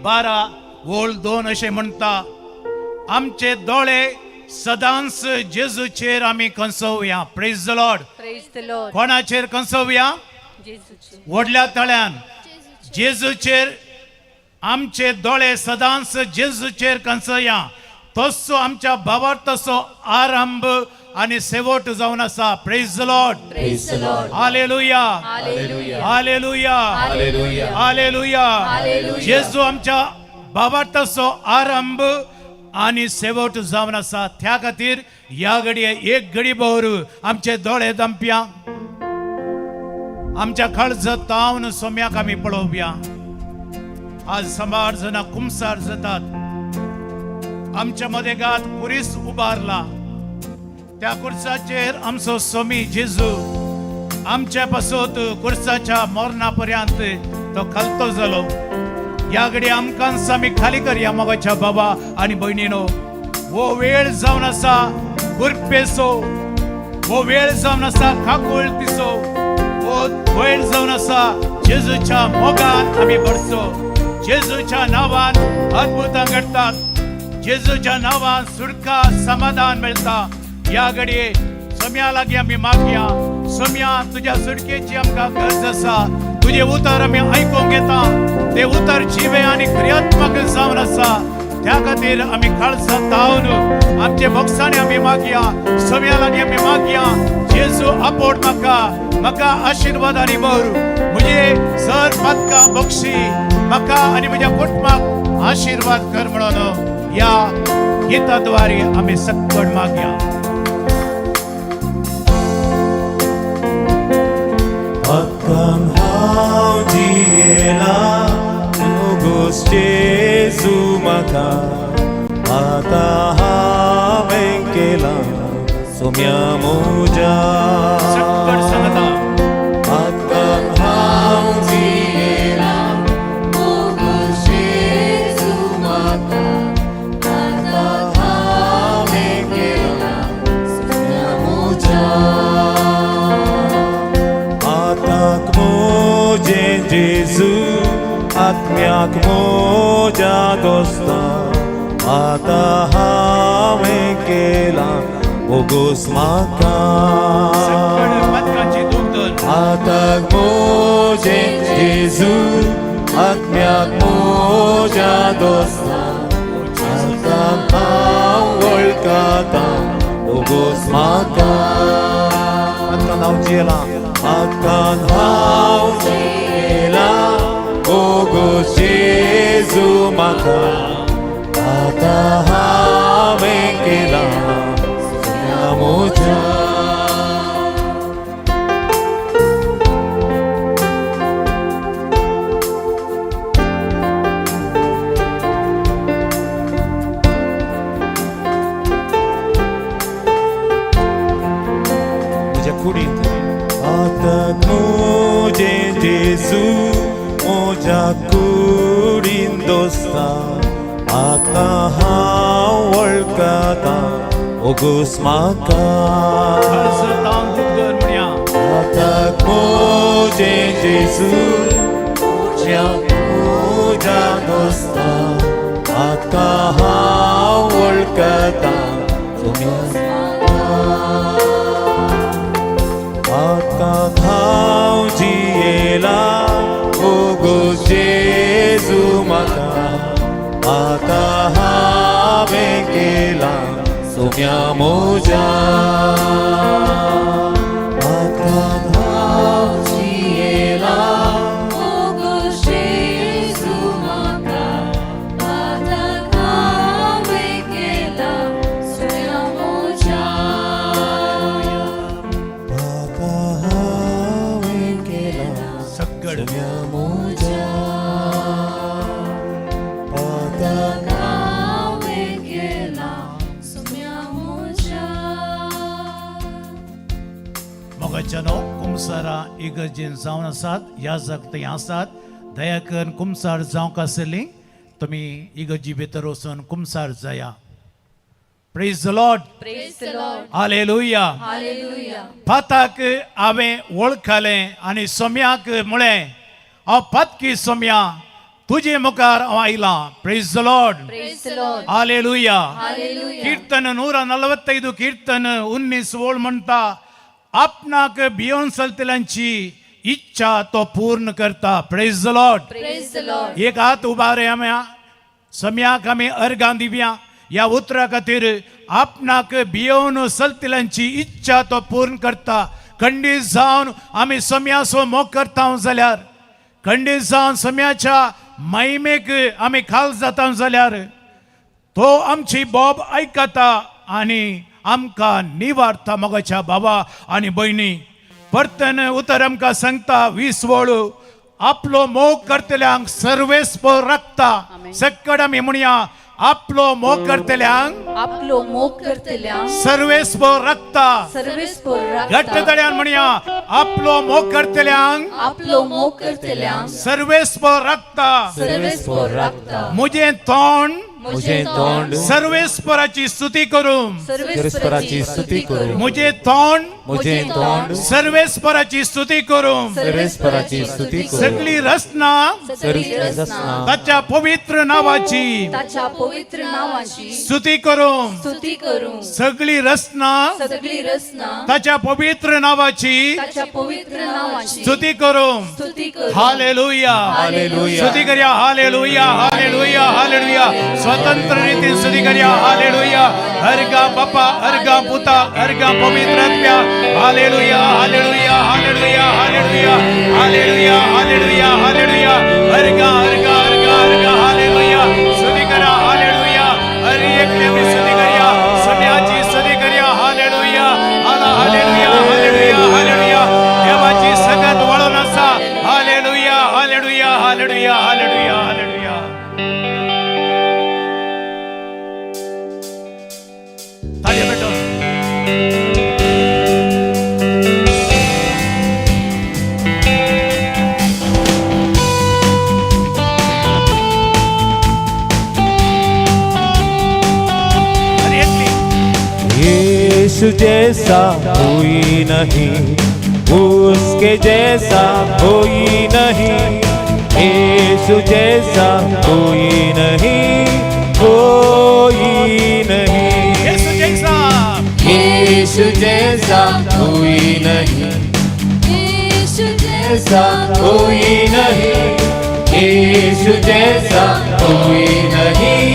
12:2 असे म्हणता, आमचे दोळे सदांच जेजूचेर आम्ही कंसोवया. Praise the Lord. कोणाचेर कंसोवया? व्हडल्या तळ्यान जेजूचेर आमचे दोळे सदांच जेजूचेर कंसया. तसो आमच्या भावार तसो आरंभ आणि शेवट जावन आसा. Praise the Lord. Hallelujah, hallelujah, hallelujah. जेजू आमच्या भावार तसो आरंभ आणि शेवट जावन आसा. त्या खातीर या घडये एक घडी भर आमचे दोळे दंप्या, आमच्या काळज तावन सोम्याक आमी पळोवया. आज समार जना कुमसार जातात. आमच्या मदेगात कुरीस उबारला. त्या कुर्साचेर आमचो सोमी जेजू आमच्या पासत कुर्साच्या मरणापर्यंत तो खालतो जालो. या घडी आमकां आमी खाली करया मोगाच्या बाबा आणि भयणीनो. वो वेळ जावन आसा गुरपेसो, वो वेळ जावन आसा काकुळतीचो, वो वेळ जावन आसा जेजूच्या मोगान आमी भरचो. जेजूच्या नावान अद्भुतां घडतात. जेजूच्या नावान सुटका समाधान मेळटा. या घडये सोम्या लागीं आमी मागया. सोम्या, तुज्या सुटकेची आमकां गरज आसा. तुझे उतर आमी आयकूंक येता. ते उतर जिवे आणि क्रियात्मक जावन आसा. त्या खातीर आमी काळजा तावन आमचे भोगसाणे आमी मागया. सोम्या लागीं आमी मागया, जेजू आपोट म्हाका आशीर्वाद आनी भर. म्हजे सर पातकां बक्षी म्हाका आनी म्हज्या कुटुंबाक आशीर्वाद कर म्हणून या गीताद्वारे आमी सकट मागया. जियेला मोगोस जेजू म्हाका. आतां हांवें केला सोम्या मोजा. सकट सांगता. आतां हांव जियेला मोगोस जेजू म्हाका. आतां हांवें केला सोम्या मोजा. आतां मोजे जेजू आत्म्याक मोजा दोस्ता. आतां हांवें केला मोगोस म्हाका. आतां मोजे जेजू आत्म्याक मोजा दोस्ता. आतां हांव वळखता मोगोस म्हाका. आतां हांव जियेला. आतां हांव जियेला मोगोस जेजू म्हाका. आतां हांवें केला सोम्या मोजा. म्हज्या कुडींत आतां मोजे जेजू मोज्या कुडीन दोस्ता. आतां हांव वळखता मोगोस म्हाका. आतां मोजे जेजू मोज्या दोस्ता. आतां हांव वळखता सोम्या. आतां हांव जियेला मोगोस जेजू म्हाका. आतां हांवें केला सोम्या मोजा. आतां हांव जियेला मोगोस जेजू म्हाका. आतां हांवें केला सोम्या मोजा. आतां हांवें केला सकट सोम्या मोजा. हांवें केला सोम्या मोजा. मोगाच्यानो कुमसारा इगर्जेन जावन आसात. ह्या जगत आसात. दया करून कुमसार जावंक आसली. तुम्ही इगर्जी भितर वचून कुमसार जाया. Praise the Lord. हालेलुया. पाताक हांवें वळखलें आनी सोम्याक म्हळें हांव पातकी सोम्या. तुझे मुखार आयला. Praise the Lord. Praise the Lord. Hallelujah. Hallelujah. ಕೀರ್ತನ 145 ಕೀರ್ತನ 19 म्हणता आपणाक भियोन चलतल्यांची इच्छा तो पूर्ण करता. Praise the Lord. Praise the Lord. एक हात उभा रे आम्ही सम्याक आम्ही अर्गां दिव्या या उतरा खातीर आपणाक भियोन चलतल्यांची इच्छा तो पूर्ण करता. खंडीत जावन आम्ही सम्याचो मोग करता जाल्यार, खंडीत जावन सम्याच्या महिमेक आम्ही खाल जाता जाल्यार तो आमची बोब ऐकता आणि आमकां निवारता. मोगाच्या बाबा आणि भयणी, परतन उतर आमकां सांगता 20 वळू आपलो मोग करतल्यांक सर्वेस्पर राखता. सक्कड आमी म्हणया आपलो मोग करतल्यांक आपलो मोग करतल्यांक सर्वेस्पर राखता. सर्वेस्पर घट्ट राखता. तळ्यान म्हणया आपलो मोग करतल्यांक आपलो मोग करतल्यांक सर्वेस्पर राखता. सर्वेस्पर राखता. मुझे तोंड मुझे तोंड सर्वेस्पराची स्तुती करूं. सर्वेस्पराची स्तुती करू. मुझे तोंड मुझे तोंड सर्वेस्पराची स्तुती करूं. सर्वेस्पराची स्तुती करू. सगळी रचना सगळी रचना ताच्या पवित्र नावाची ताच्या पवित्र नावाची स्तुती करूं. स्तुती करू. सगळी रचना सगळी रचना ताच्या पवित्र नावाची ताच्या पवित्र नावाची स्तुती करूं. स्तुती करू. हालेलुया. हालेलुया. स्तुती करूया. हालेलुया. हालेलुया. हालेलुया. स्वतंत्र रीतीने स्तुती करूया. हालेलुया. अर्गा बापा, अर्गा पुता, अर्गा पवित्र आत्म्या. Hallelujah. Hallelujah. Hallelujah. Hallelujah. Hallelujah. Hallelujah. Hallelujah. अर्गा अर्गा अर्गा अर्गा. हालेलुया. स्तुती करा. हालेलुया. हरी एकटे आम्ही स्तुती करूया. सगळ्याची स्तुती करूया. हालेलुया. हालेलुया. हालेलुया. हालेलुया. देवाची सगळ्यात वळण असा. Hallelujah. Hallelujah. Hallelujah. Hallelujah. Hallelujah. ताली भेटून अरे एकली. यीशु जैसा कोई नहीं, उसके जैसा कोई नहीं. यीशु जैसा कोई नहीं, कोई नहीं. येशू जैसा यीशु जैसा कोई नहीं, येशू जैसा कोई नहीं. यीशु जैसा कोई नहीं,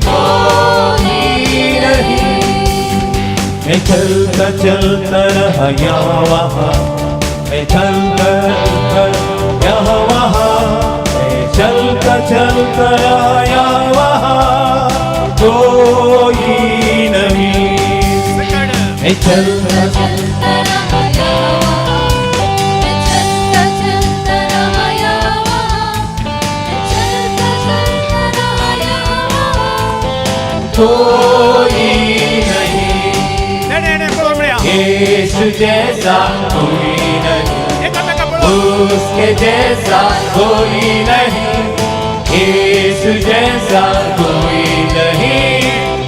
कोई नहीं. मैं चलता चलता रहा यहाँ वहाँ, मैं चलता यहाँ वहाँ, मैं चलता चलता रहा यहाँ वहाँ, कोई नहीं. सकड मैं चलता चलता रहा यावा. चलता चलता रहा यावा. चलता चलता रहा यावा. कोई नहीं. नेने ने बोल म्हणया. यीशु जैसा कोई नहीं, एकमेका बोलो. उसके जैसा कोई नहीं. यीशु जैसा कोई नहीं,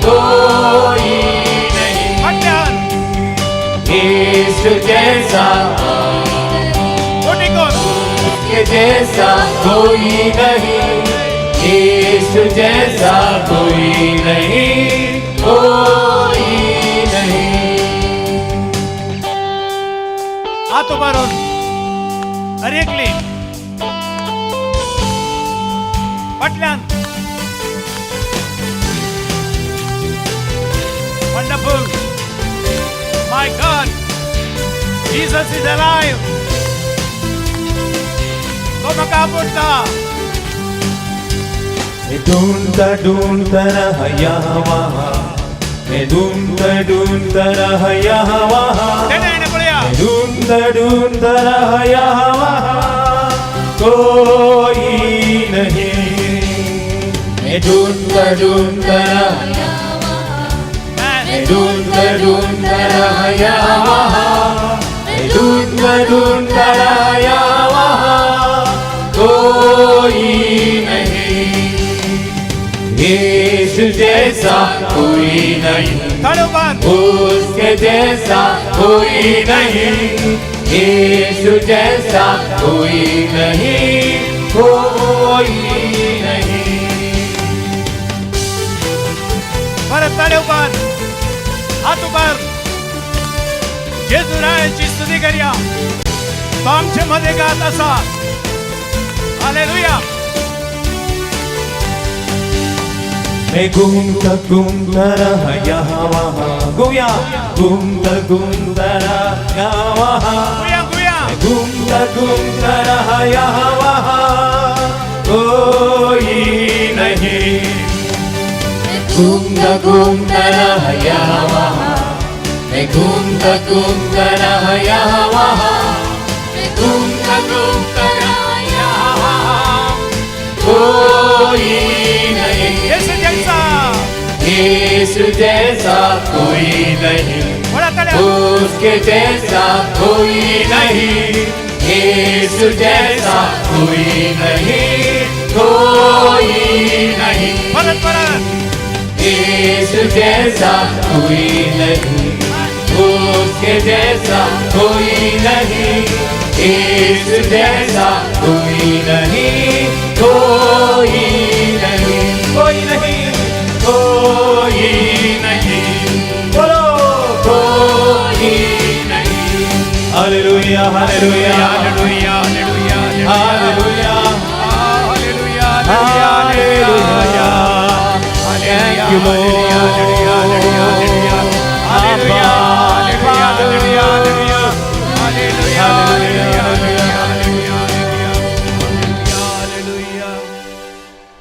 कोई नहीं. पट्यान यीशु जैसा कोटी कोण. उसके जैसा कोई नहीं. यीशु जैसा कोई नहीं, कोई नहीं. हात उभारून अरे एकली. पटल्यान wonderful. My God, Jesus is alive. तो मका बोलता. मैं ढूंढता रहा यहाँ वहाँ, मैं ढूंढता रहा यहाँ वहाँ, नेने ने बोलया. ढूंढता रहा यहाँ वहाँ, कोई नहीं. मैं ढूंढता रहा, मैं ढूंढता रहा यहाँ वहाँ, मैं ढूंढता रहा यहाँ वहाँ, कोई नहीं. यीशु जैसा कोई नहीं, ताळोबान उसके जैसा कोई नहीं. यीशु जैसा कोई नहीं, कोई ताळे उभार, हात उभार, जेजुरायाची स्तुती करूया. तो आमच्या मध्ये गात असा. Hallelujah. Gumdara Yahweh, Guya, Gumdara Yahweh, गुया गुया. Gumdara Yahweh, koi nahi. Gumdara Yahweh, Gumdara Yahweh, Gumdara Yahweh, koi nahi. येशू जैसा यीशु जैसा कोई नहीं, बड़ा ताळे. उसके जैसा कोई नहीं, यीशु जैसा कोई नहीं, कोई नहीं. परत परत. यीशु जैसा कोई नहीं, उसके जैसा कोई नहीं, यीशु जैसा कोई नहीं, कोई नहीं, कोई नहीं, कोई नहीं. बोलो कोई नहीं. Hallelujah hallelujah hallelujah hallelujah hallelujah hallelujah hallelujah. Thank you, Lord.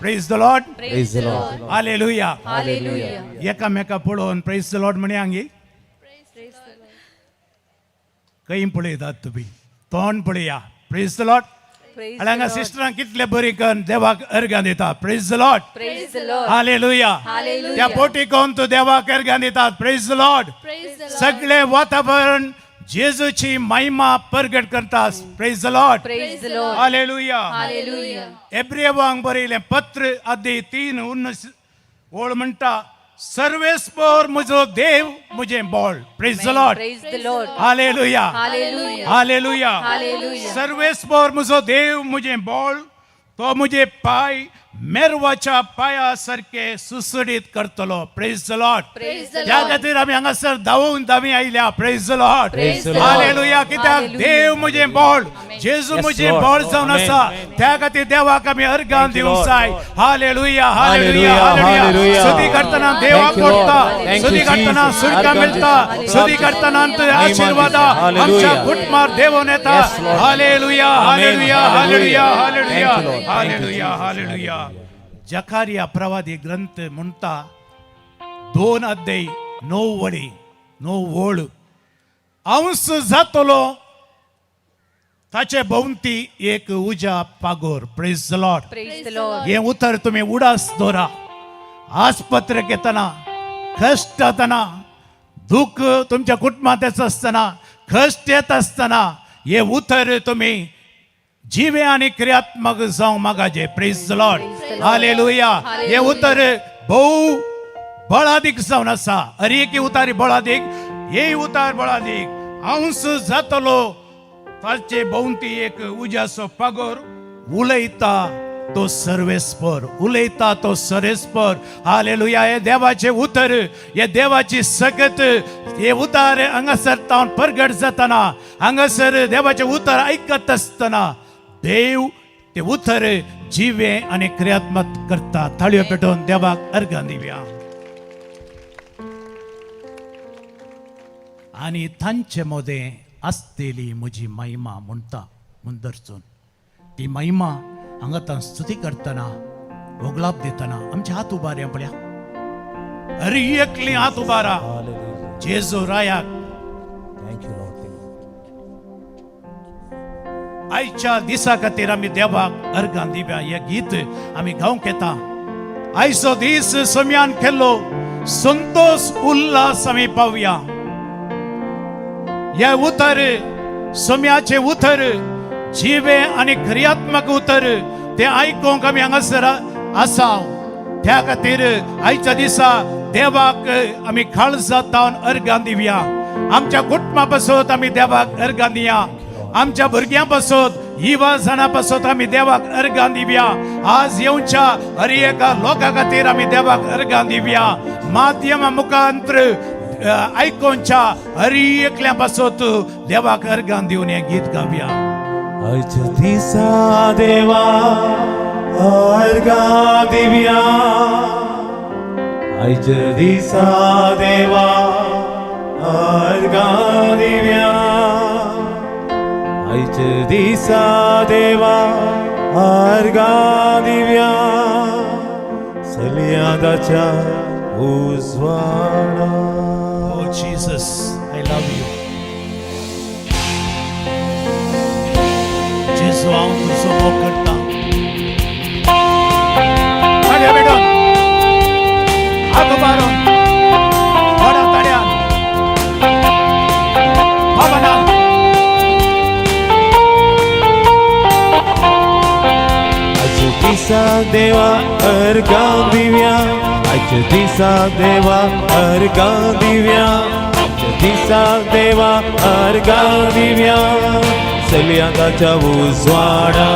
Praise the Lord. Praise the Lord. Hallelujah. Hallelujah. एकामेका पळोवन praise the Lord म्हणे हांगी कहीं पळयतात तुम्ही तोंड पळया. praise the Lord. Praise आणि the हांगा Lord. सिस्टरां कितले बरी करून देवाक अर्घां दिता. praise the Lord. Praise the Lord. Hallelujah. Hallelujah. त्या पोटी कोण तू देवाक अर्घां दितात. praise the Lord. Praise the Lord. सगळे वातावरण जेजूची महिमा प्रगट करतात. praise the Lord. Praise the Lord. Hallelujah. Hallelujah. एब्रियवांक बरयलें पत्र अध्याय 3:19 ओळ म्हणटा सर्वेस्पर म्हजो देव म्हजें बोळ. praise the Lord. Praise the Lord. Hallelujah. Hallelujah. Hallelujah. Hallelujah. सर्वेस्पर म्हजो देव म्हजें बोळ तो म्हजे पाय मेरवाच्या पाया सारखे सुसडीत करतलो. praise the Lord. Praise the त्या Lord. खातीर आमी हांगासर धांवून धांवी आयल्या. praise the Lord. Praise the Lord. Hallelujah. कित्याक Hallelujah. देव म्हजें बोळ जेजू Yes, म्हजें Lord. बोळ जावन Amen. आसा. त्या खातीर देवाक आमी अर्घां Thank you, दिवंक Lord. जाय. Hallelujah hallelujah Hallelujah, hallelujah. hallelujah. स्तुती करतना देवाक Thank you, Lord. कोडटा. Thank स्तुती you, करतना Jesus. सुडका अर्घां मेळटा. दिवंक स्तुती करतना आशीर्वाद Hallelujah. आमच्या कुटुंबार देवून येता. Yes, Lord. Hallelujah hallelujah Amen. Hallelujah Hallelujah. Hallelujah Thank you, Lord. Thank you, hallelujah hallelujah. Zachariah प्रवादी ग्रंथ म्हणटा 2 अध्याय 9 वडी 9 ओळ अंश जातलो ताचे भोवती एक उजा पागोर. praise the Lord. Praise the Lord. हे उतर तुम्ही उडास दोरा. आस्पत्रेक येतना कष्ट येतना दुःख तुमच्या कुटुंबात येत असताना कष्ट येत असताना हे उतर तुम्ही जीवे आणि क्रियात्मक जावं मागाजे. praise the Lord. हालेलुया. हे उतर बहु बळादीक जावन आसा. अरे की उतारी बळादीक हे उतार बळादीक अंश जातलो ताचे भोवती एक उजासो पागोर उलयता तो सर्वेस्पर उलयता तो सर्वेस्पर. हालेलुया. हे देवाचे उतर हे देवाची सकत हे उतार हांगासर तावन प्रगट जाताना हांगासर देवाचे उतर ऐकत असताना देव ते उतर जिवे आणि क्रियात्मक करता. थाळयो पेटोवन देवाक अर्घां दिवया. आणि तांचे मोदे असलेली म्हजी महिमा म्हणटा मुंदरचून ती महिमा हांगा तां स्तुती करतना ओगलाप दितना आमचे हात उबारया पळया. अरे एकली हात उबारा जेजू रायाक. Thank you, Lord. आयच्या दिसा खातीर आमी देवाक अर्घां दिवया. हे गीत आमी गावंक येता. आयचो दीस सोम्यान केल्लो संतोष उल्हास आमी पावया. हे उतर सोम्याचे उतर जिवे आणि क्रियात्मक उतर ते आयकोंक आमी हांगासर आसा. त्या खातीर आयच्या दिसा देवाक आमी काळजांत अर्घां दिवया. आमच्या कुटुंबा पासत आमी देवाक अर्घां दिया. आमच्या भुरग्यां ही जाणा पासत आमी देवाक अर्गां दिवया. आज येवच्या हर एका लोका खातीर आमी देवाक अर्गां दिवया. माध्यमा मुखांतर आयकोनच्या हर एकल्या पासत देवाक अर्गां दिवन हें गीत गावया. आयच्या दिसा देवा अर्गां दिवया. आयच्या दिसा देवा अर्गां दिवया. आयच्या दिसा देवा अर्गां दिवया. सल्यांदाच्या उजवाडा. Oh Jesus, I love you. जेसू हांव तुजो मोग करता. माझ्या बेडोन आगो बारोन व्हडा ताड्यान बाबानान आयच्या दिसा देवा अर्गां दिवया. आयच्या दिसा देवा अर्गां दिवया. आयच्या दिसा देवा अर्गां दिवया. सल्यांदाच्या उजवाडा.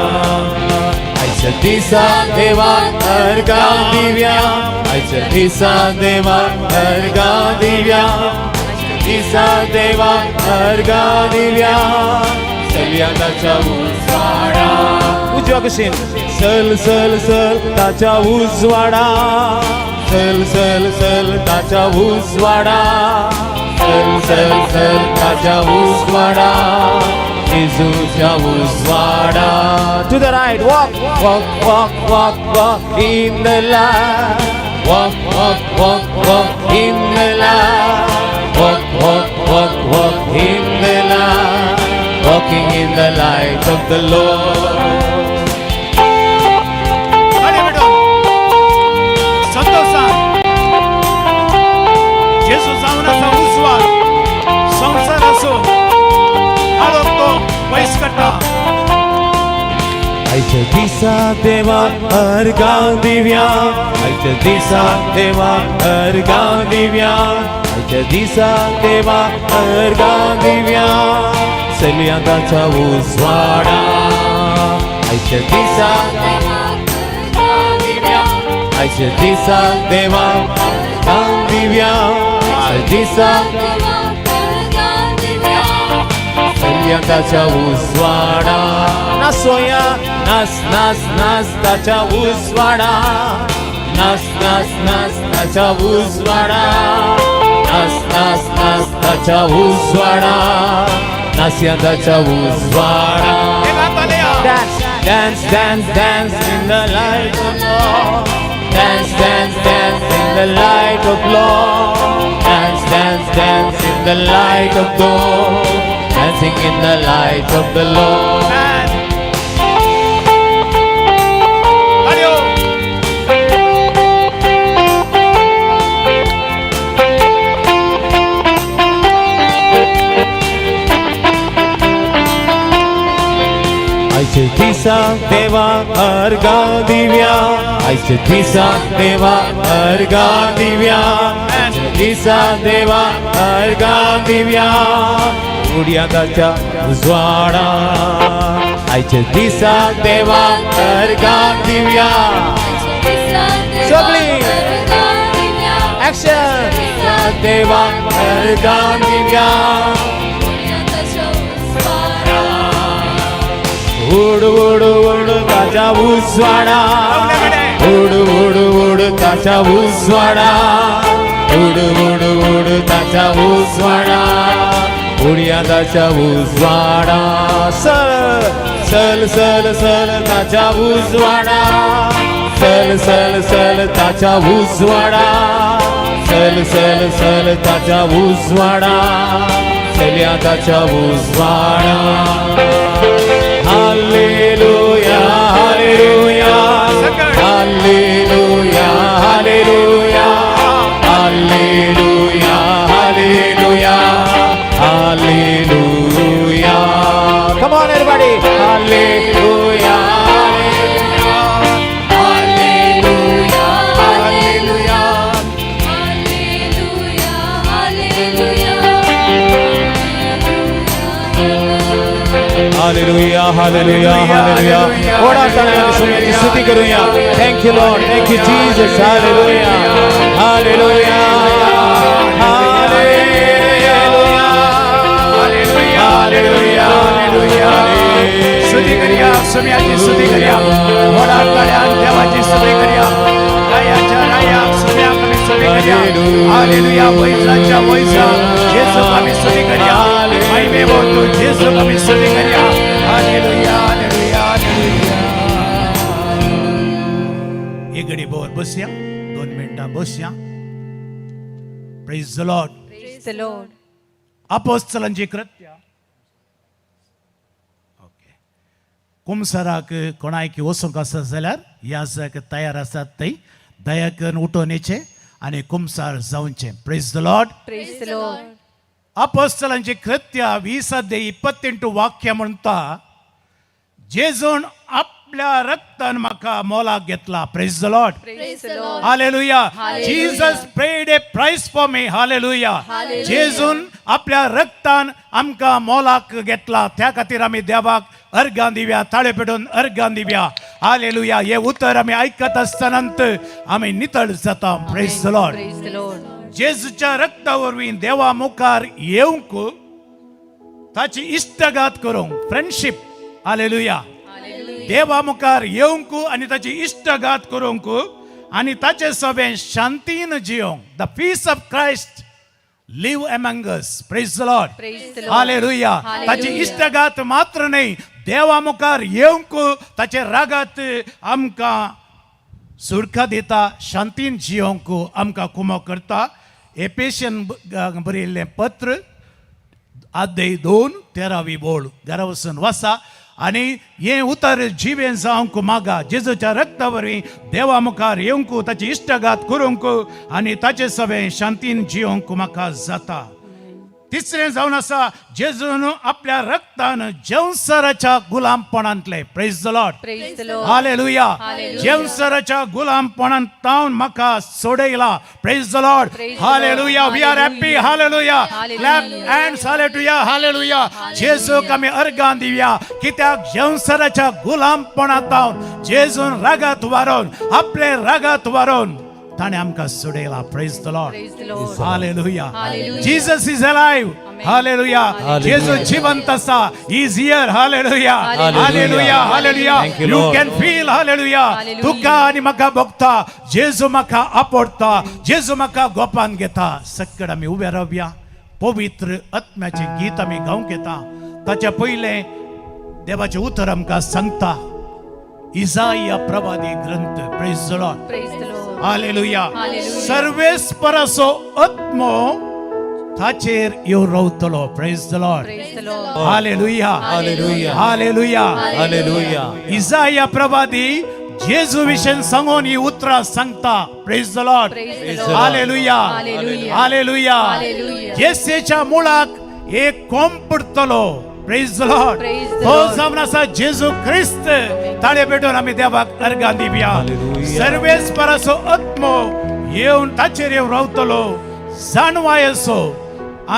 आयच्या दिसा देवा अर्गां दिवया. आयच्या दिसा देवा अर्गां दिवया. आयच्या दिसा देवा अर्गां दिवया. सल्यांदाच्या उजवाडा. उजवा कशीन सल सल सल ताच्या उजवाडा. सल सल सल ताच्या उजवाडा. सल सल सल ताच्या उजवाडा. जेजूच्या उजवाडा. To the right, walk, walk, walk, walk, walk in the light. Walk, walk, walk, walk in the light. Walk, walk, walk, walk in the light. Walking in the light of the Lord. माझ्या बेडोन संतोषान जेसू जावन आसा उजवाड. संवसार आसूं हाडून तो पयस करता. आयच्या दिसा देवा अर्गां दिवया. आयच्या दिसा देवा अर्गां दिवया. आयच्या दिसा देवा अर्गां दिवया. सल्यांदाच्या उजवाडा. आयच्या दिसा देवा अर्गां दिवया. आयच्या दिसा देवा अर्गां दिवया. आयच्या दिसा देवा अर्गां दिवया. सल्यांदाच्या उजवाडा. नासोया नास नास नास ताच्या उजवाडा. नास नास नास ताच्या उजवाडा. नास नास नास ताच्या उजवाडा. नास्यांदाच्या उजवाडा. Dance, dance, dance, dance in the light of Lord. Dance, dance, dance in the light of Lord. Dance, dance, dance in the light of God. Dancing in the light of the Lord. आयच्या दिसा देवा अर्गां दिवया. आयच्या दिसा देवा अर्गां दिवया. आयच्या दिसा देवा अर्गां दिवया. उड्यादाच्या उजवाडा. आयच्या दिसा देवा अर्गां दिवया. सगळी ऍक्शन. देवा अर्गां दिवया. उड उड उड ताच्या उजवाडा. उड उड उड ताच्या उजवाडा. उड उड उड ताच्या उजवाडा. उड्यादाच्या उजवाडा. सल सल सल सल ताच्या उजवाडा. सल सल सल ताच्या उजवाडा. सल सल सल ताच्या उजवाडा. सल्यांदाच्या उजवाडा. Hallelujah, hallelujah, hallelujah, hallelujah, hallelujah, hallelujah, hallelujah. Come on, everybody. Hallelujah, hallelujah, hallelujah, hallelujah. Hallelujah hallelujah hallelujah ओढाताळ्याने सोन्याची स्तुती करूया thank you Lord thank you Jesus hallelujah hallelujah hallelujah hallelujah hallelujah स्तुती करूया सोम्याची स्तुती करूया ओढाताळ्याने देवाची स्तुती करूया रायाच्या राया सोम्याक आम्ही स्तुती करूया हालेलुया वैसाच्या वैसा येशूक आम्ही स्तुती करूया महिमे बोलतो येशूक आम्ही स्तुती करूया हालेलुया हालेलुया हालेलुया एक घडी बोल बसया 2 मिनिटं बसया praise the Lord Praise the Lord. अपोस्तलांची कृत्य ओके कुमसराक कोणायकी वचूंक आसा जाल्यार ह्या जाग तयार आसात थंय दया करून उठून येचे आनी कुमसार जावचे praise the Lord Praise the Lord. अपोस्तलांची कृत्य 20:28 वाक्य म्हणता जेजून आपल्या रक्तान म्हाका मोलाक घेतला praise the Lord Praise the Lord. Hallelujah. Hallelujah. Jesus paid a price for me. Hallelujah. Hallelujah. जेजून आपल्या रक्तान आमका मोलाक घेतला त्या खातीर आमी देवाक अर्गां दिव्या ताळे पेटून अर्गां दिव्या हालेलुया हे उतर आमी आयकत आसतनांत आमी नितळ जाता praise the Lord Praise the Lord. जेजूच्या रक्ता वरवीं देवा मुखार येवंक ताची इश्टगात करूंक फ्रेंडशिप हालेलुया Hallelujah. देवा मुखार येवंक आनी ताची इश्टगात करूंक आनी ताचे सोबे शांतीन जियोंक the piece of Christ live among us praise the Lord Praise the Lord. Hallelujah Hallelujah. ताची इश्टगात मात्र नाही देवा मुखार येवंक ताचे रागात आमकां सुरखा दिता शांतीन जियोंक आमकां कुमो करता एपेशियन बरयल्लें पत्र अध्याय 2:13 बोल घरा वचून वाचा आनी हे उतर जिवें जावंक मागा जेजूच्या रक्ता वरवीं देवा मुखार येवंक ताची इश्टगात करूंक आनी ताचे सवें शांतीन जियोंक म्हाका जाता तिसरें जावन आसा जेजून आपल्या रक्तान जेवसराच्या गुलामपणांतले praise the Lord Praise the Lord. Hallelujah Hallelujah. जेवसराच्या गुलामपणांत तावन म्हाका सोडयला praise the Lord Praise the hallelujah Lord. We R happy hallelujah Hallelujah. Clap hands hallelujah hallelujah जेजूक आमी अर्गां दिवया कित्याक जेवसराच्या गुलामपणांत तावन जेजून रागात व्हरून आपले रागात व्हरून ताणें आमकां सोडयला praise the Lord Praise the Lord. Hallelujah. Hallelujah. Jesus is alive. Amen. Hallelujah. Hallelujah. Jesus जिवंत आसा. He is here. Hallelujah. Hallelujah. Hallelujah. Hallelujah. Thank you, You Lord. can feel hallelujah. Hallelujah. तुका आनी म्हाका भोगता. जेजू म्हाका आपडता. जेजू म्हाका गोपान घेता. सक्कड आमी उबे रावया. पवित्र आत्म्याचे गीत आमी गावंक येता. ताच्या पयले देवाचें उतर आमकां सांगता. इसाया प्रवादी ग्रंथ praise the Lord Praise the Lord. Hallelujah Hallelujah. सर्वेस्पराचो आत्मो ताचेर येव रावतलो praise the Lord Praise the Lord. Hallelujah hallelujah hallelujah hallelujah Isaiah प्रवादी जेजू विशयी सांगून ही उतरां सांगता praise the Lord Praise the Praise Lord. the Lord. Hallelujah Hallelujah. Hallelujah Hallelujah. येसेच्या मुळाक एक कोंब पडतलो praise the Lord Praise the तो Lord. जावन आसा जेजू ख्रिस्त ताळे पेटून आमी देवाक अर्गां दिवया Hallelujah. सर्वेस्पराचो आत्मो येवन ताचेर येवन रावतलो जाणवायसो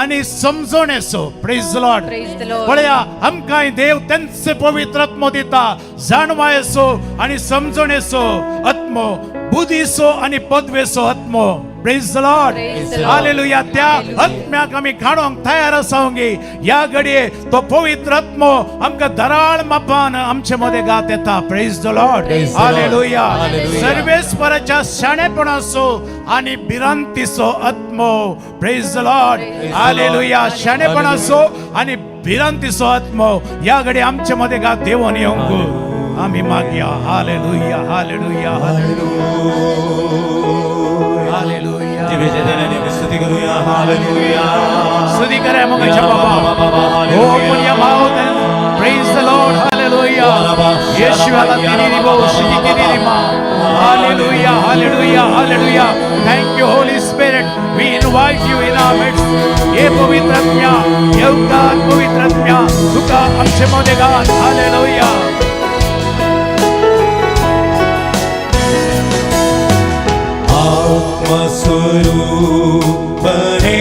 आनी समजोणेसो praise the Lord Praise the Lord. पळया आमकां देव तेंचे पवित्र आत्मो दिता जाणवायसो आनी समजोणेसो आत्मो बुद्धीसो आनी पदवेसो आत्मो praise the Lord Praise the Lord. Hallelujah त्या आत्म्याक आमी काडोंक तयार आसांगी ह्या घडये तो पवित्र आत्मो आमकां धराळ मापान आमचे मदें गात येता praise the Lord Praise the Lord. Hallelujah Hallelujah. सर्वेस्पराच्या शाणेपणाचो आनी भिरांतीचो आत्मो प्रेज द लॉर्ड हालेलुया शाणेपणाचो आनी भिरांतीचो आत्मो ह्या घडये आमचे मदें गात देवोन येवंक आमी मागया हालेलुया हालेलुया हालेलुया जिवेच्या देण्याने स्तुती करूया हालेलुया स्तुती करा मोगाच्या बाबा open your mouth and praise the Lord hallelujah येशूला तिनी बो शिकी तिनी मा hallelujah hallelujah hallelujah thank you Holy Spirit we invite you in our midst ये पवित्र आत्म्या येवकार पवित्र आत्म्या तुका आमचे मध्ये घाल हालेलुया आत्मस्वरूपने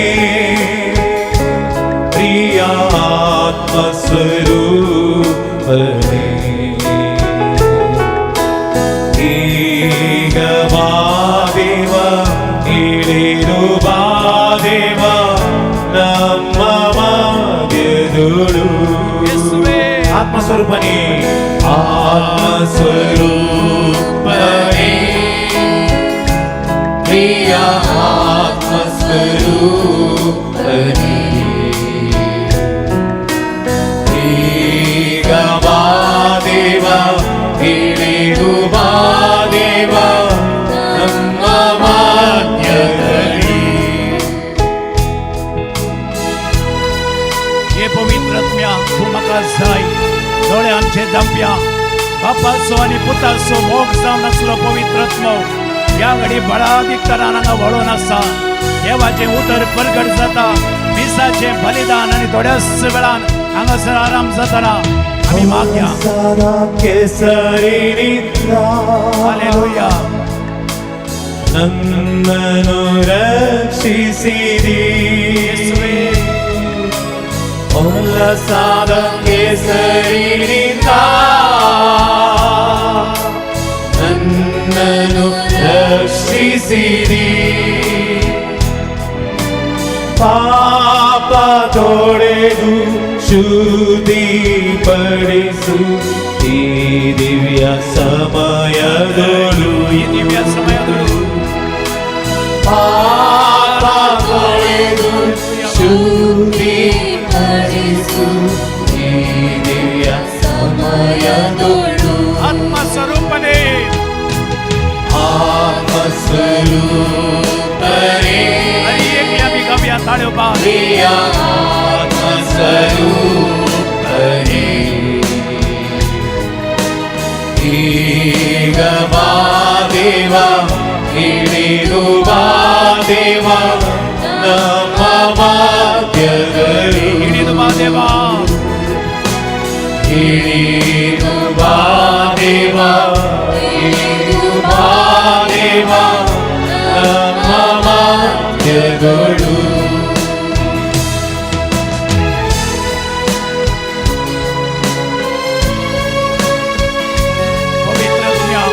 प्रिया आत्मस्वरूप ದೇವ ಇಳಿರುವ ದೇವ ನಮ್ಮ ಮಧ್ಯದೊಳು ಯೇಸುವೇ ಆತ್ಮಸ್ವರೂಪನೇ ಆತ್ಮಸ್ವರೂಪನೇ ಪ್ರಿಯ ಆತ್ಮಸ್ವರೂಪನೇ ಈಗ ಬಾ ದೇವ ಇಳಿದು ಬಾ ದೇವ ನಮ್ಮ ಮಧ್ಯದಲ್ಲಿ हे पवित्र आत्म्या तू म्हाका जाय दोळे आमचे दांप्या बापाचो आनी पुताचो मोग जावन आसलो पवित्र आत्मो ह्या घडी बळादीक तरान हांगा वळून आसा देवाचें उतर प्रगट जाता मिसाचें बलिदान आनी थोड्याच वेळान हांगासर आराम जाताना आमी मागया केसरिनिंದ हालेलुया ನನ್ನನ್ನು ರಕ್ಷಿಸಿದಿ ಯೇಸುವೇ ಉಲ್ಲಸಾದ ಕೇಸರಿನಿಂದ ನನ್ನನ್ನು ರಕ್ಷಿಸಿದಿ ಪಾಪ ತೊಳೆದು ಶುದ್ಧಿಪಡಿಸು ಈ ದಿವ್ಯ ಸಮಯದೊಳು ಈ ದಿವ್ಯ ಸಮಯದೊಳು ಪಾಪ ತೊಳೆದು ಶುದ್ಧಿಪಡಿಸು ಈ ದಿವ್ಯ ಸಮಯದೊಳು ಆತ್ಮ ಸ್ವರೂಪನೇ ಆತ್ಮಸ್ವರೂಪನೇ ಗವ್ಯ ತಾಳುಬಾ ಪ್ರಿಯ ಆತ್ಮಸ್ವರೂಪನೇ ಈಗ ಬಾ ದೇವ ಇಳಿದು ಬಾ ದೇವ ನಮ್ಮ ಮಧ್ಯದಲ್ಲಿ ಹಿಡಿದು ಬಾ ದೇವ ಇಳಿದು ಬಾ ದೇವ ಇಳಿದು ಬಾ ದೇವ ನಮ್ಮ ಮಧ್ಯದೊಳು पवित्र आत्म्या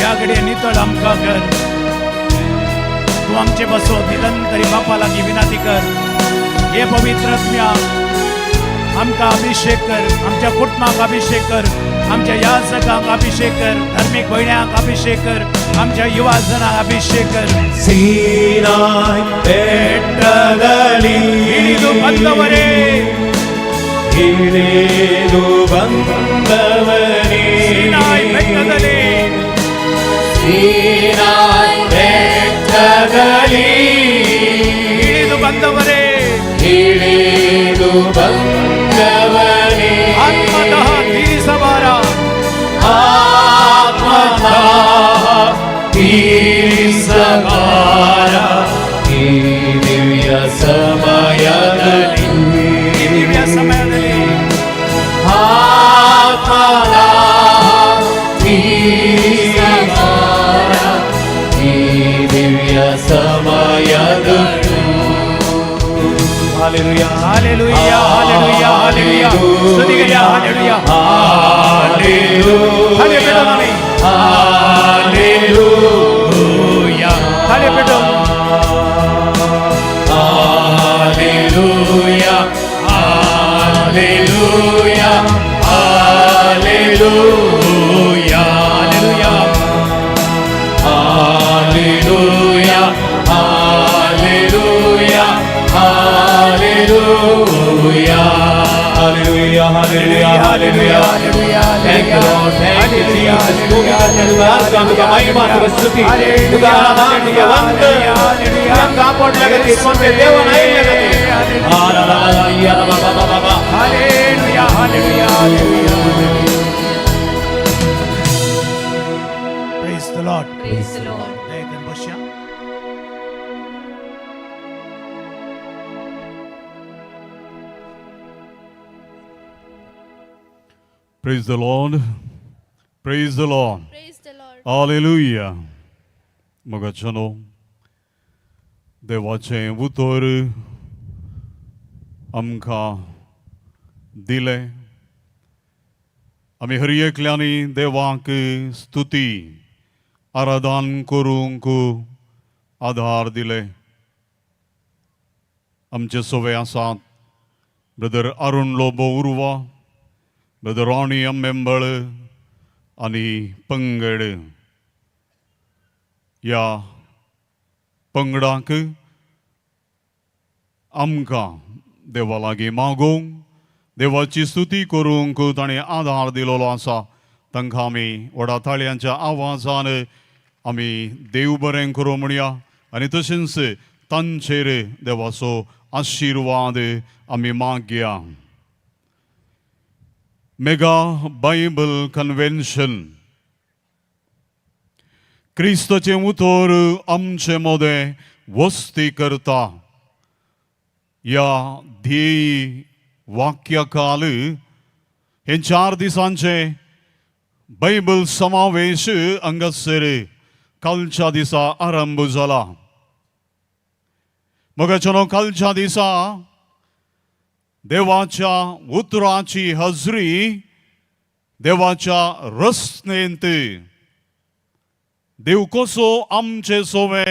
या घडी नितळ आमकां कर तू आमचे बसो निरंतरी बापा लागीं विनंती कर हे पवित्र आत्म्या आमकां अभिषेक कर आमच्या कुटुंबाक अभिषेक कर आमच्या याजकांक अभिषेक कर धार्मिक भयण्यांक अभिषेक कर आमच्या युवा जनांक अभिषेक कर ಸೀನಾಯ್ ಬೆಟ್ಟದಲ್ಲಿ ಹಿಡಿದು ಬಂದವರೇ ಇಳಿದು ಬಂದವನೇ ಸೀನಾಯಿ ಬೆಟ್ಟದಲ್ಲಿ ಸೀನಾಯ್ ಬೆಟ್ಟದಲ್ಲಿ ಹಿಡಿದು ಬಂದವರೇ ಇಳಿದು ಬಂದವನೇ ಆತ್ಮದಹ ತೀರಿಸಬಾರ ಆತ್ಮದಾಹ ತೀರಿಸಬಾರ ಈ ದಿವ್ಯ ಸಮಯದಲ್ಲಿ ಈ ದಿವ್ಯ ಸಮಯದಲ್ಲಿ ಆತ್ಮದಾಹ ತೀರಿಸಬಾರ ಈ ದಿವ್ಯ ಸಮಯದಲ್ಲಿ Hallelujah. Hallelujah, hallelujah, hallelujah. ಸ್ತುತಿಗಯ್ಯ, hallelujah. Hallelujah. Hallelujah. Hallelujah. Hallelujah. Hallelujah. Hallelujah. Hallelujah. Hallelujah. Hallelujah. Hallelujah. Hallelujah. Hallelujah. Thank you, Lord. Thank you, Jesus. तुझ्या महिमा स्तुती तुझा आराधना तुझा वंदन तुझ्या कापडल्या गतीमध्ये देव नाही हालेलुया बाबा Hallelujah, hallelujah, hallelujah. Praise the Lord. Praise the Lord. Dayakın boşya. Praise the Lord. Praise the Lord. Praise the Lord. Hallelujah. Magachano. देवाचे उतर आमकां दिले आमी हर एकल्यानी देवाक स्तुती आराधन करूंक आधार दिले. आमचे सोवे आसात ब्रदर अरुण लोबो उर्वा, ब्रदर रॉनी अम्बेंबळ आणि पंगड. या पंगडाक आमकां देवा लागीं मागोवंक, देवाची स्तुती करूंक ताणें आधार दिलेलो आसा. तांकां आमी व्हडा ताळयांच्या आवाजान आमी देव बरें करूं म्हणया आनी तशेंच तांचेर देवाचो आशिर्वाद आमी मागया. मेगा बायबल कन्वेन्शन क्रिस्ताचे उतर आमचे मदें वस्ती करता या ध्येय वाक्याखाल हे 4 दिसांचे बायबल समावेश हांगासर कालच्या दिसा आरंभ जाला. मोगाचनो कालच्या दिसा देवाच्या उतराची हजरी देवाच्या रचनेंत देव कसो आमचे सोवे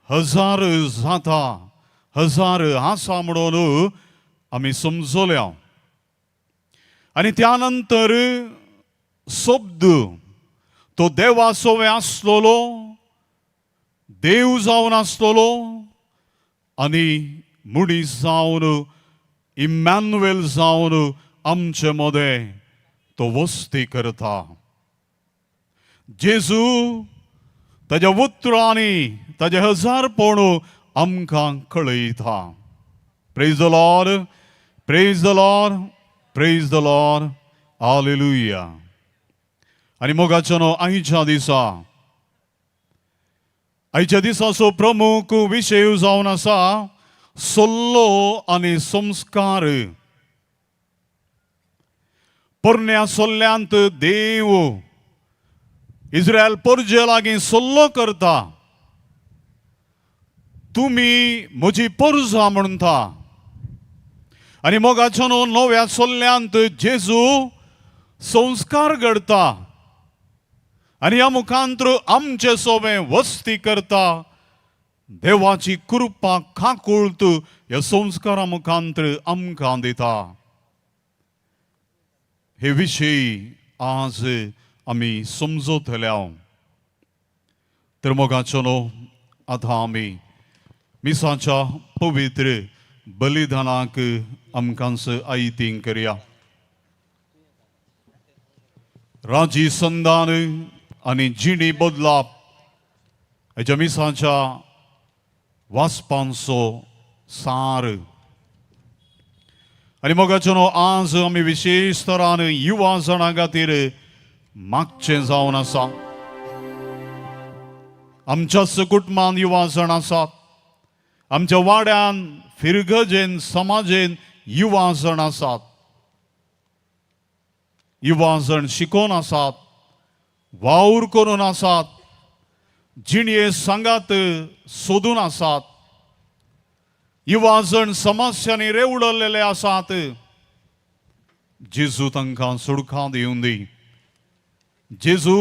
हजार जाता, हजार आसा म्हणून आमी समजल्या. आणि त्यानंतर शब्द तो देवा सोवे आसलोलो, देव जावन आसलोलो आणि मुडीस जावन इमॅन्युएल जावन आमचे मदें तो वस्ती करता. जेजू ताज्या उतरांनी ताजे हजारपण आमकां कळयता. Praise the Lord, praise the Lord, praise the Lord, hallelujah. आणि मोगाचनो आयच्या दिसाचो प्रमुख विशय जावन आसा सल्लो आनी संस्कार. पोरण्या सल्ल्यांत देव इस्रायल परजे लागीं सल्लो करता. तुमी म्हजी परजा म्हणटा. आनी मोगाचनो नव्या सल्ल्यांत जेजू संस्कार घडता आनी ह्या मुखांत्र आमचे सोबे वस्ती करता. देवाची कृपा खाकुळत ह्या संस्कारा मुखांत्र आमकां दिता. हे विशय आज आमी समजतल्या. तर मोगाचनो आतां आमी मिसाच्या पवित्र बलिदानाक आमकांच आयतींग करया. राजी संदान आनी जिणी बदलाप हेच्या मिसाच्या वाचपांचो सार. आनी मोगाचनो आज आमी विशेश तरान युवा जाणां खातीर मागचें जावन आसा. आमच्याच कुटुंबान युवा जण आसात. आमच्या वाड्यान फिरगजेन समाजेन युवा जण आसात. युवा जण शिकोवन आसात, वावर करून आसात, जिणये सांगात सोदून आसात. युवा जण समस्यांनी रेवडलेले आसात. जेजू तांकां सुडकां दिवून दी. जेजू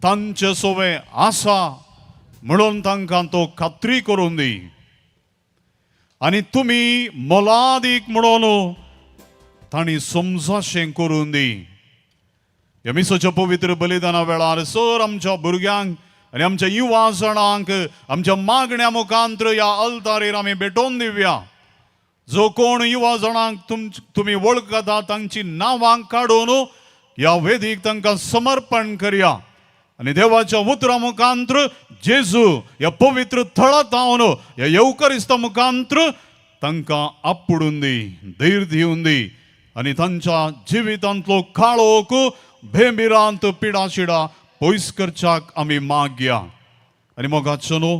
तांचे सोवे आसा म्हणून तांकां तो खात्री करून दी. आनी तुमी मोलादीक म्हणून तांणी समजाशें करून दी. ह्या मिसाच्या पवित्र बलिदाना वेळार सर आमच्या भुरग्यांक आनी आमच्या युवा जणांक आमच्या मागण्या मुखांत्र ह्या अल्तारेर आमी भेटोवन दिवया. जो कोण युवा जणांक तुमी वळखता तांची नांवां काडून ह्या वेदीक तांकां समर्पण करया. आनी देवाच्या उतरा मुखांत्र जेजू ह्या पवित्र थळांत हांवन ह्या येवकारिस्ता मुखांत्र तांकां आपडून दी, धैर्य दिवन दी. आनी तांच्या जिवितांतलो काळोख भेंबिरांत पिडाशिडा पयस करच्याक आमी मागया. आनी मोगाचनो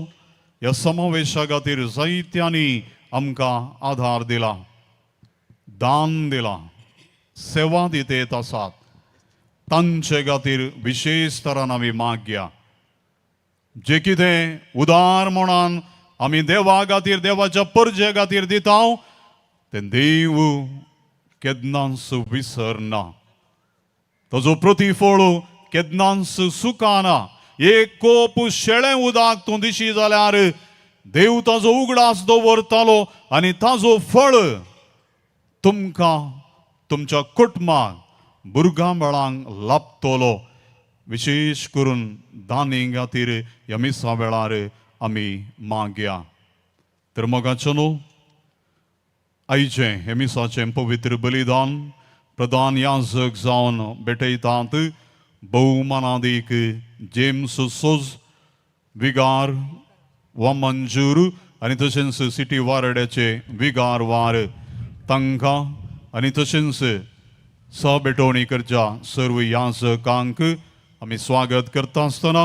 ह्या समावेशा खातीर जायत्यांनी आमकां आधार दिला, दान दिला, सेवा दितेत आसात. तांचे खातीर विशेष तरान आमी मागया. जे कितें उदार मनान आमी देवा खातीर, देवाच्या परजे खातीर दिता तें देव केन्नाच विसरना. ताजो प्रतिफळ केन्नाच सुकाना. एक कोप शेळे उदक तूं दिशी जाल्यार देव ताजो उगडास दवरतालो आनी ताजो फळ तुमकां तुमच्या कुटुंबाक भुरगां बाळांक लाभतलो. विशेष करून दानी खातीर ह्या मिसा वेळार आमी मागया. तर मोगाचो न्हू, आयचे हे मिसाचें पवित्र बलिदान प्रधान याजक जावन भेटयतात भौमानादीक जेम्स सोज विगार वा मंजूर आनी तशेंच सिटी वारड्याचे विगार वार तांकां आनी तशेंच सहभेटवणी करच्या सर्व याजकांक आमी स्वागत करता आसतना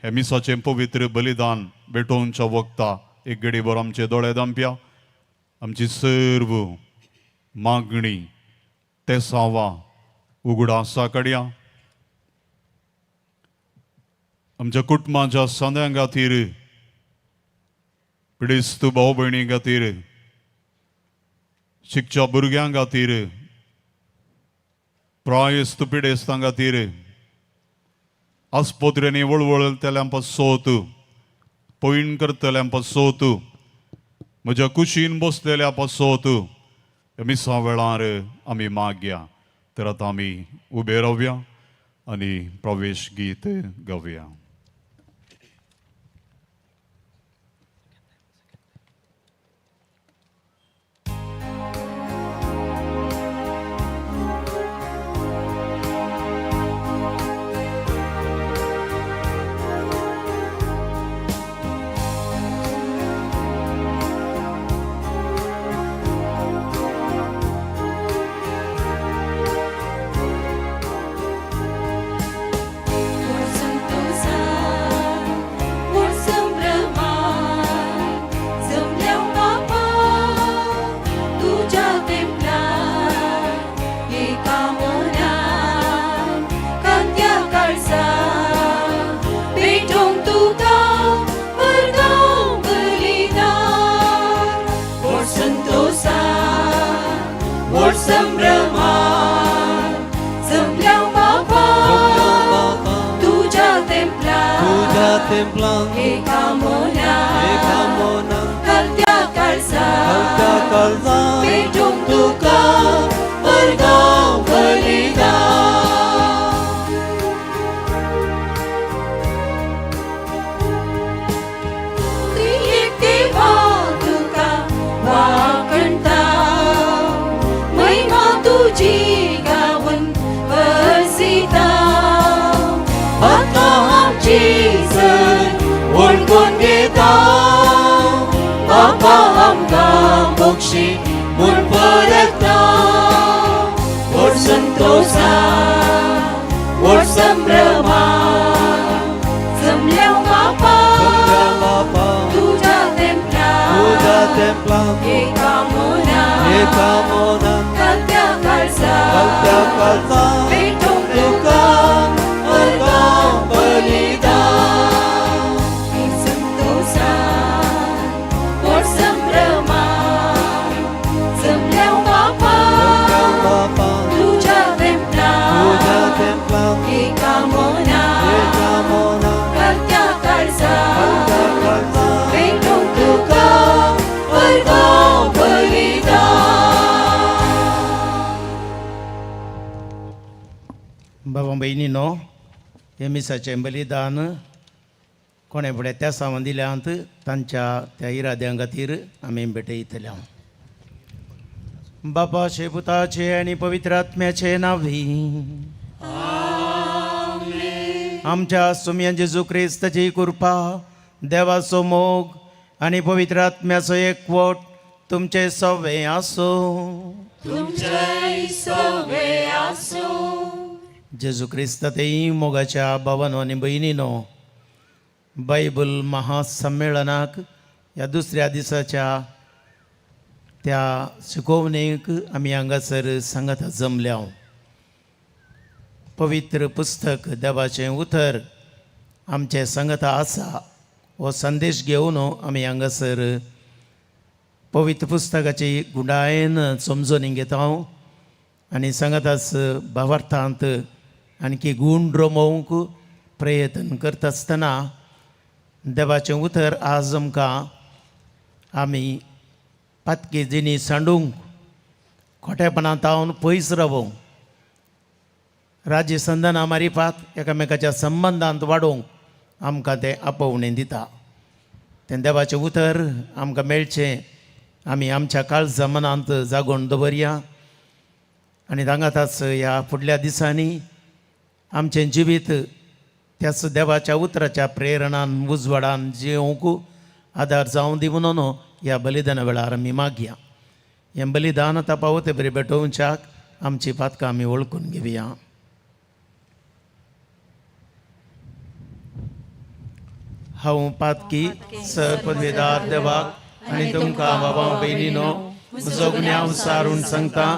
हे मिसाचें पवित्र बलिदान भेटोवच्या वखदा एक घडीभर आमचे दोळे धांपया. आमची सर्व मागणी तेसावा उगडासा काडया. आमच्या कुटुंबाच्या सद्यां खातीर, पिडेस्त भाव भयणी खातीर, शिकच्या भुरग्यां खातीर, प्रायस्त पिडेस्तां खातीर, आस्पत्र्यांनी वळवळतल्यां पासत, पैण करतल्यां पासत, म्हज्या कुशीन बसलेल्या पासत मिसा वेळार आमी मागया. तर आतां आमी उबे रावया आनी प्रवेश गीत गावया. Templang Ekamonan Kaltia Kalsa Bidung Tukang Bergau Belida Tiik Tiba Tukang Wakentau May matuji Gawan Bersitau Atau Jesus Won kita Bapa amga Mokshi Mun parakta War sentosa War sambrama Semliau Bapa Tuja templang Ekamonan Kaltia kalsa Bidung tukang Bergau belida भावां भयणीनो, हे मिसाचें बलिदान कोणे फुडें त्या सावन दिल्यांत तांच्या त्या इराद्यां खातीर आमी भेटयतल्या. बापाचे पुताचे आनी पवित्र आत्म्याचे नांवी आमच्या सुम्या जेजू क्रिस्ताची कृपा, देवाचो मोग आनी पवित्र आत्म्याचो एकवट तुमचे सवे आसो. जेजू क्रिस्तातय मोगाच्या भावांनो आनी भयणीनो, बायबल महासंमेलनाक ह्या दुसऱ्या दिसाच्या त्या शिकोवणेक आमी हांगासर सांगात जमल्या. पवित्र पुस्तक देवाचें उतर आमचे सांगता आसा हो संदेश घेवन आमी हांगासर पवित्र पुस्तकाची गुणायेन समजून घेता आनी सांगतास भावार्थांत आणखी गूण रमोवंक प्रयत्न करता आसतना देवाचें उतर आज आमकां आमी पातकी जिणी सांडूंक खोटेपणां तावन पयस रावूंक राज्य संदना मारिपाक एकामेकाच्या संबंदांत वाडोवंक आमकां तें आपोवणें दिता. तें देवाचें उतर आमकां मेळचें आमी आमच्या काळजा मनांत जागोवन दवरया आनी सांगाताच ह्या फुडल्या दिसांनी आमचें जिवीत त्याच देवाच्या उतराच्या प्रेरणान उजवाडान जिवंक आदार जावं दी म्हणून ह्या बलिदाना वेळार आमी मागया. हें बलिदान आतां पावते बरी भेटोवच्याक आमची पातकां आमी वळखून घेवया. हांव पातकी सरपदवेदार देवाक आनी तुमकां बाबा भयणीनो म्हजो गुन्यांव सारून सांगता.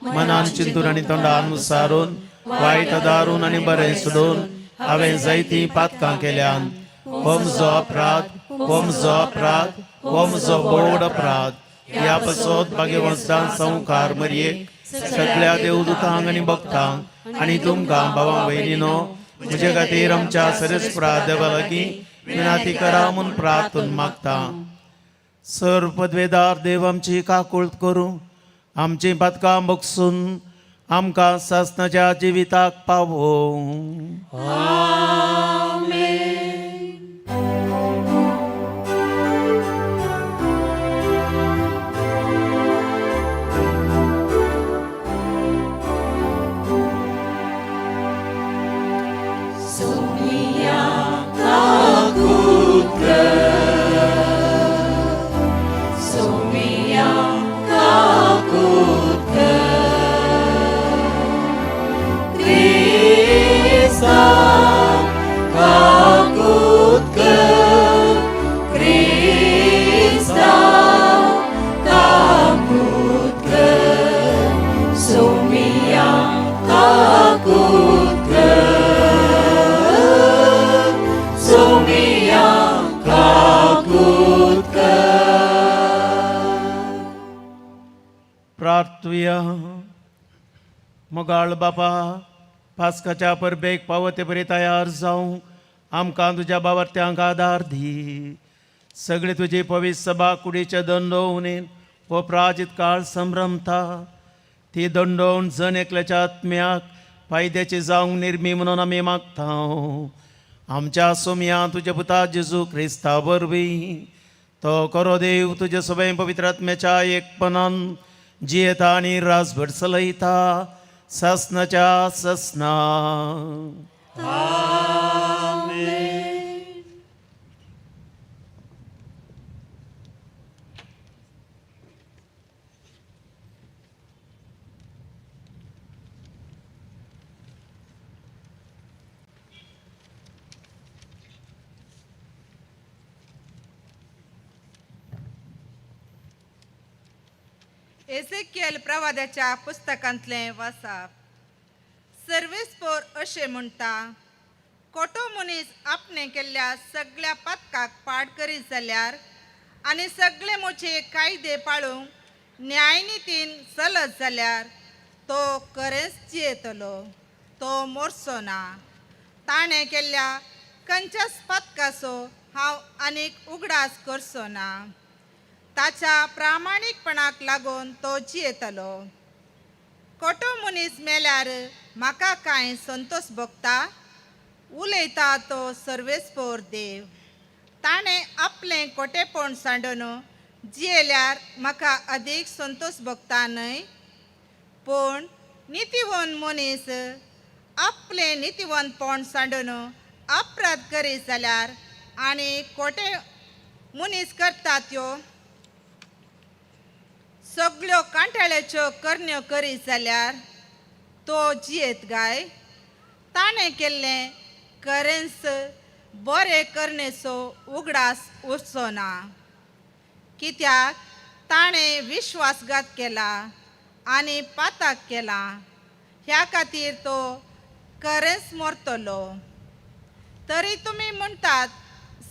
मनान चिंतून आनी तोंडान सारून वायट दारून आनी बरें सोडून हांवें जायतीं पातकां केल्यान हो म्हजो अपराध, हो म्हजो अपराध, हो म्हजो बोड अपराध. ह्या पासत भाग्यवंतां संवकार मरयेक सगळ्या देवदूतांक आनी भक्तांक आनी तुमकां भावां भयणीनो म्हजे खातीर आमच्या सरस्पुरा देवा लागीं विनाती करा म्हूण प्रार्थून मागता. सर पदवेदार देव आमची काकूळट करूं आमची पातकां बगसून आमकां सासणाच्या जिविताक पावो. प्रार्थुया. मोगाळ बापा, पास्काच्या परबेक पावते बरी तयार जावं आमकां तुज्या बावर्त्यांक आदार दी. सगळे तुजी पवित्र सभा कुडीचे दंडोवणेन हो प्राजीत काळ संभ्रमता. ती दंडोवन जण एकल्याच्या आत्म्याक फायद्याची जावंक निर्मी म्हणून आमी मागता. आमच्या सोम्या तुजे पुता जेजू क्रिस्ता वरवीं तो करो देव तुजे सगळे पवित्र आत्म्याच्या एकपणान जियेता आनी रासभर चलयता सासणाच्या ससना. एसेकियल प्रवाद्याच्या पुस्तकांतले वाचप. सर्वेस्पोर अशें म्हणटा, खोटो मनीस आपणे केल्ल्या सगळ्या पातकाक पाड करीत जाल्यार आनी सगळे मोचे कायदे पाळूंक न्यायनितीन चलत जाल्यार तो खरेंच जियेतलो, तो मोरचो ना. ताणें केल्ल्या खंयच्याच पातकाचो हांव आनीक उगडास करचो ना. ताच्या प्रामाणीकपणाक लागून तो जियेतलो. खोटो मनीस मेल्यार म्हाका कांय संतोश भोगता, उलयता तो सर्वेस्पोर देव. ताणें आपलें खोटेपण सांडून जियेल्यार म्हाका अदीक संतोश भोगता न्हय. पूण नितीवन मनीस आपलें नितीवनपण सांडून अपराध करीत जाल्यार आनी खोटे मनीस करता त्यो सगळ्यो कांटाळ्याच्यो करण्यो करीत जाल्यार तो जियेत गाय. ताणें केल्लें खरेंच बरें करणेचो उगडास उरचो ना. कित्याक ताणें विश्वासघात केला आनी पातक केला. ह्या खातीर तो खरेंच मरतलो. तरी तुमी म्हणटात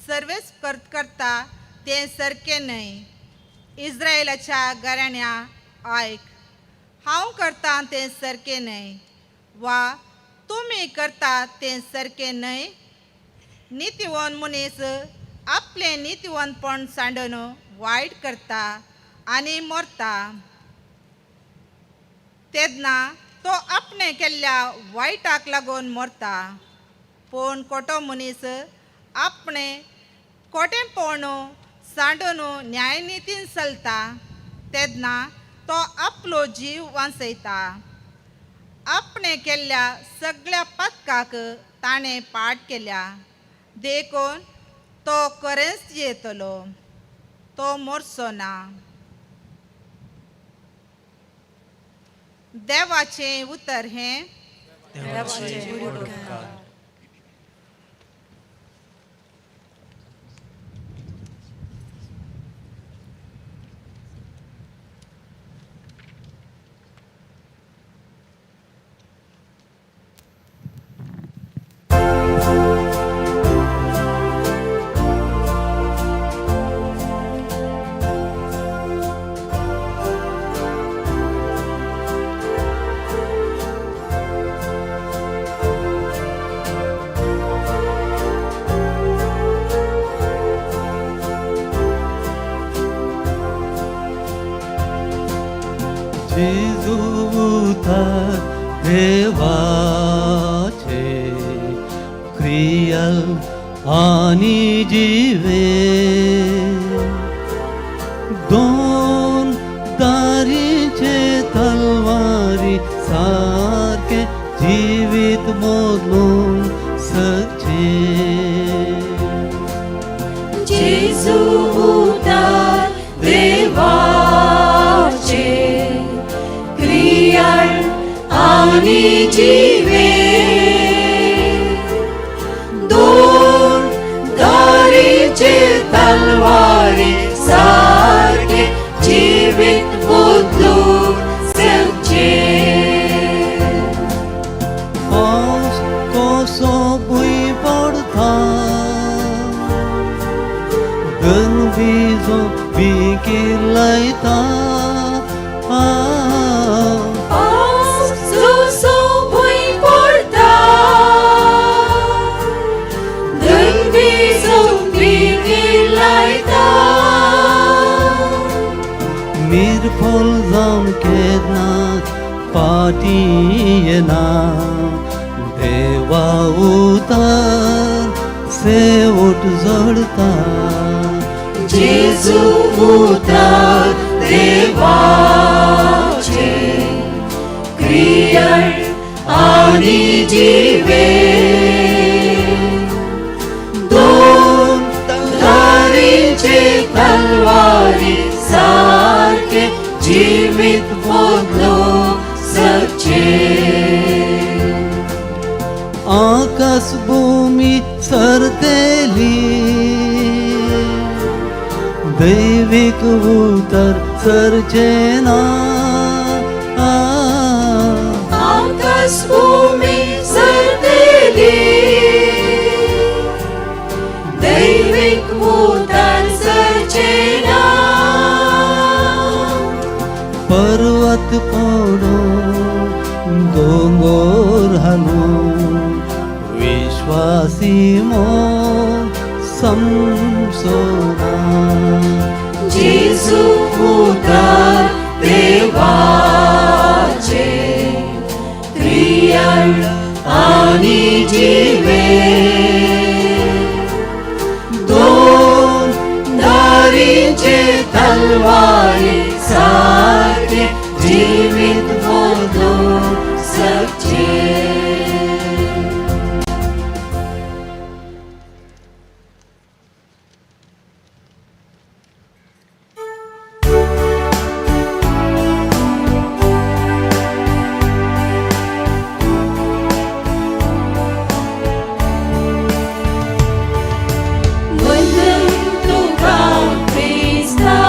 सर्वेस करता तें सारकें न्हय. इस्रायेलाच्या घराण्या आयक, हांव करता तें सारकें न्हय वा तुमी करता तें सारकें न्हय. नीतिवान मनीस आपले नीतिवानपण सांडून वायट करता आनी मरता तेन्ना तो आपणे केल्ल्या वायटाक लागून मरता. पूण खोटो मनीस आपणे खोटेपण सांडून न्यायनितीन चलता तेन्ना तो आपलो जीव वाचयता. आपणे केल्ल्या सगळ्या पथकाक ताणें पाट केल्या देखून तो खरेंच येतलो, तो मरचो ना. देवाचें उतर हें जेजू उतर देवाचे क्रियल आणि जीवे दोन दारीचे तलवारी सारखे जीवित मोडून सचे. जेजू उतर देवाचे क्रियाळ आणि जीवे दोन धारीचे तलवारी सारखे जीवित बदलून सचे. पाऊस कसो भुई पडता गनवीजो बिकीर लायता. पाऊस जसो भुई पडटा दनवीजो बिकीर लायता. निर्फल जावन केन्ना फाटी येना देवा उतर शेवट जडता. जेजू उतर देवाचे क्रियाळ आणि जीवे दोन धारीचे तलवारी सारखे जीवित बदलून सचे. आकाश भूमी सरतेली दैविक उतर सर्जेना. आकाश भूमी सरतेली दैविक उतर सर्जेना. पर्वत पडो दोंगर हालो विश्वासी मन समसोना. जेजू उतर देवाचे क्रियाळ आणि जीवे दोन धारीचे तलवारी सारखे जीवित बदलून सचे. वंदन तुका Krista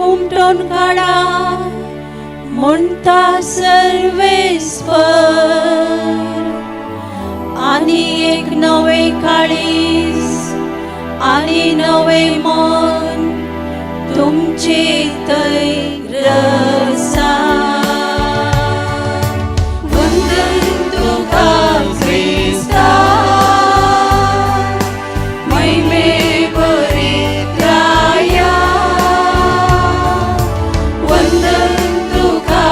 उमटोन काडा म्हणटा सर्वेस्वर आनी एक नवे काळीज आनी नवे मन तुमचे थंय रसा वंदन तुका क्रिस्ता महिमे बरीत राया वंदन तुका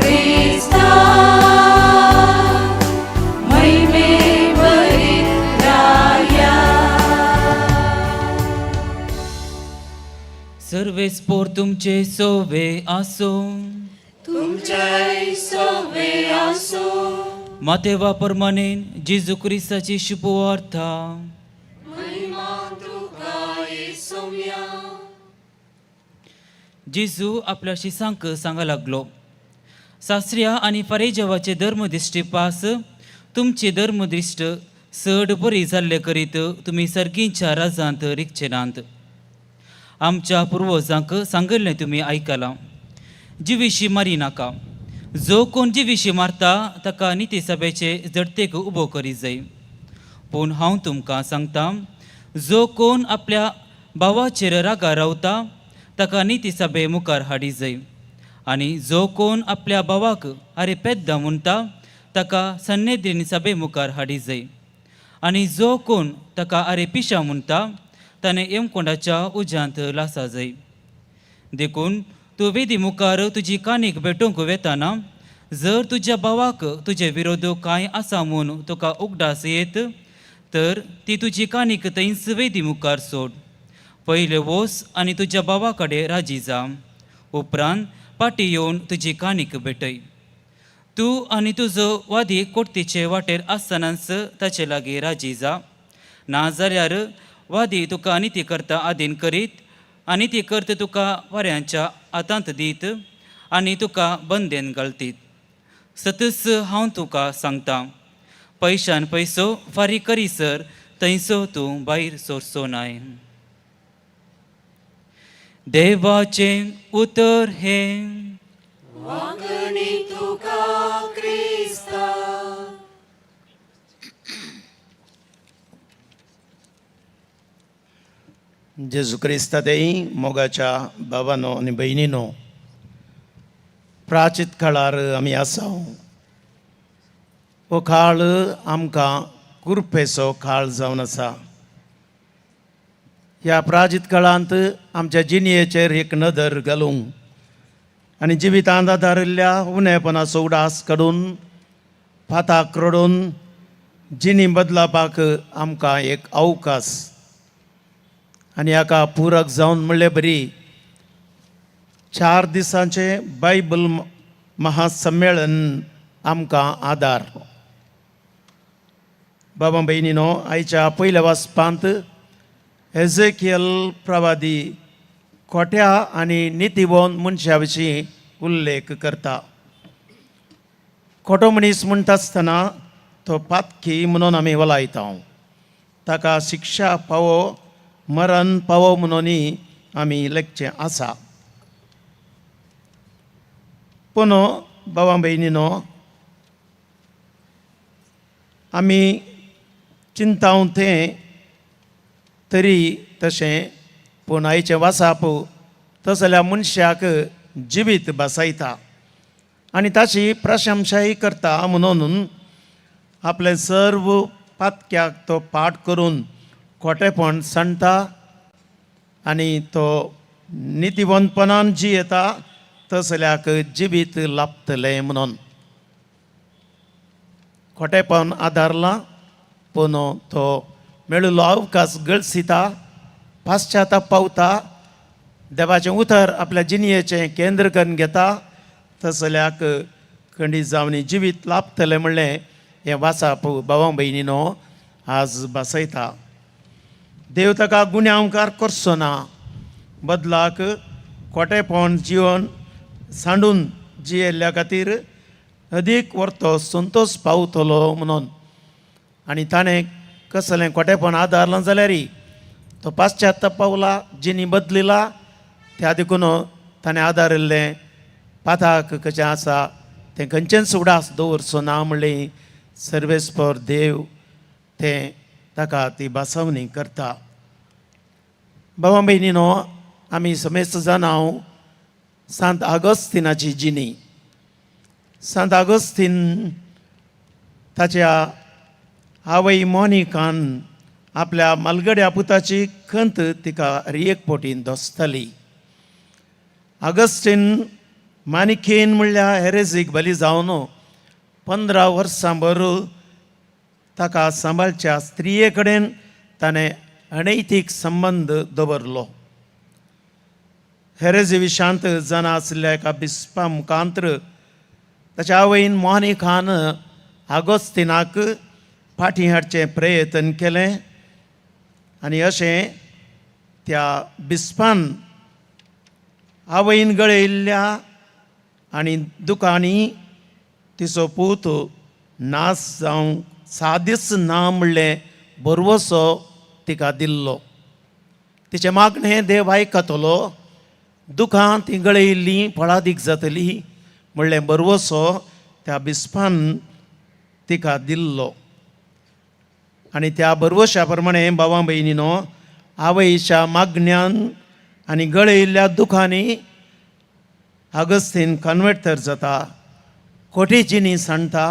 क्रिस्ता महिमे बरीत राया सर्वेस्पोर तुमचे सोवे आसो तुमचे सोवे आसो मातेवा परमानेन जेजू क्रिस्ताची शुभवार्ता महिमा तुका येसुया जेजू आपल्या शिसांक सांगा लागलो शास्त्रिया आणि फरेजवाचे धर्मदिश्टी पास तुमचे धर्मदिश्ट चड बरी जाल्ले करीत तुम्ही सर्गींच्या राजांत रिक्षेनांत आमच्या पुर्वजांक सांगिल्लें तुम्ही आयकलां जिविशी मारी नाका जो कोण जिविशी मारता ताका नितीसभेचे जडतेक उबो करी जाय पूण हांव तुमकां सांगता जो कोण आपल्या भावाचेर रागा रावता ताका नितीसभे मुखार हाडी जाय आनी जो कोण आपल्या भावाक आरे पेद्दा म्हणटा ताका सन्नेद्रीन सभे मुखार हाडी जाय आनी जो कोण ताका आरे पिशा म्हणटा ताणें येमकोंडाच्या उज्यांत लासा जाय देखून तूं वेदी मुखार तुजी कानीक भेटोवंक वेताना जर तुज्या भावाक तुजे विरोध कांय आसा म्हूण तुका उगडास येत तर ती तुजी कानीक थंयच वेदी मुखार सोड पयले वोस आनी तुज्या भावा कडेन राजी जा उपरांत पाटी येवन तुजी कानीक भेटय तूं आनी तुजो वादी कोर्टीचे वाटेर आसतनाच ताचे लागीं राजी जा नाजाल्यार वादी तुका निती करता आदीन करीत आनी ती करता तुका वाऱ्यांच्या हातांत दीत आनी तुका बंदेन घालतीत सतस हांव तुका सांगता पयशान पयसो फारीक करीसर थंयसो तूं भायर सरचो नाय देवाचें उतर हें वांगणी तुका क्रिस्ता जेजू क्रिस्तातही मोगाच्या बाबांनो आनी भयणीनो प्राचीत काळार आमी आसा हो काळ आमकां कुरपेचो काळ जावन आसा ह्या प्राचीत काळांत आमच्या जिणयेचेर एक नदर घालूंक आनी जिवितांत आदारिल्ल्या उणेपणाचो उडास काडून फाताक रडून जिणी बदलावपाक आमकां एक अवकाश आनी हाका पुरक जावन म्हणले बरी 4 दिसांचे बायबल महासम्मेलन आमकां आदार बाबा भयणीनो आयच्या पयल्या वाचपांत एझेकियल प्रवादी खोट्या आनी नितीवंत मनशा विशीं उल्लेख करता खोटो मनीस म्हणटा आसतना तो पातकी म्हणून आमी वलायता ताका शिक्षा पावो मरण पावो म्हणूनय आमी लेखचें आसा पूण बाबा भयणीनो आमी चिंताव तें तरी तशें पूण आयचें वासाप तस जाल्यार मनशाक जिवीत बसयता आनी ताची प्रशंसाय करता म्हणून आपले सर्व पातक्याक तो पाठ करून खोटेपण सांडटा आनी तो नितीवंतपणान जियेता तसल्याक जिवीत लाभतलें म्हणून खोटेपण आदारला पूण तो मेळिल्लो अवकाश गळसिता पाश्चाताप पावता देवाचें उतर आपल्या जिणयेचें केंद्र करून घेता तसल्याक खंडीत जावन जिवीत लाभतलें म्हणलें हें वाचाप भावां भयणीनो आज बसयता देव ताका गुन्यांवकार करचो ना बदलाक खोटेपण जिवन सांडून जियेल्ल्या खातीर अदीक वर्तो संतोश पावतलो म्हणून आनी ताणें कसलें खोटेपण आदारलां जाल्यारय तो पाश्चात्ताप पावला जिणी बदलिला त्या देखून ताणें आदारिल्लें पाताक कशें आसा तें खंयचेंच उडास दवरचो ना म्हणलें सर्वेस्पर देव तें ताका ती बासवणी करता. भावां भयणीनो, आमी समेस्त जाण हांव सांत आगोस्तिनाची जिणी. सांत आगोस्तीन ताच्या आवय मोनिकान आपल्या मालगड्या पुताची खंत तिका रियेक पोटीन दोसताली. आगस्टीन मानिकेन म्हणल्यार हेरेझीक बली जावन 15 वर्सां भर ताका सांबाळच्या स्त्रिये कडेन ताणें अनैतीक संबंद दवरलो. हेरेझी विशांत जाणा आशिल्ल्या एका बिस्पा मुखांतर ताच्या आवयन मोनिकान आगोस्तिनाक फाटीं हाडचें प्रयत्न केलें आनी अशें त्या बिस्पान आवयन गळयल्ल्या आनी दुखांनी तिचो पूत नास जावंक 6 दीस ना म्हणलें बरवसो तिका दिल्लो. तिचें मागणें देव आयकतलो. दुखां ती गळयिल्लीं फळादीक जातलीं म्हणलें बरवसो त्या बिस्पान तिका दिल्लो. आनी त्या बरवशा प्रमाणें भावां भयणीनो, आवयच्या मागण्यान आनी गळयिल्ल्या दुखांनी आगस्तीन कन्वर्ट तर जाता, खोटी जिणी सांडटा,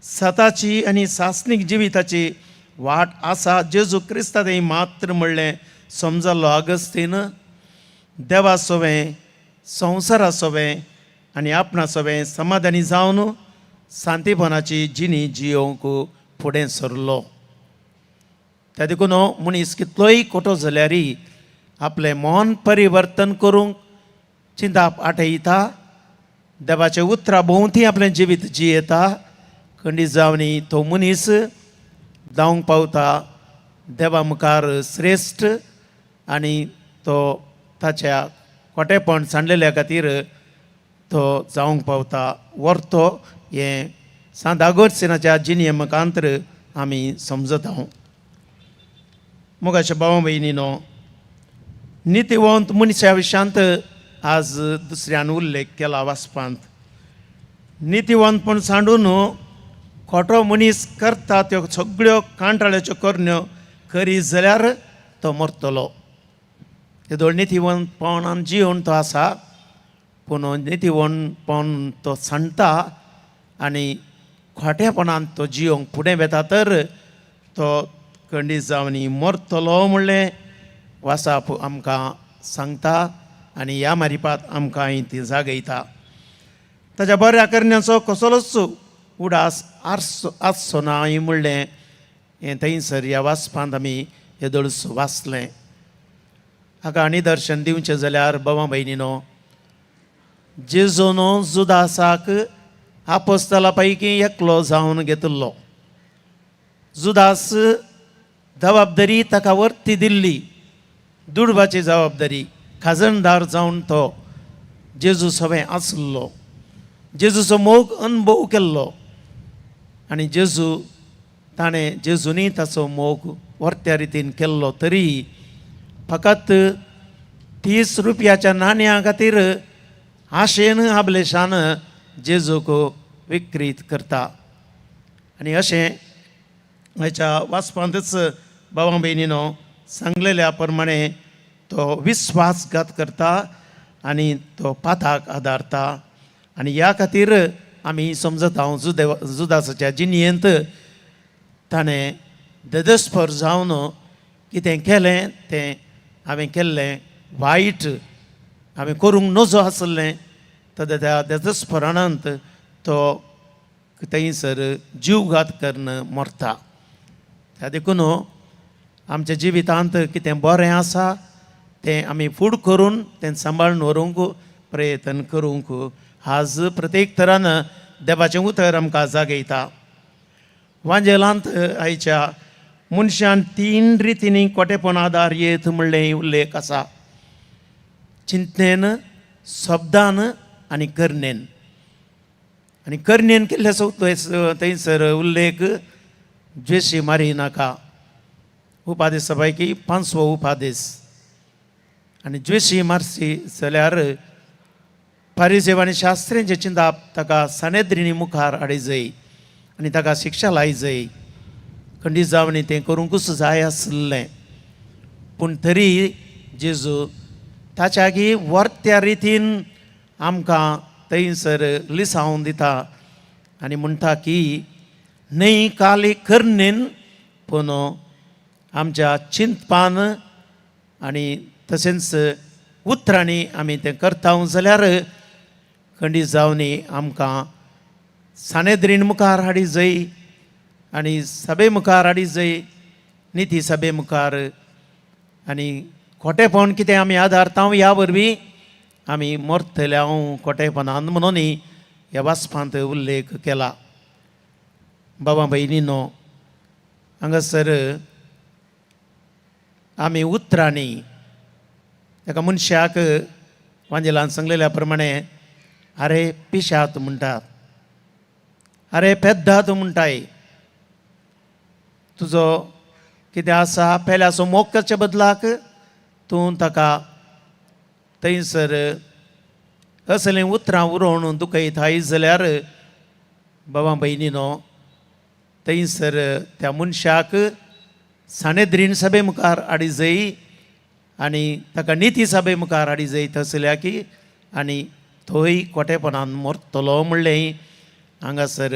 सताची आनी सासणीक जिविताची वाट आसा जेजू क्रिस्तांत मात्र म्हणलें समजलो आगस्तीन. देवा सोबें, संवसारा सोबें आनी आपणा सोबें समाधानी जावन शांतीपणाची जिणी जियोवंक फुडें सरलो. त्या देखून मनीस कितलोय खोटो जाल्यारय आपलें मन परिवर्तन करूंक चिंता आठयता, देवाच्या उतरा भोंवती आपलें जिवीत जियेता, खंडीत जावनी तो मनीस जावंक पावता देवा मुखार श्रेश्ठ आनी तो ताच्या खोटेपण सांडलेल्या खातीर तो जावंक पावता वर्तो. हें सांत आगोस्तिनाच्या जिणे मुखांतर आमी समजता. मोगाच्या भावां भयणीनो, नितीवंत मनशा विशांत आज दुसऱ्यान उल्लेख केला वाचपांत. नितीवंतपण सांडून खोटो मनीस करता त्यो सगळ्यो कांटाळ्याच्यो करण्यो करी जाल्यार तो मरतलो. तेदोळ नितीवंतपणान जिवन तो आसा, पूण नितीवंतपण तो सांडटा आनी खोटेपणान तो जियोंक फुडें वेता तर तो खंडीत जावनी मरतलो म्हणलें वासाप आमकां सांगता आनी ह्या मारिपात आमकां ती जागयता. ताच्या बऱ्या करण्याचो कसलोच उडास आसचो ना म्हणलें हें थंयसर ह्या वाचपांत आमी येदोळस वाचलें. हाका आनी दर्शन दिवचें जाल्यार भावां भयणीनो, जेजून जुदासाक आपोस्तला पैकी एकलो जावन घेतिल्लो. जुदास जबाबदारी ताका वर्ती दिल्ली, दुडपाची जबाबदारी. खाजणदार जावन तो जेजू सोबें आसलो, जेजूचो मोग अनुभव केल्लो आनी जेजूनी ताचो मोग वर्त्या रितीन केल्लो. तरी फकत 30 रुपयाच्या नाण्या खातीर आशेन आबलेशान जेजूक विक्रीत करता. आनी अशें हेच्या वाचपांतच भावां भयणीनो सांगलेल्या प्रमाणे तो विस्वासघात करता आनी तो पाताक आदारता. आनी ह्या खातीर आमी समजता जुदासाच्या जिणयेंत ताणें ददस्पर जावन कितें केलें तें हांवें केल्लें वायट हांवें करूंक नजो आसलें, त्या ददस्परांत तो थंयसर जीवघात करून मरता. त्या देखून आमच्या जिवितांत कितें बरें आसा तें आमी फूड करून तें सांबाळून व्हरूंक प्रयत्न करूंक आज प्रत्येक तरान देवाचें उतर आमकां जागयता. वांजेलांत आयच्या मनशान 3 रितींनी खोटेपण आदार येत म्हणलें उल्लेख आसा. चिंतनेन, शब्दान आनी करनेन. आनी करनेन केल्ल्याचो थंयसर उल्लेख द्वेशी मारी नाका. उपादेशा पैकी 5वो उपादेश. आनी द्वेशी मारशी जाल्यार फारिसेव आनी शास्त्रींचे चिंताप ताका सानेद्रिनी मुखार हाडी जंय आनी ताका शिक्षा लाई जंय खंडीत जावनी तें करूंकूच जाय आसलें. पूण तरी जेजू ताच्यागी वर्त्या रितीन आमकां थंयसर लिसावन दिता आनी म्हणटा की न्ही काली करनेन पूण आमच्या चिंतपान आनी तशेंच उतरांनी आमी तें करता जाल्यार खंडीत जावनी आमकां सानेद्रीन मुखार हाडी जंय आनी सभे मुखार हाडी जंय निती सभे मुखार आनी खोटेपण कितें आमी आदारता ह्या वरवीं आमी मरतले हांव खोटेपणान म्हणून ह्या वाचपांत उल्लेख केला. बाबा भयणीनो हांगासर आमी उतरांनी एका मनशाक वांजेलान सांगलेल्या प्रमाणे आरे पिशात म्हणटात, आरे पेद्दात म्हणटाय. तुजो कितें आसा पेल्याचो मोग करचे बदलाक तूं ताका थंयसर असलें उतरां उरोवन दुखयताय जाल्यार बाबा भयणीनो थंयसर त्या मनशाक सानेद्रीन सभे मुखार हाडी जंय आनी ताका निती सभे मुखार हाडी जंय तसल्या की आनी थंय खोटेपणान मरतलो म्हणलें हांगासर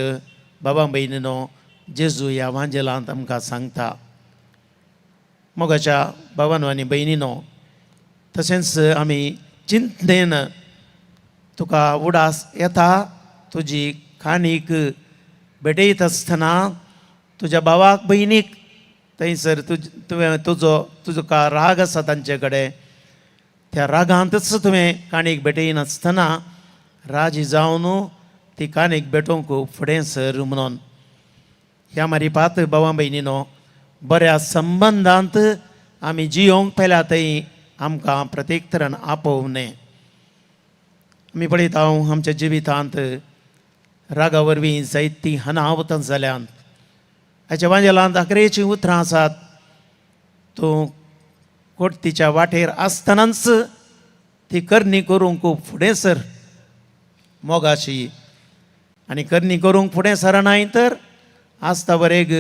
बाबा भयणीनो जेजू ह्या वांजेलांत आमकां सांगता. मोगाच्या बाबांनो आनी भयणीनो तशेंच आमी चिंतेन तुका उडास येता तुजी काणीक भेटयत आसतना तुज्या भावाक भयणीक थंयसर तुका राग आसा तांचे कडेन त्या रागांतच तुवें काणीक भेटयनासतना राजी जावन ती काणीक भेटोवंक फुडें सर म्हणून. ह्या मारिपात भावां भयणीनो बऱ्या संबंदांत आमी जियोंक पेल्या थंय आमकां प्रत्येक तरान आपोवने. आमी पळयता आमच्या जिवितांत रागा वरवीं जायतीं अनाहुतां जाल्यांत. हाच्या वांजेलांत अकरेचीं उतरां आसात. तूं कोर्तीच्या वाटेर आसतनाच ती करणी करूंक फुडें सर मोगाची आनी करणी करूंक फुडें सरनाय तर आसता बरेग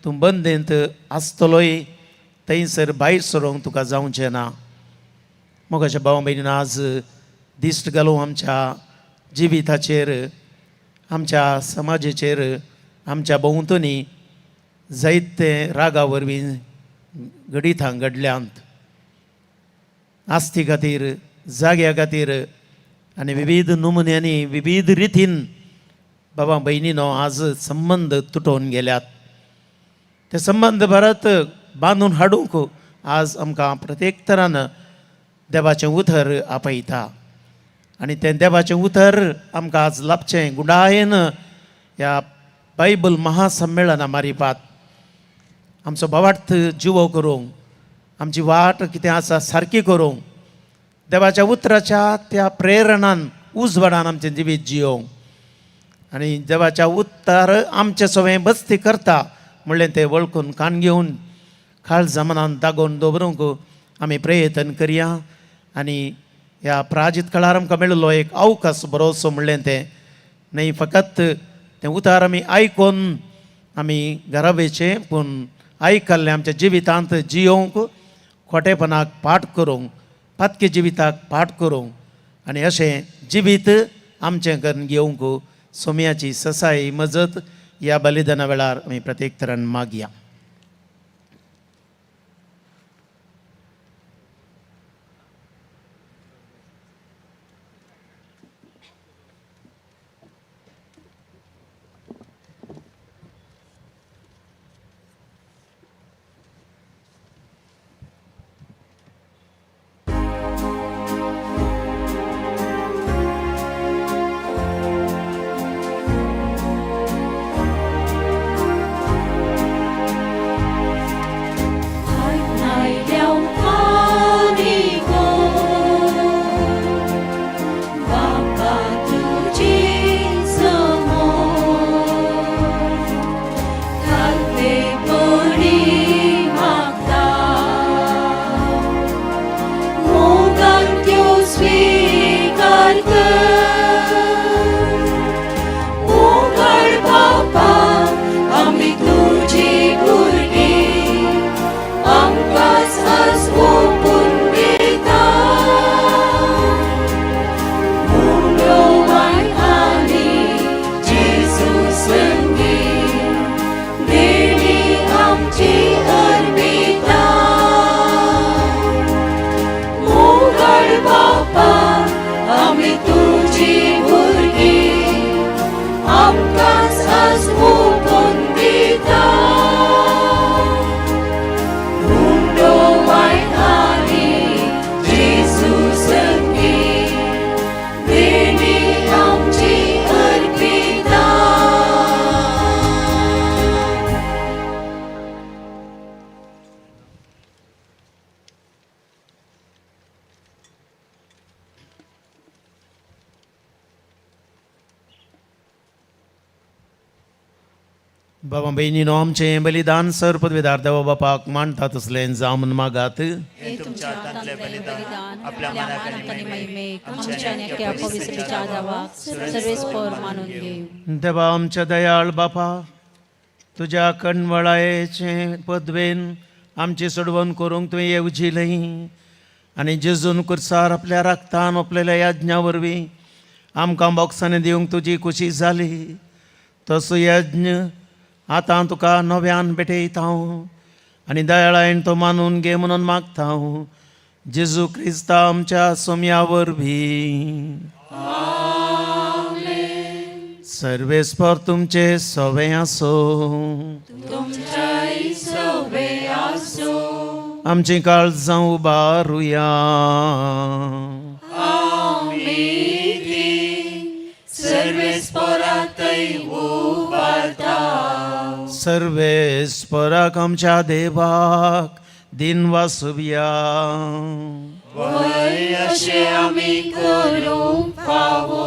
तूं बंदेंत आसतलोय थंयसर भायर सरोंक तुका जावचें ना. मोगाच्या भावा भयणीन आज दिश्ट घालूं आमच्या जिविताचेर आमच्या समाजाचेर आमच्या भोंवतणी जायते रागा वरवीं घडितां घडल्यांत. आस्ती खातीर जाग्या खातीर आनी विविध नमुन्यांनी विविध रितीन बाबा भयणीनो आज संबंद तुटोवन गेल्यात. ते संबंद परत बांदून हाडूंक आज आमकां प्रत्येक तरान देवाचें उतर आपयता आनी तें देवाचें उतर आमकां आज लाभचें गुडायेन ह्या बायबल महासम्मेळना मारिपात आमचो भावार्थ जिवो करूंक आमची वाट कितें आसा सारकी करूंक देवाच्या उतराच्या त्या प्रेरणान उजवाडान आमचें जिवीत जियोंक आनी देवाच्या उतर आमचें सगळें बस्ती करता म्हणलें तें वळखून कान घेवन खाळ जमानान दागोवन दवरूंक आमी प्रयत्न करया. आनी ह्या प्राजीत काळार आमकां मेळिल्लो एक अवकाश बरोसो म्हणलें तें न्ही फकत तें उतार आमी आयकून आमी घरा वयचें पूण आयकल्लें आमच्या जिवितांत जियोंक खोटेपणाक पाट करूंक पातके जिविताक पाट करूंक आनी अशें जिवीत आमचें करून घेवंक सोम्याची ससाई मजत ह्या बलिदाना वेळार आमी प्रत्येक तरान मागया. आमकांच आज ओपून दिता हुंडो वायट आनी जेजू सगळी देणी आमची अर्पिता. बाबा बहिणीनो, आमचें बलिदान सर पदवीदार देवा बापाक मांडटा तसलें जावन मागात. हे तुमच्या हातांतलें बलिदान आपल्या मनाक आनी महिमेक आमच्या नेक्या पवित्रच्या जावाक सर्वेस्पर मानून घेव. देवा आमच्या दयाळ बापा, तुज्या कणवळायेचे पदवेन आमची सोडवण करूंक तुवें येवजिलें आनी जेजून कुर्सार आपल्या रक्तान ओपलेल्या यज्ञा वरवीं आमकां बोगसाने दिवंक तुजी खुशी जाली. तसो यज्ञ आतां तुका नव्यान भेटयता आनी दयाळायेन तो मानून घे म्हणून मागता जेजू क्रिस्ता आमच्या सोम्या वरवीं. सर्वेस्पर तुमचे सवे आसो. तुमच्याय सवे आसो. आमची काळजां उबारुया. सर्वेस्परातय उबारता. सर्वेस्पराक आमच्या देवाक दिन वासुया. वय अशें आमी करूंक फावो.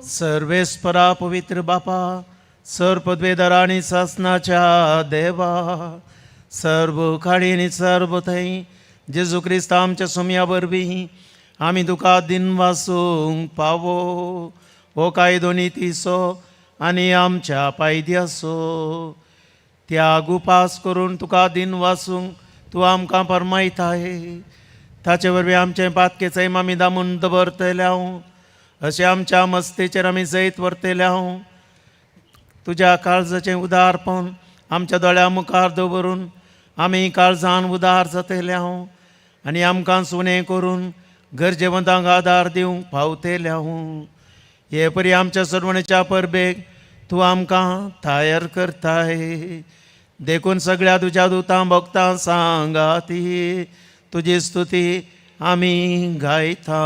सर्वेस्परा पवित्र बापा, सर पदवेदार आनी सासनाच्या देवा, सर्व काळी आनी सर्व थंय जेजू क्रिस्त आमच्या सोम्या वरवीं आमी तुका दिन वासूंक पावो. हो कायदो नितीसो आनी आमच्या पायद्यासो त्याग उपास करून तुका दिन वासूंक तूं आमकां फरमायताय. ताचे वरवीं आमचें पातके सैम आमी दामून दवरतल्या अशें आमच्या मस्तेचेर आमी जैत व्हरतल्या. तुज्या काळजाचें उदारपण आमच्या दोळ्या मुखार दवरून आमी काळजान उदार जातल्या आनी आमकां सुणें करून गरजेवंतांक आदार दिवंक पावतल्या. हे परी आमच्या सोडवणेच्या परबेक तूं आमकां तयार करताय. देखून सगळ्या तुज्या दुतां भक्तां सांगाती तुजी स्तुती आमी गायता.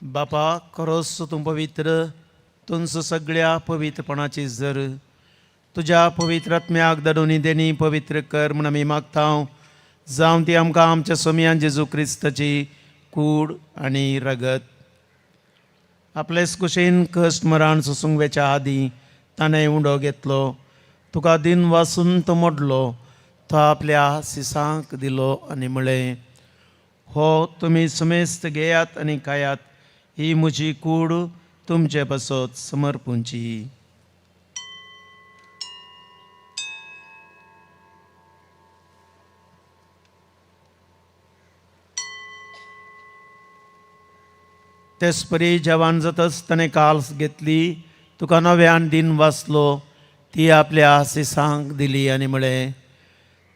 बापा, खरोच तूं पवित्र, तुमचो सगळ्या पवित्रपणाची जर तुज्या पवित्र आत्म्याक धाडून देणी पवित्र कर म्हूण आमी मागता. जावं ती आमकां आमच्या सोम्यान जेजू क्रिस्ताची कूड आनी रगत आपलेच कुशेन कश्ट मरण सोसूंक वेच्या आदीं ताणें उंडो घेतलो. तुका दिन वासून तो मोडलो, तो आपल्या सिसांक दिलो आनी म्हळें, हो तुमी समेस्त घेयात आनी खायात, ही म्हजी कूड तुमचे पासत समर्पूंची. तेच परी जेवण जातच ताणें काल्स घेतली, तुका नव्यान दिन वाचलो, ती आपल्या सिसांक दिली आनी म्हळें,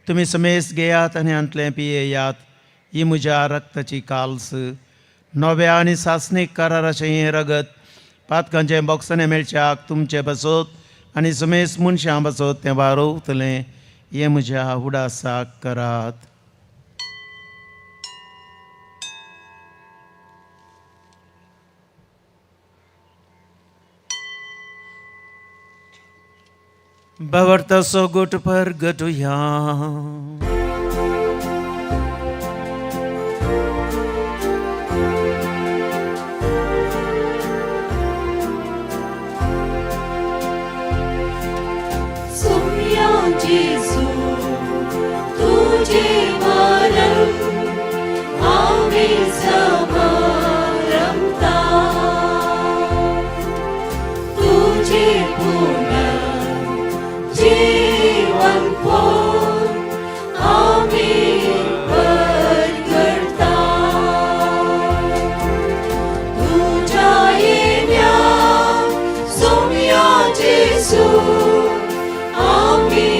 तुमी समेस्त घेयात आनी हांतलें पियेयात, ही म्हज्या रक्ताची काल्स, नव्या आनी सासणीक कराराचें हें रगत पातकांचें बोक्साने मेळच्याक तुमचे बसत आनी समेस्त मनशां बसत तें वारोवतलें. हे म्हज्या उडासाक करात. Bavartaso gut pergatuya. सोम्या जेजू तुझे वरम आम्ही समरमता तुझे पूर्ण जीवन पोर आम्ही करता तुझ्या येण्या सोम्या जेजू आम्ही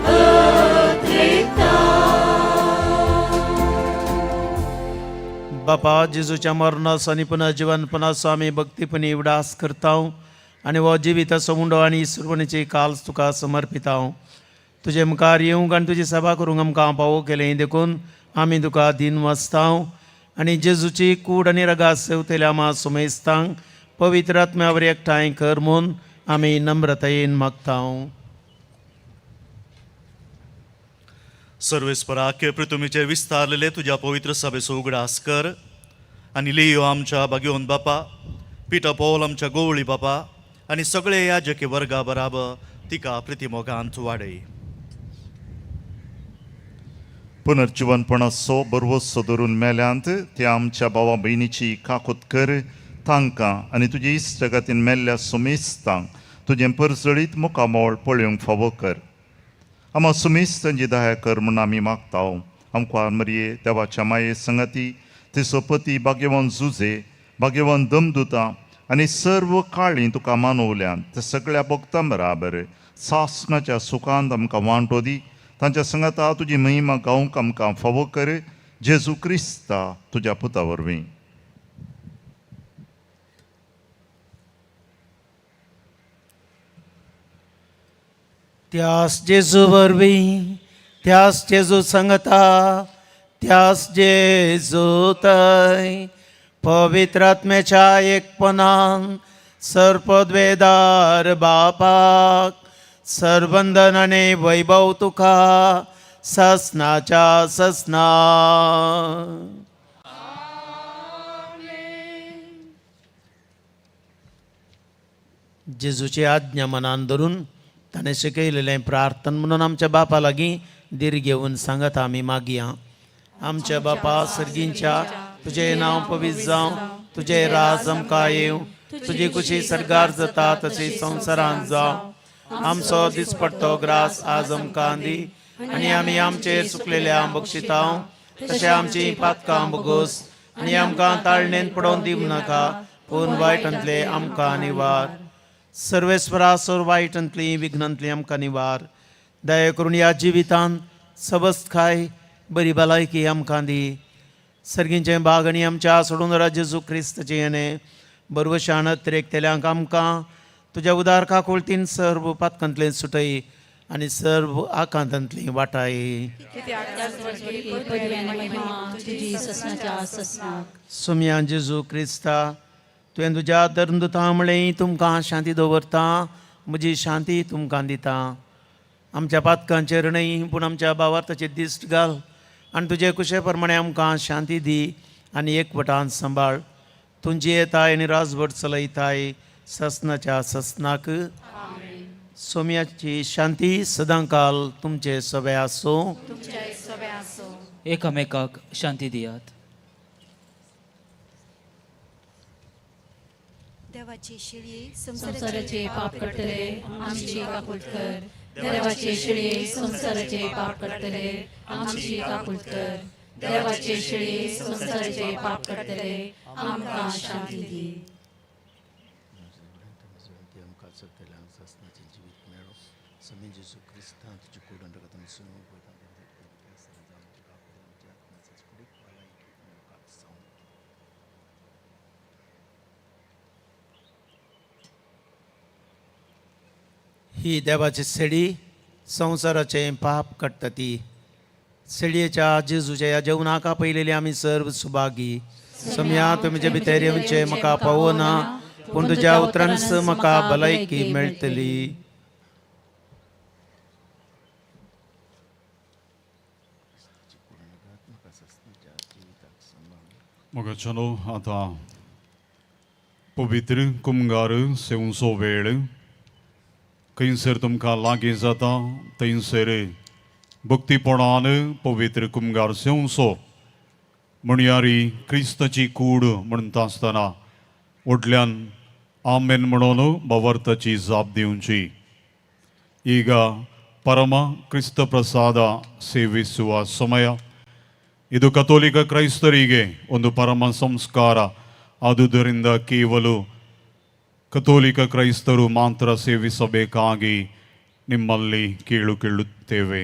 अत्रेता. बापा जेजूच्या मरणास आणि पुन्हा जीवनपणास आम्ही भक्तीपणे उडास करताव आणि व जिवित समुंड आणि सुरवणीचे काल तुका समर्पिताव. तुझे मुखार येवंक आनी तुजी सभा करूंक आमकां पावो केलें देखून आमी तुका दिन वाचताव आनी जेजूची कूड आनी रगास सेवतल्या मा सुमेस्तांक पवित्र आत्म्यावर एकठांय कर म्हूण आमी नम्रतायेन मागताव. सर्वेस्पराक पृथ्वीचे विस्तारलेले तुझ्या पवित्र सभेचो उगडास कर आनी लियो आमच्या भाग्यवन बापा, पिटर पौल आमच्या गोवळी बापा आनी सगळे याजकी वर्गा बराबर तिका प्रतिमोगांत वाडय. पुनर्जीवनपणाचो बरवोसो धरून मेल्यांत त्या आमच्या भावा भयणीची काकूत कर तांकां आनी तुजे इश्टगतीन मेल्ल्या सुमेस्तांक तुजें परजळीत मुखामोळ पळोवंक फावो कर. आमा सुमेस्तांची दया कर म्हूण आमी मागताव. आमकां मरये देवाच्या माये संगती तिचो पती भाग्यवान जुजे, भाग्यवान दमदुतां आनी सर्व काळी तुका मानवल्यान त्या सगळ्या भक्तां बराबर सासणाच्या सुखांत आमकां वांटो दी. तांच्या संगता तुजी महिमा गावंक आमकां फावो कर. जेजू क्रिस्ता तुज्या पुता वरवीं. त्यास जेजू वरवीं, त्यास जेजू संगता, त्यास जेजू तय पवित्र आत्म्याच्या एकपणान सर्पद्वेदार बापाक सरबंधन आनी वैभव तुका ससनाच्या ससना. जेजूची आज्ञा मनान धरून ताणें शिकयलेलें प्रार्थना म्हणून आमच्या बापा लागीं धीर घेवन सांगत आमी मागया. आमच्या बापा सर्गींच्या तुजें नांव पवित्र जावं, तुजें राज आमकां येवं, तुजी खुशी सरगार जाता तशी संवसारांत जावं. आमचो दिसपट्टो ग्रास आज आमकां दी आनी आमी आमचे चुकलेल्यांक बक्षिताव तशें आमची पातकां बगोस आनी आमकां ताळणेन पडोवन दिवं नाका पूण वायटांतले आमकां निवार. सर्वेस्परा सोर वायटांतली विघ्नांतली आमकां निवार. दया करून ह्या जिवितांत सबस्त खाय बरी भलायकी आमकां दी. सर्गींचे बाग आनी आमच्या सोडून जेजू क्रिस्ताचे येणे बरवशान तेल्यांक आमकां तुज्या उदार काकुळतीन सर्व पातकांतले सुटय आनी सर्व आकांतांतली वाटाय. सुम्या जेजू क्रिस्ता तुवें तुज्या धर्मदुतां म्हळें तुमकां शांती दवरता, म्हजी शांती तुमकां दिता. आमच्या पातकांचेर न्हय पूण आमच्या भावार्थाचेर दिश्ट घाल आनी तुजे कुशे प्रमाणे आमकां शांती दी आनी एकवटान सांबाळ. तुमची येताय आनी राजवट चलयताय ससनाच्या ससनाक. सोम्याची शांती सदां काल तुमचे सवे आसो. एकामेकाक शांती दियात. देवाची शिळी संसाराचे पाप करतले आमची काकुळट कर. देवाचे शिळे संसाराचे पाप करतले आमची काकुळट कर. देवाचे शिळे संसाराचे पाप करतले आमकां शांती दी. ही देवाची सेडी संसाराचे पाप कट्टा ती सिडयेच्या जेजूच्या या जेवणाका पयलेली आमी सर्व सुभागी सम्या तुमचे भितर येवचे म्हाका पावना पूण तुज्या उतरांस म्हाका भलायकी मेळटली. मग चलो आता पवित्र कुमगार सेवंचो वेळ खंयसर तुमकां लागीं जाता थंयसर भक्तीपणान पवित्र कुमगार सेवंचो म्हणयारी क्रिस्ताची कूड म्हणटा आसतना ಒಡ್ಲ್ಯಾನ್ ಆಮೆನ್ म्हणून ಭವರ್ತಾची ಜಾಬ್ ದಿವಂಚಿ. ಈಗ ಪರಮ ಕ್ರಿಸ್ತ ಪ್ರಸಾದ ಸೇವಿಸುವ ಸಮಯ. ಇದು ಕಥೋಲಿಕ ಕ್ರೈಸ್ತರಿಗೆ ಒಂದು ಪರಮ ಸಂಸ್ಕಾರ. ಆದುದರಿಂದ ಕೇವಲ ಕಥೋಲಿಕ ಕ್ರೈಸ್ತರು ಮಾತ್ರ ಸೇವಿಸಬೇಕಾಗಿ ನಿಮ್ಮಲ್ಲಿ ಕೇಳುತ್ತೇವೆ.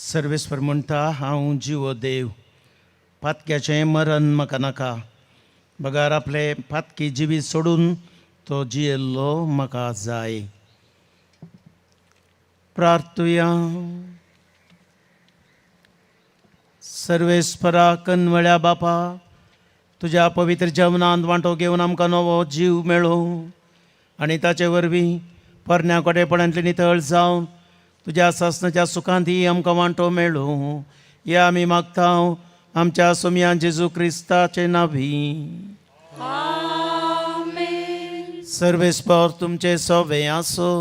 सर्वेस्पर म्हणटा हांव जिवो देव, पातक्याचें मरण म्हाका नाका. बगार आपले पातकी जिवीत सोडून तो जियेल्लो म्हाका जाय. प्रार्थुया. सर्वेस्परा कन्वळ्या बापा, तुज्या पवित्र जेवणांत वांटो घेवन आमकां नवो जीव मेळो आनी ताचे वरवीं परण्या कोटेपणांतली नितळ जावन तुज्या सासणाच्या सुखांती आमकां वांटो मेळो. या आमी मागता आमच्या सोमया जेजू क्रिस्ताचे नांवी. सर्वेस्पर तुमचे सवे आसो.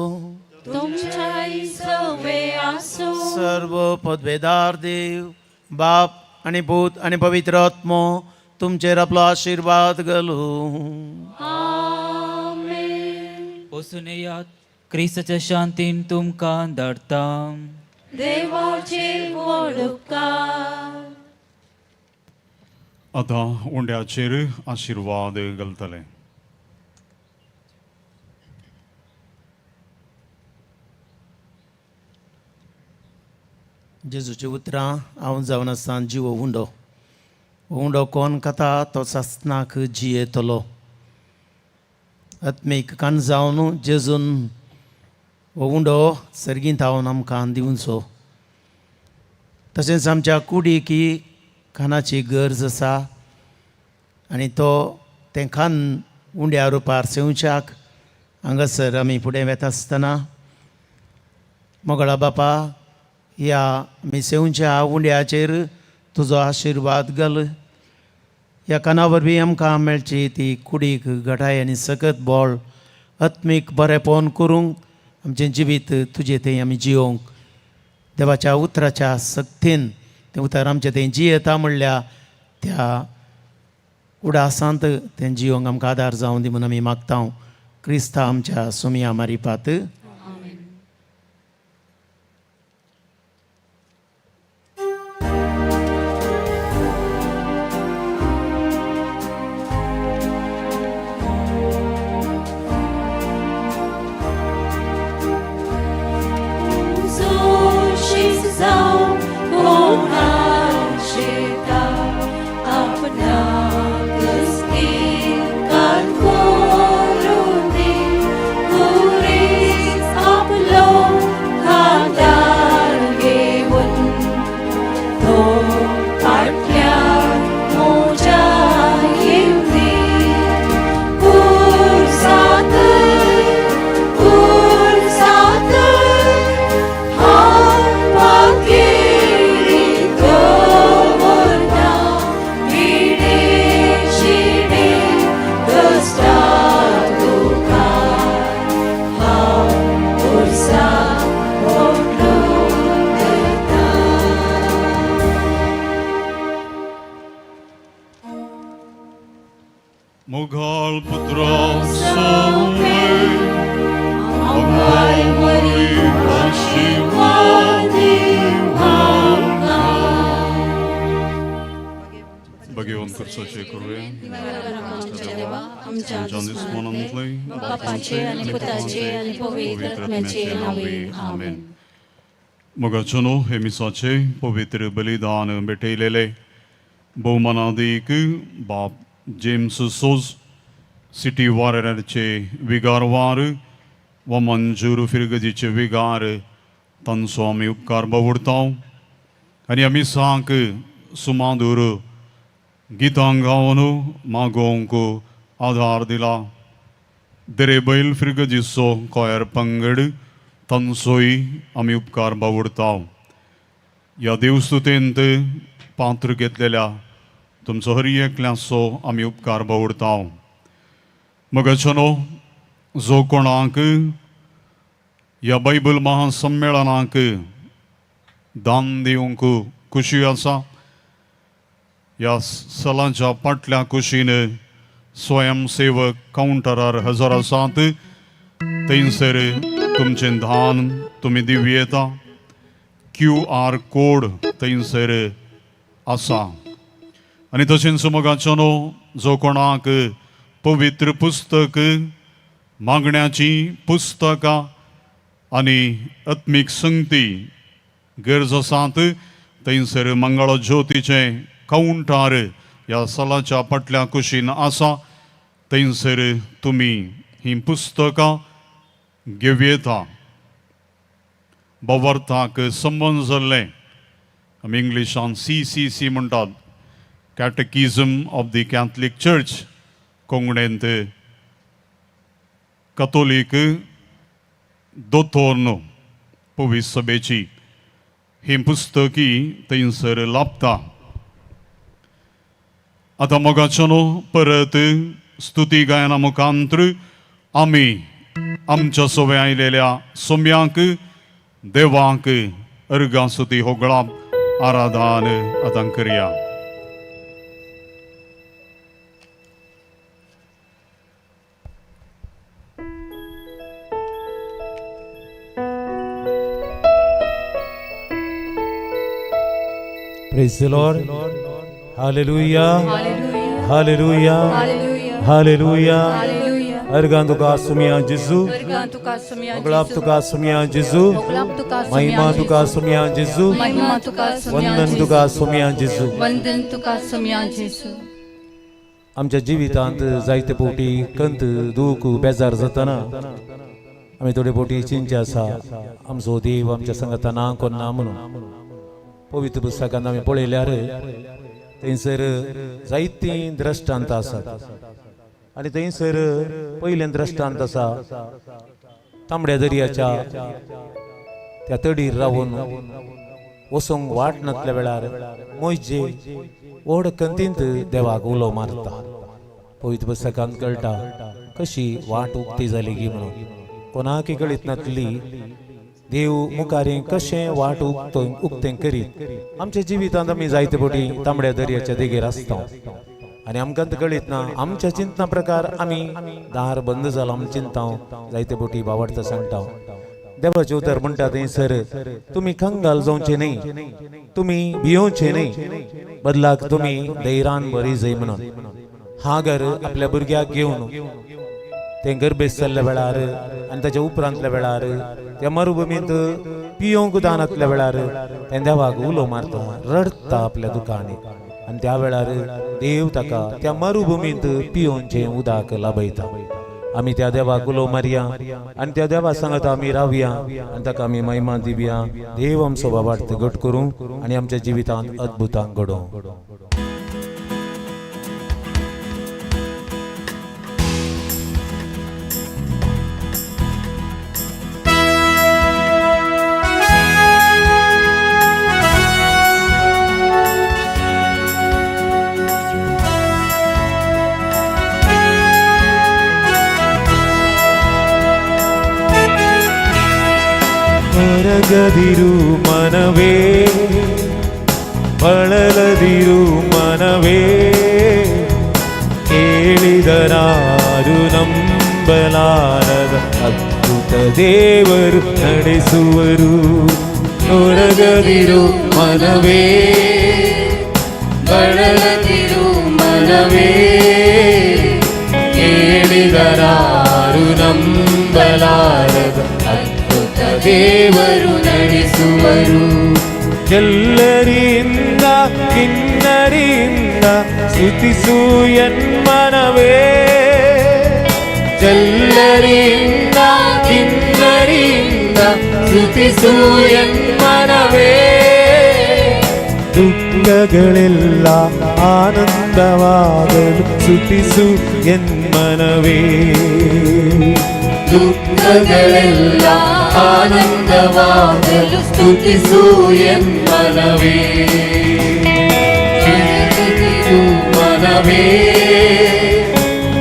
तुमच्याही सवे आसो. सर्व पदवेदार देव बाप आणि भूत आणि पवित्र आत्मो तुमचेर आपलो आशीर्वाद घालो. वसून येयात, क्रिस्ताच्या शांतीन तुमकां धाडटा. देवाचे व्हड उपकार. आतां उंड्याचेर आशीर्वाद घालतले. जेजूची उतरां हांव जावन आसतना जिवो उंडो कोण खाता तो सासनाक जियेतलो. आत्मीक कान जावन जेजून हो उंडो सर्गींत हांवन आमकां दिवचो. तशेंच आमच्या कुडीक ही खानाची गरज आसा आनी तो तें खान उंड्या रुपार सेवच्याक हांगासर आमी फुडें वेता आसतना मोगळा बापा, ह्या आमी सेवच्या उंड्याचेर तुजो आशिर्वाद घाल. ह्या काना वरवीं आमकां मेळची ती कुडीक घटाय आनी सकत बोळ आत्मीक बरेपण करूंक आमचें जिवीत तुजें थंय आमी जियोंक. देवाच्या उतराच्या सक्तीन तें उतर आमचें थंय जियेता म्हणल्या त्या उडासांत तें जियोंक आमकां आदार जावं दी म्हणून आमी मागता. क्रिस्ता आमच्या Somaiya मारिपात. Mughal putra sowe Amai mari ashirwadi hamka. Bhagavan kursaचे करूया. आमच्या दिसमनांतले बापाचे आणि पुताचे आणि पवित्र आत्म्याचे नावे. आमेन. मोगाचनो हे मिसाचे पवित्र बलिदान भेटयलेले भोवमानादीक बाप जेम्स सोज सिटी वारेराचे विगारवार व मंजूर फिरगजीचे विगार तांचो आमी उपकार बावडटा आनी आमी सांक सुमाधुर गितां गावन मागोवंक आधार दिला. देरेबैल फिरगजीचो कोयर पंगड तांचोय आमी उपकार बावडटा. ह्या देवस्तुतेंत पात्र घेतलेल्या तुमचो हर एकल्याचो आमी उपकार बावडटा. मोगाचनो जो कोणाक ह्या बायबल महासम्मेळनाक दान दिवंक खुशी आसा, ह्या सालांच्या फाटल्या कुशीन स्वयंसेवक कावंटरार हजर आसात, थंयसर तुमचें दान तुमी दिवं येता. QR कोड थंयसर आसा. आनी तशेंच मोगाचनो जो कोणाक पवित्र पुस्तक, मागण्याची पुस्तकां आनी आत्मीक संगती गरज आसात थंयसर मंगळ ज्योतीचे काउंटार ह्या सलाच्या पटल्या कुशीन आसा. थंयसर तुमी ही पुस्तकां घेवं येता. बवर्ताक संबंद जाल्ले आमी इंग्लिशान CCC म्हणटात, कॅटकिझम ऑफ द कॅथलीक चर्च. कोंकणींत कथोलीक दोतोर्नो पवित्र सभेची ही पुस्तकी थंयसर लाभता. आतां मोगाच्यानो परत स्तुती गायना मुखांतर आमी आमच्या सोबे आयलेल्या सोम्यांक देवाक अर्गां स्तुती होगळाप आराधन आतां करया. Praise the Lord. Hallelujah. Hallelujah. Hallelujah. Hallelujah. Hallelujah. Hallelujah. Argan tuka sumia Jesu. Argan tuka sumia Oglap Jesu. tuka sumia Jesu. Oglap tuka sumia Mahima tuka sumia Jesu. Mahima tuka sumia Vandan Jesu. tuka sumia Jesu. वंदन तुका समिया जेसू. आमच्या जिवितांत जायते पोटी कंत दूख बेजार जातना आमी थोडे पोटी चिंचे आसा आमचो देव आमच्या संगता ना कोन्ना म्हणून. पवित्र पुस्तकांत आमी पळयल्यार थंयसर जायतीं दृश्टांत आसात आनी थंयसर पयलें दृश्टांत आसा तांबड्या दर्याच्या त्या तडीर रावून वसोंक वाट नासल्या वेळार मोइजे व्हड कंतींत देवाक उलो मारता. पवित्र पुस्तकांत कळटा कशी वाट उक्ती जाली गी म्हणून. कोणाकय कळीत नासली देव मुखारी कशें वाट उक्तें करीत. आमच्या जिवितांत आमी जायते फावटी तांबड्या दर्याच्या देगेर आसता आनी आमकां कळीत ना आमच्या चिंतना प्रकार आमी दार बंद जालां आमी चिंता जायते फावटी भावार्थ सांगता. देवाचे उतर म्हणटा थंयसर तुमी खंगाल जावचे न्ही, तुमी भियोवचे न्ही, बदलाक तुमी धैर्यान बरी जय म्हणून. हागर आपल्या भुरग्याक घेवन ते गर्भेस जाल्ल्या वेळार आनी ताच्या उपरांतल्या वेळार त्या मरुभुमींत पियोंक दानातल्या वेळार ते देवाक उलो मारता, रडता आपल्या दुखांनी आनी त्या वेळार देव ताका त्या मरुभुमींत पियोंचें उदक लाभयता. आमी त्या देवाक उलो मारया आनी त्या देवा सांगता आमी रावया आनी ताका आमी महिमा दिवया. देव आमचो भावार्थ घट करूं आनी आमच्या जिवितांत अद्भुतां घडोवं. ಹೊರಗದಿರು ಮನವೇ ಬಳಲದಿರು ಮನವೇ ಕೇಳಿದರಾರು ನಂಬಲಾರದ ಅದ್ಭುತ ದೇವರು ನಡೆಸುವರು. ಹೊರಗದಿರು ಮನವೇ ಬಳಲದಿರು ಮನವೇ ಕೇಳಿದರಾರು ನಂಬಲಾರದ ದೇವರು ನಡೆಸುವರು. ಎಲ್ಲರಿಂದ ಕಿನ್ನರಿಯಿಂದ ಸ್ತುತಿಸು ಎನ್ಮನವೇ, ಎಲ್ಲರಿಂದ ಕಿನ್ನರಿಯಿಂದ ಸ್ತುತಿಸು ಎನ್ಮನವೇ. ದುಃಖಗಳೆಲ್ಲ ಆನಂದವಾಗಲು ಸ್ತುತಿಸು ಎನ್ಮನವೇ. ದುಃಖಗಳೆಲ್ಲ ಆನಂದವಾಗಲು ಸ್ತುತಿಸು ಎನ್ಮನವೇ. ಮನವೇ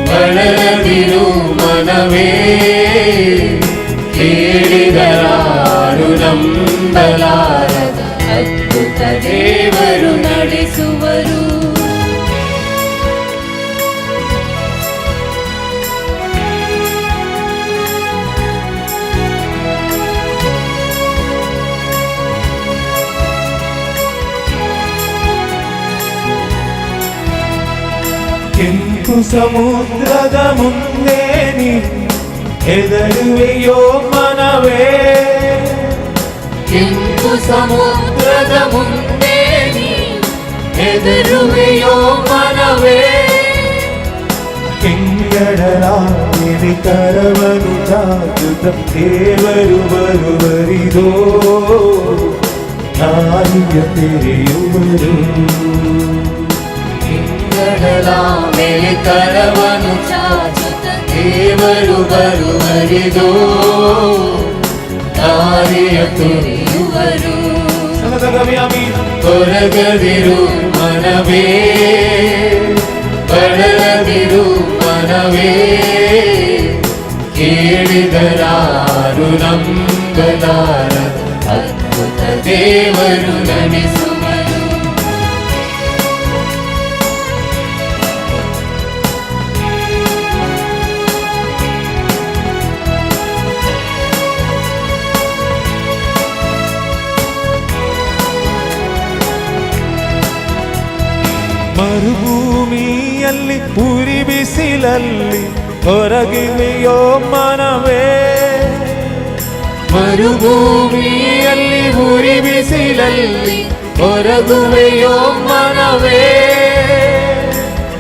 ಬಳಲದಿರು ಮನವೇ ಕೇಳಿದರಾರು ನಂಬಲಾರದ ಅದ್ಭುತ ದೇವರು ನಡೆಸುವರು. ಕೆಂಪು ಸಮುದ್ರದ ಮುಂದೆ ನೀ ಹೆದರುವೆಯೋ ಮನವೇ, ಕೆಂಪು ಸಮುದ್ರದ ಮುಂದೆ ನೀ ಎದುರುವೆಯೋ ಮನವೇ ಕೆಂಗಡರಾಗಿ ಕರವನು ಚಾಚುತ್ತ ದೇವರು ಬರುವರಿದೋ ದಾರಿಯ ತೆರೆಯುವರು ಕಡಲ ಮೇಲೆ ಕರವನು ಚಾಚುತ್ತ ದೇವರು ಬರುವರಿದೋ ದಾರಿಯ ತೆರೆಯುವರು ಕೊರಗದಿರು ಮನವೇ ಬಳಲದಿರು ಮನವೇ ಕೇಳಿದರಾರು ನಂಬಲಾರ ಅದ್ಭುತ ದೇವರು ನಡೆಸುವರು ಮರುಭೂಮಿಯಲ್ಲಿ ಉರಿ ಬಿಸಿಲಲ್ಲಿ ಹೊರಗಿವೆಯೋ ಮನವೇ ಮರುಭೂಮಿಯಲ್ಲಿ ಉರಿ ಬಿಸಿಲಲ್ಲಿ ಹೊರಗುವೆಯೋ ಮನವೇ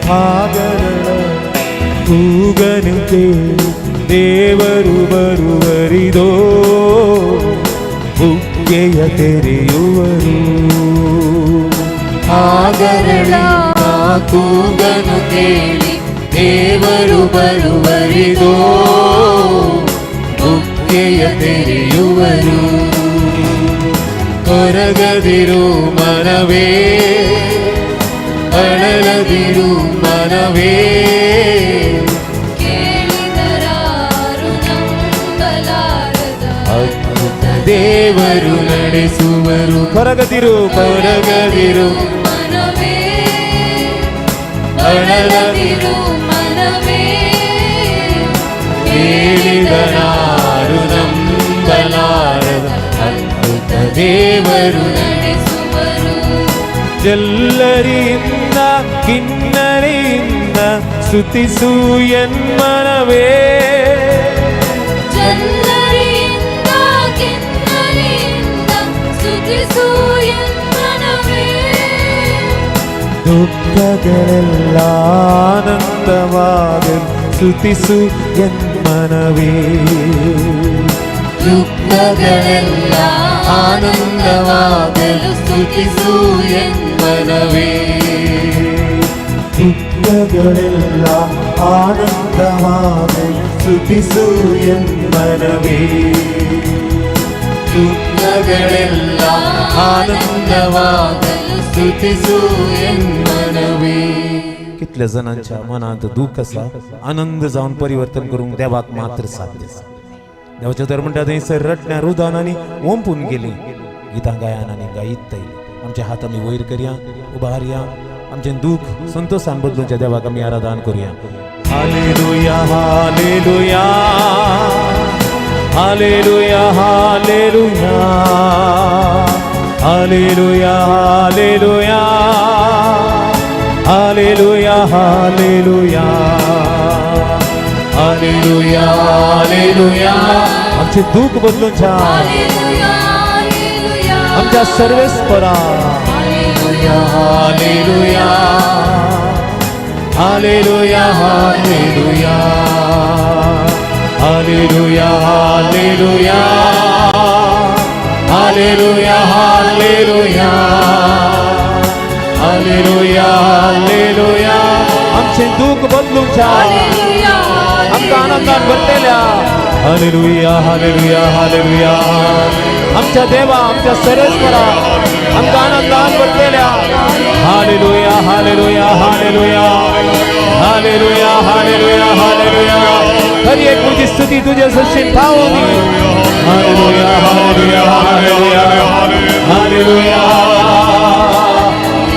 ಸಾಗರಳ ಕೂಗನು ಕೇಳಿ ದೇವರು ಬರುವರಿದೋ ಬುಗ್ಗೆಯ ತೆರೆಯುವರು ಸಾಗರಳ ಕೂಗನು ಕೇಳಿ ದೇವರು ಬರುವರಿದೋ ಬುಗ್ಗೆಯ ತೆರೆಯುವರು ಕೊರಗದಿರು ಮನವೇ ಅಳಲದಿರು ಮನವೇ ಕೇಳಿದರಾರು ನಂಬಲಾರದ ಅದ್ಭುತ ದೇವರು ನಡೆಸುವರು ಕೊರಗದಿರು ಕೊರಗದಿರು ಮನವೇ ಅಳಲದಿರು ಮನವೇ ಕೇಳಿದರಾರು ನಂಬಲಾರದ ಅದ್ಭುತ ದೇವರು ನಡೆಸುವರು ಜಲ್ಲರಿಯಿಂದ ಕಿನ್ನರಿಯಿಂದ ಸ್ತುತಿಸು ಎನ್ಮನವೇ ಜಲ್ಲರಿಯಿಂದ ಕಿನ್ನರಿಯಿಂದ ಸ್ತುತಿಸು ಎನ್ಮನವೇ ದುಃಖಗಳೆಲ್ಲ ಆನಂದವಾಗಲು ಸ್ತುತಿಸು ಎನ್ಮನವೇ ದುಃಖಗಳೆಲ್ಲ ಆನಂದವಾಗಲು ಸ್ತುತಿಸು ಎನ್ಮನವೇ ದುಃಖಗಳೆಲ್ಲ ಆನಂದವಾಗಲು ಸ್ತುತಿಸು ಎನ್ಮನವೇ ದುಃಖಗಳೆಲ್ಲ ಆನಂದವಾಗಲು स्तुतिसू मनवे. कितल्या जणांच्या मनात दुःख असा आनंद जाऊन परिवर्तन करून देवाक मात्र साध्य. देवाच्या तर म्हणटा थंयसर रडण्या रुदानांनी ओंपून गेली गितां गायनांनी गायत आमचे हात आमी वयर करया उबारया आमचे दुःख संतोषान बदलूच्या देवाक आमी आराधना करूया. Hallelujah hallelujah hallelujah hallelujah hallelujah hallelujah hallelujah hallelujah hallelujah आमचे दुःख बदलून छा आमच्या सर्वेस्परा hallelujah hallelujah hallelujah hallelujah hallelujah hallelujah hallelujah hallelujah hallelujah hallelujah आमचे दुःख बदलून छा आमका आनंदान भरलेल्या हालेलुया हालेलुया हालेलुया आमच्या देवा आमच्या सर्वेस्परा आमका आनंदान भरलेल्या hallelujah hallelujah hallelujah hallelujah hallelujah hallelujah हर एक तुझी स्तुती तुझ्या सशीन पावनी hallelujah hallelujah hallelujah hallelujah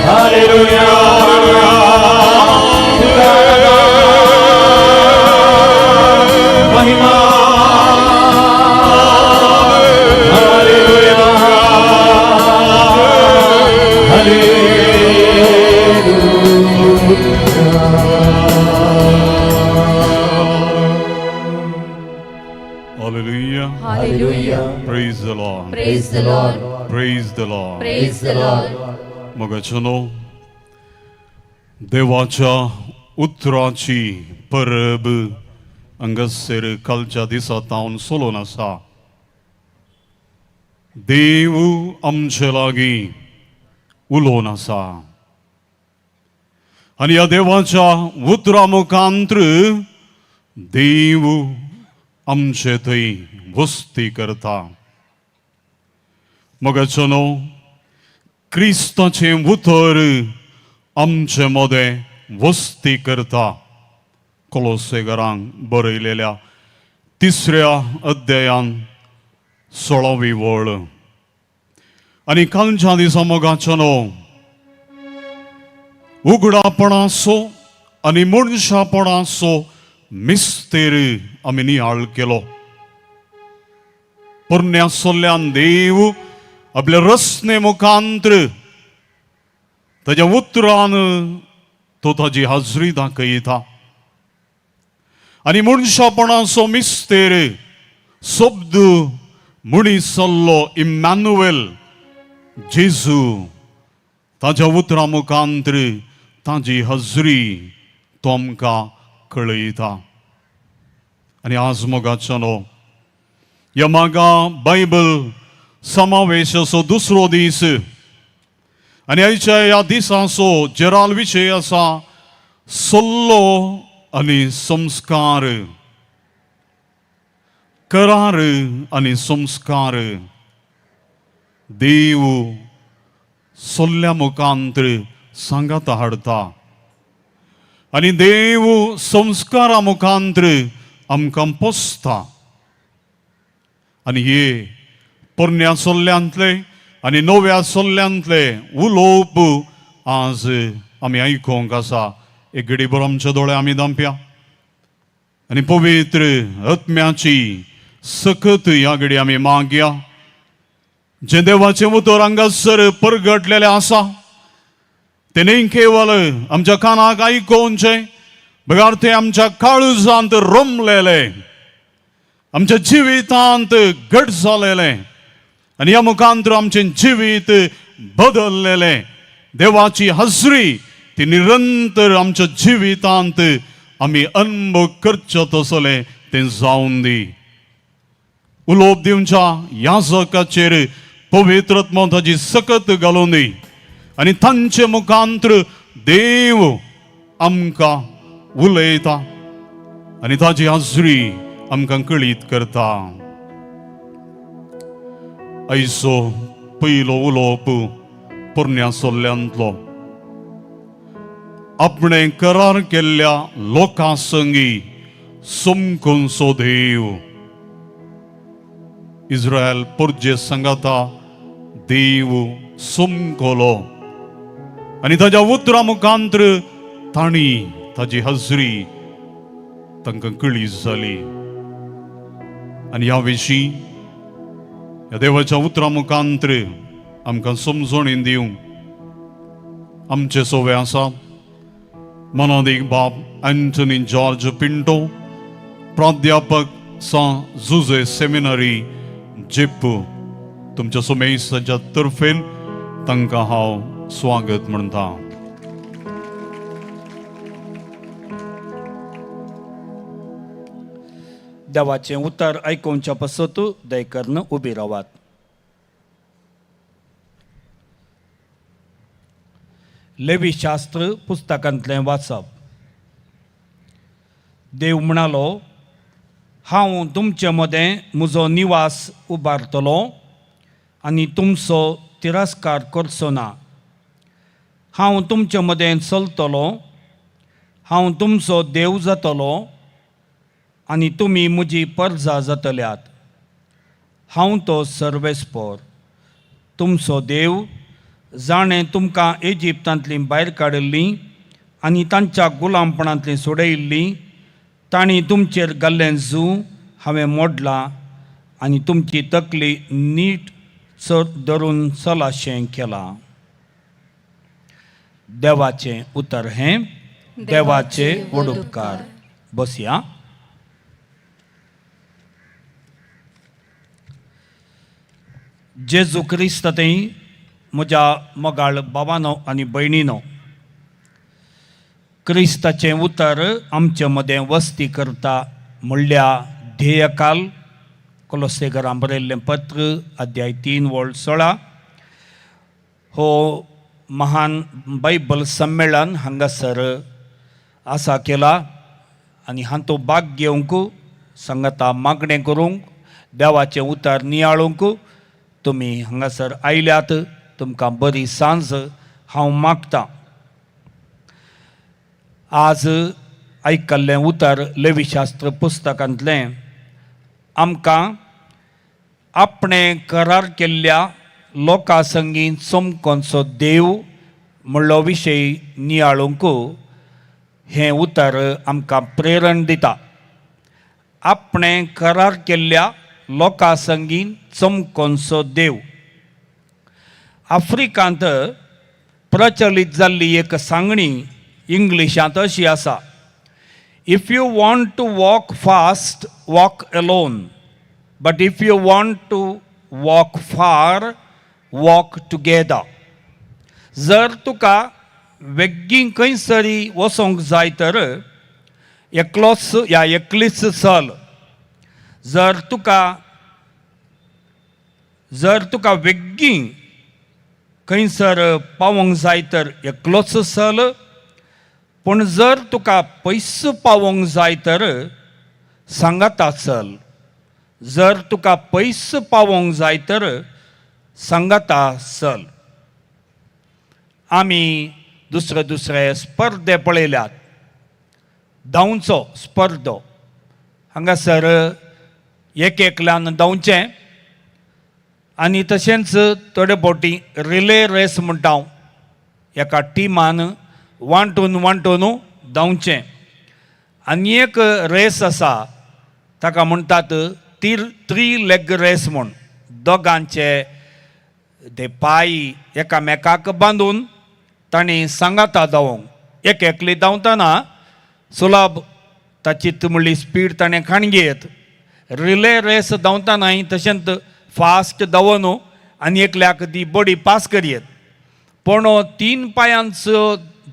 hallelujah Mahima hallelujah Hallelujah. Hallelujah. Praise the Lord. Praise the Lord. Praise the Lord. Praise the Lord. मगचनो देवाच्या उतराची परब हांगासर कालच्या दिसा तावन सोलोन आसा. देव आमचे लागीं उलोवन आसा आनी ह्या देवाच्या उतरा मुखांत्र देव आमचे थंय वस्ती करता. मगचनो क्रिस्ताचे उतर आमचे मदें वस्ती करता. कोलोसेकारांक बरयलेल्या 3ऱ्या अध्यायान 16वी वळ. आनी कालच्या दिसा मोगाचनो उगडापणाचो आनी मनशापणाचो मिस्तेर आमी नियाळ केलो. पोरण्या सोल्ल्यान देव आपल्या रचने मुखांत्र ताच्या उतरान तो ताची हाजरी दाखयता. आनी मनशापणाचो मिस्तेर शब्द मनीस जाल्लो इम्मॅन्युएल जेजू ताच्या उतरा मुखांत्र ताची हाजरी तो आमकां कळयता. आनी आज मोगाचनो ह्या मागा बायबल समावेशाचो 2रो दीस आनी आयच्या ह्या दिसाचो जेराल विशय आसा सल्लो आनी संस्कार. करार आनी संस्कार. देव सल्ल्या मुखांत्र सांगात हाडता आनी देव संस्कारा मुखांत्र आमकां पोसता. आनी हे पोरण्या सोल्ल्यांतले आनी नव्या सोल्ल्यांतले उलोवप आज आमी आयकोंक आसा. एक घडीभर आमचे दोळे आमी धांपया आनी पवित्र आत्म्याची सकत ह्या घडी आमी मागया. जे देवाचे उतर हांगासर परगटलेले आसा ते न्ही केवळ आमच्या कानाक आयकोवचे बगार ते आमच्या काळजांत रमलेले, आमच्या जिवितांत घट जालेले आनी ह्या मुखांतर आमचें जिवीत बदललेले. देवाची हाजरी ती निरंतर आमच्या जिवितांत आमी अनुभव करचे तसले तें जावन दी. उलोवप दिवच्या याजकाचेर पवित्र आत्मा ताची सकत घालून दी आनी तांचे मुखांतर देव आमकां उलयता आनी ताची हाजरी आमकां कळीत करता. आयचो पयलो उलोवप पोरण्या सोल्ल्यांतलो. आपणे करार केल्ल्या लोकां संगी समकुनचो देव. इस्रायल पोरजे सांगाता देव समकोलो आनी ताच्या उतरा मुखांतर ताणी ताची हाजरी तांकां कळीत जाली. आनी ह्या विशीं ह्या देवाच्या उतरा मुखांतर आमकां समजोणी दिवंक आमचे सोवे आसा मनादीक बाब एंटनी जॉर्ज पिंटो, प्राध्यापक सान जुजे सेमिनरी जेप्पू. तुमच्या सुमेसाच्या तर्फेन तांकां हांव स्वागत म्हणटा. देवाचें उतर आयकोवच्या पसत दयकरन उबी रावात. लेवी शास्त्र पुस्तकांतलें वाचप. देव म्हणालो, हांव तुमचे मदें म्हजो निवास उबारतलो आनी तुमचो तिरस्कार करचो ना. हांव तुमचे मदें चलतलो, हांव तुमचो देव जातलो आनी तुमी म्हजी परजा जातल्यात. हांव तो सर्वेस्पर तुमचो देव, जाणें तुमकां इजिप्तांतली भायर काडिल्ली आनी तांच्या गुलामपणांतली सोडयिल्ली. तांणी तुमचेर घाल्लें जू हांवें मोडलां आनी तुमची तकली नीट धरून चलाशें केलां. देवाचें उतर हें. देवाचे व्हड उपकार. बसया. जेजू क्रिस्त थंय म्हज्या मोगाळ भावानो आनी भयणीनो, क्रिस्ताचें उतर आमचे मदें वस्ती करता म्हणल्या ध्येयकाल कोलोसेकरां बरयल्लें पत्र अध्याय 3 वोळ 16 हो महान बायबल संमेलन हांगासर आसा केला आनी हातूं भाग घेवंक संगता मागणें करूंक देवाचें उतर नियाळूंक तुमी हांगासर आयल्यात. तुमकां बरी सांज हांव मागतां. आज आयकल्लें उतर लेवीशास्त्र पुस्तकांतलें आमकां आपणें करार केल्ल्या लोकां संगी चमकोनचो देव म्हणलो विशय नियाळूंक हें उतर आमकां प्रेरण दिता. आपणें करार केल्ल्या लोकां संगी चमकोनचो देव. आफ्रिकांत प्रचलीत जाल्ली एक सांगणी इंग्लिशांत अशी आसा: if you want to walk fast walk alone, but if you want to walk far walk together. जर तुका वेग्गीं खंयसरी वचोंक जाय तर एकलोच या एकलीच चल. जर तुका वेग्गीं खंयसर पावोंक जाय तर एकलोच चल. पूण जर तुका पयस पावोंक जाय तर सांगाता चल. जर तुका पयस पावोंक जाय तर सांगाता चल. आमी दुसरे दुसरे स्पर्धे पळयल्यात. धांवचो स्पर्धो हांगासर एकल्यान धांवचें आनी तशेंच थोडे फावटी रिले रेस म्हणटा हांव. एका टिमान वांटून धांवचें. आनी एक रेस आसा ताका म्हणटात 3 लेग रेस म्हूण. दोगांचे ते पाय एकामेकाक बांदून तांणी सांगाता धांवोंक. एकली धांवतना सुलभ ताची म्हणली स्पीड ताणें खाणगेत. रिले रेस धांवतानाय तशेंच फास्ट धांवन आनी एकल्याक ती बडी पास करियत. पूण 3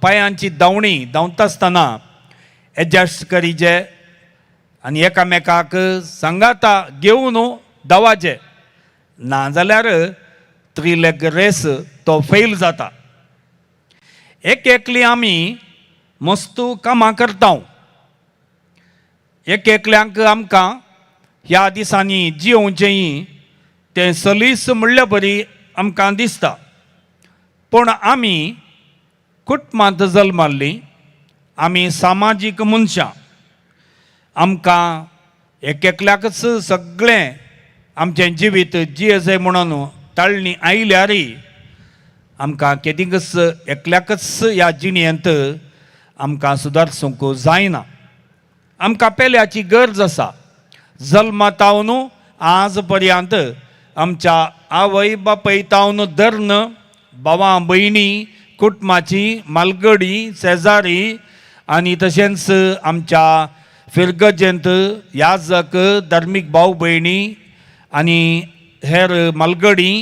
पांयांची धांवणी धांवता आसतना एडजस्ट करीचे आनी एकामेकाक सांगाता घेवन धांवाचे. नाजाल्यार 3 लेग रेस तो फेल जाता. एकली आमी मस्त कामां करता. एकल्यांक आमकां ह्या दिसांनी जियोवचेंय तें सलीस म्हणल्या बरी आमकां दिसता. पूण आमी कुटुंबांत जल्माल्लीं. आमी सामाजीक मनशां. आमकां एकल्याकच सगळें आमचें जिवीत जियेचें म्हणून ताळणी आयल्यारय आमकां केदींच एकल्याकच ह्या जिणेंत आमकां सुदारसूंक जायना. आमकां पेल्याची गरज आसा. जल्मातावन आज पर्यंत आमच्या आवय बापाय तावन धर्न भावां भयणी कुटुंबाची मालगडी शेजारी आनी तशेंच आमच्या फिरगजेंत याजक धार्मीक भाव भयणी आनी हेर मालगडी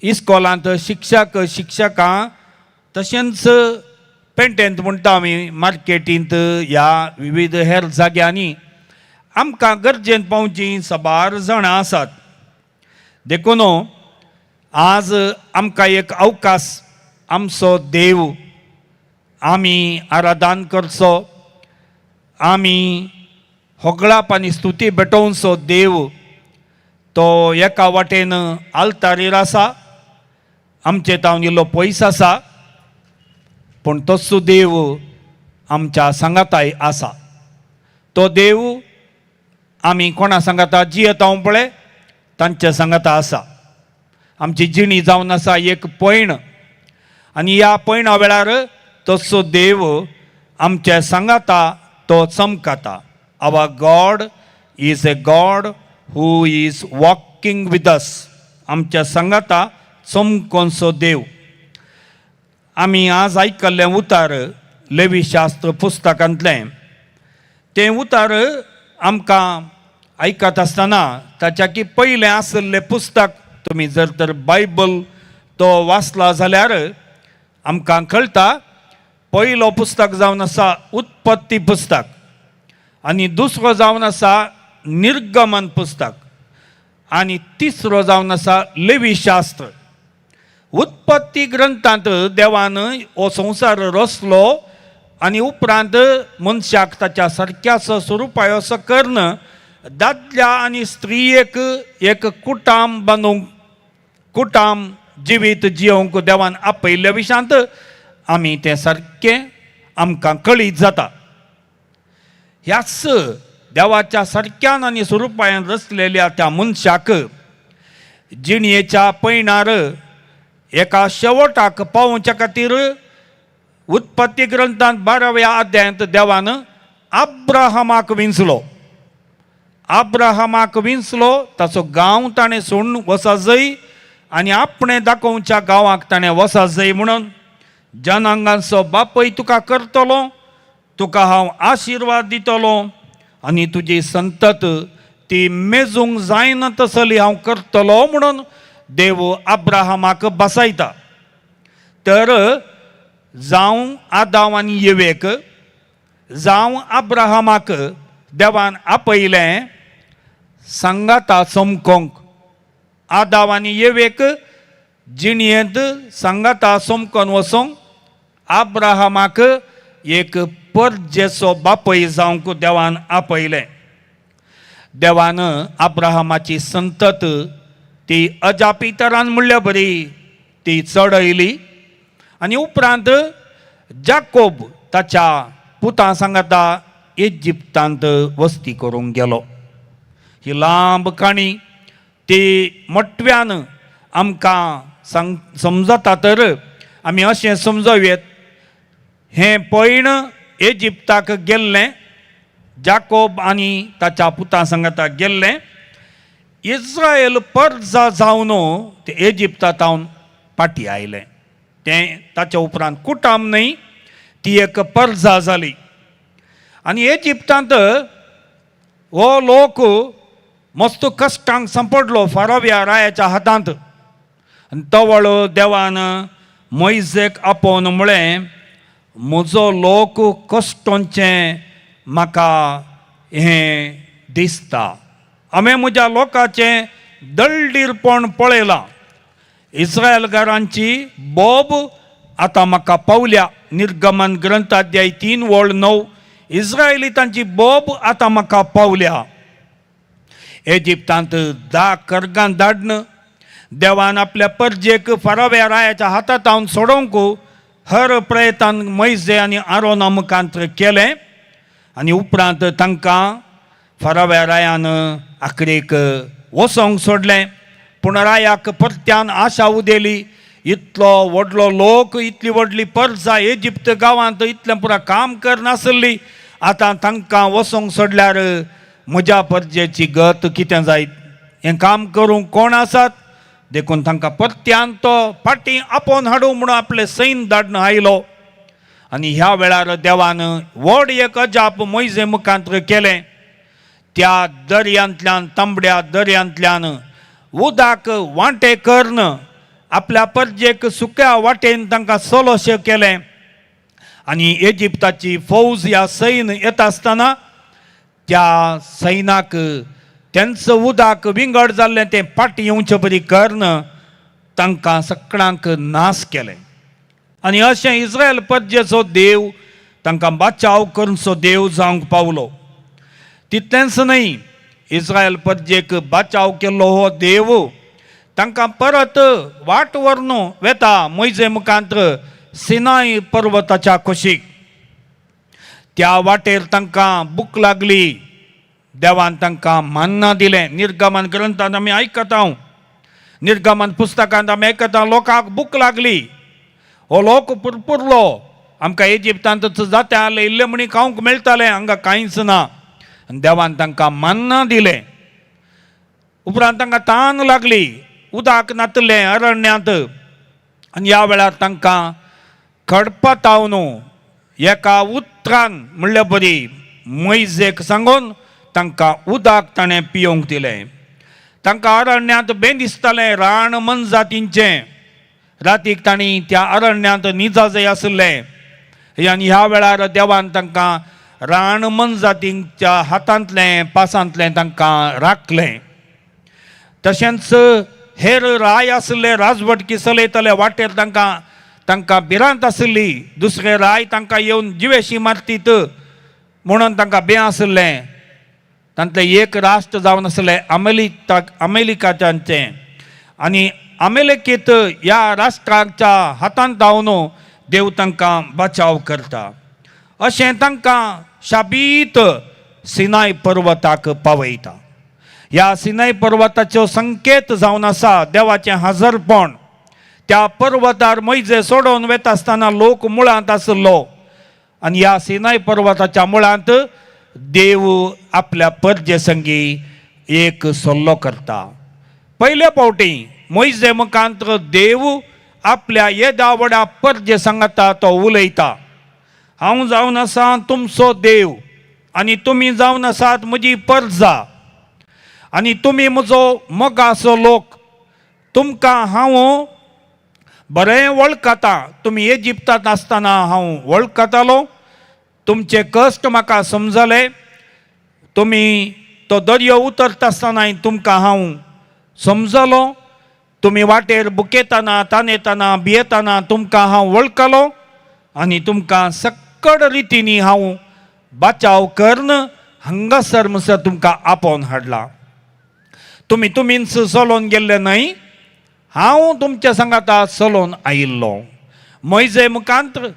इस्कॉलांत शिक्षक शिक्षकां तशेंच पेंटेंत म्हणटा आमी मार्केटींत ह्या विविध हेर जाग्यांनी आमकां गरजेन पावचीं साबार जाणां आसात. देखून आज आमकां एक अवकाश आमचो देव आमी आराधन करचो. आमी होगळाप आनी स्तुती भेटोवचो देव तो एका वाटेन आल्तारीर आसा. आमचे तावन इल्लो पयस आसा. पूण तसो देव आमच्या सांगाताय आसा. तो देव आमी कोणा सांगाता जियेता पळय तांच्या सांगाता आसा. आमची जिणी जावन आसा एक पैण आनी ह्या पैणा वेळार तसो देव आमच्या सांगाता तो चमकाता. Our God is a God who is walking with us. आमच्या सांगाता चमकोनचो देव. आमी आज आयकल्लें उतर लेवीशास्त्र पुस्तकांतलें तें उतर आमकां आयकत आसतना ताच्या की पयलें आसलें पुस्तक तुमी जर तर बायबल तो वाचला जाल्यार आमकां कळटा पयलो पुस्तक जावन आसा उत्पत्ती पुस्तक आनी दुसरो जावन आसा निर्गमन पुस्तक आनी तिसरो जावन आसा लेवी शास्त्र. उत्पत्ती ग्रंथांत देवान हो संवसार रचलो आनी उपरांत मनशाक ताच्या सारक्याचो स्वरुपाचो कर्ण दादल्या आनी स्त्रियेक एक कुटाम बांदूंक कुटाम जिवीत जियोंक देवान आपयल्ल्या विशांत आमी तें सारकें आमकां कळीत जाता. ह्याच देवाच्या सारक्यान आनी स्वरुपान रचलेल्या त्या मनशाक जिणयेच्या पैणार एका शेवटाक पावोवच्या खातीर उत्पत्ती ग्रंथांत 12व्या अध्यायांत देवान अब्राहमाक विंचलो. अब्राहमाक विंचलो, ताचो गांव ताणें सोडून वचा जाय आनी आपणें दाखोवच्या गांवाक ताणें वचा जाय म्हणून जनांगांचो बापूय तुका करतलो, तुका हांव आशिर्वाद दितलो आनी तुजी संतत ती मेजूंक जायना तसली हांव करतलो म्हणून देव अब्राहमाक बसयता. तर जावं आदाम आनी येवेक जावं अब्राहमाक देवान आपयलें सांगाता चमकोंक. आदाम आनी येवेक जिणयेंत सांगाता चमकोन वचोंक अब्राहमाक एक परजेचो बापूय जावंक देवान आपयलें. देवान अब्राहमाची संतत ती अजापितरान म्हणल्या बरी ती चडयली आनी उपरांत जाकोब ताच्या पुतां सांगाता इजिप्तांत वस्ती करूंक गेलो. ही लांब काणी ती मोटव्यान आमकां समजता तर आमी अशें समजूयेत हें पैण इजिप्ताक गेल्लें जाकोब आनी ताच्या पुतां सांगाता गेल्लें. इस्रायल परजा जावन ते इजिप्तांत फाटीं आयलें. तें ताच्या उपरांत कुटाम न्हय, ती एक परजा जाली आनी इजिप्तांत हो लोक मस्त कश्टांक सांपडलो फारोव्या रायाच्या हातांत. आनी तवळ देवान मोइजेक आपोवन म्हळें म्हजो लोक कश्टांचें म्हाका हें दिसता. हांवें म्हज्या लोकांचें दळडीरपण पळयलां. इस्रायलकारांची बोब आतां म्हाका पावल्या. निर्गमन ग्रंथ अध्याय 3:9 इस्रायलितांची बोब आतां म्हाका पावल्या. इजिप्तांत 10 कर्गां धाडन देवान आपल्या परजेक फारोव्या रायाच्या हातांत हांव सोडोवंक हर प्रयत्न मोइजे आनी आरोना मुखांत केलें आनी उपरांत तांकां फारोव्या रायान आखरेक वसोंक सोडलें. पूण रायाक परत्यान आशा उदेली, इतलो व्हडलो लोक, इतली व्हडली परजा इजिप्त गांवांत इतलें पुरा काम करनासली, आतां तांकां वसोंक सोडल्यार म्हज्या परजेची गत कितें जायत? हें काम करूंक कोण आसात? देखून तांकां परत्यान तो फाटीं आपोवन हाडूं म्हणून आपलें सैन धाडून आयलो. आनी ह्या वेळार देवान व्हड एक अजाप मोइजे मुखांत केलें. त्या दर्यांतल्यान, तांबड्या दर्यांतल्यान उदक वांटे करून आपल्या परजेक सुक्या वाटेन तांकां चलोशें केलें. आनी इजिप्ताची फौज ह्या सैन येता आसतना त्या सैनाक तेंचं उदक विंगड जाल्लें तें फाटीं येवचें परी करून तांकां सगळ्यांक नाश केलें. आनी अशें इस्रायल परजेचो देव तांकां बचाव करूनचो देव जावंक पावलो. तितलेंच न्हय, इस्रायल परजेक बचाव केल्लो हो देव तांकां परत वाट व्हरून वेता मोइजे मुखांत सिनाय पर्वताच्या कुशीक. त्या वाटेर तांकां भूक लागली. देवान तांकां मन्ना दिलें. निर्गमन ग्रंथांत आमी आयकता, निर्गमन पुस्तकांत आमी आयकता लोकांक भूक लागली. हो लोक पुरपुरलो, आमकां इजिप्तांत जाता जालें इल्लें म्हणी खावंक मेळटालें, हांगा कांयच ना. देवान तांकां मन्ना दिलें. उपरांत तांकां तान लागली, उदक नातलें अरण्यांत. आनी ह्या वेळार तांकां खडपतावन एका उतरान म्हणल्या बरी मोइजेक सांगून तांकां उदक ताणें पियोंक दिलें. तांकां अरण्यांत बेंदिसतालें रान मन जातींचें. रातीक तांणी त्या अरण्यांत निजाजय आसले आनी ह्या वेळार देवान तांकां रान मन जातींच्या हातांतलें पासांतलें तांकां राखलें. तशेंच हेर राय आसले राजवटकी चलयताले वाटेर तांकां भिरांत आसली. दुसरे राय तांकां येवन जिवेशी मारतीत म्हणून तांकां भिये आसलें. तांतलें एक राष्ट्र जावन आसलें अमेरिकाच्यांचें. आनी अमेरिकेत ह्या राष्ट्राच्या हातांत रावन देव तांकां बचाव करता. अशें तांकां शाबीत सिनाय पर्वताक पावयता. ह्या सिनाय पर्वताचो संकेत जावन आसा देवाचें हजरपण. त्या पर्वतार मैजे सोडून वता आसतना लोक मुळांत आसलो आनी ह्या सिनाय पर्वताच्या मुळांत देव आपल्या परजे संगी एक सल्लो करता. पयले फावटी मैजे मुखांत्र देव आपल्या येद्या व्हडा परजे सांगता तो उलयता. हांव जावन आसा तुमचो देव आनी तुमी जावन आसात म्हजी परजा आनी तुमी म्हजो मोगाचो लोक. तुमकां हांव बरें वळखता. तुमी इजिप्तांत आसतना हांव वळखतालो. तुमचे कश्ट म्हाका समजले. तुमी तो दर्यो उतरता आसतना तुमकां हांव समजलो. तुमी वाटेर बुकेतना तानेतना भियेतना तुमकां हांव वळखलो आनी तुमकां सक्कड रितीनी हांव बचाव करून हांगासर म्हणसर तुमकां आपोवन हाडला. तुमीच चलोवन गेल्ले न्हय, हांव तुमच्या सांगाता चलोवन आयिल्लो. मैजे मुखांत्र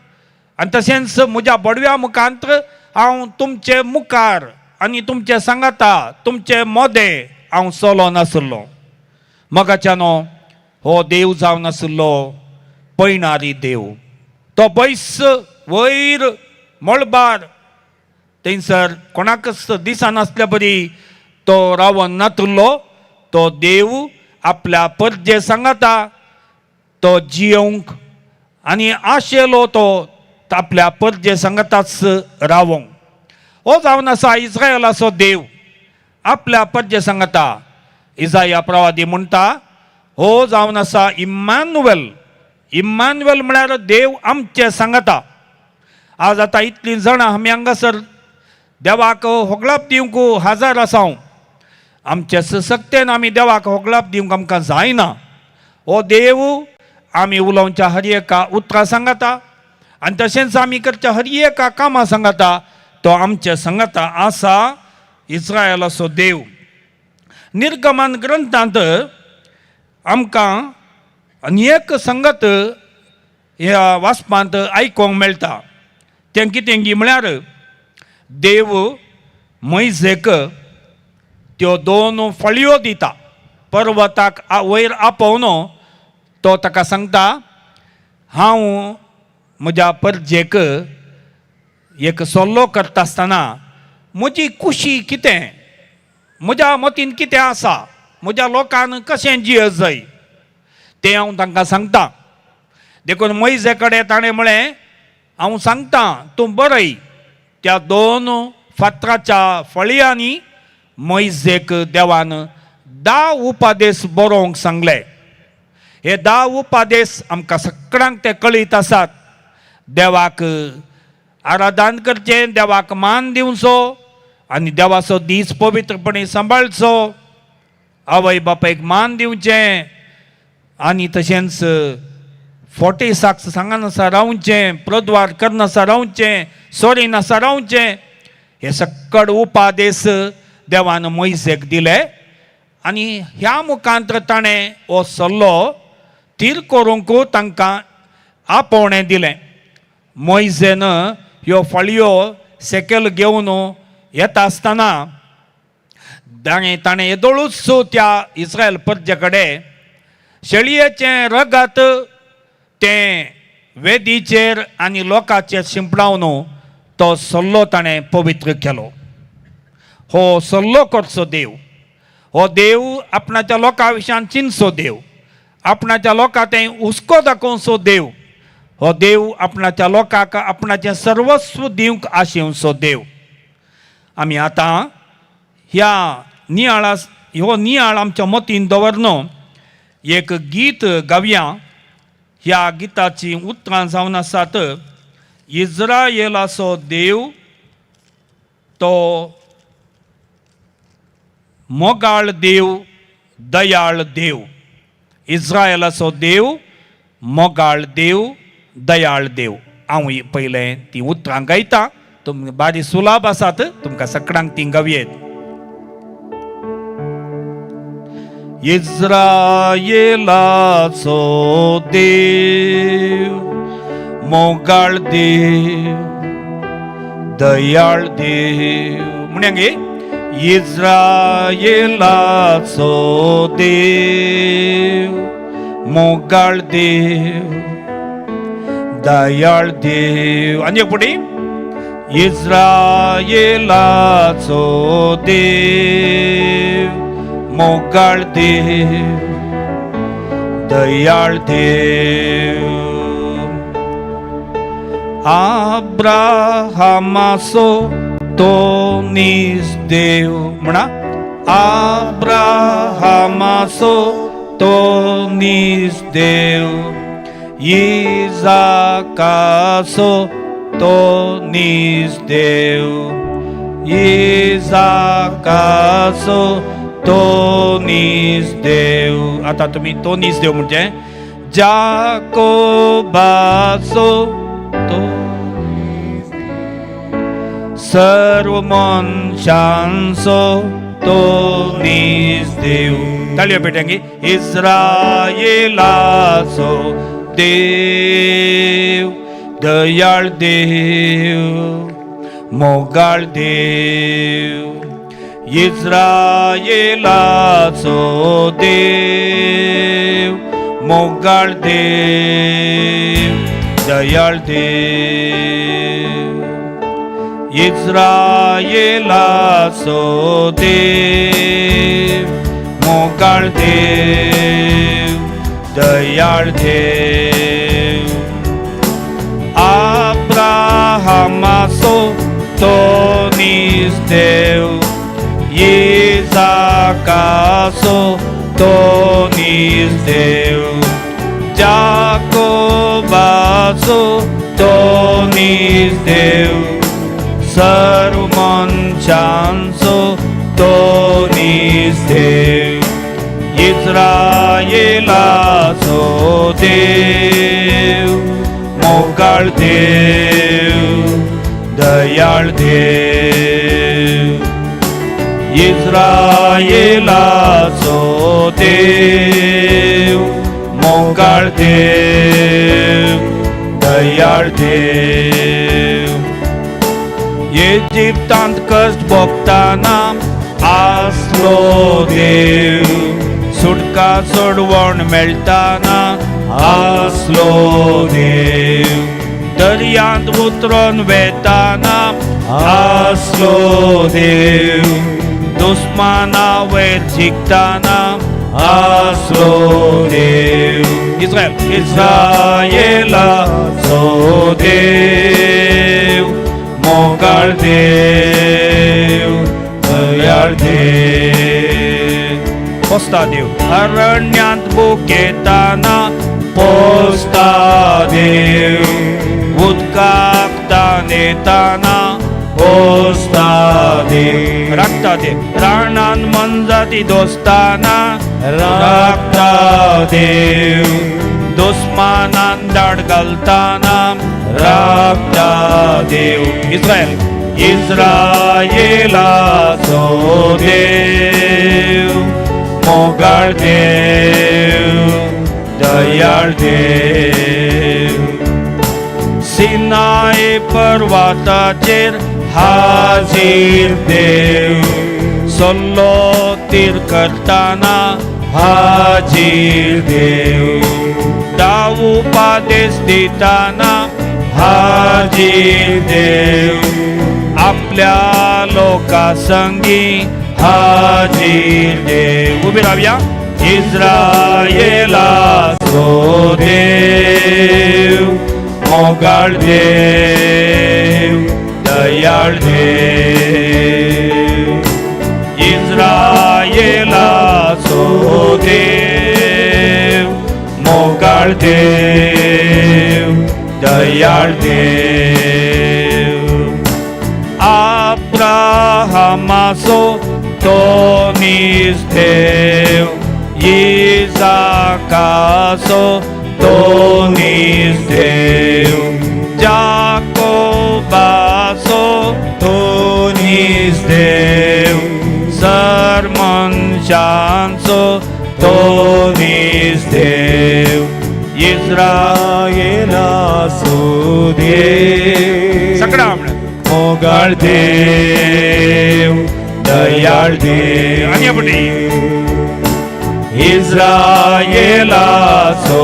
आनी तशेंच म्हज्या बडव्या मुखांत्र हांव तुमचे मुखार आनी तुमचे सांगाता तुमचे मोदें हांव चलोवन आसलो. मोगाच्यानो हो देव जावन आसलो पळयणारी देव. तो बैस वयर मळबार थंयसर कोणाकच दिसनासल्या बरी तो रावन नातुरलो. तो देव आपल्या परजे सांगता तो जियोंक आनी आशेलो तो आपल्या परजे सांगताच रावोंक. हो जावन आसा इस्रायलाचो देव आपल्या परजे सांगता. इसाया प्रवादी म्हणटा हो जावन आसा इम्मानुवेल. इम्मानुवेल म्हळ्यार देव आमचे सांगता. आज आतां इतलीं जाणां आमी हांगासर देवाक होगळाप दिवंक हजार आसाव. आमचे सशक्तेन आमी देवाक होगळाप दिवंक आमकां जायना. हो देव आमी उलोवच्या हर एका उतरां सांगता आनी तशेंच आमी करच्या हर एका कामां सांगता. तो आमचे सांगता आसा इस्रायलाचो देव. निर्गमन ग्रंथांत आमकां अनेक संगत ह्या वाचपांत आयकोंक मेळटा. तें कितें म्हळ्यार देव मैजेक त्यो 2 फळयो दिता. पर्वताक वयर आपोवन तो ताका सांगता हांव म्हज्या परजेक एक सल्लो करता आसतना म्हजी खुशी कितें, म्हज्या मतीन कितें आसा, म्हज्या लोकान कशें जियेत जाय तें हांव तांकां सांगता. देखून मैजे कडेन ताणें म्हळें हांव सांगता तूं बरय. त्या 2 फातराच्या फळयांनी मैजेक देवान 10 उपादेश बरोवंक सांगले. हे 10 उपादेश आमकां सगळ्यांक ते कळीत आसात. देवाक आराधन करचें, देवाक मान दिवचो आनी देवाचो दीस पवित्रपणे सांबाळचो, आवय बापायक मान दिवचें आनी तशेंच फोटे साक्ष सांगनासा रावचें, प्रद्वार करनासा रावचें, सोरिनासा रावचें. हे सक्कड उपादेश देवान मैजेक दिले आनी ह्या मुखांत्र ताणें हो सल्लो थीर करूंक तांकां आपोवणें दिलें. मैजेन ह्यो फळयो सेकेल घेवन येता आसतना ताणें येदोळूच त्या इस्रायल परजे कडेन शेळयेचें रगत तें वेदीचेर आनी लोकांचेर शिंपडावन तो सल्लो ताणें पवित्र केलो. हो सल्लो करचो देव. हो देव आपणाच्या लोकां विशयान चिंतचो देव. आपणाच्या लोकांक तें हुस्को दाखोवचो देव. हो देव आपणाच्या लोकांक आपणाचें सर्वस्व दिवंक आशेवचो देव. आमी आतां ह्या नियाळा ह्यो नियाळ आमच्या मतीन दवरनो एक गीत गावया. ह्या गिताची उतरां जावन आसात. इज्रायेलाचो देव तो मोगाळ देव, दयाळ देव. इज्रायेलाचो देव, मोगाळ देव, दयाळ देव. हांव पयलें ती उतरां गायता. तुमकां बारी सुलाभ आसात, तुमकां सगळ्यांक ती गावयेत. इज्रायेलाचो देव, मोगाळ देव, दयाळ देव. म्हणया गे इज्रायेलाचो देव, मोगाळ देव, दयाळ देव. आनी एक पुटी इज्रायेलाचो देव, मोगाळ देव, दयाळ देव. आब्राहामाचो तो नीज देव. म्हणा आब्राहामाचो तो नीज देव, इजाकाचो तो नीज देव, इजाकाचो तो नीज देव. आता तुम्ही तो नीज देव म्हणजे जाकोबाचो तो सर्व मनशांचो तो नीज देव. ताळयो पेटंगी. इज्रायेलाचो देव, दयाळ देव, मोगाळ देव. इज्रायेलाचो देव, मोगाळ देव, दयाळ देव. इज्रायेलाचो देव, मोगाळ देव, दयाळ देव. आब्राहामाचो तो नीज देव, इजाकाचो तो नीज देव, जाकोबाचो तो नीज देव, सर्व मनशांचो तो नीज देव. इज्रायेलाचो देव, मोगाळ देव, दयाळ देव. इज्रायेलाचो देव, मोगाळ देव, दयाळ देव. इजिप्तांत कश्ट भोगताना आसलो देव, सुटका सोडवण मेळटाना आसलो देव, दर्यांत उतरून वेताना आसलो देव, दुस्माना वयर जिखताना आसलो देव. इज्रायेलाचो देव, मोगाळ देव, दयाळ देव. पोसता देव. अरण्यांत भुकेताना पोसता देव, उदकाक ताणेताना पोसता देव. राखता देव. रानान मनजाती दोस्ताना राखता देव, दुस्मानान दाड घालताना राखता देव. इस्रायल. इज्रायेलाचो देव, मोगाळ देव, दयाळ देव. सिनाय पर्वताचेर हाजीर देव, सल्लो तीर करताना हाजीर देव, दाऊ पादेश दिताना हाजीर देव, आपल्या लोका संगी हाजीर देव. उभी राहूया. इज्रायेलाचो देव, मोगाळ देव, दयाळ देव. इज्रायेला सो देव मोगाळ देव दयाळ देव अब्राहमाचो तो नीज देव इसाकाचो तो नीज देव जाकोबाचो तो नीज देव सर्मनशांचो तो नीज देव इस्रायेलाचो देव सगळा मोगाळ देव दयाळ देव आणि आपण इस्रायेलाचो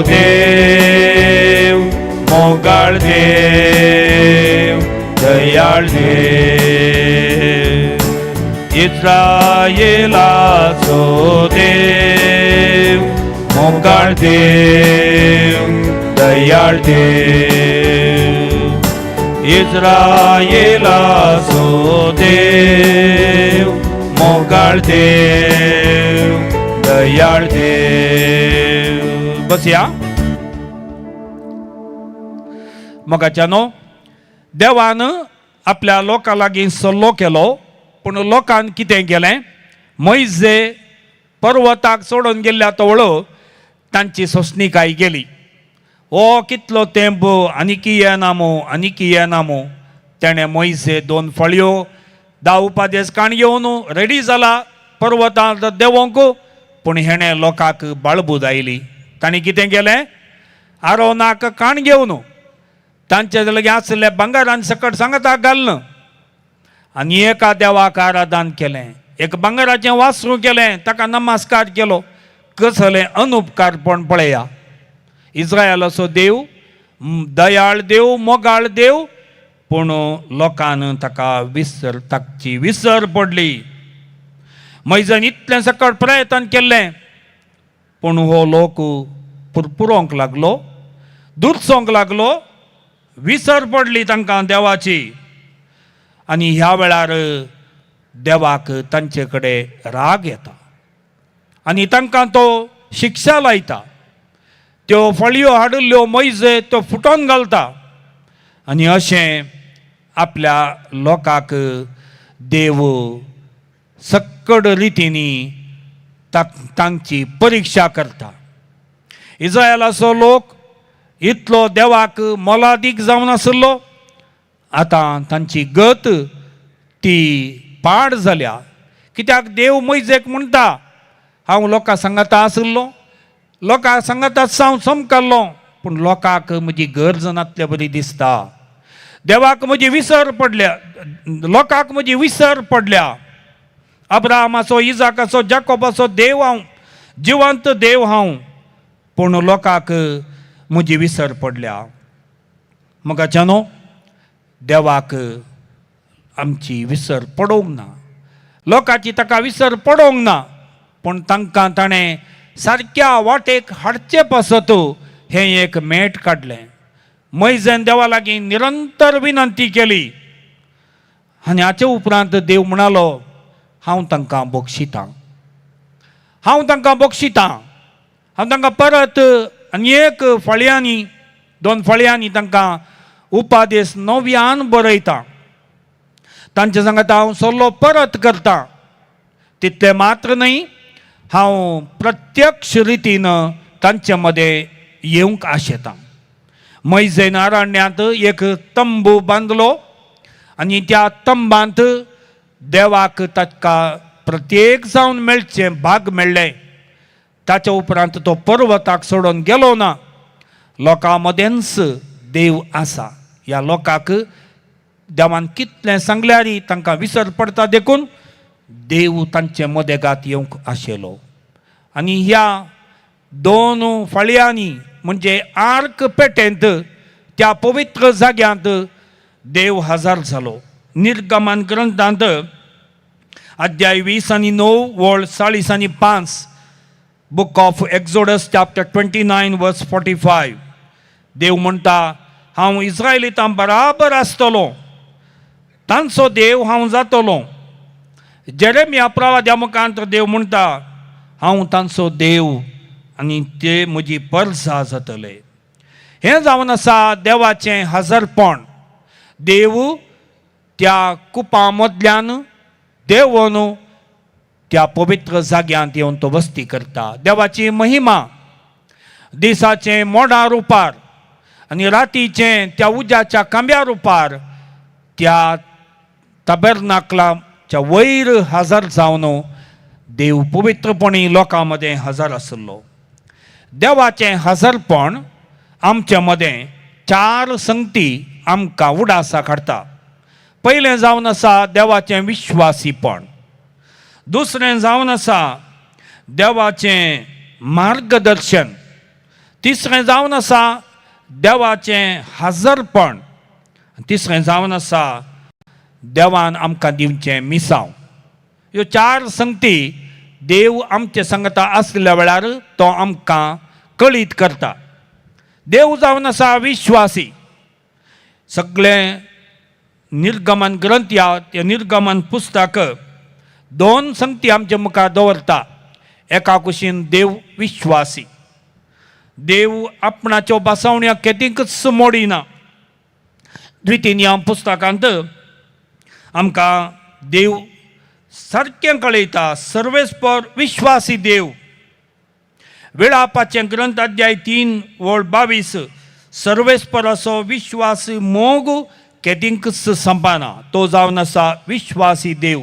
देव मोगाळ देव दयाळ देव इस्रायेलाचो देव मोगाळ देव दयाळ देव इस्रायेलाचो देव मोगाळ देव दयाळ देव. बस या मोगाच्यानो देवान आपल्या लोकां लागीं सल्लो केलो पूण लोकान कितें केलें मोइजे पर्वताक सोडून गेल्ल्या तवळो तांची सोंसणीकाय गेली. ओ कितलो तेंप आनीक येनामो तेणें मोइजे 2 फळयो 10 उपादेश काण घेवन रेडी जाला पर्वतांत देवोंक पूण हेणें लोकांक बाळबूद आयली. तांणी कितें केलें आरोनाक काण घेवन तांचे लागीं आसले भांगरान सकट सांगताक घालना आनी एका देवाक आराधन केलें. एक भांगराचें वासरू केलें ताका नमस्कार केलो. कसलें अनुपकारपण पळया. इस्रायलाचो देव दयाळ देव मोगाळ देव पूण लोकान ताका ताची विसर पडली. मैजान इतलें सकट प्रयत्न केल्लें पूण हो लोक पुरपुरोंक लागलो दुरसोंक लागलो. विसर पडली तांकां देवाची आनी ह्या वेळार देवाक तांचे कडेन राग येता आनी तांकां तो शिक्षा लायता. त्यो फळयो हाडिल्ल्यो मैजे त्यो फुटोवन घालता आनी अशें आपल्या लोकांक देव सक्कड रितीनी तांची परिक्षा करता. इस्रायलाचो लोक इतलो देवाक मोलादीक जावन आसलो आतां तांची गत ती पाड जाल्या. कित्याक देव मैजेक म्हणटा हांव लोकां सांगाता आसलो लोकां सांगाता सावन समकल्लो पूण लोकांक म्हजी गरज नासल्या बरी दिसता. देवाक म्हजी विसर पडल्या लोकांक म्हजी विसर पडल्या. अब्राहमाचो इजाकाचो जाकोबाचो देव हांव जिवंत देव हांव पूण लोकांक म्हजी विसर पडल्या. मोगाच्यानो देवाक आमची विसर पडोवंक ना लोकांची ताका विसर पडोवंक ना पूण तांकां ताणें सारक्या वाटेक हाडचे पासत हें एक मेट काडलें. मैजेन देवा लागीं निरंतर विनंती केली आनी हाचे उपरांत देव म्हणालो हांव तांकां बक्षितां हांव तांकां परत आनी एक फळयांनी 2 फळयांनी तांकां उपादेश नव्यान बरयता. तांचे सांगता हांव सल्लो परत करता. तितलें मात्र न्हय हांव प्रत्यक्ष रितीन तांचे मदें येवंक आशेतां. मैजेन अरण्यांत एक तंबू बांदलो आनी त्या तंबांत देवाक ताका प्रत्येक जावन मेळचें भाग मेळ्ळे. ताच्या उपरांत तो पर्वताक सोडून गेलो ना. लोकां मदेंच देव आसा. ह्या लोकांक देवान कितलें सांगल्यारय तांकां विसर पडटा देखून देव तांचे मदेगांत येवंक आशिल्लो. आनी ह्या 2 फळयांनी म्हणजे आर्क पेटेंत त्या पवित्र जाग्यांत देव हजर जालो. निर्गमन ग्रंथांत अध्याय 20 आनी 9 वळ 40 आनी 5 बुक ऑफ एक्झोडस चॅप्टर 29 वर्स 45 देव म्हणटा हांव इस्रायलितां बराबर आसतलो तांचो देव हांव जातलो. जेरेमिया प्रवाद्या मुखांत देव म्हणटा हांव तांचो देव आनी ते म्हजी परजा जातले. हें जावन आसा देवाचें हजरपण. देव त्या कुपा मदल्यान देंवन त्या पवित्र जाग्यांत येवन तो वस्ती करता. देवाची महिमा दिसाचें मोडा रुपार आनी रातीचें त्या उज्याच्या कांब्या रुपार त्या तबेर्नाकलाच्या वयर हजर जावन देव पवित्रपणी लोकां मदें हजर आसलो. देवाचें हजरपण आमचे मदें 4 संगती आमकां उडासा काडटा. पयलें जावन आसा देवाचें विश्वासीपण. दुसरें जावन आसा देवाचें मार्गदर्शन. तिसरें जावन आसा देवाचें हजरपण. तिसरें जावन आसा देवान आमकां दिवचें मिसांव. ह्यो 4 संगती देव आमचे संगता आसल्या वेळार तो आमकां कळीत करता. देव जावन आसा विश्वासी. सगळें निर्गमन ग्रंथ या ते निर्गमन पुस्तक 2 संगती आमच्या मुखार दवरता. एका कुशीन देव विश्वासी. देव आपणाच्यो बासावण्यो केदींच मोडिना. द्वितीय पुस्तकांत आमकां देव सारकें कळयता. सर्वेस्पर विश्वासी देव. वेळापाचें ग्रंथ अध्याय 3 वळ 22. सर्वेस्पर असो विश्वास मोग केदींच संपाना. तो जावन आसा विश्वासी देव.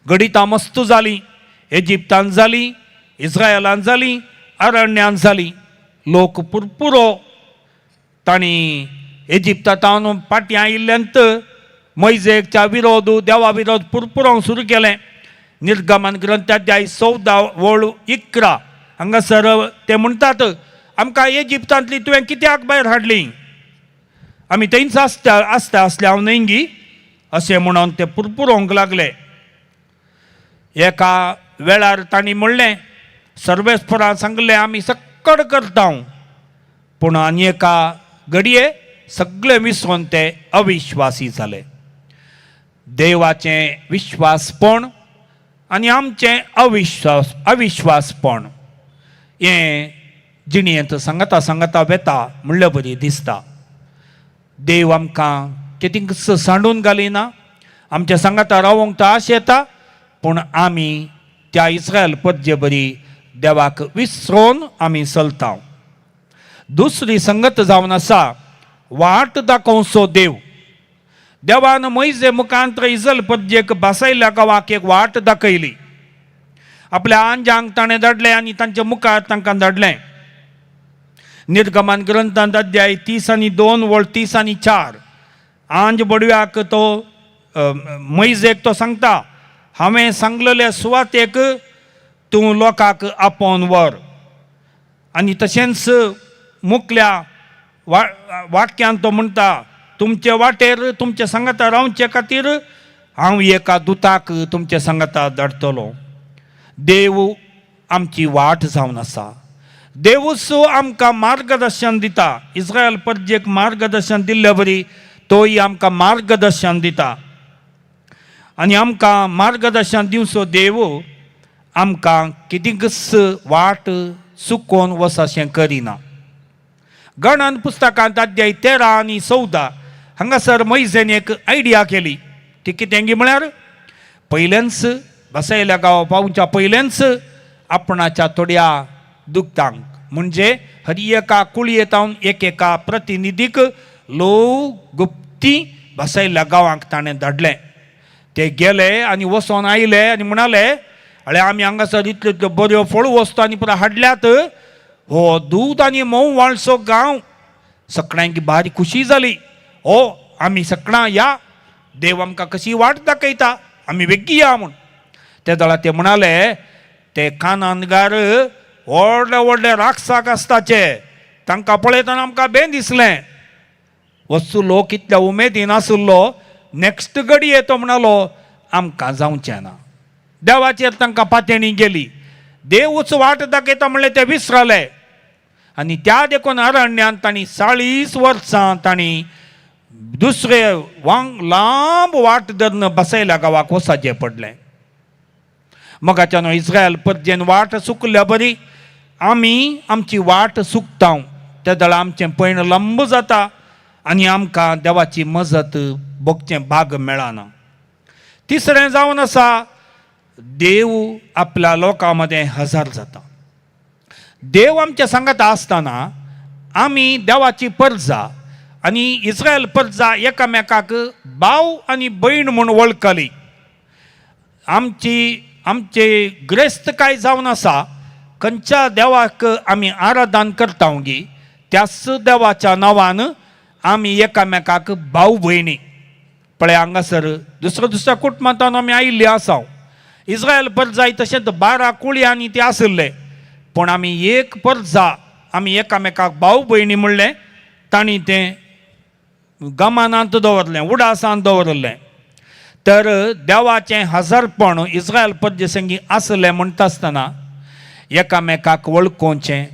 गडितां मस्त जालीं. इजिप्तांत जालीं, इस्रायलांत जालीं, अरण्यांत जालीं. लोक पुरपुरो तांणी इजिप्तांत फाटीं आयिल्ल्यांत मैजेच्या विरोध देवा विरोध पुरपुरोंक सुरू केलें. निर्गमन ग्रंथ अध्याय 14 वळ 11 हांगासर ते म्हणटात आमकां इजिप्तांतली तुवें कित्याक भायर हाडलीं? आमी थंयच आसता आसल्या हांव न्हयंगी अशें म्हणून ते पुरपुरोंक लागले. एका वेळार तांणी म्हणलें सर्वेस्परां सांगलें आमी सक्कड करता. पूण आनी एका घडये सगळे विसरून ते अविश्वासी जाले. देवाचें विश्वासपण आनी आमचें अविश्वासपण हें जिणेंत सांगता सांगता वेता म्हणल्यार बरी दिसता. देव आमकां केदींच सांडून घालिना. आमच्या सांगाता रावोंक तो आश येता. पूण आमी त्या इस्रायल परजे बरी देवाक विसरून आमी चलता. दुसरी संगत जावन आसा वाट दाखोवचो देव. देवान मैजे मुखांत्र इस्रायल परजेक बसयल्ल्या गांवाक एक वाट दाखयली. आपल्या आंजांक ताणें धाडलें आनी तांच्या मुखार तांकां धाडलें. निर्गमन ग्रंथांत अध्याय 30 आनी 2 वळ 30 आनी 4 आंज बडव्याक तो मैजेक तो सांगता हांवें सांगलेले सुवातेक तूं लोकांक आपोवन व्हर. आनी तशेंच मुखल्या वाक्यान तो म्हणटा तुमचे वाटेर तुमचे सांगता रावचे खातीर हांव एका दुताक तुमचे सांगता धाडटलो. देव आमची वाट जावन आसा. देवूच आमकां मार्गदर्शन दिता. इस्रायल परजेक मार्गदर्शन दिल्ले बरी तोय आमकां मार्गदर्शन दिता. आनी आमकां मार्गदर्शन दिवचो देव आमकां कितेंच वाट चुकोवन वचशें करिना. गणन पुस्तकांत अध्याय 13 आनी 14 हांगासर मैजेन एक आयडिया केली. ती कितें म्हळ्यार पयलेंच बसयल्या गांवा पावच्या पयलेंच आपणाच्या थोड्या दुखतांक म्हणजे हर एका कुळयेंतावन एका प्रतिनिधीक लोक गुप्ती बसयल्ल्या गांवांक ताणें धाडलें. ते गेले आनी वचोन आयले आनी म्हणाले अळे आमी हांगासर इतल्यो इतल्यो बऱ्यो फळ वस्तू आनी पुरो हाडल्यात. हो दूद आनी मोव वाळसो गांव. सगळ्यांक भारी खुशी जाली. हो आमी सगळां या देव आमकां कशी वाट दाखयता आमी बेगी या म्हूण. ते दळा ते म्हणाले ते कानानगार व्हडले व्हडले राक्षसाक आसताचे तांकां पळयतना आमकां बें दिसलें. वचू लोक इतल्या उमेदीन आसलो. नेक्स्ट घडी येतो म्हणलो आमकां जावचें ना. देवाचेर तांकां पातेणी गेली. देवूच वाट दाखयता म्हणलें ते विसरले. आनी त्या देखून अरण्यांत तांणी 40 वर्सां तांणी दुसरे लांब वाट धरून बसयल्या गांवाक वचचें पडलें. मोगाच्यान इस्रायल परजेन वाट चुकल्या बरी आमी आमची वाट चुकता त्या दळा आमचें पैण लंब जाता आनी आमकां देवाची मजत भोगचें भाग मेळना. तिसरें जावन आसा देव आपल्या लोकां मदें हजर जाता. देव आमच्या सांगाता आसतना आमी देवाची परजा आनी इस्रायल परजा एकामेकाक भाव आनी भयण म्हूण वळखली. आमचे ग्रेस्त जावन आसा खंयच्या देवाक आमी आराधन करता गी त्याच देवाच्या नांवान आमी एकामेकाक भाव भयणी. पळय हांगासर दुसऱ्या कुटुंबांतून आमी आयिल्ले आसा. इस्रायल परजाय तशेंच 12 कुळी आनी ते आसले पूण आमी एक परजा आमी एकामेकाक भाव भयणी म्हणलें. तांणी तें गमानांत दवरलें, उडासांत दवरलें. तर देवाचें हजरपण इस्रायल परजे संगी आसलें म्हणटा आसतना एकामेकाक वळखोवचें,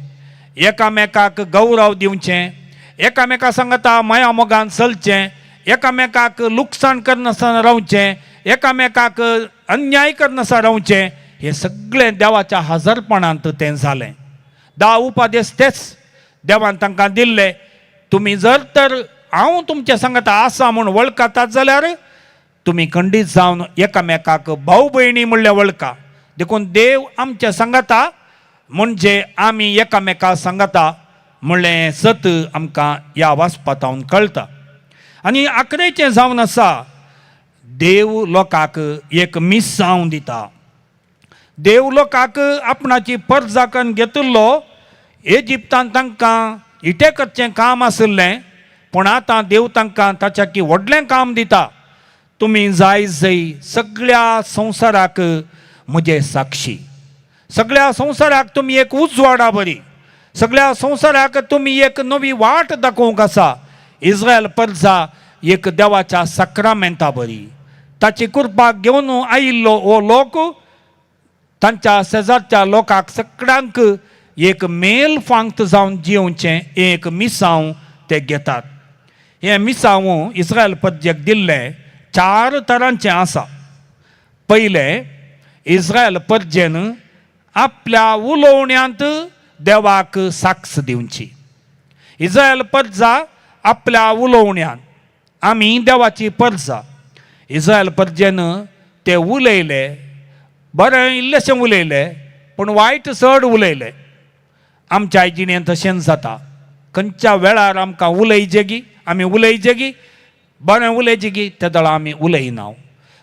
एकामेकाक गौरव दिवचें, एकामेका सांगता माया मोगान चलचें, एकामेकाक लुकसाण करनासतना रावचें, एकामेकाक अन्याय करनासतना रावचें, हें सगळें देवाच्या हजरपणांत तें जालें. 10 उपादेश तेच देवान तांकां दिल्ले. तुमी जर तर हांव तुमच्या सांगता आसा म्हूण वळखतात जाल्यार तुमी खंडीत जावन एकामेकाक भाव भयणी म्हणलें वळखा. देखून देव आमच्या सांगता म्हणजे आमी एकामेका सांगता म्हणलें सत आमकां ह्या वाचपांतावन कळटा. आनी आखरेचें जावन आसा देव लोकांक एक मिसांव दिता. देव लोकांक आपणाची परजा करून घेतिल्लो. इजिप्तांत तांकां इटे करचें काम आसलें पूण आतां देव तांकां ताच्या की व्हडलें काम दिता. तुमी जाय जय सगळ्या संवसाराक म्हजे साक्षी. सगळ्या संवसाराक तुमी एक उजवाडा बरी. सगळ्या संवसाराक तुमी एक नवी वाट दाखोवंक आसा. इस्रायल परजा एक देवाच्या सक्रामेंता बरी. ताची कृपा घेवन आयिल्लो हो लोक तांच्या शेजारच्या लोकांक सगळ्यांक एक मेल फांक्त जावन जिवचें एक मिसांव ते घेतात. हें मिसांव इस्रायल परजेक दिल्लें 4 तरांचें आसा. पयलें इस्रायल परजेन आपल्या उलोवण्यांत देवाक साक्ष दिवची. इस्रायल परजा आपल्या उलोवण्यांत आमी देवाची परजा. इस्रायल परजेन ते उलयले, बरें इल्लेशें उलयलें पूण वायट चड उलयलें. आमच्या जिणेंत तशेंच जाता. खंयच्या वेळार आमकां उलयचें गी आमी उलयचें गी, बरें उलयचें गी त्या दळा आमी उलयना.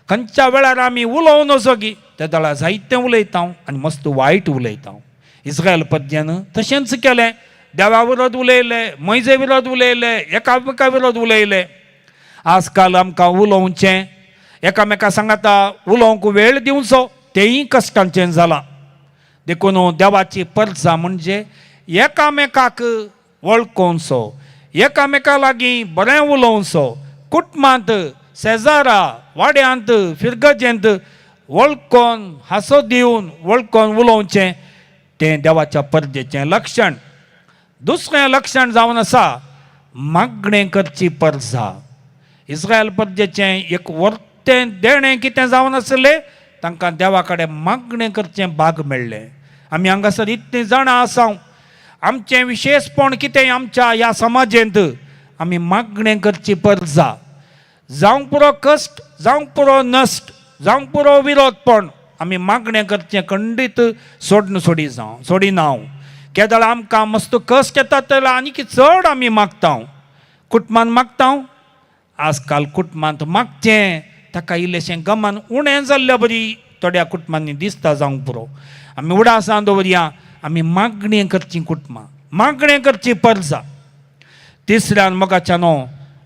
खंयच्या वेळार आमी उलोवं नजो गी त्या दळा जायतें उलयता आनी मस्त वायट उलयता. इस्रायल परजेन तशेंच केलें. देवा विरोध उलयले, मैजे विरोध उलयले, एकामेका विरोध उलयले. आजकाल आमकां उलोवचें, एकामेका सांगता उलोवंक वेळ दिवचो तेंय कश्टांचें जालां. देखून देवाची परजा म्हणजे एकामेकाक वळखोवचो, एकामेका लागीं बरें उलोवचो. कुटुंबांत, शेजारा, वाड्यांत, फिरगजेंत वळखोन हांसो दिवन वळखोन उलोवचें तें देवाच्या परजेचें लक्षण. दुसरें लक्षण जावन आसा मागणें करची परजा. इस्रायल परजेचें एक वर्तें देणें कितें जावन आसलें तांकां देवा कडेन मागणें करचें भाग मेळ्ळें. आमी हांगासर इतलीं जाणां आसा. आमचें विशेशपण कितें आमच्या ह्या समाजेंत आमी मागणें करची परजा. जावंक पुरो कश्ट, जावंक पुरो नश्ट, जावंक पुरो विरोधपण आमी मागणें करचें खंडीत सोडिना. केदळ आमकां मस्त कश्ट येता जाल्यार आनीक चड आमी मागता. कुटुंबांत मागता. आजकाल कुटुंबांत मागचें ताका इल्लेशें गमान उणें जाल्ल्या बरी थोड्या कुटुंबांनी दिसता जावंक पुरो. आमी उडासां दवरया. आमी मागणें करची कुटुंबां, मागणें करची परजा. तिसऱ्यान मोगाच्यानो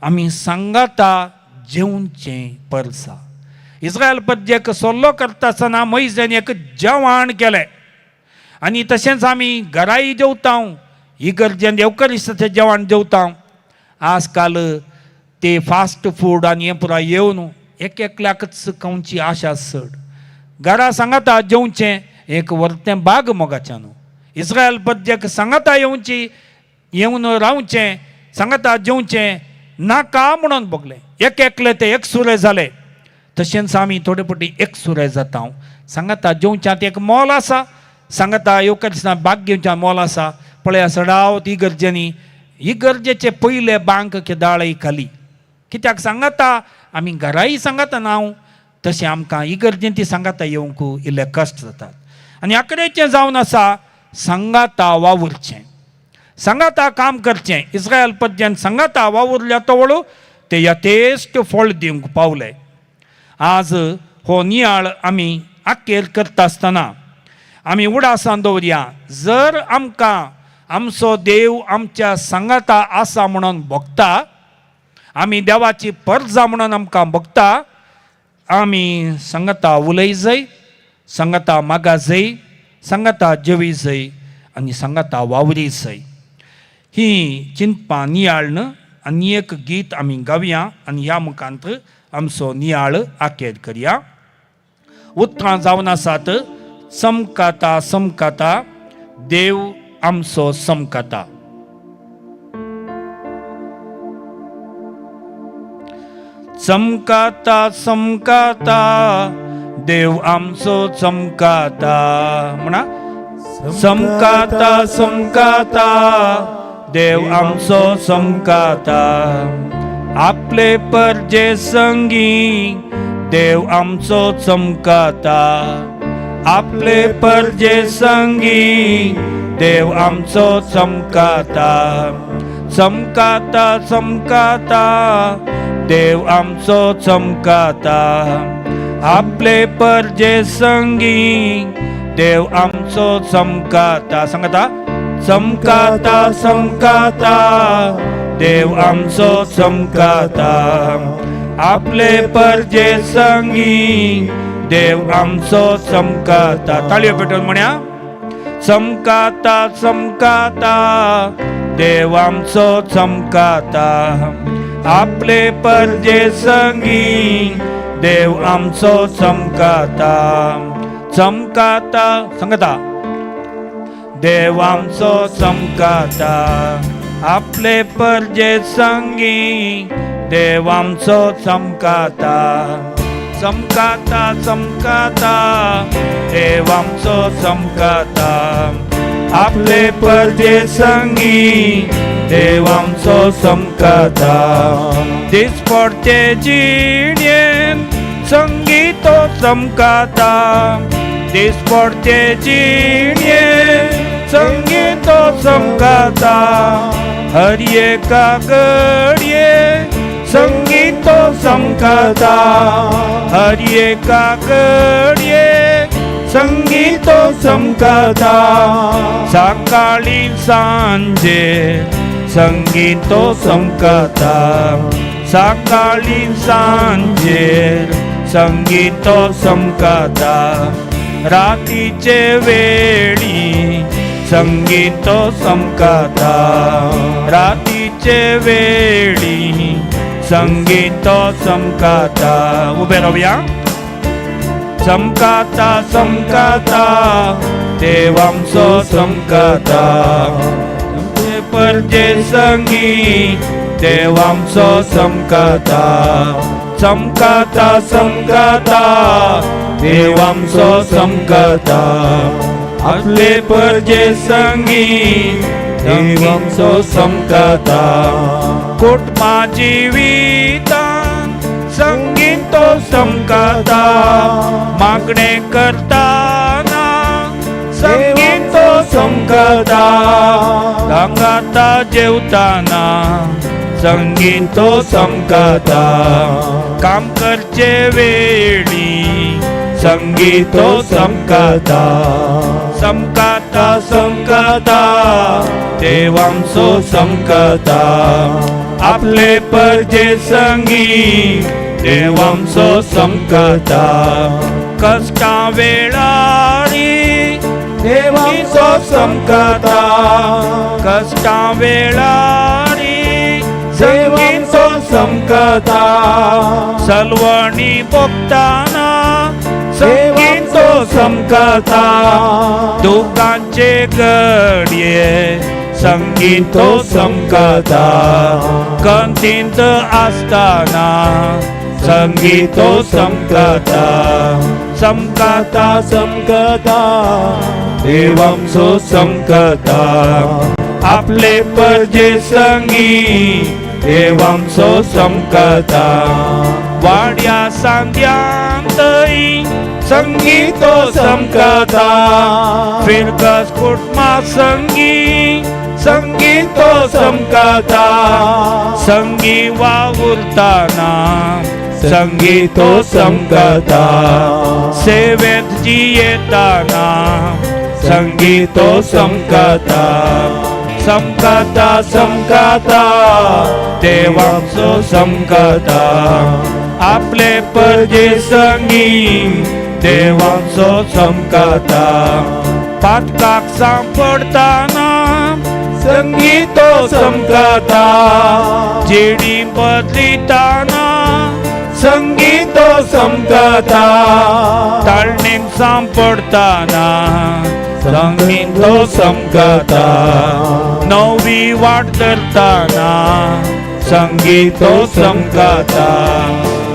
आमी सांगाता जेवचें परजा. इस्रायल परजेक सोल्लो करता आसतना मैजेन एक जेवण केलें आनी तशेंच आमी घराय जेवता. इगर्जेन येवकरिस्ताचें जेवण जेवता. आजकाल ते फास्ट फूड आनी हें पुराय येवन एकल्याकच खावची आशा चड. घरा सांगाता जेवचें एक वर्तें भाग मोगाच्यान. इस्रायल परजेक सांगाता येवची, येवन रावचें, सांगाता जेवचें नाका म्हणून बगलें. एकले ते एक सुरे जाले. तशेंच आमी थोडे फावटी एक सुरे जाता. सांगता जेवच्यात एक मोल आसा सांगता येवकारांत भाग घेवच्यात मोल आसा पळय सडाव इगर्जेनी इगर्जेचे पयले बांक दाळय खाली कित्याक सांगता आमी घराय सांगता नांव तशें आमकां इगर्जेन ती सांगता येवंक इल्ले कश्ट जातात आनी आकडेचें जावन आसा सांगता वावुरचें सांगता काम करचें इस्रायल पद्यान सांगता वावुरल्या तवळू ते यथेश्ट फळ दिवंक पावले आज हो नियाळ आमी आख्खेर करता आसतना आमी उडासां दवरया जर आमकां आमचो देव आमच्या सांगाता आसा म्हणून भोगता आमी देवाची परजा म्हणून आमकां भोगता आमी सांगता उलय जाय सांगता मागा जाय सांगता जेवी जाय आनी सांगता वावरी जाय ही चिंतपा नियाळ न्हय आनी एक गीत आमी गावया आनी ह्या मुखांत आमचो नियाळ आखेर करया उतरां जावन आसात समकाता समकाता देव आमचो समकाता चमकाता समकाता देव आमचो चमकाता म्हणा समकाता समकाता देव आमचो समकाता आपले परजे संगी देव आमचो चमकाता आपले परजे संगी देव आमचो चमकाता चमकाता चमकाता देव आमचो चमकाता आपले परजे संगी देव आमचो चमकाता सांगता चमकाता चमकाता देव आमचो चमकाता आपले परजे संगी देव आमचो चमकाता ताळयो पेटोवन म्हणया चमकाता चमकाता देव आमचो चमकाता आपले परजे संगी देव आमचो चमकाता चमकाता सांगता देव आमचो चमकाता आपले परजे संगी देव आमचो चमकाता चमकाता चमकाता देव आमचो चमकाता आपले परजे संगी देव आमचो चमकाता दिसपडचे जिणेन संगीतो चमकाता दिसपडचे जिणेन संगीतो चमकाता हर एका घडये संगीतो चमकाता हर एका घडये संगीतो चमकाता सकाळी सांजे संगीतो चमकाता सकाळी सांजे संगीतो चमकाता रातीचे वेळी संगीतो चमकाता रातीचे वेळी संगीतो चमकाता उबे रावया चमकाता चमकाता देव आमचो चमकाता परजे संगी देव आमचो चमकाता चमकाता चमकाता देव आमचो चमकाता आपले परजे संगी देव आमचो चमकाता कुटुंबा जिवितान संगीतो चमकाता मागणे करताना संगीतो चमकाता सांगाता जेवताना संगीतो चमकाता काम करचे वेळी संगीतो चमकाता चमकाता चमकाता देव आमचो चमकाता आपले परजे संगी देव आमचो चमकाता कष्टा वेळारी देव आमचो चमकाता कष्टा वेळारी संगीतो चमकाता सलवणी भोगताना संगीतो चमकाता दुखांचे घडये संगीतो चमकाता कंतींत आसताना संगीतो चमकाता समकाता समकता देवांचो समकता आपले परजे संगी देवांचो समकता वाड्या सांग्यांतई संगीतो समकता फिरकस कुटुंबा संगी संगीतो समकता संगी वावुरताना संगीतो समकता सेवेत जियेताना संगीतो समकता समकता समकता देवांचो समकता आपले परजे संगी देवांचो समकता पातकाक सांपडताना संगीतो समकता जेडी बदलिताना संगीतो समकता ताळणेक सांपडताना संगीतो समकता नवी वाट धरताना संगीतो समकता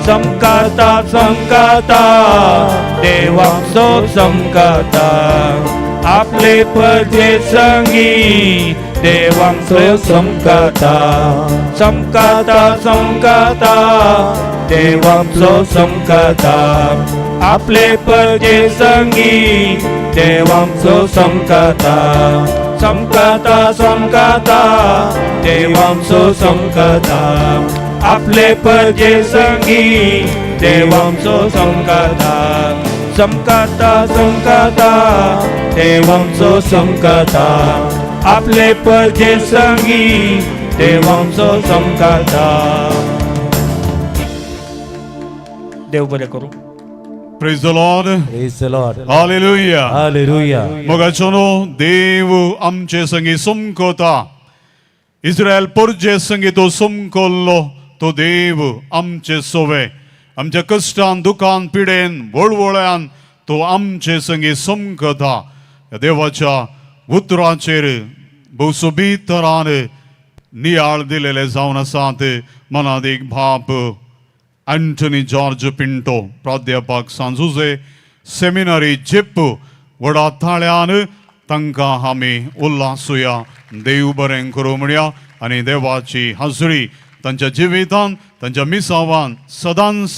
समकता समकता देवांचो समकता आपले परजे संगी देवांचो समकता समकता समकता देवांचो समकता आपले परजे संगी देवांचो समकता समकता समकता देवांचो समकता आपले परजे संगी देवांचो समकता समकता समकता देवांचो समकता आपले परजे संगी देवांचो समकता देव बरे करू Praise the Lord. Praise the Lord. Hallelujah. Hallelujah. मोगाचोनो देव आमचे संगी समकता इस्रायल परजे संगी तो समकोल्लो तो देव आमचे सोवे आमच्या कष्टान दुखान पिडेन वळवळ्यान तो आमचे संगी समकता देवाच्या उतराचेर बहुसोबीत तरान नियाळ दिलेले जावन आसात मनात एक भाप अँटनी जॉर्ज पिंटो प्राध्यापक सांजुजे सेमिनरी जिप वडा थाळ्यान तांकां आमी उल्हासूया देव बरें करूं म्हणया आनी देवाची हाजरी तांच्या जिवितान तांच्या मिसावान सदांच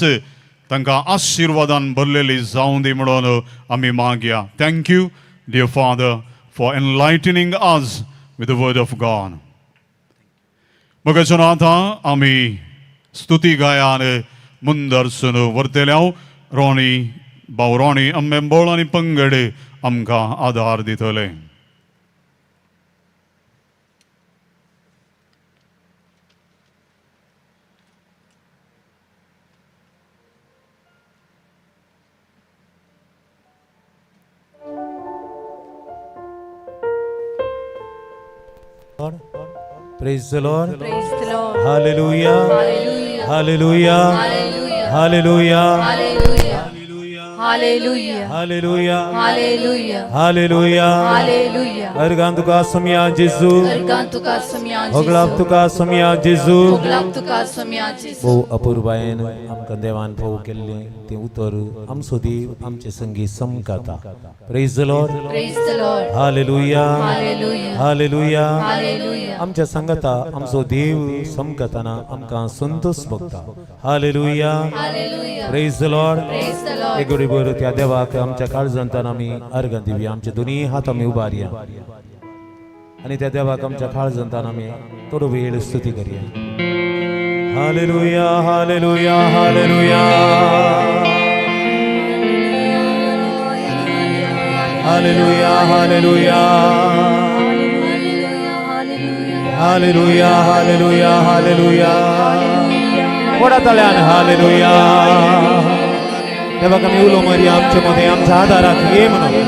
तांकां आशिर्वादान भरलेली जावं दी म्हणून आमी मागया thank you dear Father for enlightening us with the word of God मगाच्यान आतां आमी स्तुती गायान मुंदरसून वर्तेल्या रोणी भाऊ रोणी आंबेंबोळ आनी पंगड आमकां आदार दितले Praise the Lord. Praise the Lord. Hallelujah. Hallelujah. Hallelujah. Hallelujah. Hallelujah. Hallelujah. Hallelujah. Hallelujah. Hallelujah. Hallelujah. अर्गां तुका समया जेजू अर्गां तुका समया होगलाप तुका समया जेजू होगलाप तुका समया जेजू भोव अपुर्बायेन आमकां देवान भोव केल्लें तें उतर आमचो देव आमचे संगी समकता praise the Lord Praise the Lord. Hallelujah Hallelujah. Hallelujah Hallelujah. आमच्या संगता आमचो देव समकताना आमकां संतोष भोगता hallelujah Hallelujah. Praise the Lord Praise the Lord. एक गोडी बर त्या देवाक आमच्या काळजांतान आमी अर्घ दिवया आमचे दोनी हात आमी उबारया आनी त्या देवाक आमच्या काळजांतान आमी थोडो वेळ स्तुती करया hallelujah hallelujah hallelujah hallelujah hallelujah hallelujah hallelujah hallelujah वडा तळ्यान हालेलुया देवाक आमी उलो मारया आमचे मध्ये आमच्या आदाराक ये म्हणून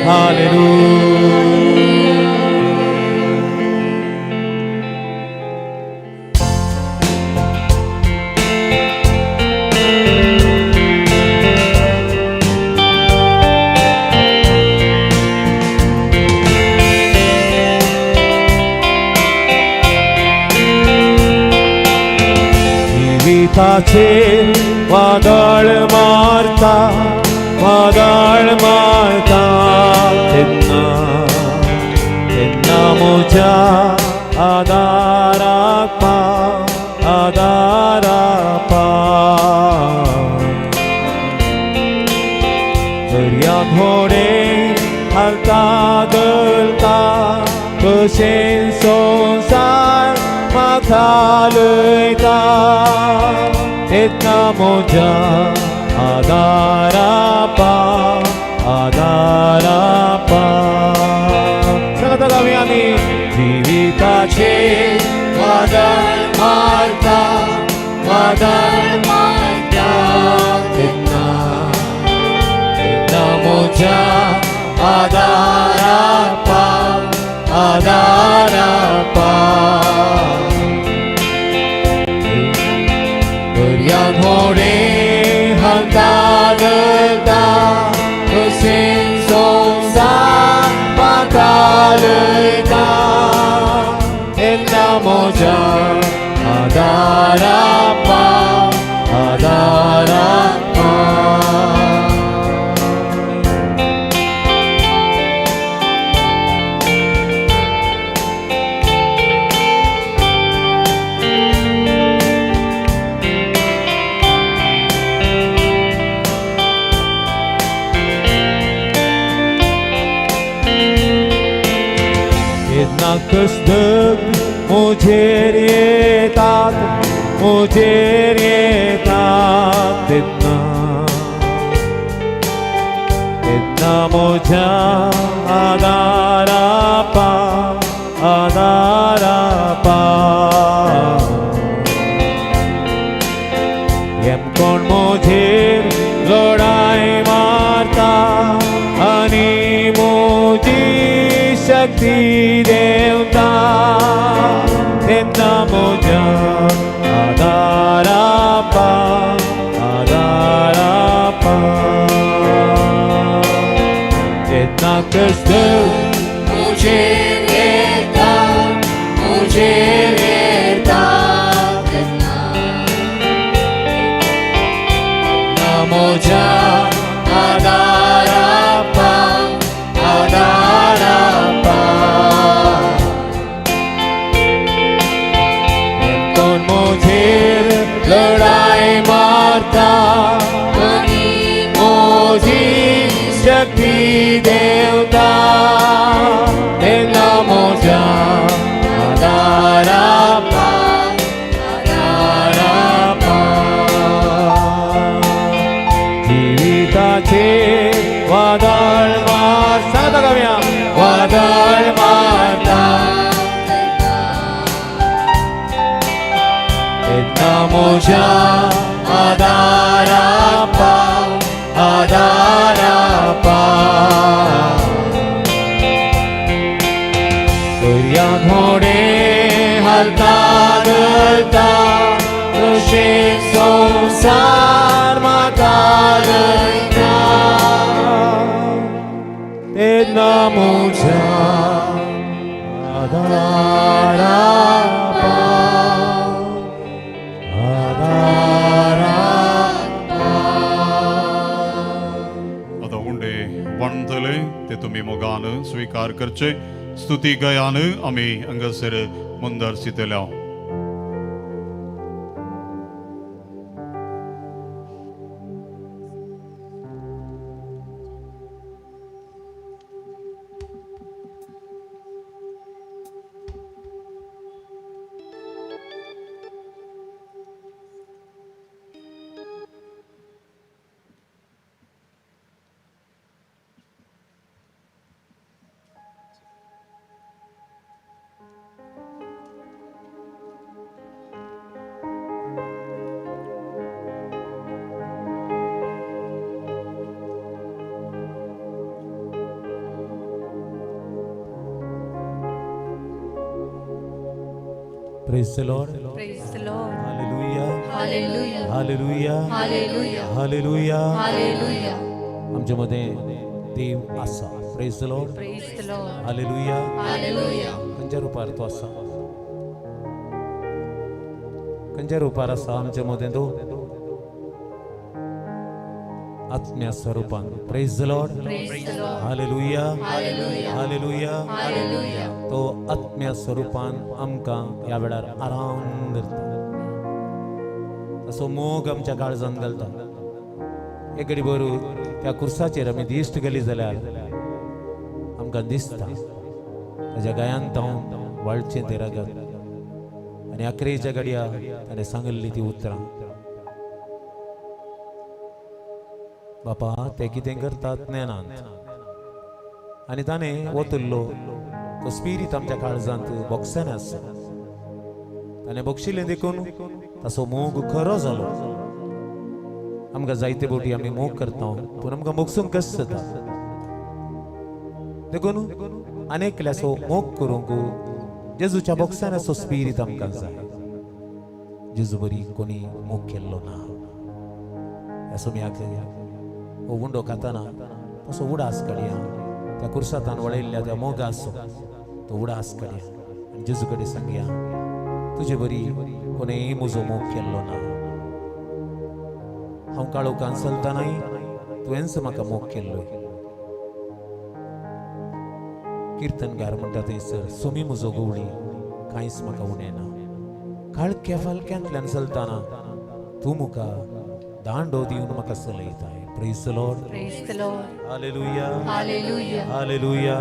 हालेलुया जिविताचेर वादळ मारता वादळ मारता तेन्ना तेन्ना म्हज्या आदाराक पाव आदाराक पाव दर्याक व्हडे हालता धरता कशें संवसार म्हाका लयता तेन्ना म्हज्या आदारा पाव सांगता आमी आनी जिविताचे वादळ मारता तेन्ना तेन्ना म्हज्या आदारा पाव दर्याक व्हडे हालता धरता कशें संवसार म्हाका लयता तेन्ना म्हज्या आदारा पाव तेन्ना कसदक म्हजेर येतात तेन्ना तेन्ना म्हज्या आदारा पाव कोण म्हजेर लढाई मारता आनी म्हजी शक्ती देवता तेन्ना म्हज्या आदारा पाव तेन्ना कश्ट म्हजेर येता तेन्ना म्हज्या आदारा पाव कोण म्हजेर लढाई मारता आनी म्हजी शक्ती देवता तेन्ना म्हज्या आदारा पाव जिविताचे वादळ सांगता गावया वादळ मारता तेन्ना म्हज्या आदारा पाव दर्याक व्हडे हालता धरता कशें संवसार म्हाका लयता तेन्ना म्हज्या आदारा आता उंडे वणतले ते तुम्ही मोगान स्वीकार करचे स्तुती गयान आमी हांगासर मुंदरसितल्या Praise the Lord. Praise the Lord. Hallelujah. Hallelujah. Hallelujah. Hallelujah. Hallelujah. Hallelujah. आमच्यामध्ये देव आसा. Praise the Lord. Praise the Lord. Hallelujah. Hallelujah. खंयच्या रुपार तो आसा? खंयच्या रुपार आसा आमच्या मदें तो? आत्म्या स्वरूपान. Praise the Lord. Hallelujah. Hallelujah. तो आत्म्या स्वरूपान आमकां ह्या वेळार आराम करता. तसो मोग आमच्या काळजांत घालता. एक घडी बरोबर त्या कुर्साचेर आमी दिश्ट गेली जाल्यार आमकां दिसता ताज्या गायांत हांव वाळचें तें रगत. आनी अकरेच्या घडया ताणें सांगल्ली ती उतरां. बापा ते कितें करतात ज्ञानांत. आनी ताणें वतल्लो तो स्पिरीट आमच्या काळजांत बोगसान आसा. ताणें बोगशिल्लें देखून ताचो मोग खरो जालो. आमकां जायते फावटी आमी मोग करता पूण आमकां मोगसूंक कस जाता. देखून आनेकल्याचो मोग करूंक जेजूच्या बोगसान असो स्पिरीट आमकां जाय. जेजू बरी कोणी मोग केल्लो ना. एसोम्याक हो उंडो खाताना तसो उडास काडया. त्या कुर्सातान वळयल्ल्या त्या मोगाचो तो उडास काडया. जेजू कडेन सांगया तुजे बरी कोणेय म्हजो मोग केल्लो ना. हांव काळोखान चलतानाय तुवेंच म्हाका मोग केल्लो. कीर्तनगार म्हणटा थंयसर सुमी म्हजो गवळी कांयच म्हाका उणें ना. काळख्या फालक्यांतल्यान चलताना तूं म्हाका दांडो दिवन म्हाका चलयताय. Praise the Lord. Hallelujah. Hallelujah.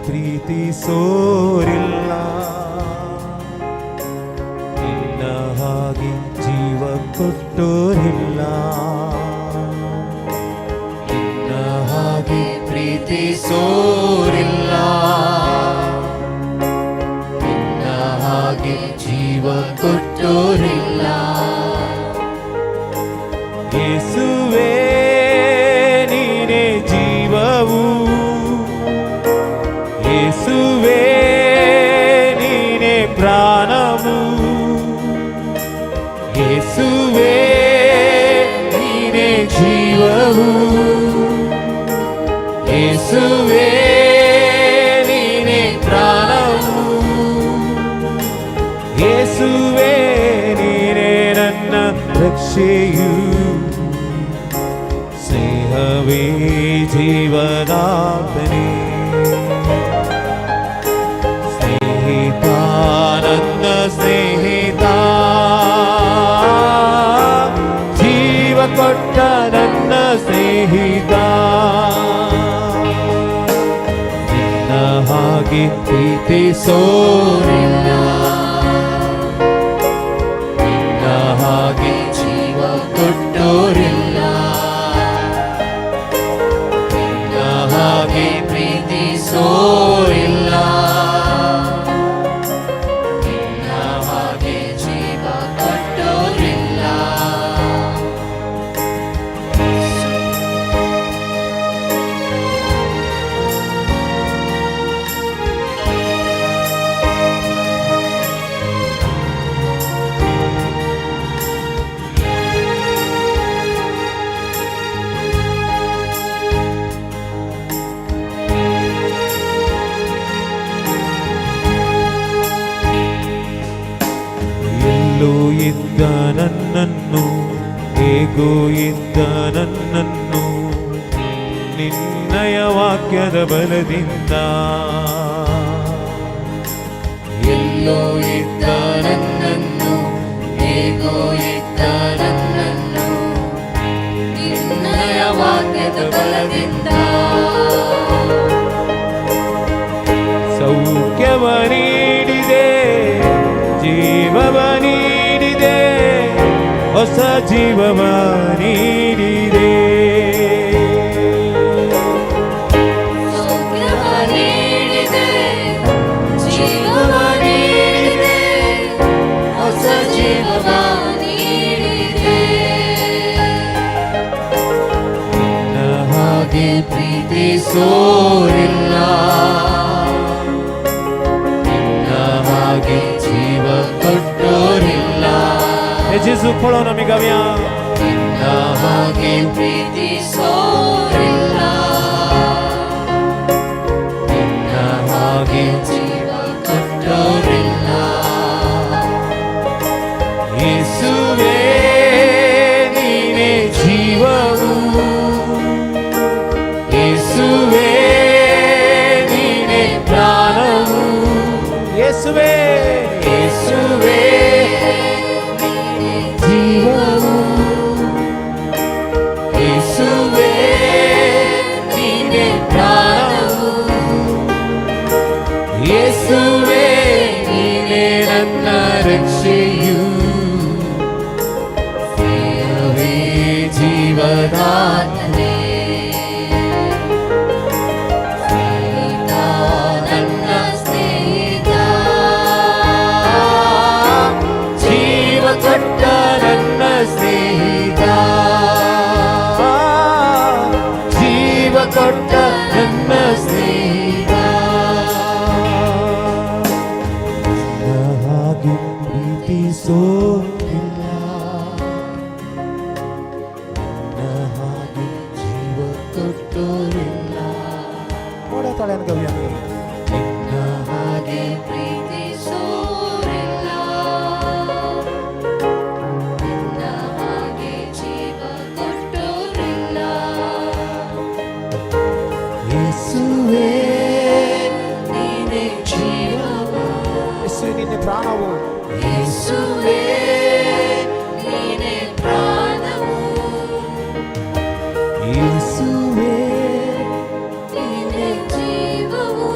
ಪ್ರೀತಿ ಸೋರಿಲ್ಲ ನಿನ್ನ ಹಾಗೆ ಜೀವ ಕೊಟ್ಟೋರಿಲ್ಲ. ನಿನ್ನ ಹಾಗೆ ಪ್ರೀತಿ ಸೋರಿಲ್ಲ. ನಿನ್ನ ಹಾಗೆ ಜೀವ ಕೊಟ್ಟೋರಿಲ್ಲ. ಯೇಸುವೇ ನೀನೇ ಜೀವವು. ಯೇಸುವೇ ನೀನೇ ಪ್ರಾಣವು. ಯೇಸುವೇ ನೀನೇ ಜೀವವು. ಯೇಸುವೇ ನೀನೇ ಪ್ರಾಣವು. ಯೇಸುವೇ ನೀನೇ ನನ್ನ ರಕ್ಷೆಯು. ಸ್ನೇಹವೇ ಜೀವನಾಥನೇ. ನನ್ನ ಸ್ನೇಹಿತ ಜೀವ ಕೊಟ್ಟ ನನ್ನ ಸ್ನೇಹಿತ. ನಿನ್ನ ಹಾಗೆ ಪ್ರೀತಿ ಸೋರಿಲ್ಲ. ನಿನ್ನ ಹಾಗೆ ಜೀವ ಕೊಟ್ಟೋರಿಲ್ಲ. ನಿನ್ನ ಹಾಗೆ ಪ್ರೀತಿ ಸೋರಿಲ್ಲ. ಇದ್ದ ನನ್ನನ್ನು ಹೇಗೋ ಇದ್ದ ನನ್ನನ್ನು ನಿನ್ನಯ ವಾಕ್ಯದ ಬಲದಿಂದ ಎಲ್ಲೋ ಇದ್ದ ನನ್ನನ್ನು ಹೇಗೋ ಇದ್ದ ನನ್ನನ್ನು ನಿನ್ನಯ ವಾಕ್ಯದ ಬಲದಿಂದ ಸೌಖ್ಯವ ನೀಡಿದೆ, ಜೀವವ ನೀಡಿದೆ, ಹೊಸ ಜೀವವ ನೀಡಿದೆ. ಪ್ರೀತಿಸೋರಿಲ್ಲ ನಿನ್ನ ಹಾಗೆ ಜೀವ ಕೊಟ್ಟೋರಿಲ್ಲ ಯೇಸು ಪಳೋ ನಮಿಗವ್ಯ ನಿನ್ನ ಹಾಗೆ ಪ್ರೀತಿಸೋರಿಲ್ಲ ನಿನ್ನ ಹಾಗೆ ಜೀವ ಕೊಟ್ಟೋರಿಲ್ಲ ಯೇಸುವೇ ನೀನೇ ಜೀವವು ಯೇಸುವೇ ನೀನೇ ಪ್ರಾಣವು ಯೇಸುವೇ ಯೇಸುವೇ ಜೀವವು ಯೇಸುವೇ ನೀನೇ ಪ್ರಾಣವು ಯೇಸುವೇ ನೀನೇ ನನ್ನ ರಕ್ಷೆಯು ಸೇವವೇ ಜೀವದಾತನೇ ಸ್ನೇಹಿತ ನನ್ನ ಸ್ನೇಹಿತ ಜೀವ ಕೊಟ್ಟ ನನ್ನ ಸ್ನೇಹಿತ ಜೀವ ಕೊಟ್ಟ ನನ್ನ ಸ್ನೇಹಿತ ನಿನ್ನ ಹಾಗೆ ಪ್ರೀತಿಸೋರಿಲ್ಲ ನಿನ್ನ ಹಾಗೆ ಜೀವ ಕೊಟ್ಟೋರಿಲ್ಲ ನೋಡತಾಳೆ ಗವ್ಯ ನಿನ್ನ ಹಾಗೆ ಪ್ರೀತಿಸೋರಿಲ್ಲ ನಿನ್ನ ಹಾಗೆ ಜೀವ ಕೊಟ್ಟೋರಿಲ್ಲ ಯೇಸುವೇ ನೀನೇ ಜೀವವು ಯೇಸುವೇ ನಿನ್ನ ಪ್ರಾಣವು ಯೇಸುವೇ ನೀನೇ ಪ್ರಾಣವು ಯೇಸುವೇ ನೀನೇ ಜೀವವು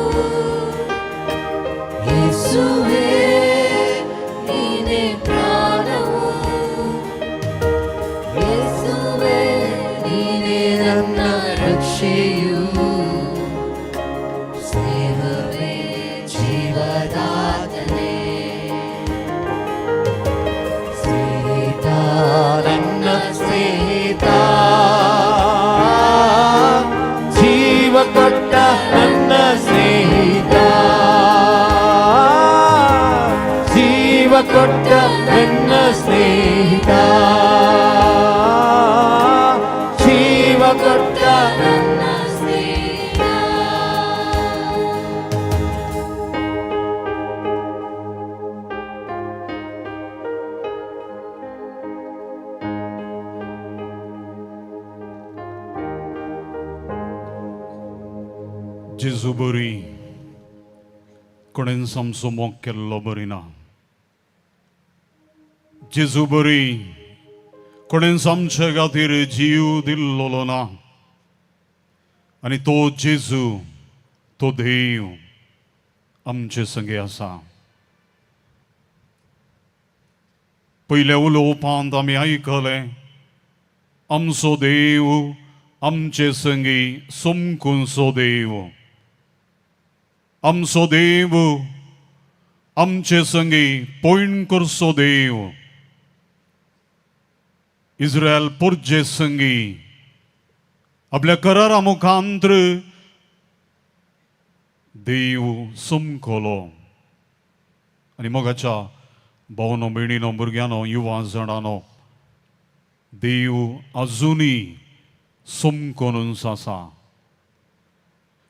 ಯೇಸುವೇ ನೀನೇ ಪ್ರಾಣವು ಯೇಸುವೇ ನೀನೇ ನನ್ನ ರಕ್ಷೆಯು ಸ್ನೇಹವೇ ಜೀವದಾತನೇ ಸ್ನೇಹಿತ ನನ್ನ ಸ್ನೇಹಿತ ಜೀವ ಕೊಟ್ಟ ನನ್ನ ಸ್ನೇಹಿತ ಜೀವ ಕೊಟ್ಟ ನನ್ನ ಸ್ನೇಹಿತ ಜೀವ ಕೊಟ್ಟ ನನ್ನ ಸ್ನೇಹಿತ Jesu beri konen samso mokkello berina Jesu beri konen samche gatir jiu dillolona आणि तो जेजू तो देव आमचे संगे आसा पयल्या उलोवपांत आमी आयकले आमचो देव आमचे संगी सोमकुंचो देव आमचो देव आमचे संगी पॉयणकरचो देव इस्रायल पोरचे संगी आपल्या करारा मुखांतर देव सोमकलो आणि मोगाच्या भावनो भयणीनो भुरग्यानो युवा जाणांनो देव अजुनी सोमकोनूच आसा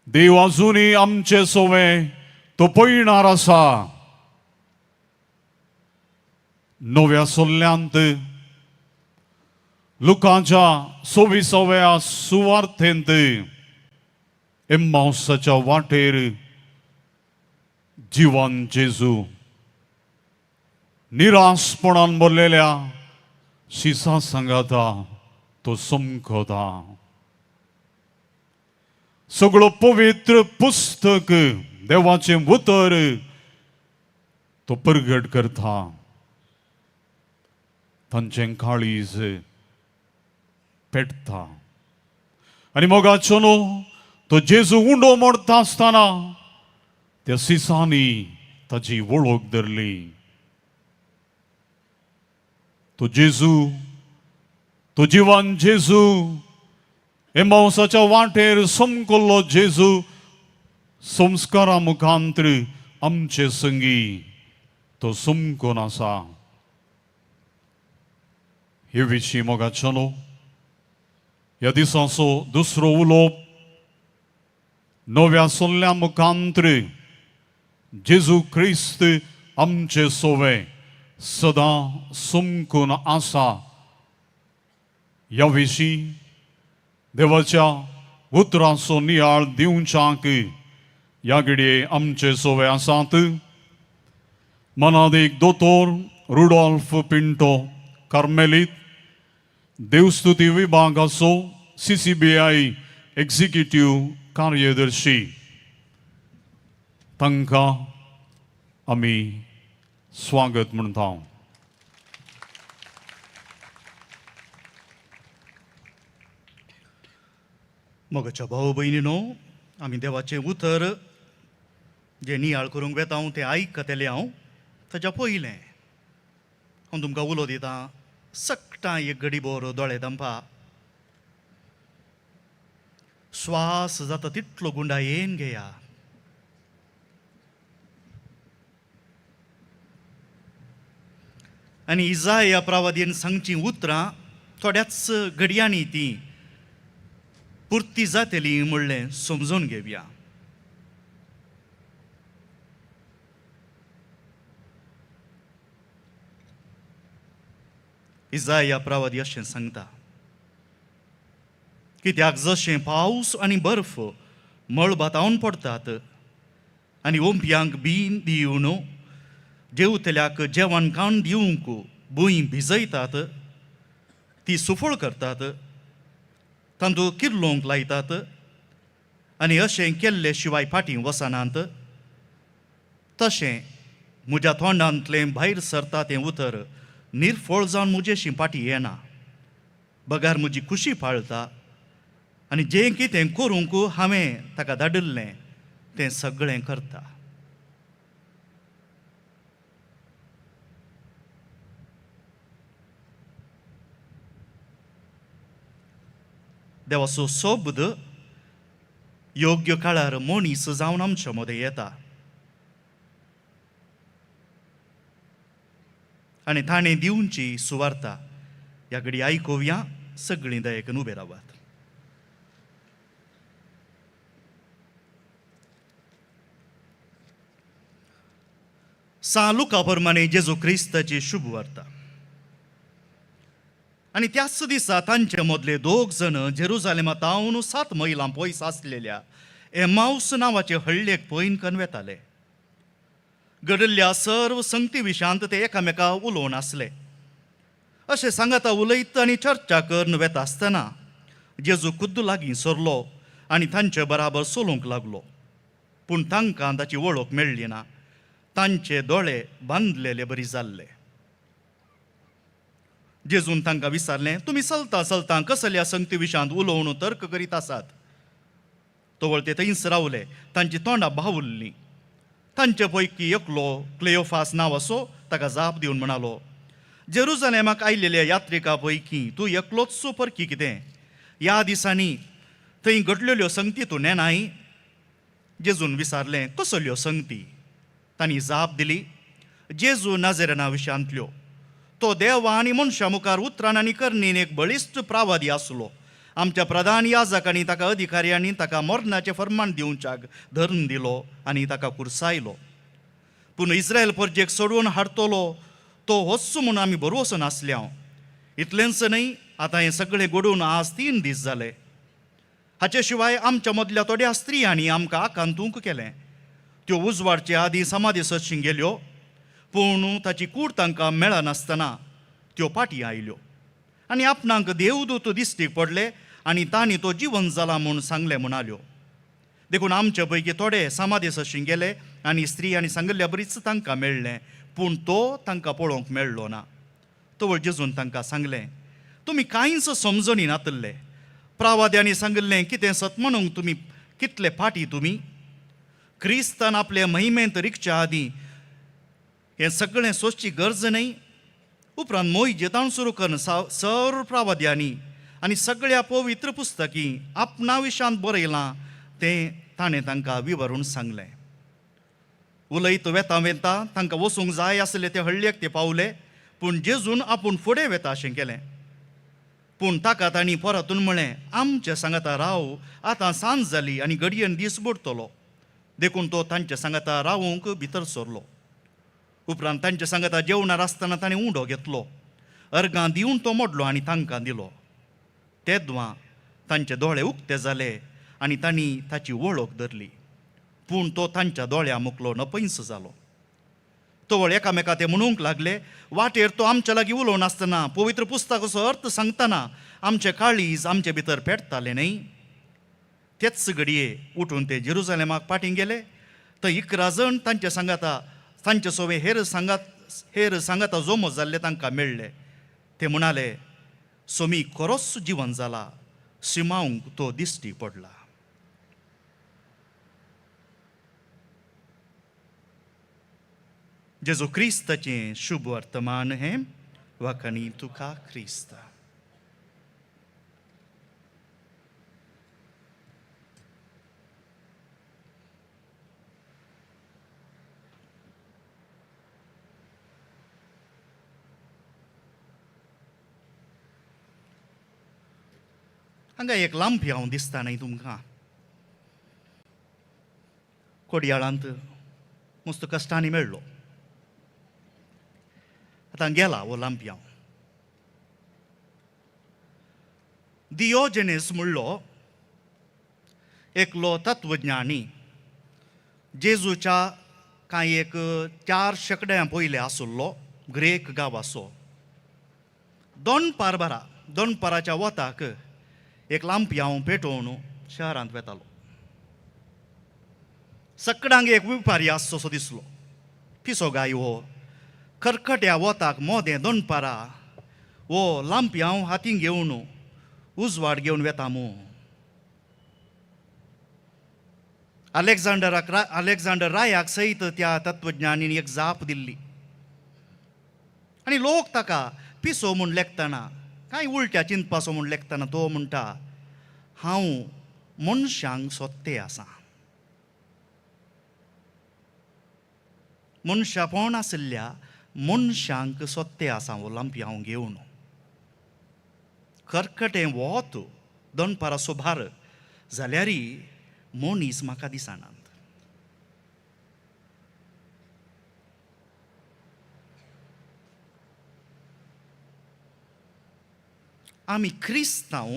देव अजुनी आमचे सोवे तो पळयणार आसा नव्या सोल्ल्यांत लुकाच्या 26व्या सुवार्थेंत एम्माउसाच्या वाटेर जिवन जेजू निराशपणान भरलेल्या शिसा सांगाता तो समखता सगळो पवित्र पुस्तक देवाचे उतर तो प्रगट करता तांचे काळीज पेटता आणि मोगाचो न्हू तो जेजू उंडो मोडता आसतना त्या सिसांनी ताची वळख धरली तो जेजू तो जिवन जेजू एमावसाच्या वाटेर समकल्लो जेजू संस्कारा मुखांतर आमचे संगी तो समकून आसा. हे विशीं मोगाचलो ह्या दिसाचो दुसरो उलोवप नव्या सोल्ल्या मुखांतर जेजू क्रिस्त आमचे सोवे सदां समकून आसा ह्या विशीं देवाच्या उतराचो नियाळ दिवच्याक ह्या घडये आमचे सोवे आसात. मनादेक दोतोर रुडॉल्फ पिंटो कार्मेलीत, देवस्तुती विभागाचो CCBI एक्झिक्युटिव्ह कार्यदर्शी, तांकां आमी स्वागत म्हणटा. मोगाच्या भाऊ भयणीनो, आमी देवाचें उतर जें नियाळ करूंक वेता तें आयकतलें हांव. ताच्या पयलें हांव तुमकां उलो दितां. सक्टां एक घडीभर दोळे दंपा. श्वास जाता तितलो गुंडायेन घेया. आनी इजाया प्रवादीन सांगचीं उतरां थोड्याच घडयांनी तीं पुर्ती जातली म्हणलें समजून घेवया. इजाया प्रवादी अशें सांगता, कित्याक जशें पावस आनी बर्फ मळबातावन पडटात आनी ओंप्यांक बीन दिवन जेवतल्याक जेवण खाण दिवंक भूंय भिजयतात, ती सुफळ करतात, तांदूळ किर्लोवंक लायतात आनी अशें केल्ले शिवाय फाटीं वचनात, तशें म्हज्या तोंडांतलें भायर सरता तें उतर निर्फळ जावन म्हजेशी फाटीं येना. बगार म्हजी खुशी पाळटा आनी जें कितें करूंक हांवें ताका धाडिल्लें तें सगळें करता. देवाचो शब्द योग्य काळार मनीस जावन आमच्या मदें येता आनी ताणें दिवची सुवार्ता ह्या घडी आयकुया. सगळीं दयेकन उबे रावात. लुका प्रमाणे जेजू क्रिस्ताची शुभ वार्ता. आनी त्याच दिसा तांचे मदले 2 जण जेरुजालेमांतावन 7 मैलां पयस आसलेल्या एमाउस नांवाचे हळ्ळेक पयन कनवेताले. घडिल्ल्या सर्व संगती विशांत ते एकामेकां उलोवन आसले. अशें सांगता उलयत आनी चर्चा करन वेता आसतना जेजू खुद्द लागीं सरलो आनी तांचे बराबर चलोवंक लागलो. पूण तांकां ताची वळख मेळ्ळी ना. तांचे दोळे बांदलेले बरी जाल्ले. जेजून तांकां विचारलें, तुमी चलता चलता कसल्या संगती विशांत उलोवन तर्क करीत आसात? तोवळ ते थंयच रावले. तांची तोंडां बावुरलीं. तांचे पैकी एकलो क्लेओफास नांवाचो ताका जाप दिवन म्हणालो, जेरुजालेमाक आयिल्ल्या यात्रिकां पैकी तूं एकलोच परकी कितें? ह्या दिसांनी थंय घडलेल्यो संगती तूं नेनाय? जेजून विचारलें, कसल्यो संगती? तांणी जाप दिली, जेजू नाझरेना विशांतल्यो. तो देवा आनी मनशा मुखार उतरान आनी करणेन एक बळिश्ट प्रावादी आसलो. आमच्या प्रधान याजकांनी ताका अधिकाऱ्यांनी ताका मरणाचें फर्माण दिवच्याक धरून दिलो आनी ताका कुरसायलो. पूण इस्रायल परजेक सोडून हाडटलो तो वच्चो म्हूण आमी भरवोसन आसल्या. इतलेंच न्हय, आतां हें सगळें घडून आज 3 दीस जाले. हाचे शिवाय आमच्या मदल्या थोड्या स्त्रियांनी आमकां आकांतूंक केलें. त्यो उजवाडचे आदीं समाधी सदशीं गेल्यो, पूण ताची कूड तांकां मेळनासतना त्यो फाटीं आयल्यो आनी आपणाक देवदूत दिश्टीक पडले आनी तांणी तो जिवन जाला म्हूण सांगलें म्हणाल्यो. देखून आमचे पैकी थोडे समाधी सदशीं गेले आनी स्त्रियांनी सांगल्या बरीच तांकां मेळ्ळें, पूण तो तांकां पळोवंक मेळ्ळो ना. तवळ जेजून तांकां सांगलें, तुमी कांयच समजोनी नातल्ले. प्रावाद्यांनी सांगिल्लें कितें सत म्हणूंक तुमी कितले फाटीं तुमी? क्रिस्तान आपले महिमेंत रिकच्या आदीं हें सगळें सोंसची गरज न्हय. उपरांत मोयजे तावन सुरू करून सर्व प्रावाद्यांनी आनी सगळ्या पवित्र पुस्तकी आपणा विशांत बरयलां तें ताणें तांकां विवरून सांगलें. उलयत वेता वेता तांकां वचूंक जाय आसलें ते हळ्ळेक ते पावले, पूण जेजून आपूण फुडें वेता अशें केलें. पूण ताका तांणी परतून म्हळें, आमचे सांगाता राव, आतां सांज जाली आनी घडयेन दीस बुडतलो. देखून तो तांचे सांगाता रावूंक भितर सरलो. उपरांत तांचे सांगाता जेवणार आसतना ताणें उंडो घेतलो, अर्गां दिवन तो मोडलो आनी तांकां दिलो. तेदवां तांचे दोळे उक्ते जाले आनी तांणी ताची वळख धरली. पूण तो तांच्या दोळ्या मुखलो नपयस जालो. तोवळ एकामेका ते म्हणूंक लागले, वाटेर तो आमच्या लागीं उलोवन आसतना पवित्र पुस्तकाचो अर्थ सांगतना आमचे काळीज आमचे भितर पेटताले न्ही. तेच घडये उठून ते जेरुसलेमाक पाटीं गेले. थंय 11 जण तांचे सांगाता तांचे सोवे हेर सांगाता जोमो जाल्ले तांकां मेळ्ळे. ते म्हणाले, सोमी खरोच जिवन जाला, सिमांक तो दिश्टी पडला. जेजू क्रिस्ताचें शुभ वर्तमान हें वाखाणी तुका क्रिस्त. हांगा एक लांब हांव दिसता न्ही तुमकां. कोडयाळांत मस्त कश्टांनी मेळ्ळो. आतां गेला हो लांपयाव. दियोजेनेस म्हणलो एकलो तत्वज्ञानी, जेजूच्या कांय एक 4 शेकड्यां पयले आसुल्लो ग्रेक गांवाचो. दोनपाराच्या वताक एक लांपयाव पेटोवन शहरांत वेतालो. सकडांक एक वेपारी आसचो दिसलो. पिसो गाय हो खरखट्या वताक मोदें दोनपारा वो लांपयाव हातीन घेवन उजवाड घेवन वेता मू. अलेक्झांडर रायाक सयत त्या तत्वज्ञानीन एक जाप दिल्ली आनी लोक ताका पिसो म्हूण लेखतना कांय उलट्या चिंतपाचो म्हूण लेखतना तो म्हणटा, हांव मनशांक सोदतें आसां. मनशापण आशिल्ल्या मनशांक सोदतें आसां हो लांपयाव घेवन. खरखटें वोत दोनपारा सोभार जाल्यारय मनीस म्हाका दिसनात. आमी क्रिस्तांव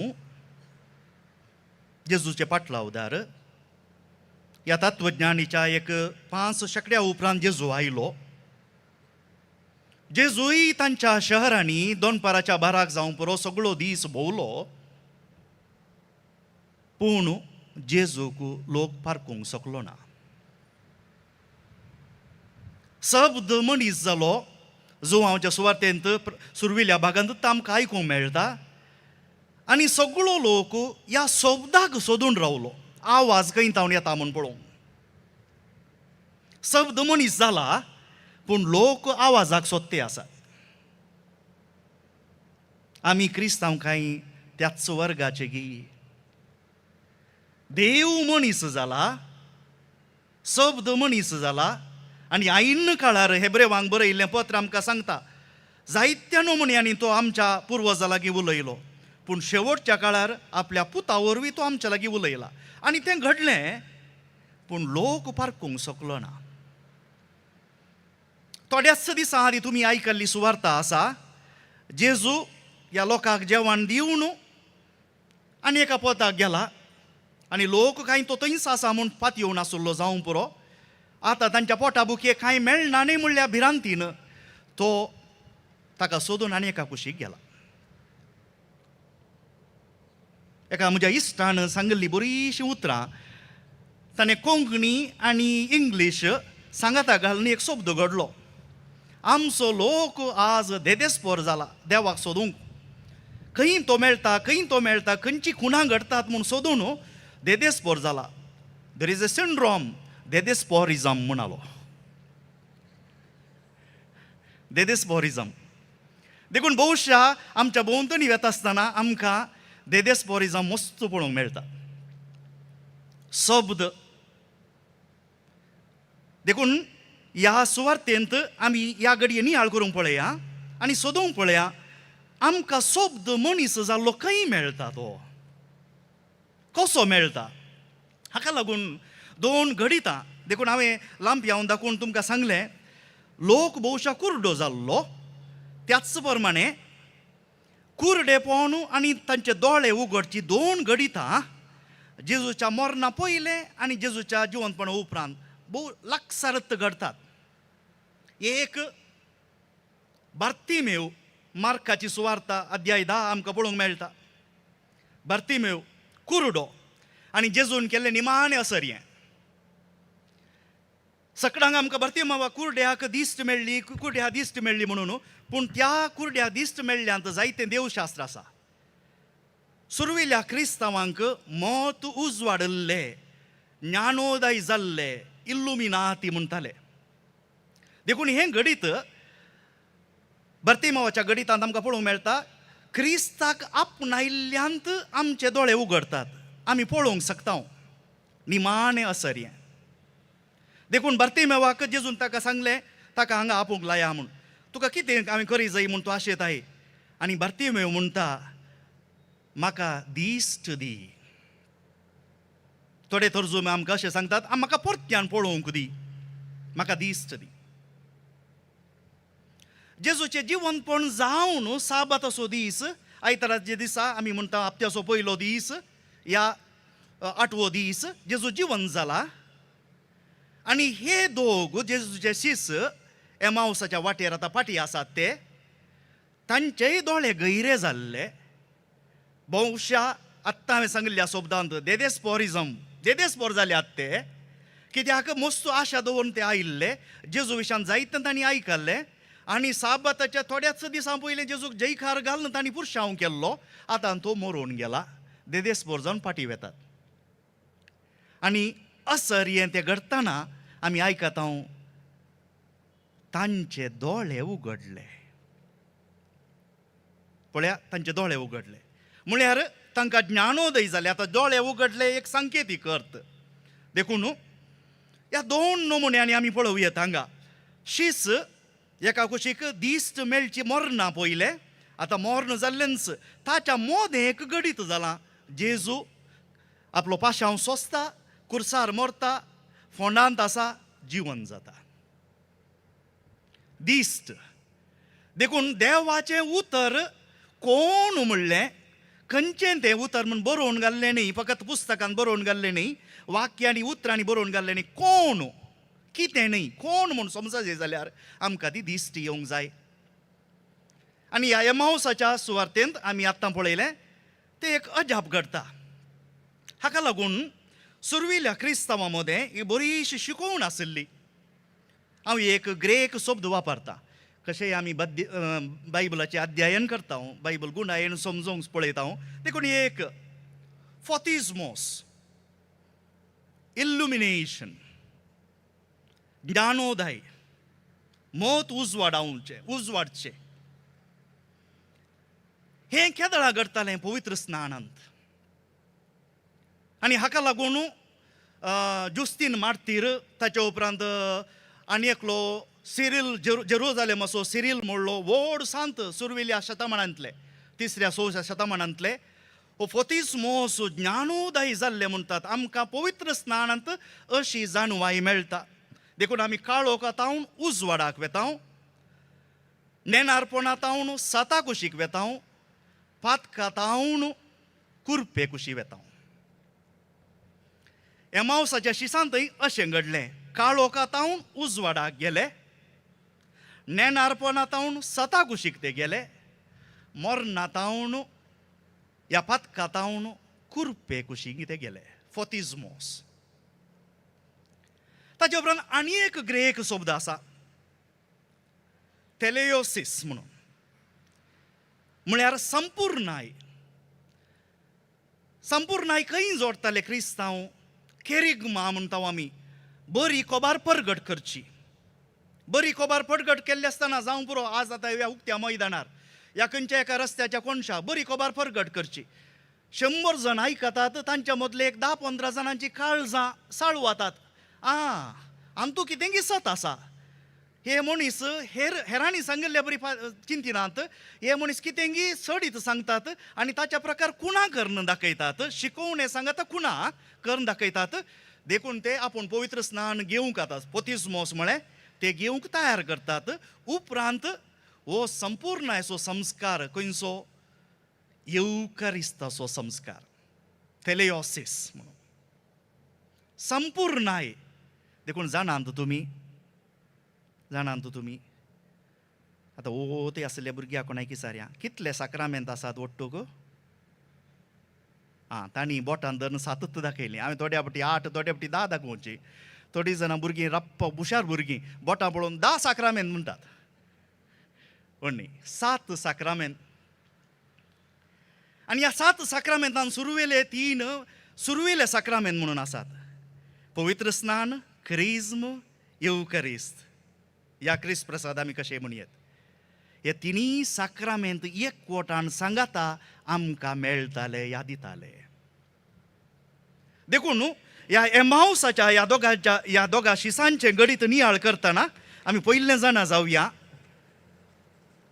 जेजूचे पाटलावदार. ह्या तत्वज्ञानीच्या एक 5 शेकड्या उपरांत जेजू आयलो. जेजूय तांच्या शहरांनी दोनपाराच्या बाराक जावं पुरो सगळो दीस भोवलो. पूण जेजूक लोक पारखूंक शकलो ना. शब्द मनीस जालो जो हांवच्या सुवातेंत सुरविल्ल्या भागांत आमकां आयकूंक मेळटा. आनी सगळो लोक ह्या शब्दाक सोदून रावलो. आवाज खंय तावन येता म्हूण पळोवंक. शब्द मनीस जाला पूण लोक आवाजाक सोदते आसात. आमी क्रिस्तांव कांय त्याच वर्गाचे गी. देव मनीस जाला, शब्द मनीस जाला. आनी आयिल्ल्या काळार हेब्रेवांक बरयल्लें पत्र आमकां सांगता, जायत्या नमुन्यांनी तो आमच्या पुर्वजां लागीं उलयलो, पूण शेवटच्या काळार आपल्या पुता वरवीं तो आमच्या लागीं उलयला. आनी तें घडलें पूण लोक पारखूंक शकलो ना. थोड्याच दिसां आदी तुमी आयकल्ली सुवार्ता आसा. जेजू ह्या लोकांक जेवण दिवन आनी एका पोताक गेला आनी लोक कांय तो थंयच आसा म्हूण पात येवन आसुल्लो जावं पुरो. आतां तांच्या पोटा बुकयेक कांय मेळना न्ही म्हणल्या भिरांतीन तो ताका सोदून आनी एका कुशीक गेला. एका म्हज्या इश्टान सांगिल्ली बरीशीं उतरां ताणें कोंकणी आनी इंग्लीश सांगाता घालून एक शब्द घडलो. आमचो लोक आज देदेस्पर जाला देवाक सोदूंक. खंय तो मेळटा खंयची खुणां घडटात म्हूण सोदून देदेस्पर जाला. देर इज अ सिंड्रोम देदेस्पॉरिझम म्हणालो. देदेस्पॉरिझम देखून भोवशा आमच्या भोंवतणी वेता आसतना आमकां देदेस्पोरिझम मस्त पळोवंक मेळटा. शब्द देखून ह्या सुवार्थेंत आमी ह्या घडये नियाळ करूंक पळया आनी सोदूंक पळया आमकां शब्द मनीस जाल्लो खंय मेळटा, तो कसो मेळटा. हाका लागून 2 गणितां देखून हांवें लांब हांवन दाखोवन तुमकां सांगलें, लोक भोवशा कुर्डो जाल्लो, त्याच प्रमाणे कुर्डेपण आनी तांचे दोळे उगडची 2 गणितां जेजूच्या मरणा पयले आनी जेजूच्या जिवंतपणा उपरांत भोव लागसारत घडटात. एक बार्तिमेव मार्काची सुवार्ता अध्याय 10 आमकां पळोवंक मेळटा. बार्तिमेव कुर्डो आनी जेजून केल्लें निमाणें असर हें. सकाळांक आमकां बार्तिमेवा कुर्ड्याक दिश्ट मेळ्ळी म्हणून, पूण त्या कुर्ड्याक दिश्ट मेळ्ळ्यांत जायतें देवशास्त्र आसा. सुरविल्ल्या क्रिस्तांवांक मत उजवाडल्ले, ज्ञानोदय जाल्ले, इल्लुमिनाती म्हणटाले. देखून हें गणित बार्तिमेवाच्या गणितांत आमकां पळोवंक मेळटा. क्रिस्ताक आपणायिल्ल्यांत आमचे दोळे उगडटात, आमी पळोवंक शकता. निमाणें असर हें. देखून बार्तिमेवाक जेजून ताका सांगलें, ताका हांगा आपोवंक लाया म्हूण. तुका कितें हांवें करी जाय म्हूण तूं आशेताय. आनी बार्तिमेव म्हणटा, म्हाका दिश्ट दी. थोडे तर्जुमे आमकां अशें सांगतात, म्हाका परत्यान पळोवंक दी, म्हाका दिश्ट दी. जेजूचें जिवंतपण जावन साबाताचो दीस, आयताराचे दिसा आमी म्हणटा हप्त्याचो पयलो दीस, या 8वो दीस जेजू जिवंत जाला. आनी हे दोग जेजूचे शिस एमावसाच्या वाटेर आतां फाटी आसात ते, तांचेय दोळे गैरे जाल्ले. भोवशा आत्तां हांवें सांगिल्ल्या शब्दांत देदेस्पोर जाल्यात ते, कित्याक मस्त आशा दवरून ते आयिल्ले. जेजू विशयान जायतें तांणी आयकल्लें आनी साबाताच्या थोड्याच दिसां पयलीं जेजूक जयकार घालून तांणी पुरशांव केल्लो. आतां तो मरून गेला. देदेस्पोर जावन फाटी वेतात. आनी असर हें तें घडटना आमी आयकता, तांचे दोळे उगडले. पळया, तांचे दोळे उगडले म्हळ्यार तांकां ज्ञानोदय जाले. आतां दोळे उगडले एक सांकेतीक अर्थ. देखून ह्या 2 नमुन्यांनी आमी पळोवया हांगा. शीस एका कुशीक दिश्ट मेळची मरणा पयले. आतां मरण जाल्लेंच ताच्या मोदें एक गडीत जालां. जेजू आपलो पाशांव सोंसता, कुर्सार मरता, फोंडांत आसा, जिवंत जाता. दिश्ट देखून देवाचें उतर कोण म्हणलें, खंयचें तें उतर म्हूण बरोवन घाल्लें न्ही, फकत पुस्तकांत बरोवन घाल्लें न्ही, वाक्यांनी उतरांनी बरोवन घाल्लें न्ही. कोण कितें न्ही, कोण म्हूण समजायचें जाल्यार आमकां ती दिश्ट येवंक जाय. आनी ह्या एमावसाच्या सुवार्थेंत आमी आत्तां पळयलें तें एक अजाप घडटा. हाका लागून सुरविल्ल्या क्रिस्तांवां मदें ही बरीशी शिकवण आशिल्ली. हांव एक ग्रेक शब्द वापरतां. कशेंय आमी बायबलाचें अध्ययन करता, बायबल गुणायेन समजोवंक पळयता. देखून एक फॉतिझमोस, इल्युमिनेशन, ज्ञानोदय, मत उजवाडचें, हें केदळां घडटालें पवित्र स्नानांत. आनी हाका लागून जुस्तीन मार्तीर, ताचे उपरांत आनी एकलो सिरील, जेरुजालेमाचो सिरील म्हणलो, व्हड सांत सुरविल्ल्या शतमानांतले, 3-4 शतमानांतले. हो फॉतिझमोस ज्ञानोदय जाल्ले म्हणटात. आमकां पवित्र स्नानांत अशी जाणवाय मेळटा. देखून आमी काळोख आतावन उजवाडाक वेता, नेनारपणांतावन साता कुशीक वेता, पातकांतावन कुरपे कुशी वेता. एमावसाच्या शिसांतय अशें घडलें. काळोखांतावन उजवाडाक गेले, नेनारपणांतावन साता कुशीक ते गेले, मरणांतावन ह्या पातकांतावन कुरपे कुशीक ते गेले. फॉतिझमोस. ताचे उपरांत आनी एक ग्रेक शब्द आसा, टेलेओसिस म्हणून, म्हळ्यार संपूर्णाय. संपूर्णाय खंय जोडटाले क्रिस्तांव? केरिग्मा म्हणटा आमी, बरी कोबार परगट करची. बरी कोबार परगट केल्ले आसतना जावं पुरो, आज आतां ह्या उक्त्या मैदानार ह्या खंयच्या एका रस्त्याच्या कोणशा बरी कोबार परगट करची. 100 जण आयकतात तांच्या मदले एक 10-15 जणांची काळजां साळवातात. आनी तूं कितें दिसत आसा? हे मनीस हेरांनी सांगिल्ल्या बरी चिंतिनात. हे मनीस कितेंगी सडीत सांगतात आनी ताच्या प्रकार कुणा करून दाखयतात. शिकोवणे सांगता कुणा करून दाखयतात. देखून ते आपूण पवित्र स्नान घेवंक आतां पोतिस्मोस म्हळें ते घेवंक तयार करतात. उपरांत हो संपूर्ण असो संस्कार खंयचो येवकारिस्ताचो संस्कार थेलेओसिस म्हणून संपूर्णाय. देखून जाणांत तुमी आतां ओ ते आसले भुरग्यां कोणाक विचारया कितले साक्रामेंत आसात ओट्टूक? तांणी बोटान धरून 7 दाखयली. हांवें थोड्या फावटी 8 थोड्या फावटी 10 दाखोवची. थोडीं जाणां भुरगीं रप्प हुशार भुरगीं बोटां पळोवन 10 साक्रामेंत म्हणटात. व्हडली 7 साक्रामेंत. आनी ह्या 7 साक्रामेंतान सुरवेले साक्रामेंत म्हणून आसात. पवित्र स्नान, क्रिज्म, येवकारिस्त. या क्रिस्त प्रसाद आमी कशे म्हणयत. हे तिनी साक्रामेंत एकवटान सांगाता आमकां मेळटाले ह्या दिताले. देखून ह्या एमाउसाच्या ह्या दोगा शिसांचे गणित नियाळ करतना आमी पयलें जाणा जावया.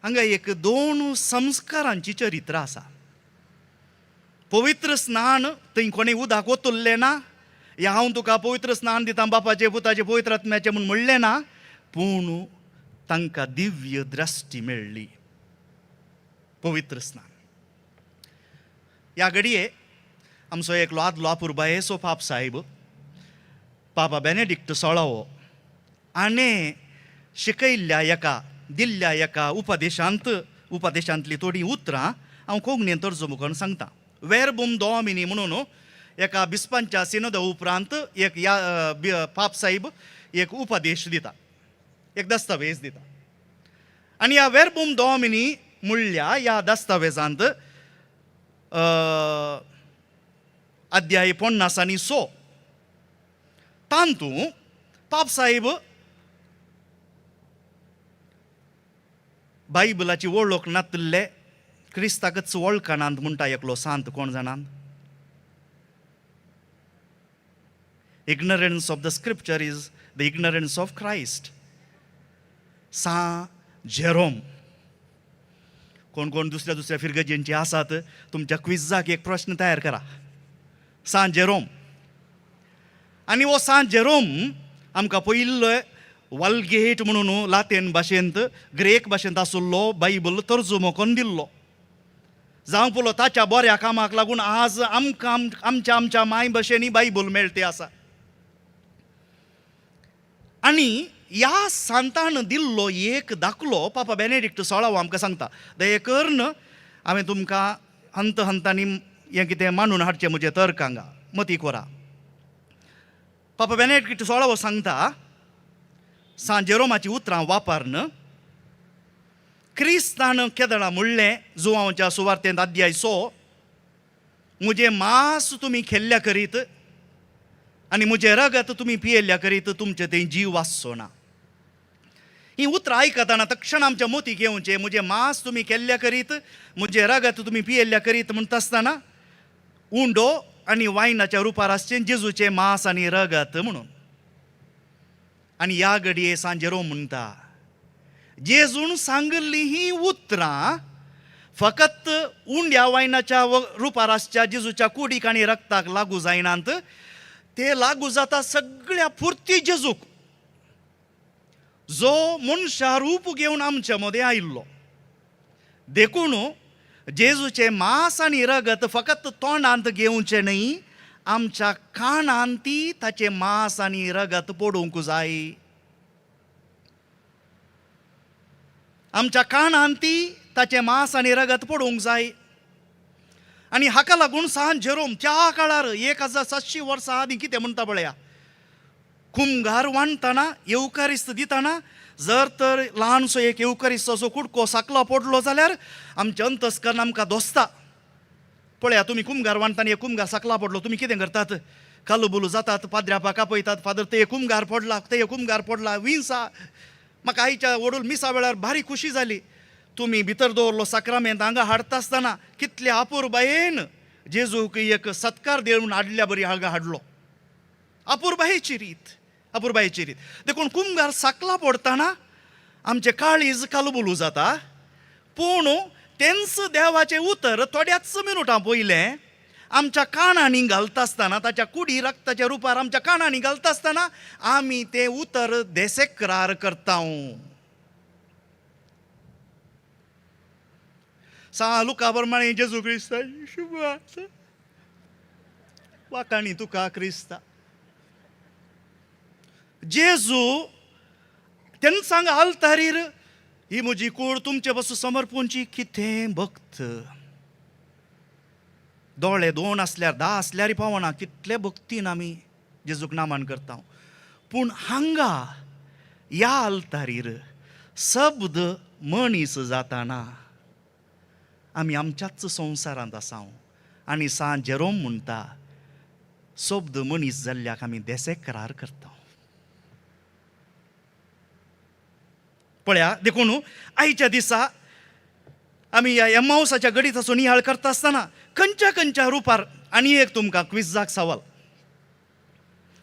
हांगा एक 2 संस्कारांची चरित्र आसा. पवित्र स्नान थंय कोणें उदक ओतुल्लें ना. हांव तुका पवित्र स्नान दिता बापाचे पुताचे पवित्र आत्म्याचे म्हूण म्हणलें ना. पूण तांकां दिव्य दृश्टी मेळ्ळी. पवित्र स्नान ह्या घडये आमचो एकलो आदलो आपुरबायेचो पाप साहेब पापा बेनेडिक्ट 16 हाणें शिकयल्ल्या दिल्ल्या एका उपदेशांतली थोडीं उतरां हांव कोंकणीन तर्जुमो करून सांगता. वेरबुम डॉमिनी म्हणून एका बिस्पांच्या सिनोदा उपरांत एक पाप साहेब एक उपदेश दिता, एक दस्तावेज दिता. आनी ह्या वेरबुम डॉमिनी म्हणल्या ह्या दस्तावेजांत अध्याय 50 आनी 100 तांतूं पाप साहेब बायबलाची वळख नातले क्रिस्ताकच वळखनांत म्हणटा एकलो सांत. कोण जाणांत? Ignorance of the scripture is the ignorance of Christ. Saint Jerome. कोण दुसऱ्या फिरगजेंची आसात तुमच्या क्विजाक एक प्रश्न तयार करा. सांत जेरोम. आनी हो सांत जेरोम आमकां पयलो वल्गेट म्हणून लातीन भाशेंत ग्रेक भाशेंत आसुल्लो बायबल तर्जुमो करून दिल्लो. जावं पळो ताच्या बऱ्या कामाक लागून आज आमकां आमच्या माय भाशेनी बायबल मेळटे आसा. आनी ह्या सांतान दिल्लो एक दाखलो पापा बेनेडिक्ट 16 आमकां सांगता. दये करून हांवें तुमकां हंतांनी हें कितें मानून हाडचें म्हजे तर्कांगा मती कोरा. पापा बेनेडिक्ट 16 सांगता सांत जेरोमाची उतरां वापरून क्रिस्तान केदळां म्हणलें जुवांवच्या सुवार्तेंत अध्याय 100 मुजे मांस तुमी खेल्ल्या करीत आनी मुजे रगत तुमी पियेल्ल्या करीत तुमचे थंय जीव वासचो ना. ही उतरां आयकतना तक्षण आमच्या मोती घेवचे. मुजे मांस तुमी केल्ल्या करीत मुजे रगत तुमी पियेल्ल्या करीत म्हणटा आसतना उंडो आनी वायनाच्या रुपार आसचें जेजूचें मांस आनी रगत म्हणून. आनी ह्या घडये सांत जेरोम म्हणटा जेजून सांगिल्ली ही उतरां फकत उंड्या वायनाच्या रुपार आसच्या जेजूच्या कुडीक आनी रक्ताक लागू जायनात. ते लागू जाता सगळ्या पुर्ती जेजूक जो मनशा रूप घेवन आमच्या मदें आयिल्लो. देखून जेजूचे मांस आनी रगत फकत तोंडांत घेवचें न्ही, आमच्या कानांती ताचे मांस आनी रगत पडूंक जाय. आमच्या कानांती ताचे मांस आनी रगत पडूंक जाय. आनी हाका लागून सांत जेरोम त्या काळार 1700 वर्सां आदीं कितें म्हणटा पळया. कुमगार वांटतना येवकारिस्त दितना जर तर ल्हानसो एक येवकारिस्ताचो कुडको साकलो पडलो जाल्यार आमचें अंतस्करण आमकां दोसता. पळया तुमी कुमगार वांटतना एक कुमगार साकला पडलो तुमी कितें करतात? कालुबुलू जातात, पाद्र्यापाक आपयतात, फादर ते कुमगार पडला विंसा. म्हाका आयच्या वडूल मिसा वेळार भारी खुशी जाली. तुमी भितर दवरलो साक्रामेंत हांगा हाडटा आसतना कितले आपूर बायेन जेजूक एक सत्कार देऊन हाडल्या बरी हांगा हाडलो. अपुरबायेची रीत देखून कुंभार साकला पडताना आमचे काळीज कालबुलू जाता. पूण तेंच देवाचे उतर थोड्याच मिनटां पयलें आमच्या कानांनी घालता आसतना, ताच्या कुडी रक्ताच्या रुपार आमच्या कानांनी घालता आसतना आमी तें उतर देसेक्रार करता. लुका प्रमाणे जेजू क्रिस्ता शुभ वाकाणी तुका क्रिस्ता. जेजू तेन्ना सांग आलतारीर ही म्हजी कूड तुमचे पासून समर्पूंची. कितें भक्त, दोळे 2 असल्यार 10 असल्यार पावना कितले भक्तीन आमी जेजूक नामान करता. पूण हांगा ह्या आलतारीर शब्द मनीस जाताना आमी आमच्याच संवसारांत आसा. आनी सान जेरोम म्हणटा शब्द मनीस जाल्ल्याक आमी देसेक्रार करता. पळया देखून आयच्या दिसा आमी ह्या एम्माउसाच्या गडीचो नियाळ करता आसतना खंयच्या रुपार आनी एक तुमकां क्विजाक सवाल.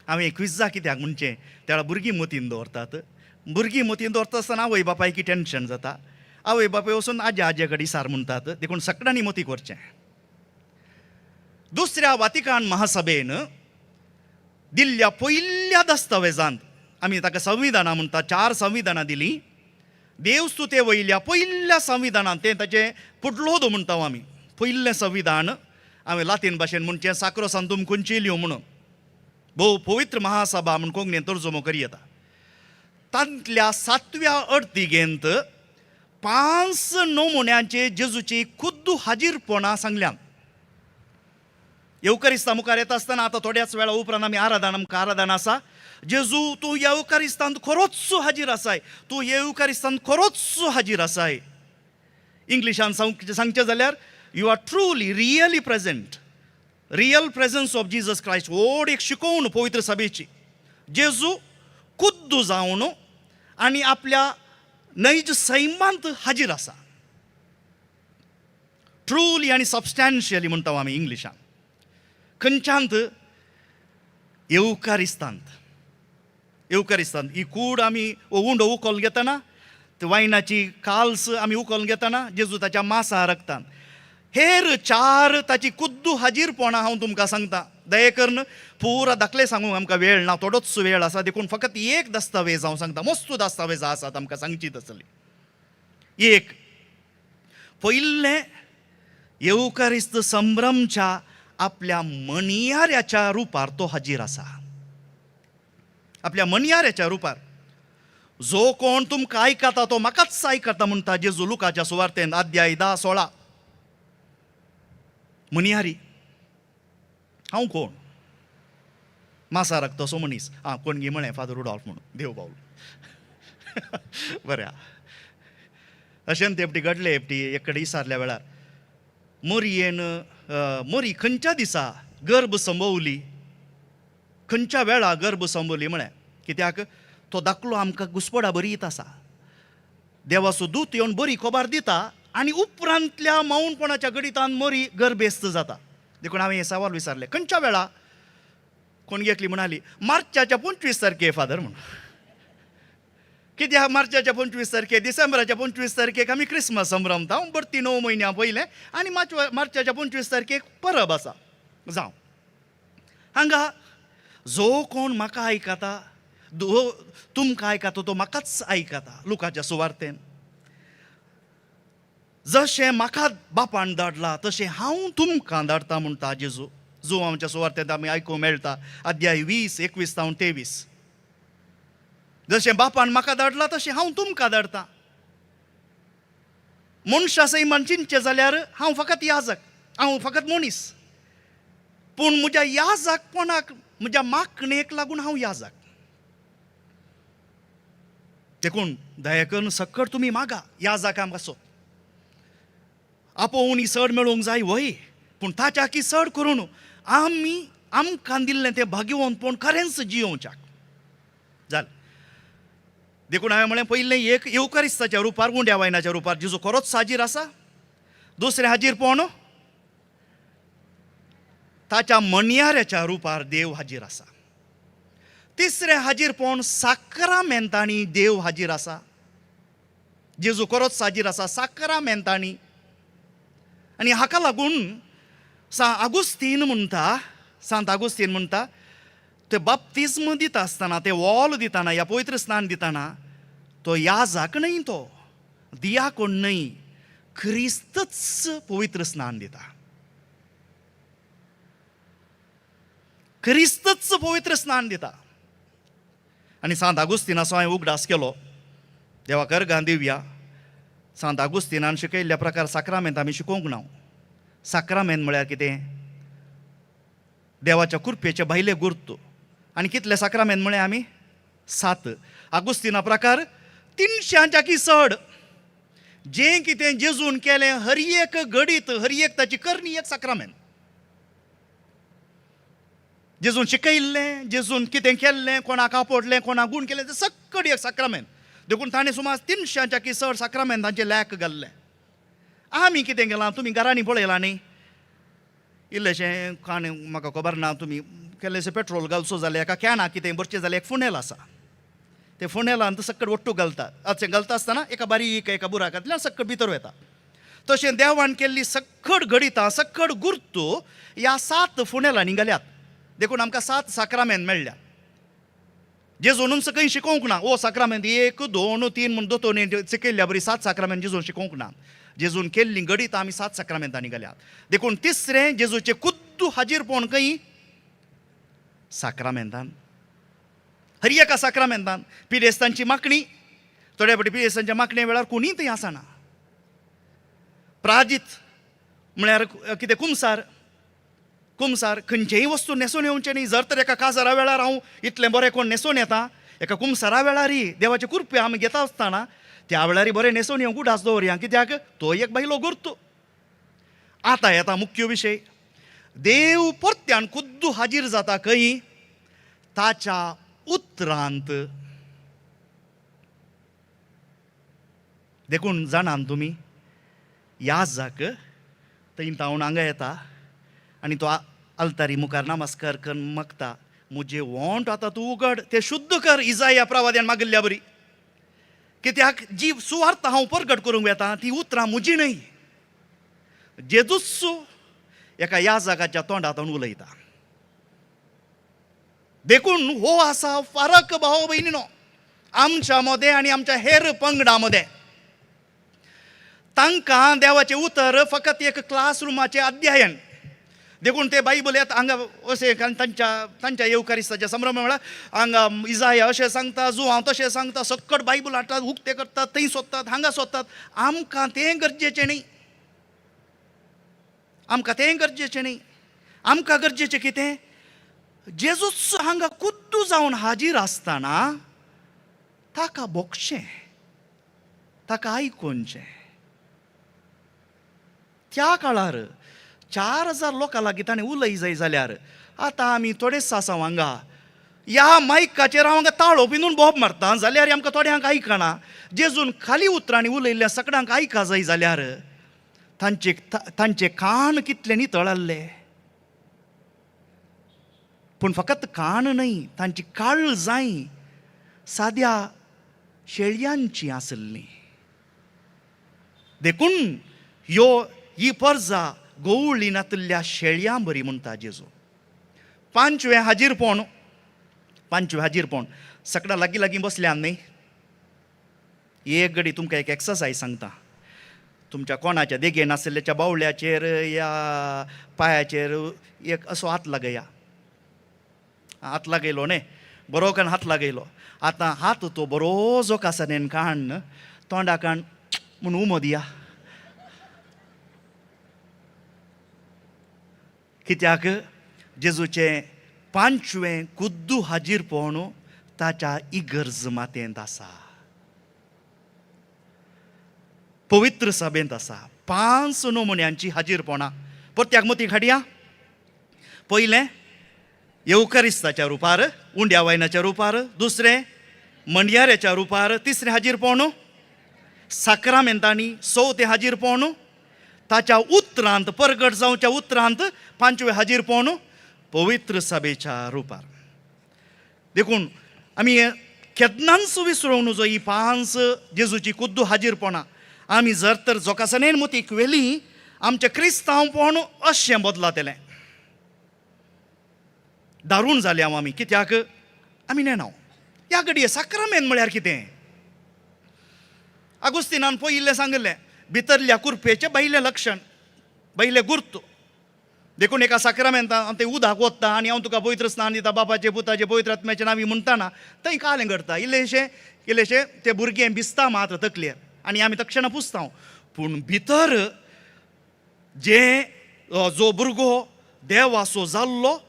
हांवें क्विजा कित्याक म्हणचें त्या भुरगीं मतीन दवरतात. भुरगीं मतीन दवरता आसतना आवय बापायक टेन्शन जाता. आवय बापाय वचून आजे कडेन सार म्हणटात. देखून सगळ्यांनी मती करचें. दुसऱ्या वातिकान महासभेन दिल्ल्या पयल्या दस्तावेजांत आमी ताका संविधानां म्हणटा, 4 संविधानां दिलीं. देवस्तुते वयल्या पयल्या संविधानांत तें ताचें पुडलोद म्हणटा आमी. पयलें संविधान हांवें लातीन भाशेन म्हणचें साक्रोसांतूम कोंचिलियो म्हणून भोव पवित्र महासभा म्हूण कोंकणीन तर्जुमो करी येता. तांतल्या 7व्या अर्तिगेंत 5 नमुन्यांचे जेजूची खुद्द हाजीरपणां सांगल्यात. येवकारिस्ता मुखार येता आसतना आतां थोड्याच वेळा उपरांत आमी आमकां आराधन आसा. जेजू तूं येवकारिस्तांत खरोच हाजीर आसाय, तूं येवकारिस्तांत खरोच हाजीर आसाय. इंग्लिशान सांगचें जाल्यार you are truly really present. Real presence of Jesus Christ. व्हड एक शिकोवन पवित्र सभेची. जेजू खुद्द जावन आनी आपल्या नैज सैमांत हाजीर आसा. ट्रुली आनी सबस्टॅन्शियली म्हणटा आमी इंग्लिशान. खंयच्यांत येवकारिस्तांत ही कूड आमी उंडो उखोल घेतना, वायनाची काल्स आमी उखोल घेतना जेजू ताच्या मांसा रक्तान. हेर 4 ताची खुद्द हाजीरपणां हांव तुमकां सांगता. दये करून पुरा दाखले सांगूंक आमकां वेळ ना, थोडोच वेळ आसा. देखून फकत एक दस्तावेज हांव सांगता. मस्त दस्तावेजां आसात आमकां सांगचीच आसली. एक पयलें येवकारिस्त संभ्रमच्या आपल्या मणियाऱ्याच्या रुपार तो हाजीर आसा. आपल्या मणियाऱ्याच्या रुपार. जो कोण तुमकां आयकता तो म्हाकाच आयकता म्हणटा जेजू लुकाच्या सुवार्तेंत अध्याय 10:16. मणियारी हांव कोण? मासा रक्तसो मनीस. कोणगी म्हळें फादर रुडॉल्फ म्हणून. देव बावलो. बरें. अशें तेपटी घडलें. एपटी एक कडेन विचारल्या वेळार मरी खंयच्या दिसा गर्भ संभोवली, खंयच्या वेळा गर्भ संभोवली म्हळें. कित्याक तो दाखलो आमकां घुसपडा बरी येत आसा. देवाचो दूत येवन बरी खबर दिता आनी उपरांतल्या मौनपणाच्या घडितान मरी गर्भेस्त जाता. देखून हांवें हे सवाल विचारले खंयच्या वेळा. कोण एकली म्हणाली मार्चाच्या 25 तारखे फादर म्हणून. कित्याक मार्चाच्या 25 तारखे, डिसेंबराच्या 25 तारखेक आमी क्रिसमस संभ्रमता. बर्ती 9 म्हयन्यां पयलें आनी मार्चाच्या 25 तारखेक परब आसा. जावं हांगा जो कोण म्हाका आयकता, तुमकां आयकता तो म्हाकाच आयकता. लुकाच्या सुवार्तेन जशें म्हाका बापान धाडला तशें हांव तुमकां धाडटा म्हणटा जेजू. जो आमच्या सुवार्तेंत आमी आयकूंक मेळटा अध्याय 20, 21-23. जशें बापान म्हाका धाडला तशें हांव तुमकां धाडटां. मनशा सैमान चिंतचें जाल्यार हांव फकत याजक, हांव फकत मनीस. पूण म्हज्या याजकपणाक, म्हज्या मागणेक लागून हांव याजक. देखून दया करून सकट तुमी मागा याजकांक असो. आपोवणी चड मेळोवंक जाय वय, पूण ताच्या की चड करून आमी आमकां दिल्लें तें भाग्यवंतपण खरेंच जियोवच्याक जालें. देखून हांवें म्हळें पयलें एक येवकारिस्ताच्या रुपार, उंड्या वायनाच्या रुपार जेजू खरोच हाजीर आसा. दुसरें हाजीरपण ताच्या मणयाऱ्याच्या रुपार देव हाजीर आसा. तिसरें हाजीरपण साक्रामेंतांनी देव हाजीर आसा. जेजू खरोच हाजीर आसा साक्रामेंतांनी. आनी हाका लागून सांत आगुस्तीन म्हणटा ते बाप्तिस्म दिता आसतना, ते वॉल दिताना, या पवित्र स्नान दिताना तो याजक न्हय, तो दियाकोन न्हय, क्रिस्तच पवित्र स्नान दिता. क्रिस्तच पवित्र स्नान दिता. आनी सांत आगुस्तीनाचो हांवें उगडास केलो. देवा कर्गां दिवया. सांत आगुस्तीनान शिकयल्ल्या प्रकार साक्रामेंत आमी शिकोवंक ना. साक्रामेंत म्हळ्यार कितें? देवाच्या कृपेचे भायले गुर्त. आनी कितले साक्रामेंत म्हळें आमी? 7. आगुस्तीना प्रकार 300 जें कितें जेजून केलें हर एक घडीत, हर एक ताची करणी एक साक्रामेंत. जेजून शिकयल्लें, जेजून कितें केल्लें, कोणाक आपटलें, कोणाक गूण केलें, तें सक्कड एक साक्रामेंत. देखून ताणें सुमार 300 साक्रामेंतांचें लॅक घाल्लें. आमी कितें केलां तुमी घरांनी पळयलां न्ही? इल्लेशें कांय म्हाका खबर ना, तुमी केल्लेशें पेट्रोल घालचो जाल्यार एका कॅनाक कितें भरचें जाल्यार एक फुनेल आसा. ते फुनेलांत सकट वट्टू घालता. अशें घालता आसतना एका बारीक एका बुराकांतल्यान सकट भितर वता. तशें देवान केल्ली सक्कड घडितां, सक्कड गुर्तू ह्या 7 फुनेलांनी घाल्यात. देखून आमकां 7 साक्रामेंत मेळ्ळ्या. जेजून सकय शिकोवंक ना ओ साक्रामेंत 1, 2, 3 म्हूण दोतोरनी शिकयल्ल्या बरी 7 साक्रामेंत जेजून शिकोवंक ना. जेजून केल्ली घडीत आमी 7 साक्रामेंतांनी घाल्यात. देखून तिसरें जेजूचें कुद्दू हाजीरपण खंय? साक्रामेंतान. हर एका साक्रामेंतान पिडेस्तांची मागणी, थोड्या फावटी पिडेस्तांच्या मागणे वेळार कोणीय थंय आसना. प्राजीत म्हळ्यार कितें? कुमसार खंयचेय वस्तू न्हेसून येवचें न्ही. जर तर एका काजारा वेळार हांव इतलें बरें कोण न्हेसून येता, एका कुमसारा वेळारय देवाचे कृपे आमी घेता आसतना त्या वेळार बरें न्हेसून येवंक उडास दवरया. कित्याक? तो एक भायलो गुर्तू. आतां येता मुख्य विशय. देव परत्यान कुद्दू हाजीर जाता खंय? ताच्या उतरांत. देखून जाणान तुमी याजक थंय तावन हांगा येता आनी तो अल्तारी मुखार नमस्कार करून मागता, मुजे वोंट आतां तूं उगड, ते शुद्ध कर. इजाया प्रवाद्यान मागिल्ल्या बरी. कित्याक जी सुवार्थ हांव परगट करूंक येता ती उतरां म्हजी न्हय, जेजूच एका याजकाच्या तोंडांतून उलयता. देखून हो आसा फरक भाव भयणीनो आमच्या मदें आनी आमच्या हेर पंगडा मदें. तांकां देवाचें उतर फकत एक क्लासरुमाचें अध्ययन. देखून ते बायबल येता हांगा अशें तांच्या येवकारिस्ताच्या संभ्रम म्हळ्यार हांगा इजाया अशें सांगता, जुवांव तशें सांगता, सक्कट बायबल हाडटात, उक्ते करतात, थंय सोदतात, हांगा सोदतात. आमकां तें गरजेचें न्ही. आमकां गरजेचें कितें? जेजूच हांगा कुद्दू जावन हाजीर आसतना ताका भोगचें, ताका आयकोनचें. त्या काळार 4000 लोकां लागीं ताणें उलय जाय जाल्यार आतां आमी थोडेच आसा हांगा ह्या मायकाचेर हांव हांगा ताळो पिनून बोब मारता जाल्यार आमकां थोड्यांक आयकना. जेजून खाली उतरांनी उलयल्ल्या सगळ्यांक आयका जाय जाल्यार तांचे कान कितले नितळाल्ले. पूण फकत कान न्हय, तांची काळजांय साद्या शेळयांची आसली. देखून ही पर्जा गोवळीनातल्या शेळयां बरी म्हणटा जेजू. पांचवें हाजीरपण सगळ्यां लागीं लागीं बसल्यान न्ही. एक घडी तुमकां एक एक्सरसायज सांगता. तुमच्या कोणाच्या देगेन आसलेल्या बावळ्याचेर या पांयाचेर एक असो हात लागया. हात लागयलो न्ही, बरो करून हात लागयलो. आतां हात तो बरो जोकासनेन काण तोंडा काण म्हूण उमो दिया. कित्याक जेजूचें 5वें कुद्दू हाजीरपण ताच्या इगर्ज मातेंत आसा, पवित्र सभेंत आसा. 5 नमुन्यांची हाजीरपणां परत्याक मती हाडया. पयलें येवकारिस्ताच्या रुपार, उंड्या वायनाच्या रुपार. दुसरें मंडयाऱ्याच्या रुपार. तिसरें हाजीरपण साक्रामेंतांनी. 4थें हाजीरपण ताच्या उतरांत परगट जावच्या उतरांत 5वें हाजीरपण पवित्र सभेच्या रुपार. देखून आमी केन्नाच विसरूंक नजो ही 5 जेजूची कुद्दू हाजीरपणां. आमी जर तर जोकासनेन मुतीक वेली आमचें क्रिस्तांवपण अशें बदलातलें. दारूण जाले हांव आमी, कित्याक आमी नेनाव. ह्या घडये साक्रामेंत म्हळ्यार कितें? आगुस्तिनान पयिल्लें सांगलें, भितरल्या कुरपेचें भायलें लक्षण, भायलें गुर्त. देखून एका साक्रामेंतान तें उदक ओतता आनी हांव तुका पवित्र स्नान दिता बापाचे पुताचे पवित्र आत्म्याचें नांवी म्हणटाना थंय कालें घडटा. इल्लेशें तें भुरगें भिजता मात्र तकलेर आनी आमी तक्षणां पुसता. पूण भितर जो भुरगो देवाचो जाल्लो,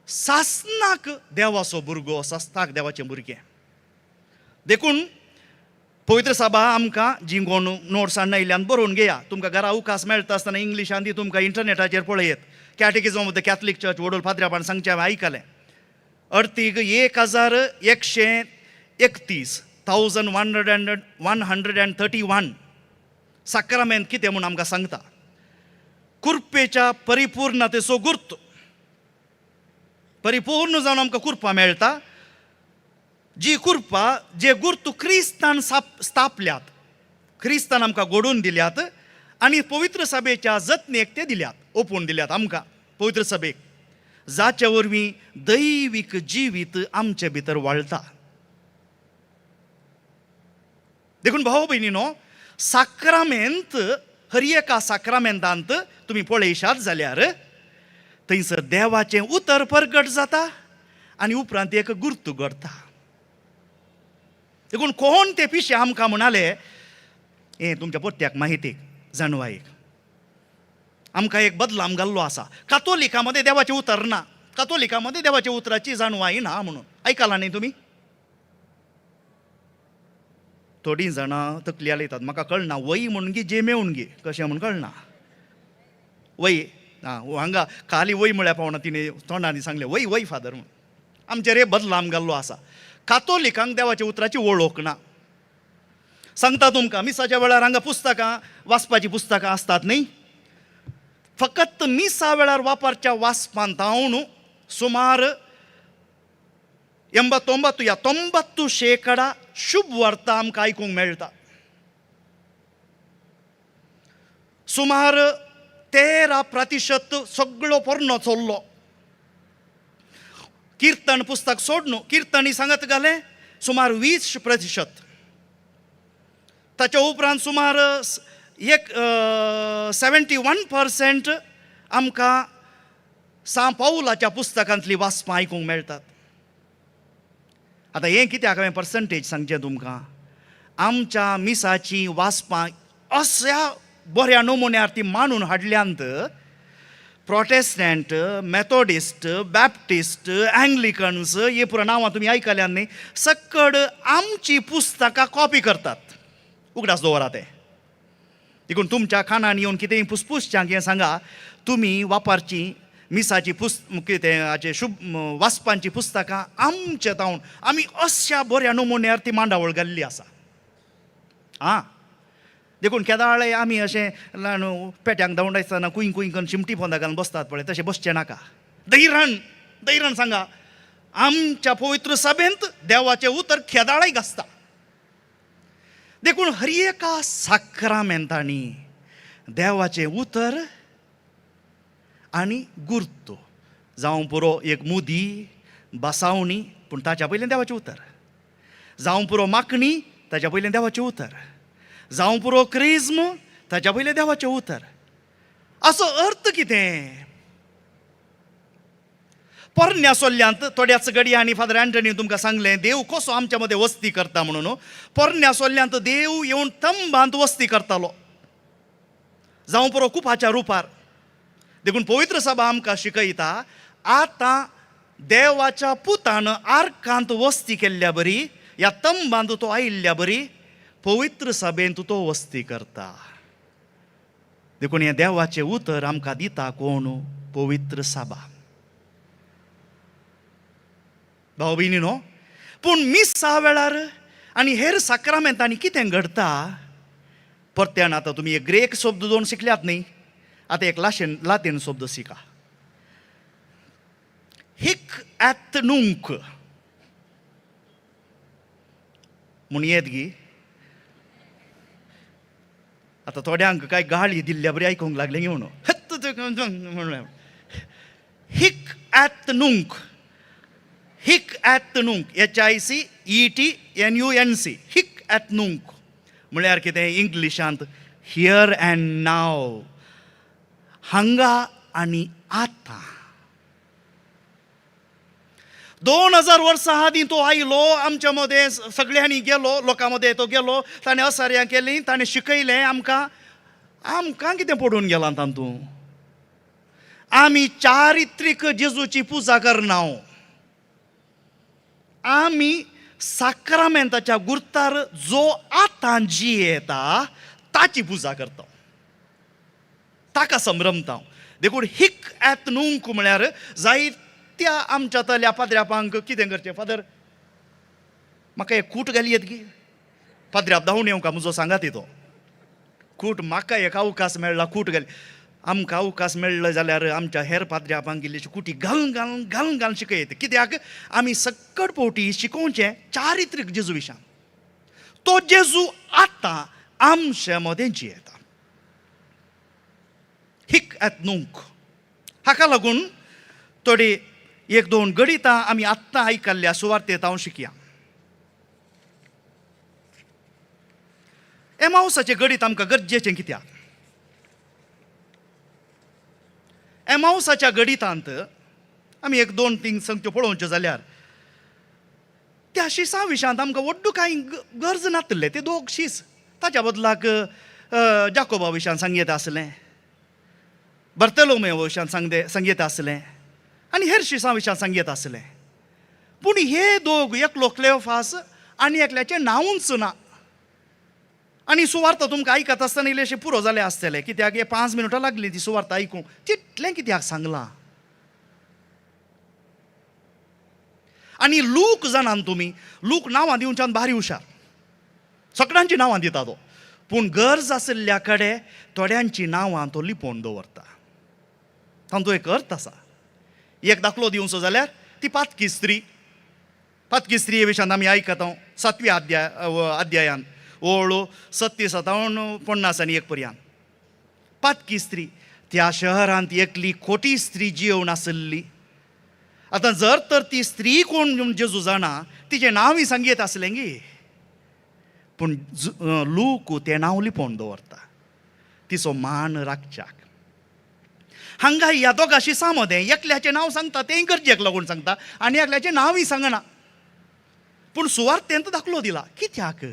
सासनाक देवाचो भुरगो, सासनाक देवाचें भुरगें. देखून पवित्र सभा आमकां जी कोण नोट्स हाडून बरोवन घेया. तुमकां घरा उकास मेळटा आसतना इंग्लिशान ती तुमकां इंटरनेटाचेर पळयत. कॅटेकिझम ऑफ द कॅथलीक चर्च वडोल फादरापण सांगचें हांवें आयकलें. अर्थीक 1131 1131 साक्रामेंत कितें म्हूण आमकां सांगता. कुरपेच्या परिपूर्णतेचो गुर्त. परिपूर्ण जावन आमकां कुरपा मेळटा. जी कुरपा जे गुर्त क्रिस्तान स्थापल्यात, क्रिस्तान आमकां घडोवन दिल्यात आनी पवित्र सभेच्या जतनेक ते दिल्यात, ओपून दिल्यात आमकां पवित्र सभेक, जाचे वरवीं दैवीक जिवीत आमचे भितर वाळटा. देखून भाव भयणीनो, साक्रामेंत हर एका साक्रामेंतांत तुमी पळयशात जाल्यार थंयसर देवाचें उतर परगट जाता आनी उपरांत एक गुर्त घडटा. देखून कोण ते पिशे आमकां म्हणाले, हें तुमच्या पोत्याक माहितीक जाणवायेक आमकां एक बदलाम घाल्लो आसा. कातोलिकांमध्ये देवाचें उतर ना, कातोलिकांमध्ये देवाच्या उतराची जाणवाई ना म्हणून. आयकलां न्ही तुमी? थोडीं जाणां तकली लायतात, म्हाका कळना, वय म्हणून गी जे मेवून गे कशें म्हूण कळना. वय हांगा खाली वय म्हळ्यार पावना, तिणें तोंडांनी सांगलें वय वय फादर म्हणून. आमचेर हे बदलाम घाल्लो आसा. कातोलिकांक देवाच्या उतराची वळख ना. सांगता तुमकां, मिसाच्या वेळार हांगा पुस्तकां वाचपाची पुस्तकां आसतात न्ही. फकत मिसा वेळार वापरच्या वाचपांत हांव सुमार 89% शुभ वार्ता आमकां आयकूंक मेळटा. सुमार 13% सगळो पोरनो चल्लो. कीर्तन पुस्तक सोडून कीर्तनी सांगत घालें सुमार 20%. ताच्या उपरांत सुमार 71% आमकां सा पावलाच्या पुस्तकांतलीं वाचपां आयकूंक मेळटात. आतां हें कित्याक हांवें पर्संटेज सांगचें तुमकां? आमच्या मिसाची वाचपां अशा बऱ्या नमुन्यार ती मांडून हाडल्यांत प्रोटेस्टंट, मेथोडिस्ट, बॅप्टिस्ट, अँग्लिकन्स हे पुरो नांवां तुमी आयकल्यात न्ही, सकड आमची पुस्तकां कॉपी करतात. उगडास दवरा ते. देखून तुमच्या कानान येवन कितेंय पुसपुसच्यांक हें सांगा, तुमी वापरची मिसाची कितें शुभ वाचपांची पुस्तकां आमचे तावन आमी अशा बऱ्या नमुन्यार ती मांडावळ घाल्ली आसा. देखून केदाळे आमी अशें पेट्यांक धांवडायतना कुंय कुंय करून चिमटी फोंदा घालून बसतात पळय, तशें बसचें नाका. धैर्यान सांगा, आमच्या पवित्र सभेंत देवाचें उतर केदाळय घासता. देखून हर एका साक्रामेंतांनी देवाचें उतर आनी गुर्त जावं पुरो एक मुदी बसावणी, पूण ताच्या पयलें देवाचें उतर. जावं पुरो माकणी, ताच्या पयलें देवाचें उतर. जावं पुरो क्रिज्म, ताच्या पयलें देवाचें उतर. असो अर्थ कितें? पोरण्या सोल्ल्यांत थोड्याच घडयांनी फादर एंटनी तुमकां सांगलें देव कसो आमच्या मदें वस्ती करता म्हणून. पोरण्या सोल्ल्यांत देव येवन तंबांत वस्ती करतालो, जावं पुरो कुपाच्या रुपार. देखून पवित्र सभा आमकां शिकयता, आतां देवाच्या पुतान आर्कांत वस्ती केल्ल्या बरी, ह्या तंबांत तो आयिल्ल्या बरी पवित्र सभेंत तो वस्ती करता. देखून हें देवाचें उतर आमकां दिता कोण? पवित्र सभा. भाव भयणीनो, पूण मिसा वेळार आनी हेर साक्रामेंतांनी कितें घडटा? परत्यान आतां तुमी एक ग्रेक शब्द 2 शिकल्यात न्ही, आता एक लातीन शब्द शिका. हिक ॲत नुंक म्हूण येत गी. आता थोड्यांक काय गाळी दिल्ल्या बरी आयकूंक लागले गे म्हणून. हिक ॲत नुंक, हिक ॲत नुंक, HICETNUNC, हिक ॲत नुंक म्हळ्यार कितें इंग्लिशांत हियर अँड नाव, हांगा आनी आतां. 2000 वर्सां आदी तो आयलो आमच्या मदें, सगळ्यांनी गेलो, लोकां मदें तो गेलो, ताणें असाऱ्यां केलीं, ताणें शिकयलें आमकां कितें पडून गेलां तातूंत. आमी चारित्रीक जेजूची पुजा करना, आमी साक्रामेंताच्या गुर्तार जो आतां जियेता ताची पुजा करता, ताका संभ्रमता. देखून हिक ॲत नुंक म्हळ्यार जायत्या आमच्या तल्या पाद्र्यापांक कितें करचें. फादर म्हाका एक कूट घाली येत गी, पाद्र्याप धांवून येवंक म्हजो सांगात तो कूट. म्हाका एक अवकाश मेळ्ळा कूट घाली. आमकां अवकाश मेळ्ळो जाल्यार आमच्या हेर पाद्र्यापांक इल्लीशी कुटी घालून घालून घालून घालून शिकयत. कित्याक आमी सक्कड पोवटी शिकोवचें चारित्रीक जेजू विशयान. तो जेजू आतां आमच्या मदें जियेता. हिक ॲत नुंक. हाका लागून थोडी 1-2 गणितां आमी आत्तां आयकल्ल्या सुवार्तेंत हांव शिकया. एमावसाचें गणीत आमकां गरजेचें कित्याक. एमावसाच्या गणितांत आमी 1-2 थिंग संगत्यो पळोवच्यो जाल्यार त्या शिसा विशयांत आमकां व्हडलो कांय गरज नासले. ते 2 शीस ताच्या बदलाक जाकोबा विशयान सांगीत आसलें, बर्तलोमेव विशयान सांगीत आसलें आनी हेर शिसां विशयान सांगीत आसलें. पूण हे 2 एकलो क्लेओफास आनी एकल्याचें नांवूच ना. आनी सुवार्त तुमकां आयकत आसतना इल्लेशें पुरो जालें आसतलें, कित्याक हे 5 मिनटां लागलीं ती सुवार्त आयकूंक. तितलें कित्याक सांगलां. आनी लूक जाणान तुमी, लूक नांवां दिवच्यान भारी हुशार, सगळ्यांची नांवां दिता तो, पूण गरज आसल्या कडेन थोड्यांची नांवां तो लिपोवन दवरता. तातूंत एक अर्थ आसा. एक दाखलो दिवचो जाल्यार ती पातकी स्त्री. पातकी स्त्री विशयान आमी आयकता 7व्या अध्यायान ओळो 37-50 पर्यंत. पातकी स्त्री त्या शहरांत एकली खोटी स्त्री जियोवन आसली. आतां जर तर ती स्त्री कोण जेजू जाणा तिचें नांवय सांगीत आसलें गे, पूण लूक तें नांव लिपोवन दवरता तिचो मान राखच्याक. हांगा ह्या दोगां शिसां मदें एकल्याचें नांव सांगता तें गरजेक लागून सांगता आनी एकल्याचें नांवय सांगना. पूण सुवार्तेंत दाखलो दिला. कित्याक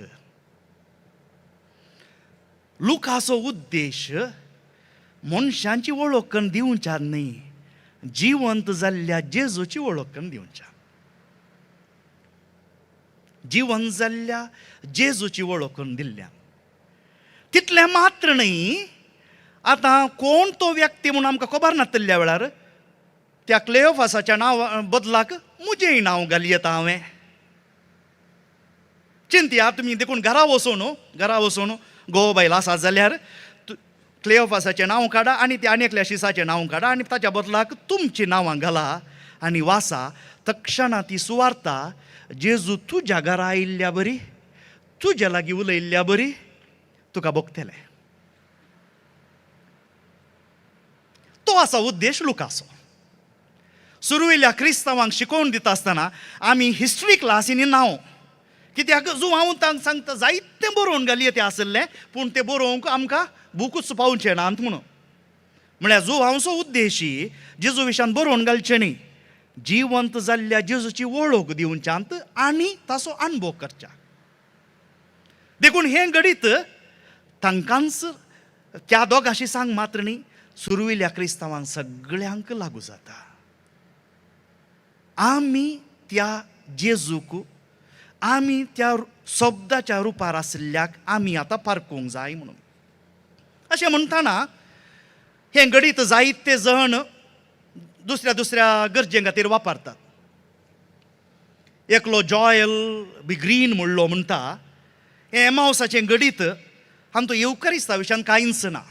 लुकाचो उद्देश मनशांची वळख करून दिवच्या न्ही, जिवंत जाल्ल्या जेजूची वळख करून दिवच्या. जिवंत जाल्ल्या जेजूची वळख करून दिल्ल्या. तितलें मात्र न्ही, आतां कोण तो व्यक्ती म्हणून आमकां खबर नासल्या वेळार त्या क्लेओफासाच्या नांवा बदलाक म्हजेंय नांव घाली येता हांवें. चिंतया तुमी. देखून घरा वचून घोव बायल आसात जाल्यार क्लेओफासाचें नांव काडा आनी त्या आनी एकल्या शिसाचें नांव काडा आनी ताच्या बदलाक तुमचीं नांवां घाला आनी वाचा. तक्षणा ती सुवार्ता जेजू तुज्या घरा आयिल्ल्या बरी, तुज्या लागीं उलयल्ल्या बरी तुका भोगतलें. तो आसा उद्देश लुकाचो. सुरवेल्या क्रिस्तांवांक शिकोवन दिता आसतना आमी हिस्ट्री क्लासींनी नांव, कित्याक हांव तांकां सांगता जायतें बरोवन घाली तें आसलें, पूण तें बरोवंक आमकां बुकूच पावचें नात म्हणून. म्हळ्यार हांवचो उद्देशी जेजू विशयान बरोवन घालचें न्ही, जिवंत जाल्ल्या जेजूची वळख दिवच्यांत आनी ताचो अणभव करच्या. देखून हें गणीत तांकांच त्या दोगांशी सांग मात्र न्ही, सुरविल्ल्या क्रिस्तांवांक सगळ्यांक लागू जाता. आमी त्या जेजूक, आमी त्या शब्दाच्या रुपार आसल्याक आमी आतां पारखूंक जाय म्हणून. अशें म्हणटाना हें गणीत जायते जण दुसऱ्या दुसऱ्या गरजे खातीर वापरतात. एकलो जॉयल बी ग्रीन म्हणलो म्हणटा हें एमावसाचें गणीत आमचो येवकारिस्ता विशयान कांयच ना.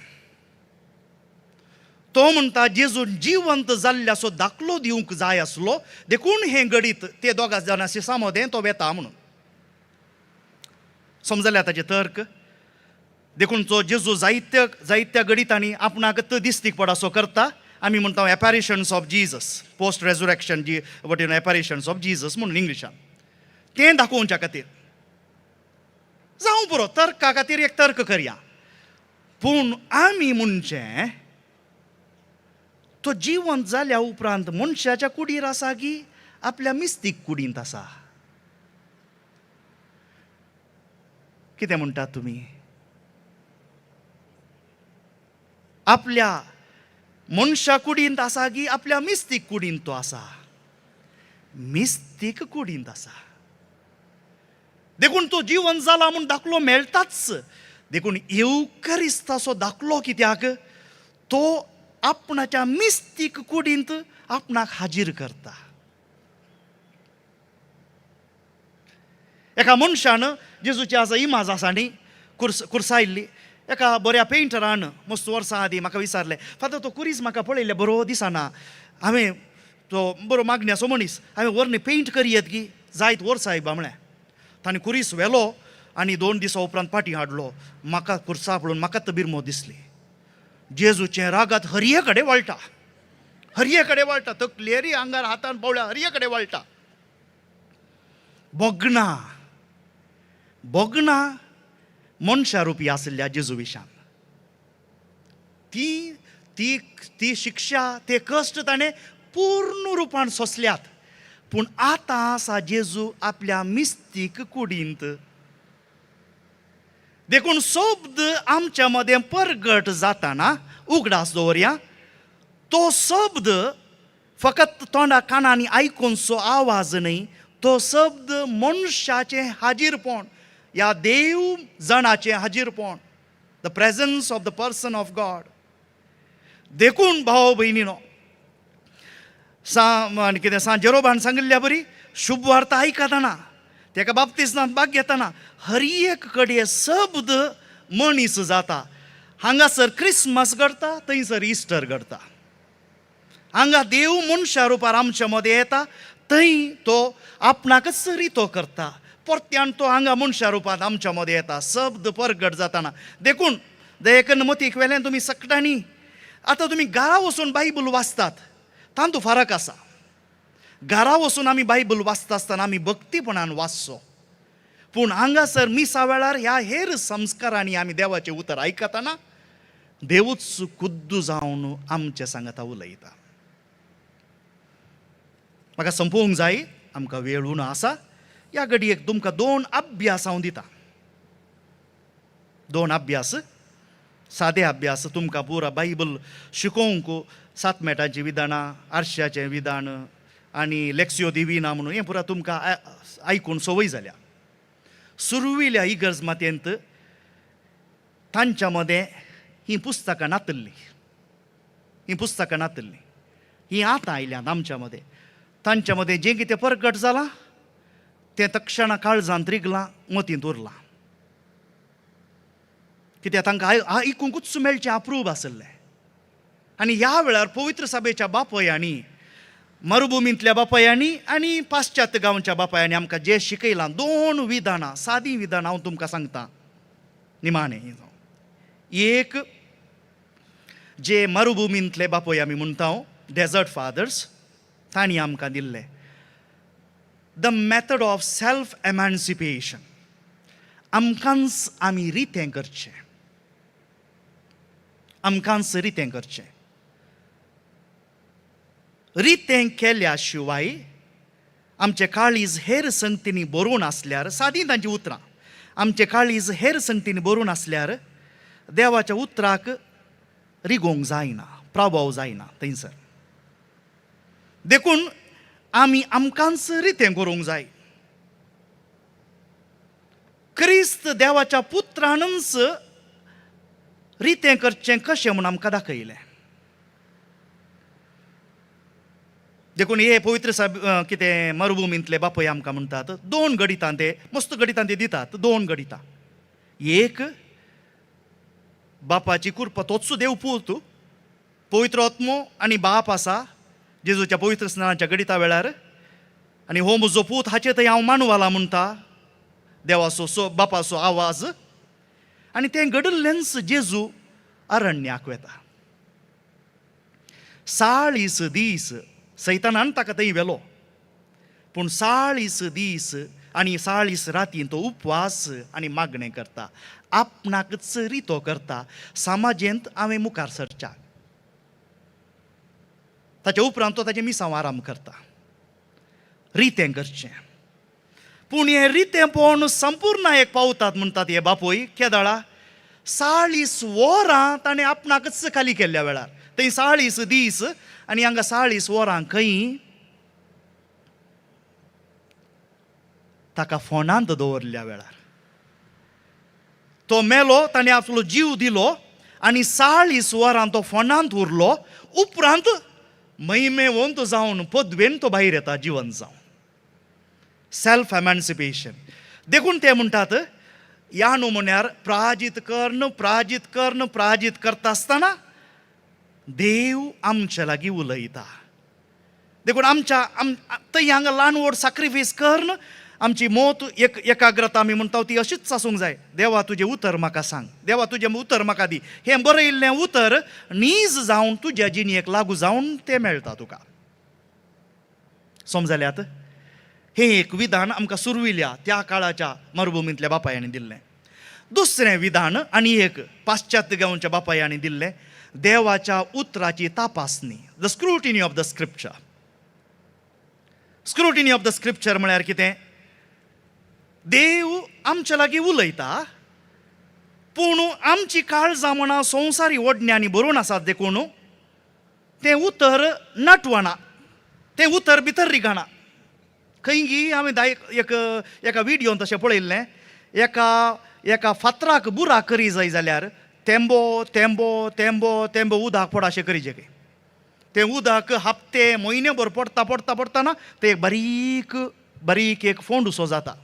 तो म्हणटा जेजू जिवंत जाल्ल्याचो दाखलो दिवंक जाय आसलो, देखून हें गडीत ते दोगां जाणांशी सामोदें तो वेता म्हणून. समजल्या ताचे तर्क. देखून तो जेजू जायत्या गडितांनी आपणाक दिसतीक पडासो करता. आमी म्हणटा apparitions of Jesus, post resurrection जी वट एपॅरिशन्स ऑफ जिजस म्हणून इंग्लिशान, तें दाखोवच्या खातीर जावं पुरो. तर्का खातीर एक तर्क करया. पूण आमी म्हणचें तो जिवंत जाल्या उपरांत मनशाच्या कुडीर आसा की आपल्या मिस्तीक कुडींत आसा? कितें म्हणटात तुमी? आपल्या मनशा कुडींत आसा की आपल्या मिस्तीक कुडींत तो आसा? मिस्तीक कुडींत आसा. देखून तो जिवंत जाला म्हूण दाखलो मेळटाच. देखून येवकरिस्ताचो दाखलो कित्याक? तो आपणाच्या मिस्तीक कुडींत आपणाक हाजीर करता. एका मनशान जेजूची आसा इमाज आसा न्ही कुर्सायल्ली, एका बऱ्या पेंटरान मस्त वर्सां आदीं म्हाका विचारलें, फादर तो कुरीस म्हाका पळयल्ले बरो दिसना, हांवें तो बरो मागण्याचो मनीस, हांवें व्हर न्ही पेंट करयत की जायत वर्सां आयबा म्हळें. ताणें कुरीस व्हेलो आनी 2 दिसां उपरांत फाटीं हाडलो. म्हाका कुर्सा पळोवन म्हाकाच बिरमो दिसली. जेजूचे रागात हरये कडेन वळटा, हरये कडेन वळटा, तकलेरी आंगार हातान पवल्या हरये कडेन वळटा. बोगना मनशा रुपी आसल्या जेजू विशान. ती शिक्षा, ते कश्ट ताणें पूर्ण रुपान सोंसल्यात. पूण आतां आसा जेजू आपल्या मिस्तीक कुडींत. देखून शब्द आमच्या मदें परगट जाताना उगडास दवरया. तो शब्द फकत तोंडा कानांनी आयकूनचो आवाज न्ही, तो शब्द मनशाचें हाजीरपण, या देव जणाचें हाजीरपण, the presence of the person of God. देखून भाव भयणीनो, कितें जेरोबान सांगिल्ल्या बरी शुभ वार्ता आयकतना, तेका बाप्तिस्मांत भाग घेतना हर एक कडेन शब्द मनीस जाता. हांगासर क्रिस्मस घडटा, थंयसर इस्टर घडटा. हांगा देव मनशा रुपार आमच्या मदें येता, थंय तो आपणाकच रितो करता. परत्यान तो हांगा मनशा रुपांत आमच्या मदें येता, शब्द परगट जाताना. देखून दयेकन मतीक वेल्यान तुमी सकटांनी आतां तुमी घरा वचून बायबल वाचतात, तातूंत फरक आसा. घरा वचून आमी बायबल वाचता आसतना आमी भक्तीपणान वाचचो. पूण हांगासर मिसा वेळार ह्या हेर संस्कारांनी आमी देवाचें उतर आयकतना देवूच कुद्दू जावन आमच्या सांगाता उलयता. म्हाका संपोवंक जाय, आमकां वेळ उणो आसा. ह्या घडयेक तुमकां 2 अभ्यास हांव दितां. 2 अभ्यास, सादे अभ्यास तुमकां पुरा बायबल शिकोवंक. 7 मेटाचीं विधानां, आरश्याचें विधान आनी लेक्सियो दिविना म्हणून हें पुरा तुमकां आयकून संवय जाल्या. सुरविल्या इगर्ज मातयेंत तांच्या मदें हीं पुस्तकां नातल्लीं, हीं आतां आयल्यांत आमच्या मदें. तांच्या मदें जें कितें परगट जालां तें तक्षणा काळजांत रिगलां, मतींत उरलां. कित्याक तांकां आयकूंकूच मेळचें अप्रूप आसलें. आनी ह्या वेळार पवित्र सभेच्या बापयांनी, मरुभुमींतल्या बापयांनी आनी पाश्चात्य गांवच्या बापयांनी आमकां जें शिकयलां, 2 विधानां, सादी विधानां हांव तुमकां सांगतां निमाणें. एक, जे मरुभुमींतले बापय आमी म्हणटा, डेजर्ट फादर्स, तांणी आमकां दिल्लें द मेथड ऑफ सेल्फ एमॅन्सिपेशन. आमकांच आमी रितें करचें, आमकांच रितें करचें. रितें केल्या शिवाय आमचें काळीज हेर संगतींनी बरोवन आसल्यार, सादी तांची उतरां, आमचें काळीज हेर संगतींनी बरोवन आसल्यार देवाच्या उतराक रिगोवंक जायना, प्रभाव जायना थंयसर. देखून आमी आमकांच रितें करूंक जाय. क्रिस्त देवाच्या पुत्रानच रितें करचें कशें म्हूण आमकां दाखयलें. देखून हे पवित्र कितें मरुभुमींतले बापय आमकां म्हणटात, 2 गडितां ते मस्त गडितां ते दितात. 2 गडितां. एक, बापाची कृपा तोच देव पूत, पवित्र आत्मो आनी बाप आसा जेजूच्या पवित्र स्नानाच्या गडिता वेळार आनी हो म्हजो पूत हाचे थंय हांव मानवाला म्हणटा देवाचो बापाचो आवाज आनी तें घडल्लेंच जेजू अरण्याक वेता 40 दीस सैतानान ताका थंय व्हेलो पूण 40 दीस आनी 40 राती तो उपवास आनी मागणें करता आपणाकच रितो करता समाजेंत हांवें मुखार सरच्या ताचे उपरांत तो ताचे मिसांव आराम करता रितें करचें पूण हें रितें पळोवन संपूर्ण एक पावतात म्हणटात हे बापोय केदाळा 40 वरां ताणें आपणाकच खाली केल्ल्या वेळार थंय 40 दीस आनी हांगा 40 वरां खंय ताका फोंडांत दवरल्या वेळार तो मेलो ताणें आपलो जीव दिलो आनी 40 वरां तो फोंडांत उरलो उपरांत महिमेवंत जावन पदवेन तो भायर येता जिवंत जावन सेल्फ एमॅन्सिपेशन देखून ते म्हणटात ह्या नमुन्यार प्राजीत करता आसतना देव आमच्या लागीं उलयता देखून आमच्या थंय हांगा ल्हान व्हड सॅक्रिफायस करन आमची मोत एकाग्रता आमी म्हणटा ती अशीच आसूंक जाय देवा तुजें उतर म्हाका सांग देवा तुजें उतर म्हाका दी हें बरयल्लें उतर नीज जावन तुज्या जिणयेक लागू जावन तें मेळटा तुका समजल्यात हें एक विधान आमकां सुरविल्या त्या काळाच्या मरुभुमींतल्या बापायांनी दिल्लें दुसरें विधान आनी एक पाश्चात्य गांवच्या बापायांनी दिल्लें देवाच्या उतराची तपासणी the scrutiny of the scripture scrutiny of the scripture म्हळ्यार कितें देव आमच्या लागीं उलयता पूण आमची काळजां म्हणा संवसारी ओडण्यांनी भरून आसात देखून तें उतर नटवना तें उतर भितर रिगना खंयी हांवें एका व्हिडियोन तशें पळयल्लें एका फातराक बुराक करी जाय जाल्यार तेंबो तेंबो तेंबो तेंबो उदक पडाशें करीचें तें उदक हप्ते म्हयनेभर पडतना तें बारीक एक फोंड उसो जाता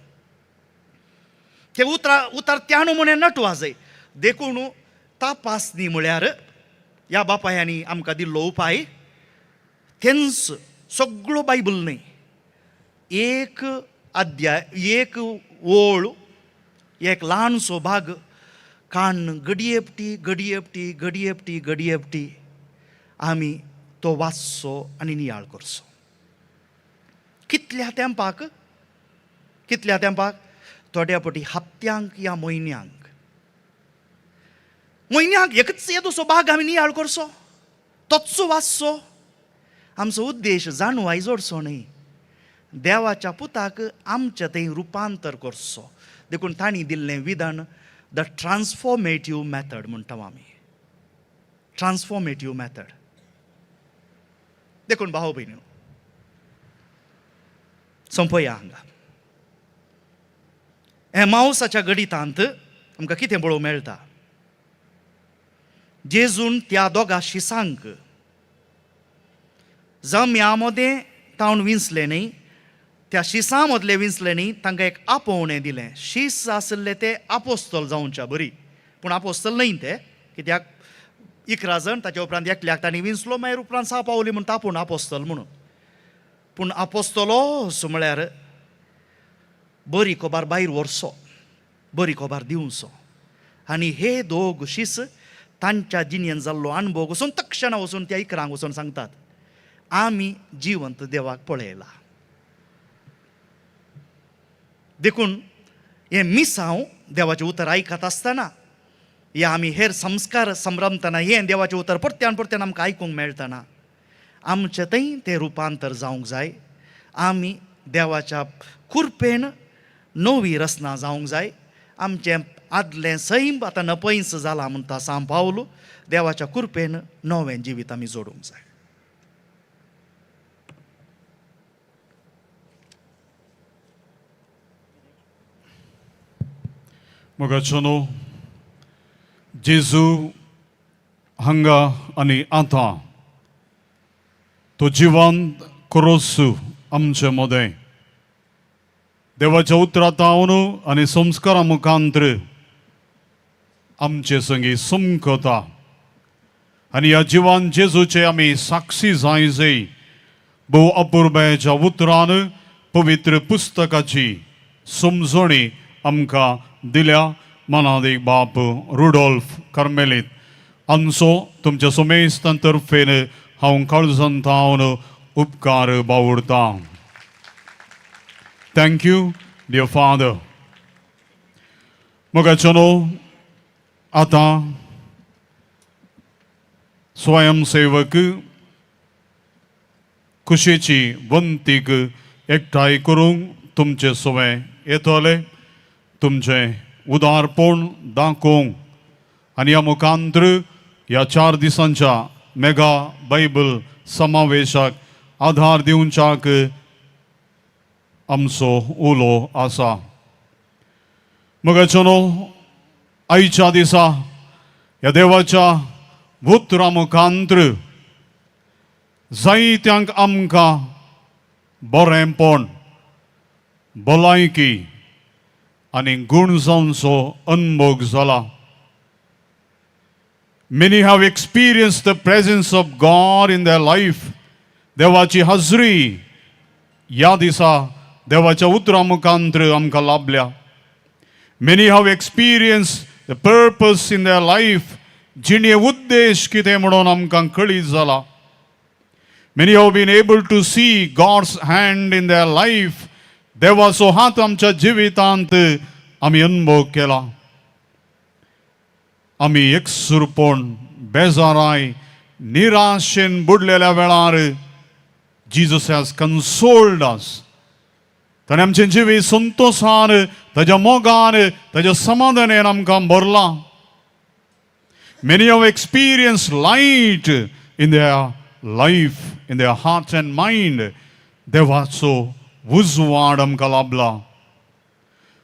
ते उतर त्या नमुने नटवा जाय देखून तपासणी म्हळ्यार ह्या बापायांनी आमकां दिल्लो उपाय तेंच सगळो बायबल न्हय एक अध्याय एक ओळ एक ल्हानसो भाग काण घडये आमी तो वाचचो आनी नियाळ करचो कितल्या तेंपाक थोड्या पटी हप्त्यांक या म्हयन्यांक एकच येदोसो भाग आमी नियाळ करचो तोच वाचचो आमचो उद्देश जाणवाय जोडचो न्हय देवाच्या पुताक आमच्या थंय रुपांतर करचो देखून तांणी दिल्लें विधान द ट्रान्सफॉर्मेटिव्ह मॅथड म्हणटा आमी ट्रान्सफॉर्मेटिव्ह मॅथड देखून भाव भयणीनो संपया हांगा एमाउसाच्या गडितांत आमकां कितें पळोवंक मेळटा जेजून त्या दोगा शिसांक जम्या मदें तावन विंचलें न्ही त्या शिसां मदलें विंचलें न्ही तांकां एक आपोवणें दिलें शीस आसले ते आपोस्तल जावच्या बरी पूण आपोस्तल न्हय ते कित्याक 11 जण ताचे उपरांत एकल्याक तांणी विंचलो मागीर उपरांत 6 पावली म्हणटा आपूण आपोस्तल म्हणून पूण आपोस्तलोस म्हळ्यार बरी खबर भायर व्हरचो बरी खबर दिवचो आनी हे दोग शीस तांच्या जिणेंत जाल्लो अणभव वचून तक्षणां वचून त्या 11 वचून सांगतात आमी जिवंत देवाक पळयला देखून हे मिसांव देवाचें उतर आयकत आसतना या आमी हेर संस्कार संभ्रमतना हें देवाचें उतर परत्यान आमकां आयकूंक मेळटना आमचें थंय तें रुपांतर जावंक जाय आमी देवाच्या कृपेन नवी रचना जावंक जाय आमचें आदलें सैम आतां नपयस जालां म्हणटा सांव पावलो देवाच्या कृपेन नवें जिवीत आमी जोडूंक जाय मोगाचोनो जेजू हांगा आनी आतां तो जिवंत करोसू आमचे मदें देवाच्या उतरांतावन आनी संस्कारा मुखांतर आमचे संगी समकता आनी ह्या जिवान जेजूचे आमी साक्षी जायचे भोव अपुर्बायेच्या उतरान पवित्र पुस्तकाची समजणी आमकां दिल्या मनादेक बाप रुडोल्फ कार्मेलीत हांचो तुमच्या समेस्तां तर्फेन हांव काळजांतावन उपकार बावुरतां. Thank you dear Father. मोगाचनो आतां स्वयंसेवक कुशेची वंतीक एकठांय करूंक तुमचे सवे येतले, तुमचे उदारपण दाखोवंक आनी ह्या मुखांतर ह्या 4 दिसांच्या मेगा बायबल समावेशाक आधार दिवच्याक आमचो उलो आसा. मोगाचनो आयच्या दिसा ह्या देवाच्या उतरां मुखांतर जायत्यांक आमकां बरेंपण, भलायकी आनी गुणजांचो अनुभव जाला. Many have experienced the presence of God in their life. देवाची हाजरी ह्या दिसा देवाच्या उतरां मुखांतर आमकां लाभल्या. Many have experienced the purpose in their life. जिणे उद्देश कितें म्हणून आमकां कळीत जाला. Many have been able to see God's hand in their life. देवाचो हात आमच्या जिवितांत आमी अनुभव केला. आमी एकसुरपण, बेजाराय, निराशेन बुडलेल्या वेळार Jesus has consoled us. ताणें आमचें जिवीत संतोषान, ताज्या मोगान, ताज्या समाधानान आमकां भरलां. Many have experienced light in their life, in their heart and mind. देवाचो उजवाड आमकां लाभला.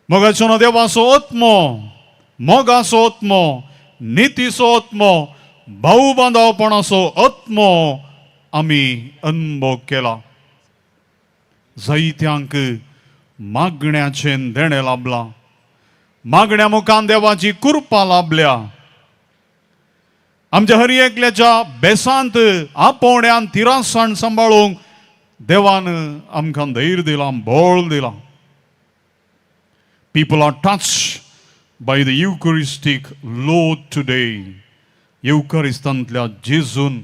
मोगाचो देवाचो आत्मो, मोगाचो आत्मो, नितीचो आत्मो, भाऊ बांदवपणाचो आत्मो आमी अनुभव केला. जायत्यांक मागण्याचें देणें लाभलां. मागण्या मुखान देवाची कृपा लाभल्या. आमच्या हर एकल्याच्या बेसांत आपोवण्यान तिरासाण सांबाळूंक देवान आमकां धैर्य दिलां, बळ दिलां. People are touched by the Eucharistic Lord today. Eucharistanतल्या जेजून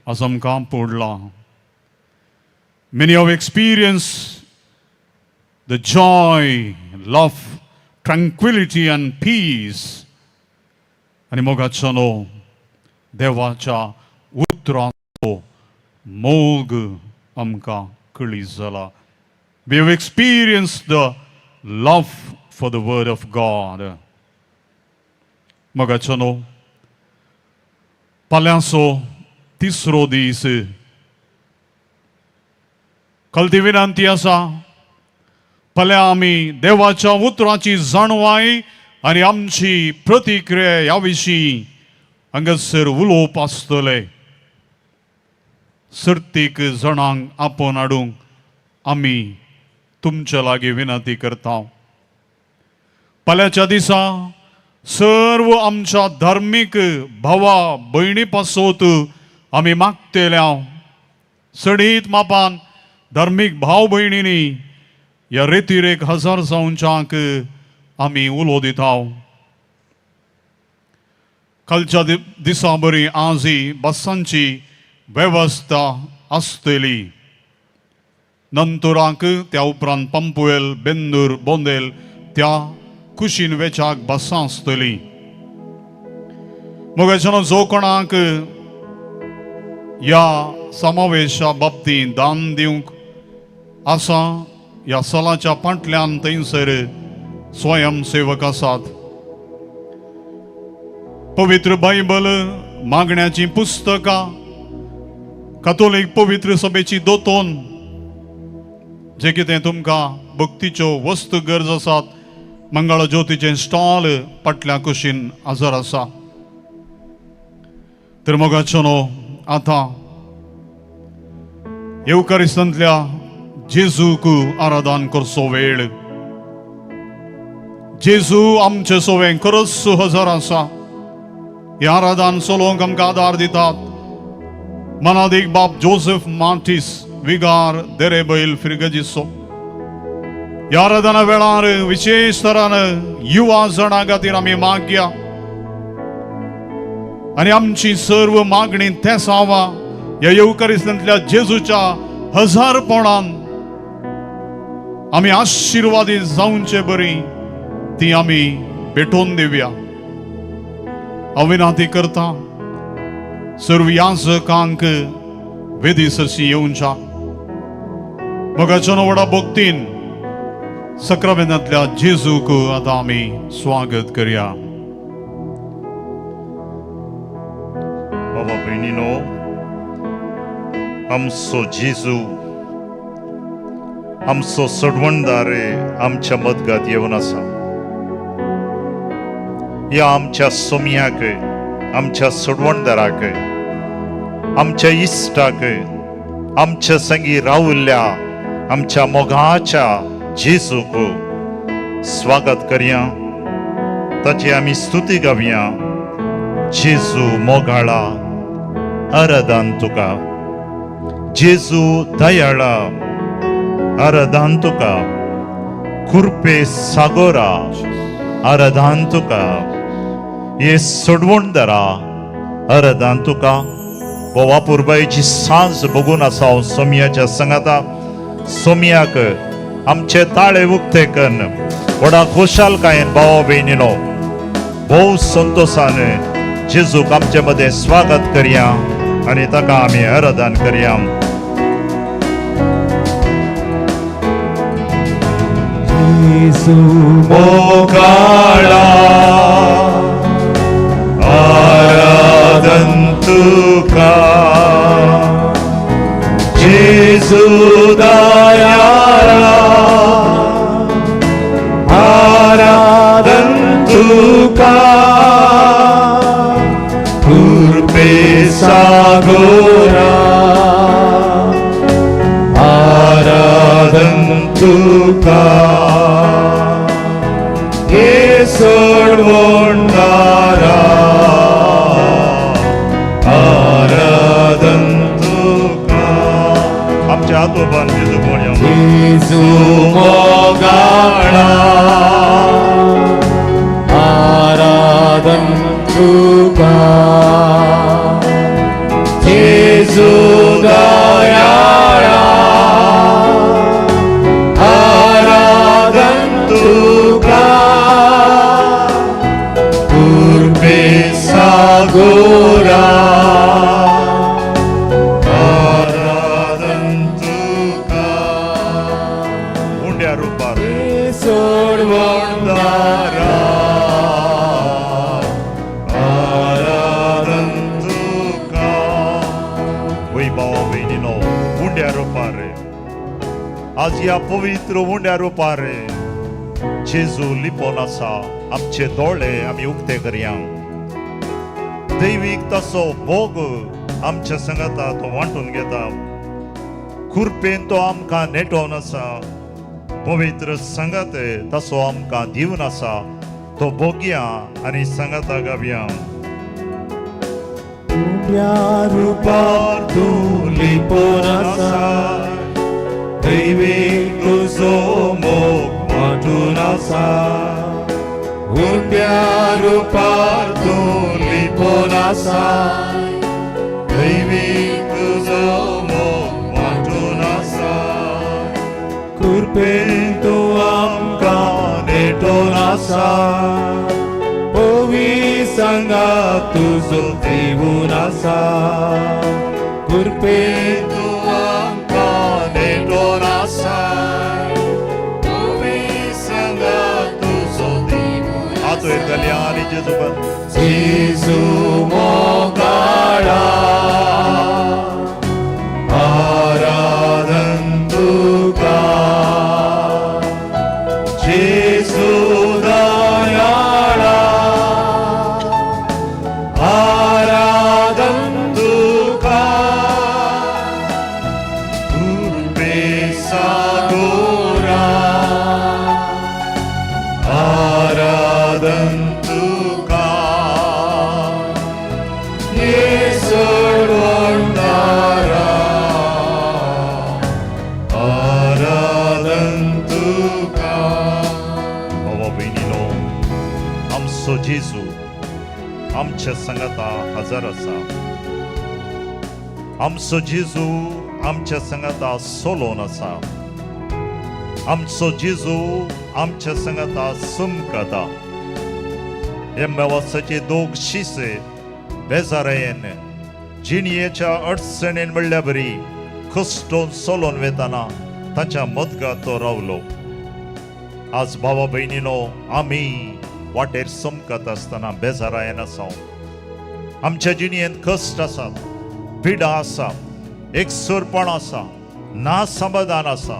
आज आमकां पडला. Many have experienced the joy, love, tranquility and peace. आनी मोगाचनो देवाच्या उतरांचो मोग आमकां कळीत जाला. We have experienced the love for the word of God. मोगाचनो फाल्यांचो तिसरो दीस. कल्ती विनंती आसा, फाल्यां आमी देवाच्या उतरांची जाणवाय आनी आमची प्रतिक्रिया ह्या विशीं हांगासर उलोवप आसतले. सर्तीक जाणांक आपोवन हाडूंक आमी तुमचे लागीं विनंती करता. फाल्यांच्या दिसा सर्व आमच्या धार्मीक भावा भयणी पासत आमी मागतेल्या सडीत मापान धार्मीक भाव भयणींनी ह्या रेतीरेक हजर जावच्याक आमी उलो दिता. कालच्या दिसा बरी आजी बसांची वेवस्था आसतली. नंतराक त्या उपरांत पंपुएल, बेंदूर, बोंदेल त्या कुशीन वेचाक बसां आसतली. मोगाचनो जो कोणाक ह्या समावेशा बाबतींत दान दिवंक आसा, ह्या सलाच्या फाटल्यान थंयसर स्वयंसेवक आसात. पवित्र बायबल, मागण्याची पुस्तकां, कातोलीक पवित्र सभेची दोतोन, जे कितें तुमकां भक्तीच्यो वस्तू गरज आसात, मंगळ ज्योतीचें स्टॉल फाटल्या कुशीन हजर आसा. तर मोगाचनो आतां येवकारिस्तांतल्या जेजूक आराधन करचो वेळ. जेजू आमचे सोवें खरोच हजर आसा. हे आराधन चलोवंक आमकां आदार दितात. मनादीक बाप जोसेफ मार्टिस विगार देरेबैल फिरगजिसो ह्या आराधना वेळार विशेष तरान युवा जणां खातीर आमी मागया आनी आमची सर्व मागणी तेच आवा ह्या येवकारिस्तांतल्या जेजूच्या हजारपणान आमी आशिर्वादीत जावचे बरी ती आमी भेटोवन दिवया। हांव विनंती करता सर्व याजकांक वेदी सरशी येवच्या मोगाच्या व्हडा भक्तीन सक्रामेंतांतल्या जेजूक आतां आमी स्वागत करया। बाबा भयणीनो, आमचो जेजू आमचो सडवणदार आमच्या मदगात येवन आसा। या आमच्या सोम्याक, आमच्या सडवणदाराक, आमच्या इश्टाक, आमच्या संगी रावुल्ल्या आमच्या मोगाच्या जेजूक स्वागत करया, ताची आमी स्तुती गावया। जेजू मोगाळा आराधन तुका, जेजू दयाळा आराधन तुका, कृपे सागोरा आराधन तुका, ये सोडवणदारा आराधन तुका। बोवा पुरबायची सांज बघून आसा हांव सोम्याच्या संगाता। सोम्याक आमचे ताळे उक्ते करून व्हडा खुशालकायेन भावा भयणीनो भोव संतोषान जेजूक आमचे मदें स्वागत करया आनी ताका आमी आराधन करया। जेजू मोगाळा आराधन तुका, जेजू दयाळा आराधन तुका, कृपे सागोरा आराधन तुका, ये सोडवणदारा आराधन तुका। आमच्या हातोबान जेजू म्हणया। जेजू मोगाळा आराधन तुका, जेजू दयाळा आराधन तुका, कृपे सागोरा आराधन तुका। उंड्या रूपार सोडवणदारा आराधन तुका। वै भावा भयणीनो, उंड्या रूपार आज या पवित्र उंड्या रूपार जेजू लिपोन आसा। आमचे दोळे आमी उक्ते करया। दैवीक तसो भोग आमच्या संगता तो वांटून घेता। कृपेन तो आमकां नेटोवन आसा। पवित्र संगत तसो आमकां दिवन आसा। तो भोगया आनी संगता गावया। उंड्या रूपार तूं लिपोन आसा, दैवीक तुजो मोग वांटून आसा। उंड्या रूपार तूं लिपोन आसा, दैवीक तुजो मोग वांटून आसा। कृपेन तूं आमकां नेटोवन आसा। पवी संगात तुजो दिवून आसा। कृपेन तूं आमकां नेटोवन आसा। पवी संगात तुजो दिवून आसा। हातोय घालया आनी जेजू मोगाळा आराधन तुका, जेजू दयाळा आराधन तुका, कृपे सागोरा आराधन तुका। आमच्या संगता हजर आसा. आमचो जेजू आमच्या संगता सोलोन आसा. आमचो जेजू आमच्या संगता सुमकता. एम्मेवासाचे दोग शिसे बेजारायेन जिणयेच्या अडचणीन म्हणल्या बरी कष्टोन सोलोन वेताना ताच्या मदगात तो रावलो. आज भावा बहिणीनो, आमी वाटेर समकत आसतना बेजारायेन आसा. आमच्या जिणयेंत कश्ट आसा, पिडा आसा, एकसुरपण आसा, ना समाधान आसा,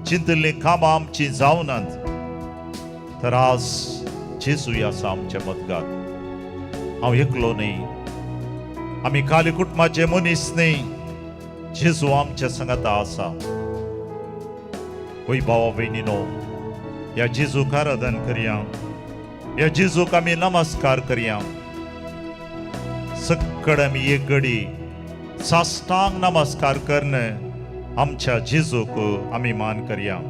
चिंतल्ली कामां आमची जावनात. तर आज जेजूय आसा आमच्या मदगात. हांव एकलो न्ही, आमी काली कुटुंबाचे मनीस न्ही, जेजू आमच्या संगता आसा. वय भावा बहिणीनो, ह्या जेजूक आराधन करया, ह्या जेजूक आमी नमस्कार करया. सक्कड आमी एक घडी साष्टांग नमस्कार करून आमच्या जेजूक आमी मान करया.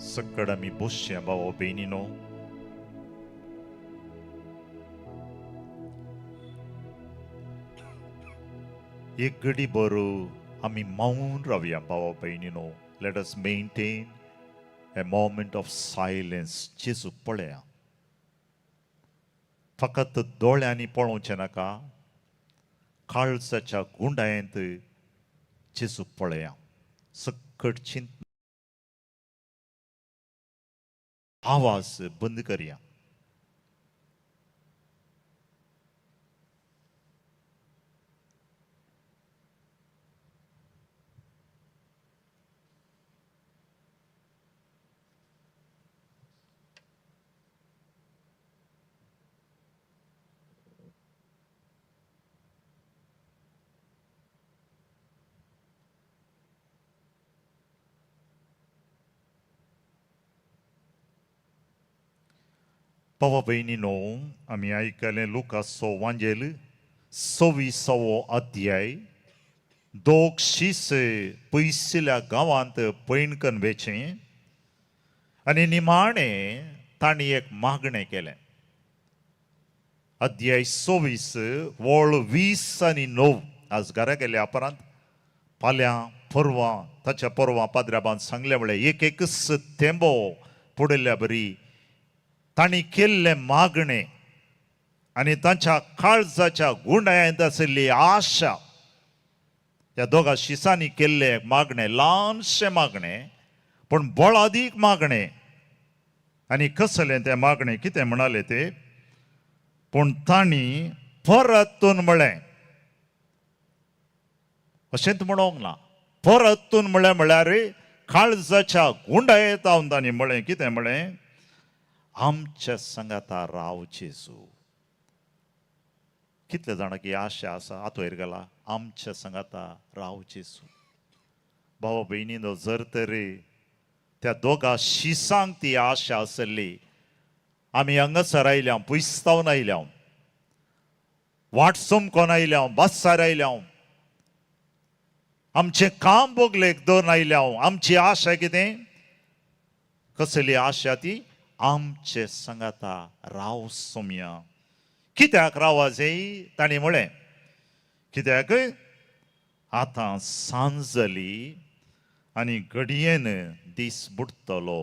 सक्कड आमी बसया भावा बहिणीनो. एक घडी बरो आमी मौन रावया भावा बहिणीनो. Let us maintain a moment of silence. जेजू पळया, फकत दोळ्यांनी पळोवचें नाका, काळजाच्या गुंडायेंत जेजू पळया. सक्कड चिंत आवाज बंद करया. भावा बहिणीनो, आमी आयकलें लुकाचो वांजेल 26वो अध्याय. दोग शीस पयसल्या गांवांत पैणकन वेचें आनी निमाणें तांणी एक मागणें केलें. अध्याय 26 वळ 20 आनी 9. आज घरा गेल्या उपरांत फाल्यां परवां ताच्या परवां पाद्र्याबान सांगले म्हळ्यार एक एकच थेंबो पडल्या बरी तांणी केल्ले मागणे आनी तांच्या काळजाच्या गुंडायेंत आशिल्ली आशा. ह्या दोगा शिसांनी केल्ले मागणे, ल्हानशे मागणे पूण बळादीक मागणे. आनी कसलें तें मागणें, कितें म्हणालें ते, पूण तांणी परतून म्हळें. अशेंच म्हणोंक ना, परतून म्हळें म्हळ्यार काळजाच्या गुंडायेंत हांव तांणी म्हळें. कितें म्हळें? आमच्या संगता राव जेजू. कितले जाणांक ही आशा आसा, हातूर गेला, आमच्या संगता राव जेजू. भावा बहिणीनो, जर तर त्या दोगा शिसांक ती आशा आसली, आमी हांगासर आयल्या, पुस्तावन आयल्या, वाटसम कोन आयल्या, बसार आयल्या, आमचें काम बोगलेक दोन आयल्या. आमची आशा कितें? कसली आशा ती? आमचे संगता राव सोमया. कित्याक रावा जाय? तांणी म्हळें, कित्याक आतां सांज जाली आनी घडयेन दीस बुडतलो.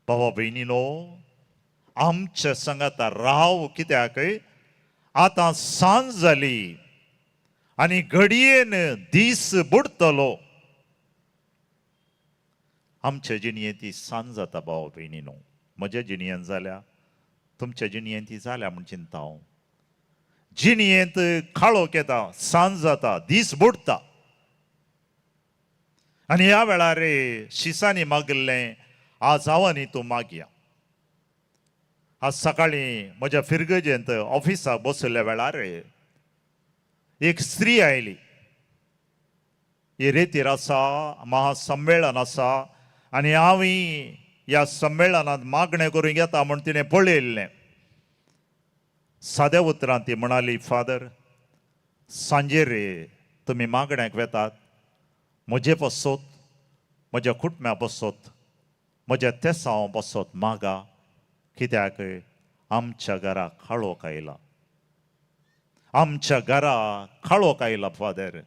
भावा बहिणीनो, आमच्या संगता राव. कित्याक आतां सांज जाली आनी घडयेन दीस बुडतलो. आमच्या जिणयेंत ती सांज जाता भावा बहिणीनो. म्हज्या जिणयेंत जाल्या, तुमच्या जिणयेंत ती जाल्या म्हूण चिंता हांव. जिणयेंत काळोख येता, सांज जाता, दीस बुडटा. आनी ह्या वेळार शिसांनी मागिल्लें आज हांव आनी तूं मागया. आज सकाळीं म्हज्या फिरगजेंत ऑफिसाक बसल्या वेळार एक स्त्री आयली हे रेतीर आसा महासंमेलन आसा आनी हांवें ह्या संमेलनांत मागणें करूंक येता म्हूण तिणें पळयल्लें. साद्या उतरांत ती म्हणाली, फादर, सांजेर तुमी मागण्याक वेतात, म्हजे बसोत, म्हज्या कुटुंब्या बसोत, म्हज्या तेसांव बसोत मागा, कित्याक आमच्या घरा काळोख आयला. आमच्या घरा काळोख आयला फादर.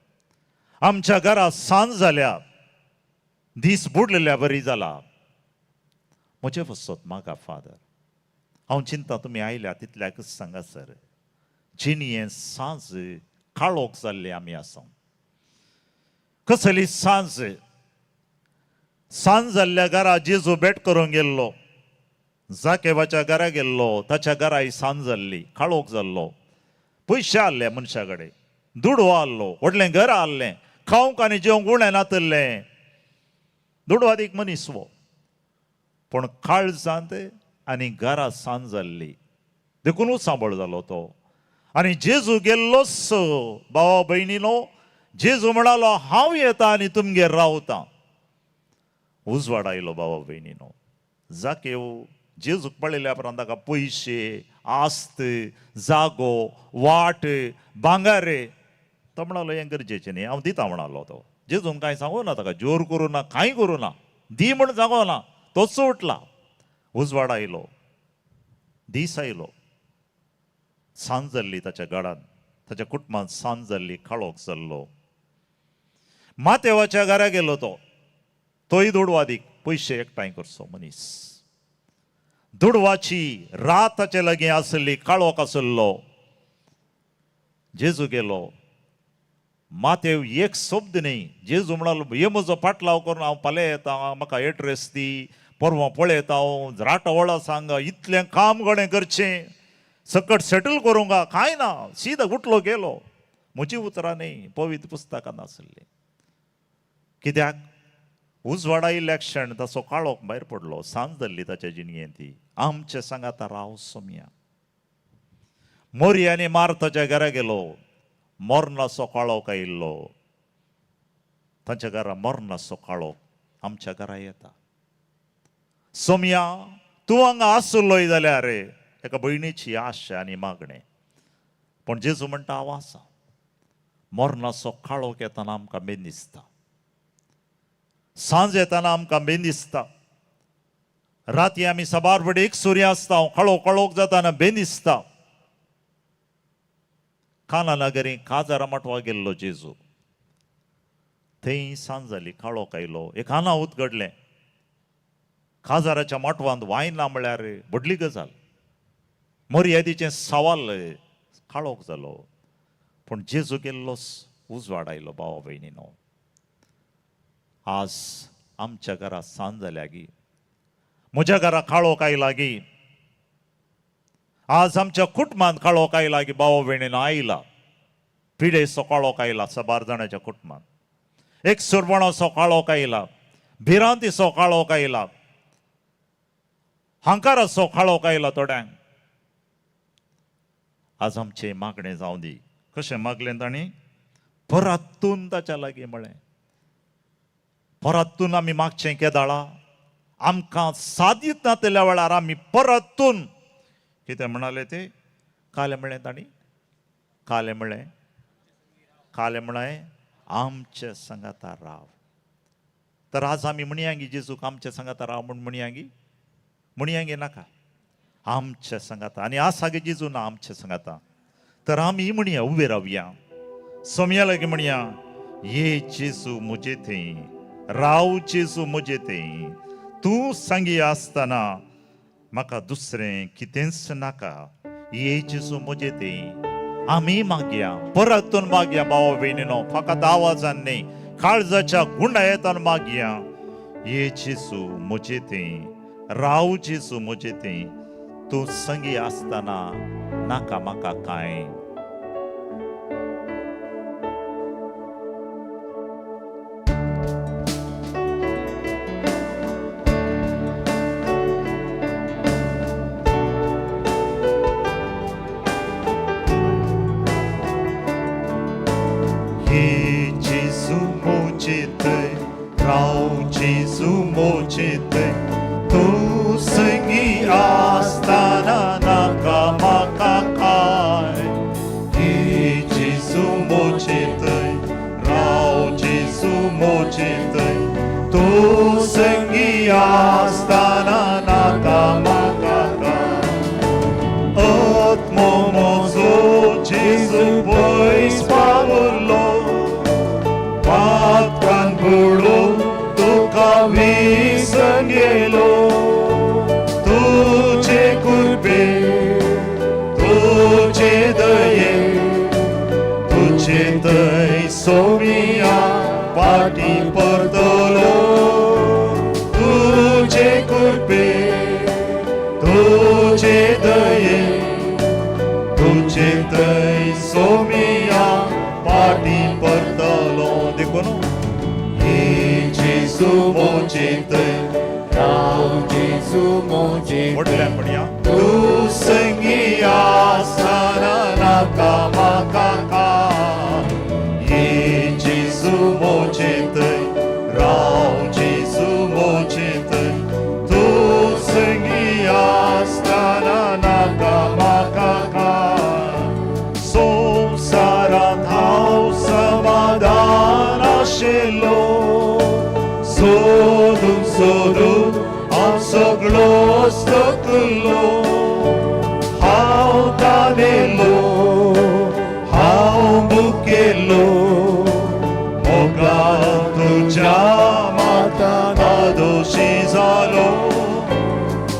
आमच्या घरा सांज जाल्या, दीस बुडलेल्या बरी जाला. म्हजे बसोत मागा फादर. हांव चिंता तुमी आयल्या तितल्याकच सांगा सर. जिणी हें सांज काळोख जाल्ले आमी आसा. कसली सांज. सांज जाल्ल्या घरा जेजू भेट करूंक गेल्लो. जाकेबाच्या घरा गेल्लो, ताच्या घराय सांज जाल्ली, काळोख जाल्लो. पयशे आहले मनशा कडेन, दुडो आहलो, व्हडलें घर आहलें, खावंक आनी जेवंक उणें नातल्लें. दुडवादीक मनीस वो. पूण काळजांत आनी घरा सांज जाल्ली, देखूनच सांबळ जालो तो. आनी जेजू गेल्लोच भावा भयणीनो, जेजू म्हणालो, हांव येता आनी तुमगेर रावतां. उजवाड आयलो भावा भयणीनो. जाकेव जेजूक पळयल्या उपरांत ताका पयशे, आस्त, जागो, वाट, भांगार, तो म्हणालो हें गरजेचें न्ही, हांव दिता म्हणालो तो. जेजून कांय सांगूं ना ताका, जोर करूं ना, कांय करूं ना, दी म्हूण सांगो ना. तोच उठला. उजवाड आयलो, दीस आयलो, सांज जाल्ली ताच्या घरांत, ताच्या कुटुंबांत सांज जाल्ली, काळोख जाल्लो. मातेवाच्या घरा गेलो तो. तोय दुडवादीक पयशे एकठांय करचो मनीस. दुडवाची रात ताचे लागीं आसली, काळोख आसलो. जेजू गेलो. मातेव एक शब्द न्ही. जेजू म्हणालो, हे म्हजो पाटलाव करून हांव फाल्यां येता, म्हाका एड्रेस दी, परवां पळयता हांव, राटा वळा सांगा, इतलें काम गणें करचें, सकट सेटल करूंक कांय ना. सीदा उठलो गेलो. म्हजी उतरां न्ही, पवित्र पुस्तकांत आसली. कित्याक उजवाड आयिल्ल्या क्षण ताचो काळोख भायर पडलो. सांज जाल्ली ताच्या जिणयेंत ती. आमच्या सांगाता राव सोम्या. मोरयानी मार्थाच्या घरा गेलो. मोर्नाचो काळोख आयिल्लो. तांच्या घरा मोर्नाचो काळोख आमच्या घरा येता. सोम्या, तूं हांगा आसलोय जाल्यार एका भयणीची आश आनी मागणें. पूण जेजू म्हणटा, हांव आसा. मोर्नाचो काळोख येतना आमकां बेन दिसता. सांज येताना आमकां बेन दिसता. राती आमी सबार फुडें एक सूर्य आसता, काळोख जाताना बेन दिसता. काना नगरी काजारा माटवा गेल्लो जेजू. थंय सांज जाली, काळोख आयलो. एक अनाहूत घडलें. काजाराच्या माटवांत वायन ना म्हळ्यार व्हडली गजाल. मर्यादेचें सवाल, काळोख जालो. पूण जेजू गेल्लोच उजवाड आयलो भावा भयणीनो. आज आमच्या घरा सांज जाल्या गी. म्हज्या घरा काळोख आयला गी. आज आमच्या कुटुंबांत काळोख आयला गी भावा भयणीनो. आयला. पिडेचो काळोख आयला सबार जाणांच्या कुटुंबांत. एक सुरवणाचो काळोख आयला. भिरांतीचो काळोख आयला. हंकाराचो काळोख आयला थोड्यांक. आज आमचें मागणें जावं दी. कशें मागलें तांणी? परतून ताच्या लागीं म्हळें. परतून आमी मागचें केदाळा. आमकां सादीत नातल्या वेळार आमी परतून कितें म्हणाले ते? काले म्हळें तांणी. काले म्हळें आमच्या सांगाता राव. तर आज आमी म्हणयांगी जेजूक आमच्या सांगाता राव म्हूण म्हणयांगी. म्हणयांगी नाका, आमच्या सांगाता. आनी आसा गे जेजू ना आमच्या सांगाता. तर आमी म्हणया, उबे रावया. सोम्या लागीं म्हणया, ये जेजू म्हजे थंय, राव जेजू म्हजे थंय. तूं सांगी आसतना म्हाका दुसरें कितेंच नाका. ये जेजू म्हजे थंय. आमी मागया, परतून मागया भावा भयणीनो. फकत आवाजान न्ही, काळजाच्या गुंडायेतान मागया. ये जेजू म्हजे थंय, राव जेजू म्हजे थंय. तूं संगी आसतना नाका म्हाका कांय. हे जेजू मोचितय राव जेजू मोचितय तू संगी आसताना नाका म्हाका काय हे जेजू मोचितय राव जेजू मोचितय तू संगी आसताना नाका म्हाका काय आत्मो म्हजो जेजू पयस पावलो पातकान बुडून तुका विसरून गेलो तुझे कृपे तुझे दये तुझे दय सोमिया पाटी परतलो तुझे कृपे तुझे दये तुझे दय सोमिया पाटी परतलो देखो नो हे जेजू मोचितय राव जेजू मोचितय तू संगी आसताना नाका म्हाका काय हे जेजू मोचितय राव जेजू मोचितय तू संगी आसताना नाका म्हाका काय संवसारांत हांव समाधान आशिल्लो सोदून सोदून हांव सगळो सकलो हांव तानेलो हांव मुकेलो मोगा तुज्या मातान दोशी जालो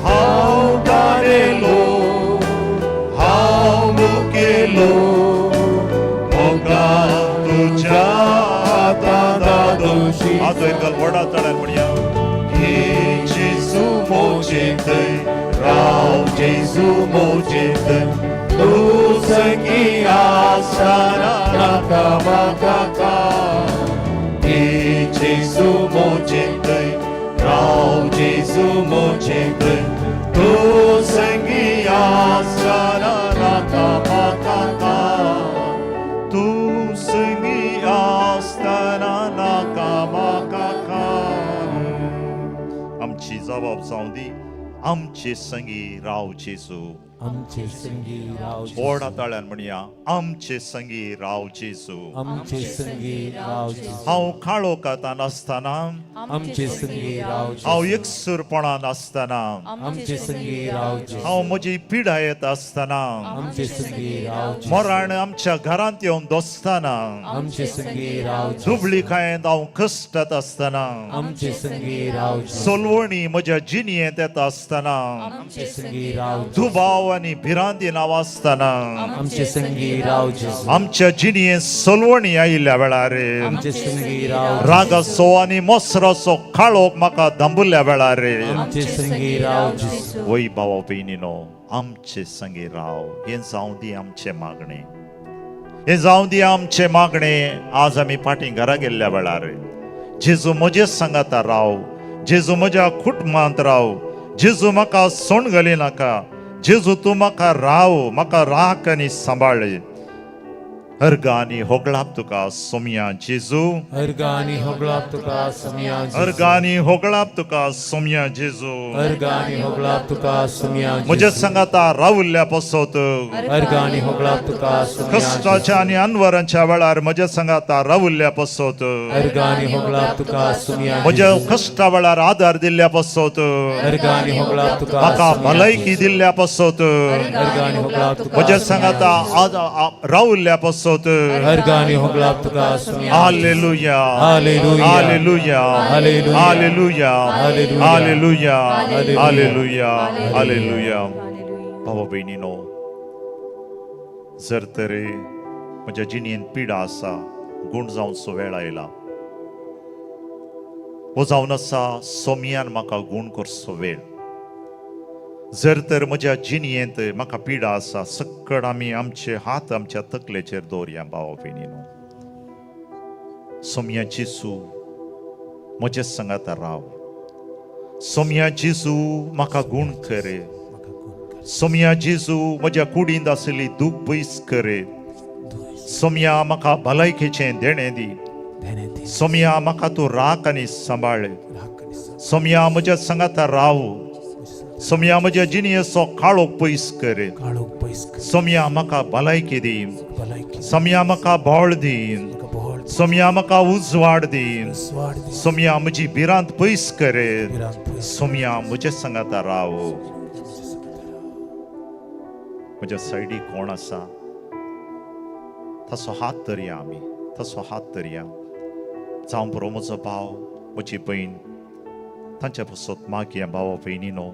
हांव तानेलो हांव मुकेलो मोगा तुज्या मातान दोशी आता एकल वडा चढायला म्हणया हे जेजू मोचितय राव जेजू मोचितय तू संगी आसताना नाका म्हाका काय हे जेजू मोचितय राव जेजू मोचितय तू संगी आसताना नाका म्हाका काय तू संगी आसताना नाका म्हाका काय आमची जबाब जावं दी आमचे संगी राव जेजू आमचे संगी राव बोर्ड हाताळ्यान म्हणया आमचे संगी राव जेजू आमचे संगी राव हांव काळोखांत आसतना आमचे संगी राव हांव एकसुरपणान आसतना आमचे संगी राव हांव म्हजी पिडायेत आसतना आमचे संगी राव मरण आमच्या घरांत येवन दोसतना आमचे संगी राव दुबळीकायेंत हांव कश्टात आसतना आमचे संगी राव सोलवणी म्हज्या जिणयेंत येता आसतना आमचे संगी राव दुबाव आनी भिरांतीन हांव आसतना आमचे संगी राव आमच्या जिणयेंत सोलवणी आयिल्ल्या वेळार आमचे संगी राव रागासो आनी मोसराचो काळोख म्हाका दांबुल्ल्या वेळार आमचे संगी राव वय भावा भयणीनो आमचे संगी राव हे जावं दी आमचे मागणे हे जावं दी आमचे मागणे आज आमी फाटीं घरा गेल्ल्या वेळार जेजू म्हजे सांगाता राव जेजू म्हज्या कुटुंबांत राव जेजू म्हाका सोण घाली नाका जेजू तूं म्हाका राव म्हाका राख आनी सांबाळ अर्गानी होगळाप तुका सोमिया जेजू अर्गानी होगळाप तुका सोमिया अर्गानी होगळाप तुका सोमिया जेजू अर्गानी होगळाप तुका सोमिया म्हजे सांगाता रावुल्ल्या पसोत अर्गानी होगळाप तुका सोमिया कष्टाच्या आनी अनवरांच्या वेळार म्हजे सांगाता रावुल्ल्या पसोत अर्गानी होगळाप तुका सोमिया म्हज्या कश्टा वेळार आधार दिल्ल्या पसोत अर्गानी होगळाप तुका म्हाका भलायकी दिल्ल्या पसोत अर्गानी होगळाप तुका म्हजे सांगाता रावुल्ल्या पसोत अर्गानी होगळाप तुका सोमिया hallelujah hallelujah hallelujah hallelujah hallelujah hallelujah hallelujah hallelujah भावा भयणीनो जर तर म्हज्या जिणेंत पिडा आसा गूण जावचो वेळ आयला वो जावन आसा सोमियान म्हाका गूण करचो वेळ जर तर म्हज्या जिणयेंत म्हाका पिडा आसा सक्कड आमी आमचे हात आमच्या तकलेचेर दवरया भावा भयणीनो सोमिया जेजू म्हजे सांगाता राव सोमिया जेजू म्हाका गूण कर सोमिया जेजू म्हज्या कुडींत आसली दूख पयस कर सोमिया म्हाका भलायकेचें देणें दी सोमया म्हाका तूं राख आनी सांबाळ. सोमया म्हज्या सांगाता राव. सोमया म्हज्या जिणेचो काळोख पयस कर. सोमया म्हाका भलायकी दी. सोमया म्हाका बोळ दी. सोमया म्हाका उजवाड दी. सोमया म्हजी भिरांत पयस कर. सोमया म्हज्या सांगाता राव. म्हज्या सायडीक कोण आसा तसो हात धरया आमी. तसो हात धरया. जावं बरो म्हजो भाव म्हजी भयण तांच्या पासत मागया भावा भयणीनो.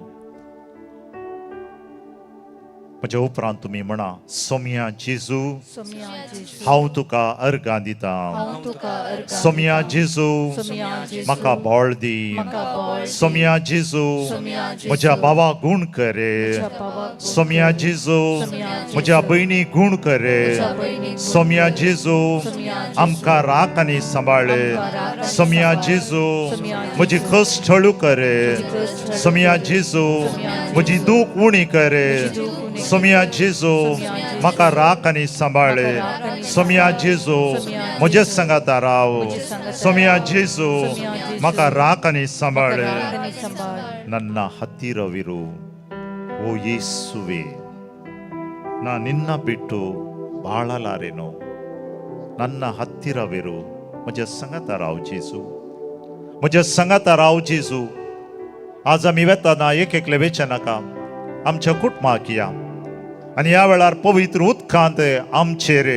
म्हज्या उपरांत तुमी म्हणा सोमया जेजू हांव तुका अर्गां दिता. सोमया जेजू म्हाका बोळ दी. सोमया जेजू म्हज्या भावाक गूण कर. सोमया जेजू म्हज्या भयणीक गूण कर. सोमया जेजू आमकां राख आनी सांबाळ. सोमया जेजू म्हजी कश्ट हळू कर. सोमया जेजू म्हजी दूख उणी कर. सोमया जेजू म्हाका राख आनी सांबाळ. सोमया जेजू म्हजे सांगाता राव. सोमया जेजू म्हाका राख आनी सांबाळ. ನನ್ನ ಹತ್ತಿರವಿರು ಓ ಯೇಸುವೆ. ನಾ ನಿನ್ನ ಬಿಟ್ಟು ಬಾಳಲಾರೆನು. ನನ್ನ ಹತ್ತಿರವಿರು. म्हज्या सांगाता राव जेजू. म्हज्या सांगाता राव जेजू. आज आमी वेताना एक एकले वेचे नाका. आमच्या कुटुंबाक या आनी ह्या वेळार पवित्र उदकांत आमचेर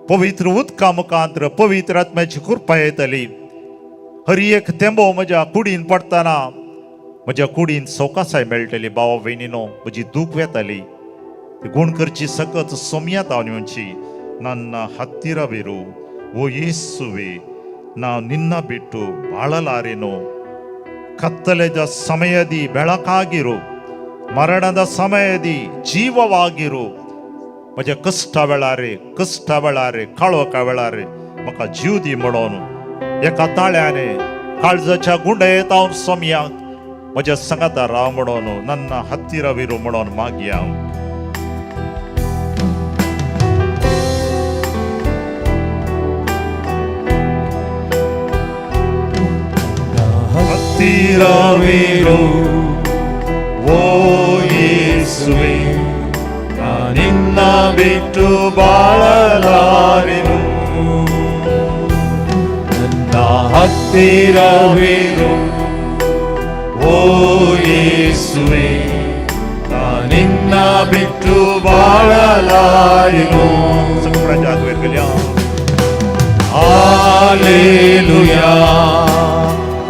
पवित्र उदका मुखांतर पवित्र आत्म्याची कृपा येतली. हर एक तेंबो म्हज्या कुडीन पडटना म्हज्या कुडीन सवकासाय मेळटली. भावा भयणीनो म्हजी दूख वेताली ती गूण करची सकत सोमयात हांव येवची. ನನ್ನ ಹತ್ತಿರವಿರು ಓ ಯೇಸುವೆ. ನಾ ನಿನ್ನ ಬಿಟ್ಟು ಬಾಳಲಾರೆನು. ಕತ್ತಲೆದ ಸಮಯದಿ ಬೆಳಕಾಗಿರು. ಮರಣದ ಸಮಯದಿ ಜೀವವಾಗಿರು. म्हज्या कश्टा वेळार काळोखा वेळार म्हाका जीव दी म्हणून एका ताळ्याने काळजाच्या गुंडयेत हांव सोमयाक म्हज्या सांगाता राव म्हणून ನನ್ನ ಹತ್ತಿರವಿರು म्हणून मागया. ಹತ್ತಿರವಿರು ಓ ಯೇಸುವೆ. ನಾ ನಿನ್ನ ಬಿಟ್ಟು ಬಾಳಲಾರೆನು. ನನ್ನ ಹತ್ತಿರವಿರು ಓ ಯೇಸುವೆ. ನಾ ನಿನ್ನ ಬಿಟ್ಟು ಬಾಳಲಾರೆನು. Hallelujah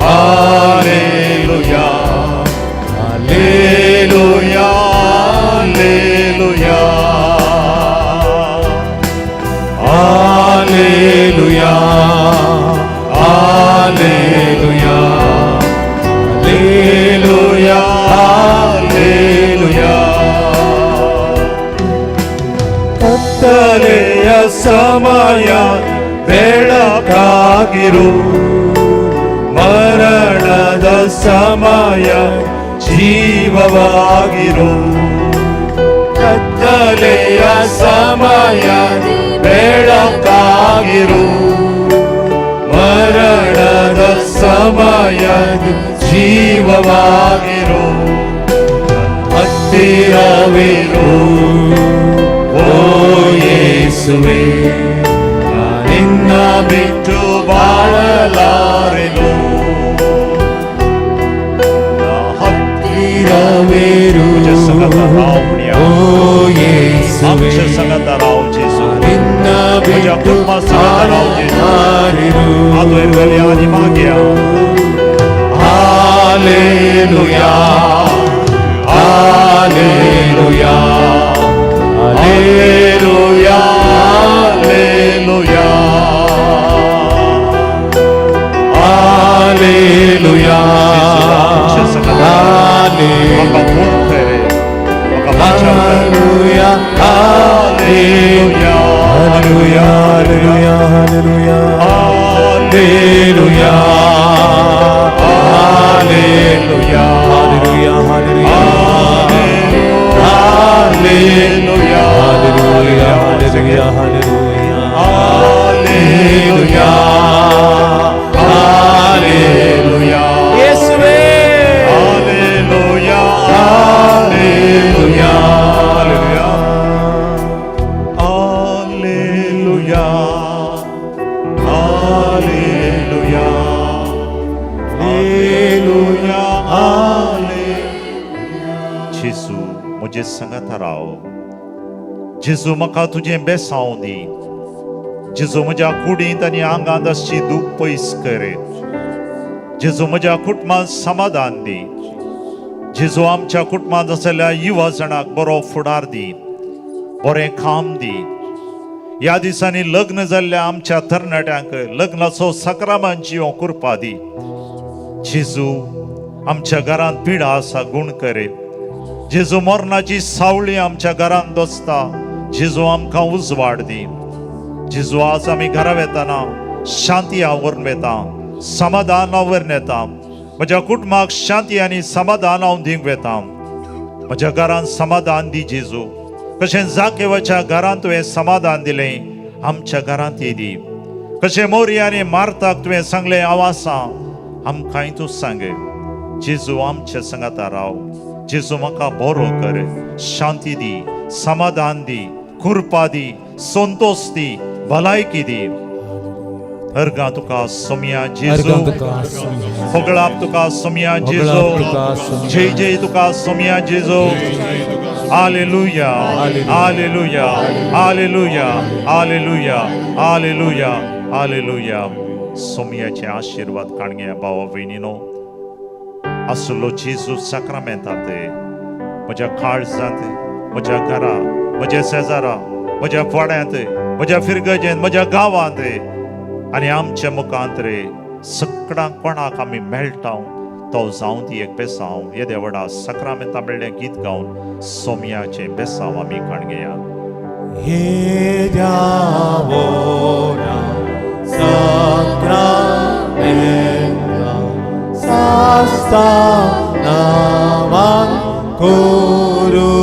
hallelujah hallelujah Alleluia, Alleluia, Alleluia, Alleluia. ಕತ್ತಲೆಯ ಸಮಯ ಬೆಳಕಾಗಿರು. ಮರಣದ ಸಮಯ ಜೀವವಾಗಿರು. ಕತ್ತಲೆಯ ಸಮಯ ಬೆಳಕಾಗಿರು. ಮರಣದ ಸಮಯ ಜೀವವಾಗಿರು. ಹತ್ತಿರವಿರು ಓ ಯೇಸುವೆ. ನಿನ್ನ ಬಿಟ್ಟು ಬಾಳಲಾರೆನು. ಹತ್ತಿರವಿರು ಓ ಯೇಸುವೆ. ನಿನ್ನ ಬಿಟ್ಟು ಬಾಳಲಾರೆನು. Hallelujah hallelujah hallelujah hallelujah Hallelujah, hallelujah, hallelujah, hallelujah, hallelujah, hallelujah, hallelujah, hallelujah, hallelujah, hallelujah, hallelujah, hallelujah, hallelujah. तुजे संगत राव जेजू म्हाका तुजें बेसांव दी जेजू म्हज्या कुडींत आनी आंगांत आसची दूख पयस कर जेजू म्हज्या कुटुंबांत समाधान दी जेजू आमच्या कुटुंबांत आसलेल्या युवा जाणांक बरो फुडार दी बरें काम दी ह्या दिसांनी लग्न जाल्ल्या आमच्या तरणाट्यांक लग्नाचो सक्रमंत जिवो करपा दी जेजू आमच्या घरांत पिडा आसा गुण करे जेजू मरणाची सावळी आमच्या घरांत दसता जेजू आमकां उजवाड दी जेजू आज आमी घरा वेताना शांती आवरून वेता समाधान आवरून येता म्हज्या कुटुंबाक शांती आनी समाधान हांव दिवंक वेता म्हज्या घरांत समाधान दी जेजू कशें जाकेवाच्या घरांत तुवें समाधान दिलें आमच्या घरांत दी कशें मोरया आनी मार्ताक तुवें सांगलें आवासा आमकांय तूं सांग जेजू आमच्या संगता राव जेजू म्हाका बरो कर शांती दी समाधान दी कृपा दी संतोष दी भलायकी दी अर्गा तुका सोम्या जेजू फोगळाप तुका सोम्या जेजू जय जय तुका सोम्या जेजू hallelujah hallelujah hallelujah hallelujah hallelujah hallelujah सोम्याचे आशीर्वाद काणगे भावा भयणीनो आसलो जेजू साक्रामेंतांत म्हज्या काळजांत म्हज्या घरा म्हज्या शेजारा म्हज्या वाड्यांत म्हज्या फिरगजेंत म्हज्या गांवांत आनी आमच्या मुखांत रे सगळ्यांक कोणाक आमी मेळटा तो जावं ती एक बेसांव हे देवडा सक्रामेंता म्हणलें गीत गावन सोम्याचे बेसांव आमी काणगेया हे देवोरा सक्रामेंता सास्ता नामान कोरुया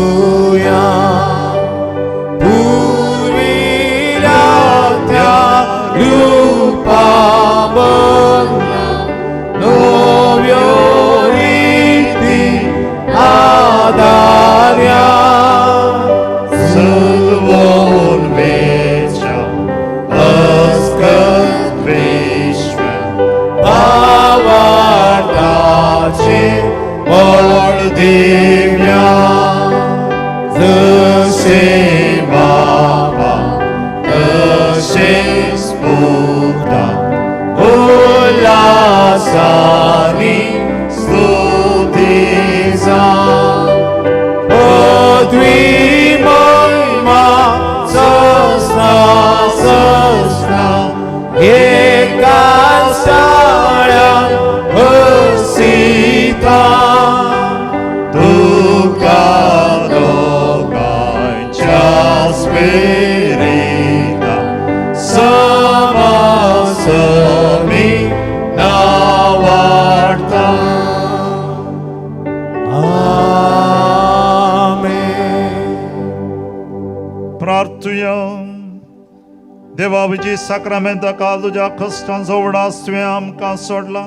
देवा विजी साक्रामेंता काल तुज्या कश्टांचो उडास तुवें आमकां सोडला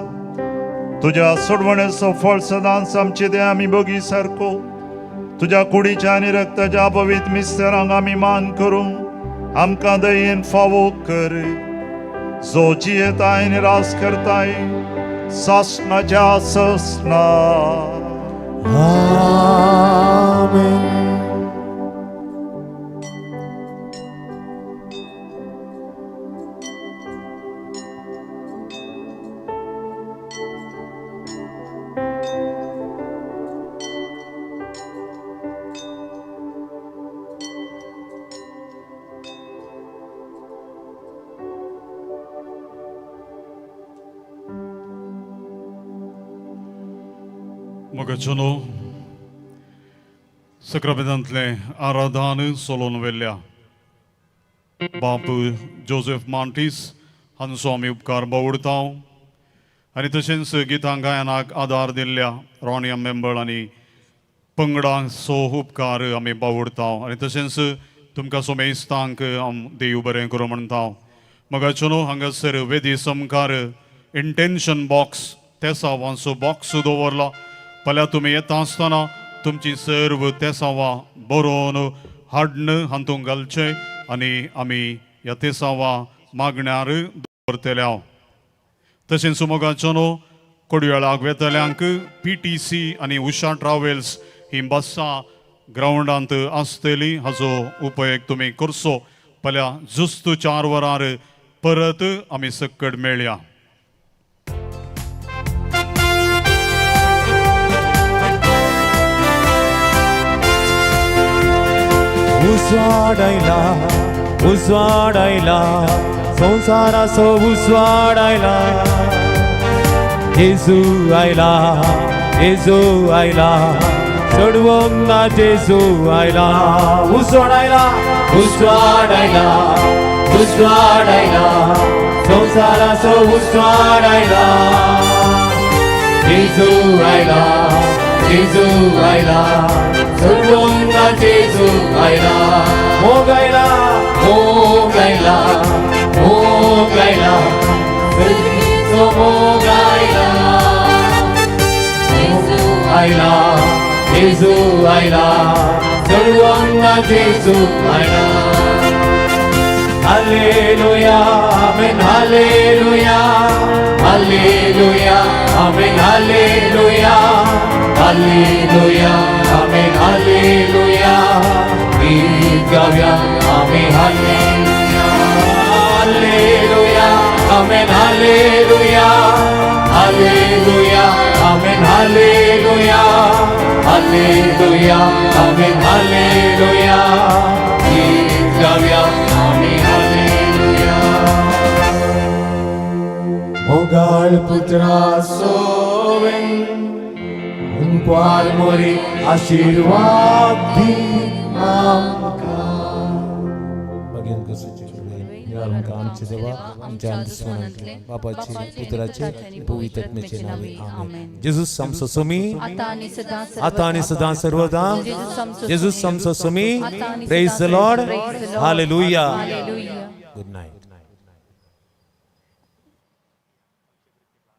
तुज्या सोडवणेचो फळ सदांच आमचे दे आमी बगी सारको तुज्या कुडीच्या आनी रक्ताच्या पवित्र मिस्तेरांक आमी मान करूं आमकां दयेन फावो कर जो जियेताय निराश करताय सासणाच्या ससना आमेन मोगाचोनो सक्रमेंतांतले आराधन सोलोन वेल्ल्या बाप जोसेफ मांटीस हांचो आमी उपकार बावडता आनी तशेंच गितां गायनाक आदार दिल्ल्या रॉनिया मेंबर आनी पंगडांचो उपकार आमी बावडता आनी तशेंच तुमकां सोमेस्तांक देव बरें करूं म्हणटा मोगाचोनो हांगासर वेदी समकार इंटेन्शन बॉक्स तेसावांचो बॉक्स दवरला फाल्यां तुमी येता आसतना तुमची सर्व तेसावां बरोवन हाडन हातूंत घालचें आनी आमी ह्या तेसावां मागण्यार दवरतल्या तशेंच मोगाचोनो कोडवेळाक वेतल्यांक PTC आनी उशा ट्रॅव्हल्स ही बसां ग्राउंडांत आसतली हाचो उपेग तुमी करचो. पल्या जुस्त 4 वरार परत आमी सकट मेळया. उजवाडायला उजवाडायला संसाराचो उजवाडायला जेजू आयला जेजू आयला चढवंक ना जेजू आयला उजवाडायला उजवाडायला उजवाडायला संसाराचो उजवाडायला जेजू आयला जेजू आयला चढवंक ना जेजू आयला मोगायला मोगायला मोगायला सगळीचो मोगायला आयला जेजू आयला चढवंक ना जेजू आयला hallelujah amen hallelujah hallelujah amen hallelujah hallelujah amen hallelujah गीत गाऊया amen hallelujah hallelujah amen hallelujah hallelujah amen hallelujah hallelujah amen hallelujah गीत गाऊया आमेन हालेलुया मोगाळ पुत्रा सोवेन उनपार मोरी आशीर्वाद दी आमकां भगवान कसोचे आमकां आमचे देवा आमच्या अंतस्मरणांतले बापाचे पुत्राचे पवित्र आत्म्याचे नावे आमेन. जेजूस आमचो स्वामी आता आणि सदां सर्वदा जेजूस आमचो स्वामी praise the Lord hallelujah good night.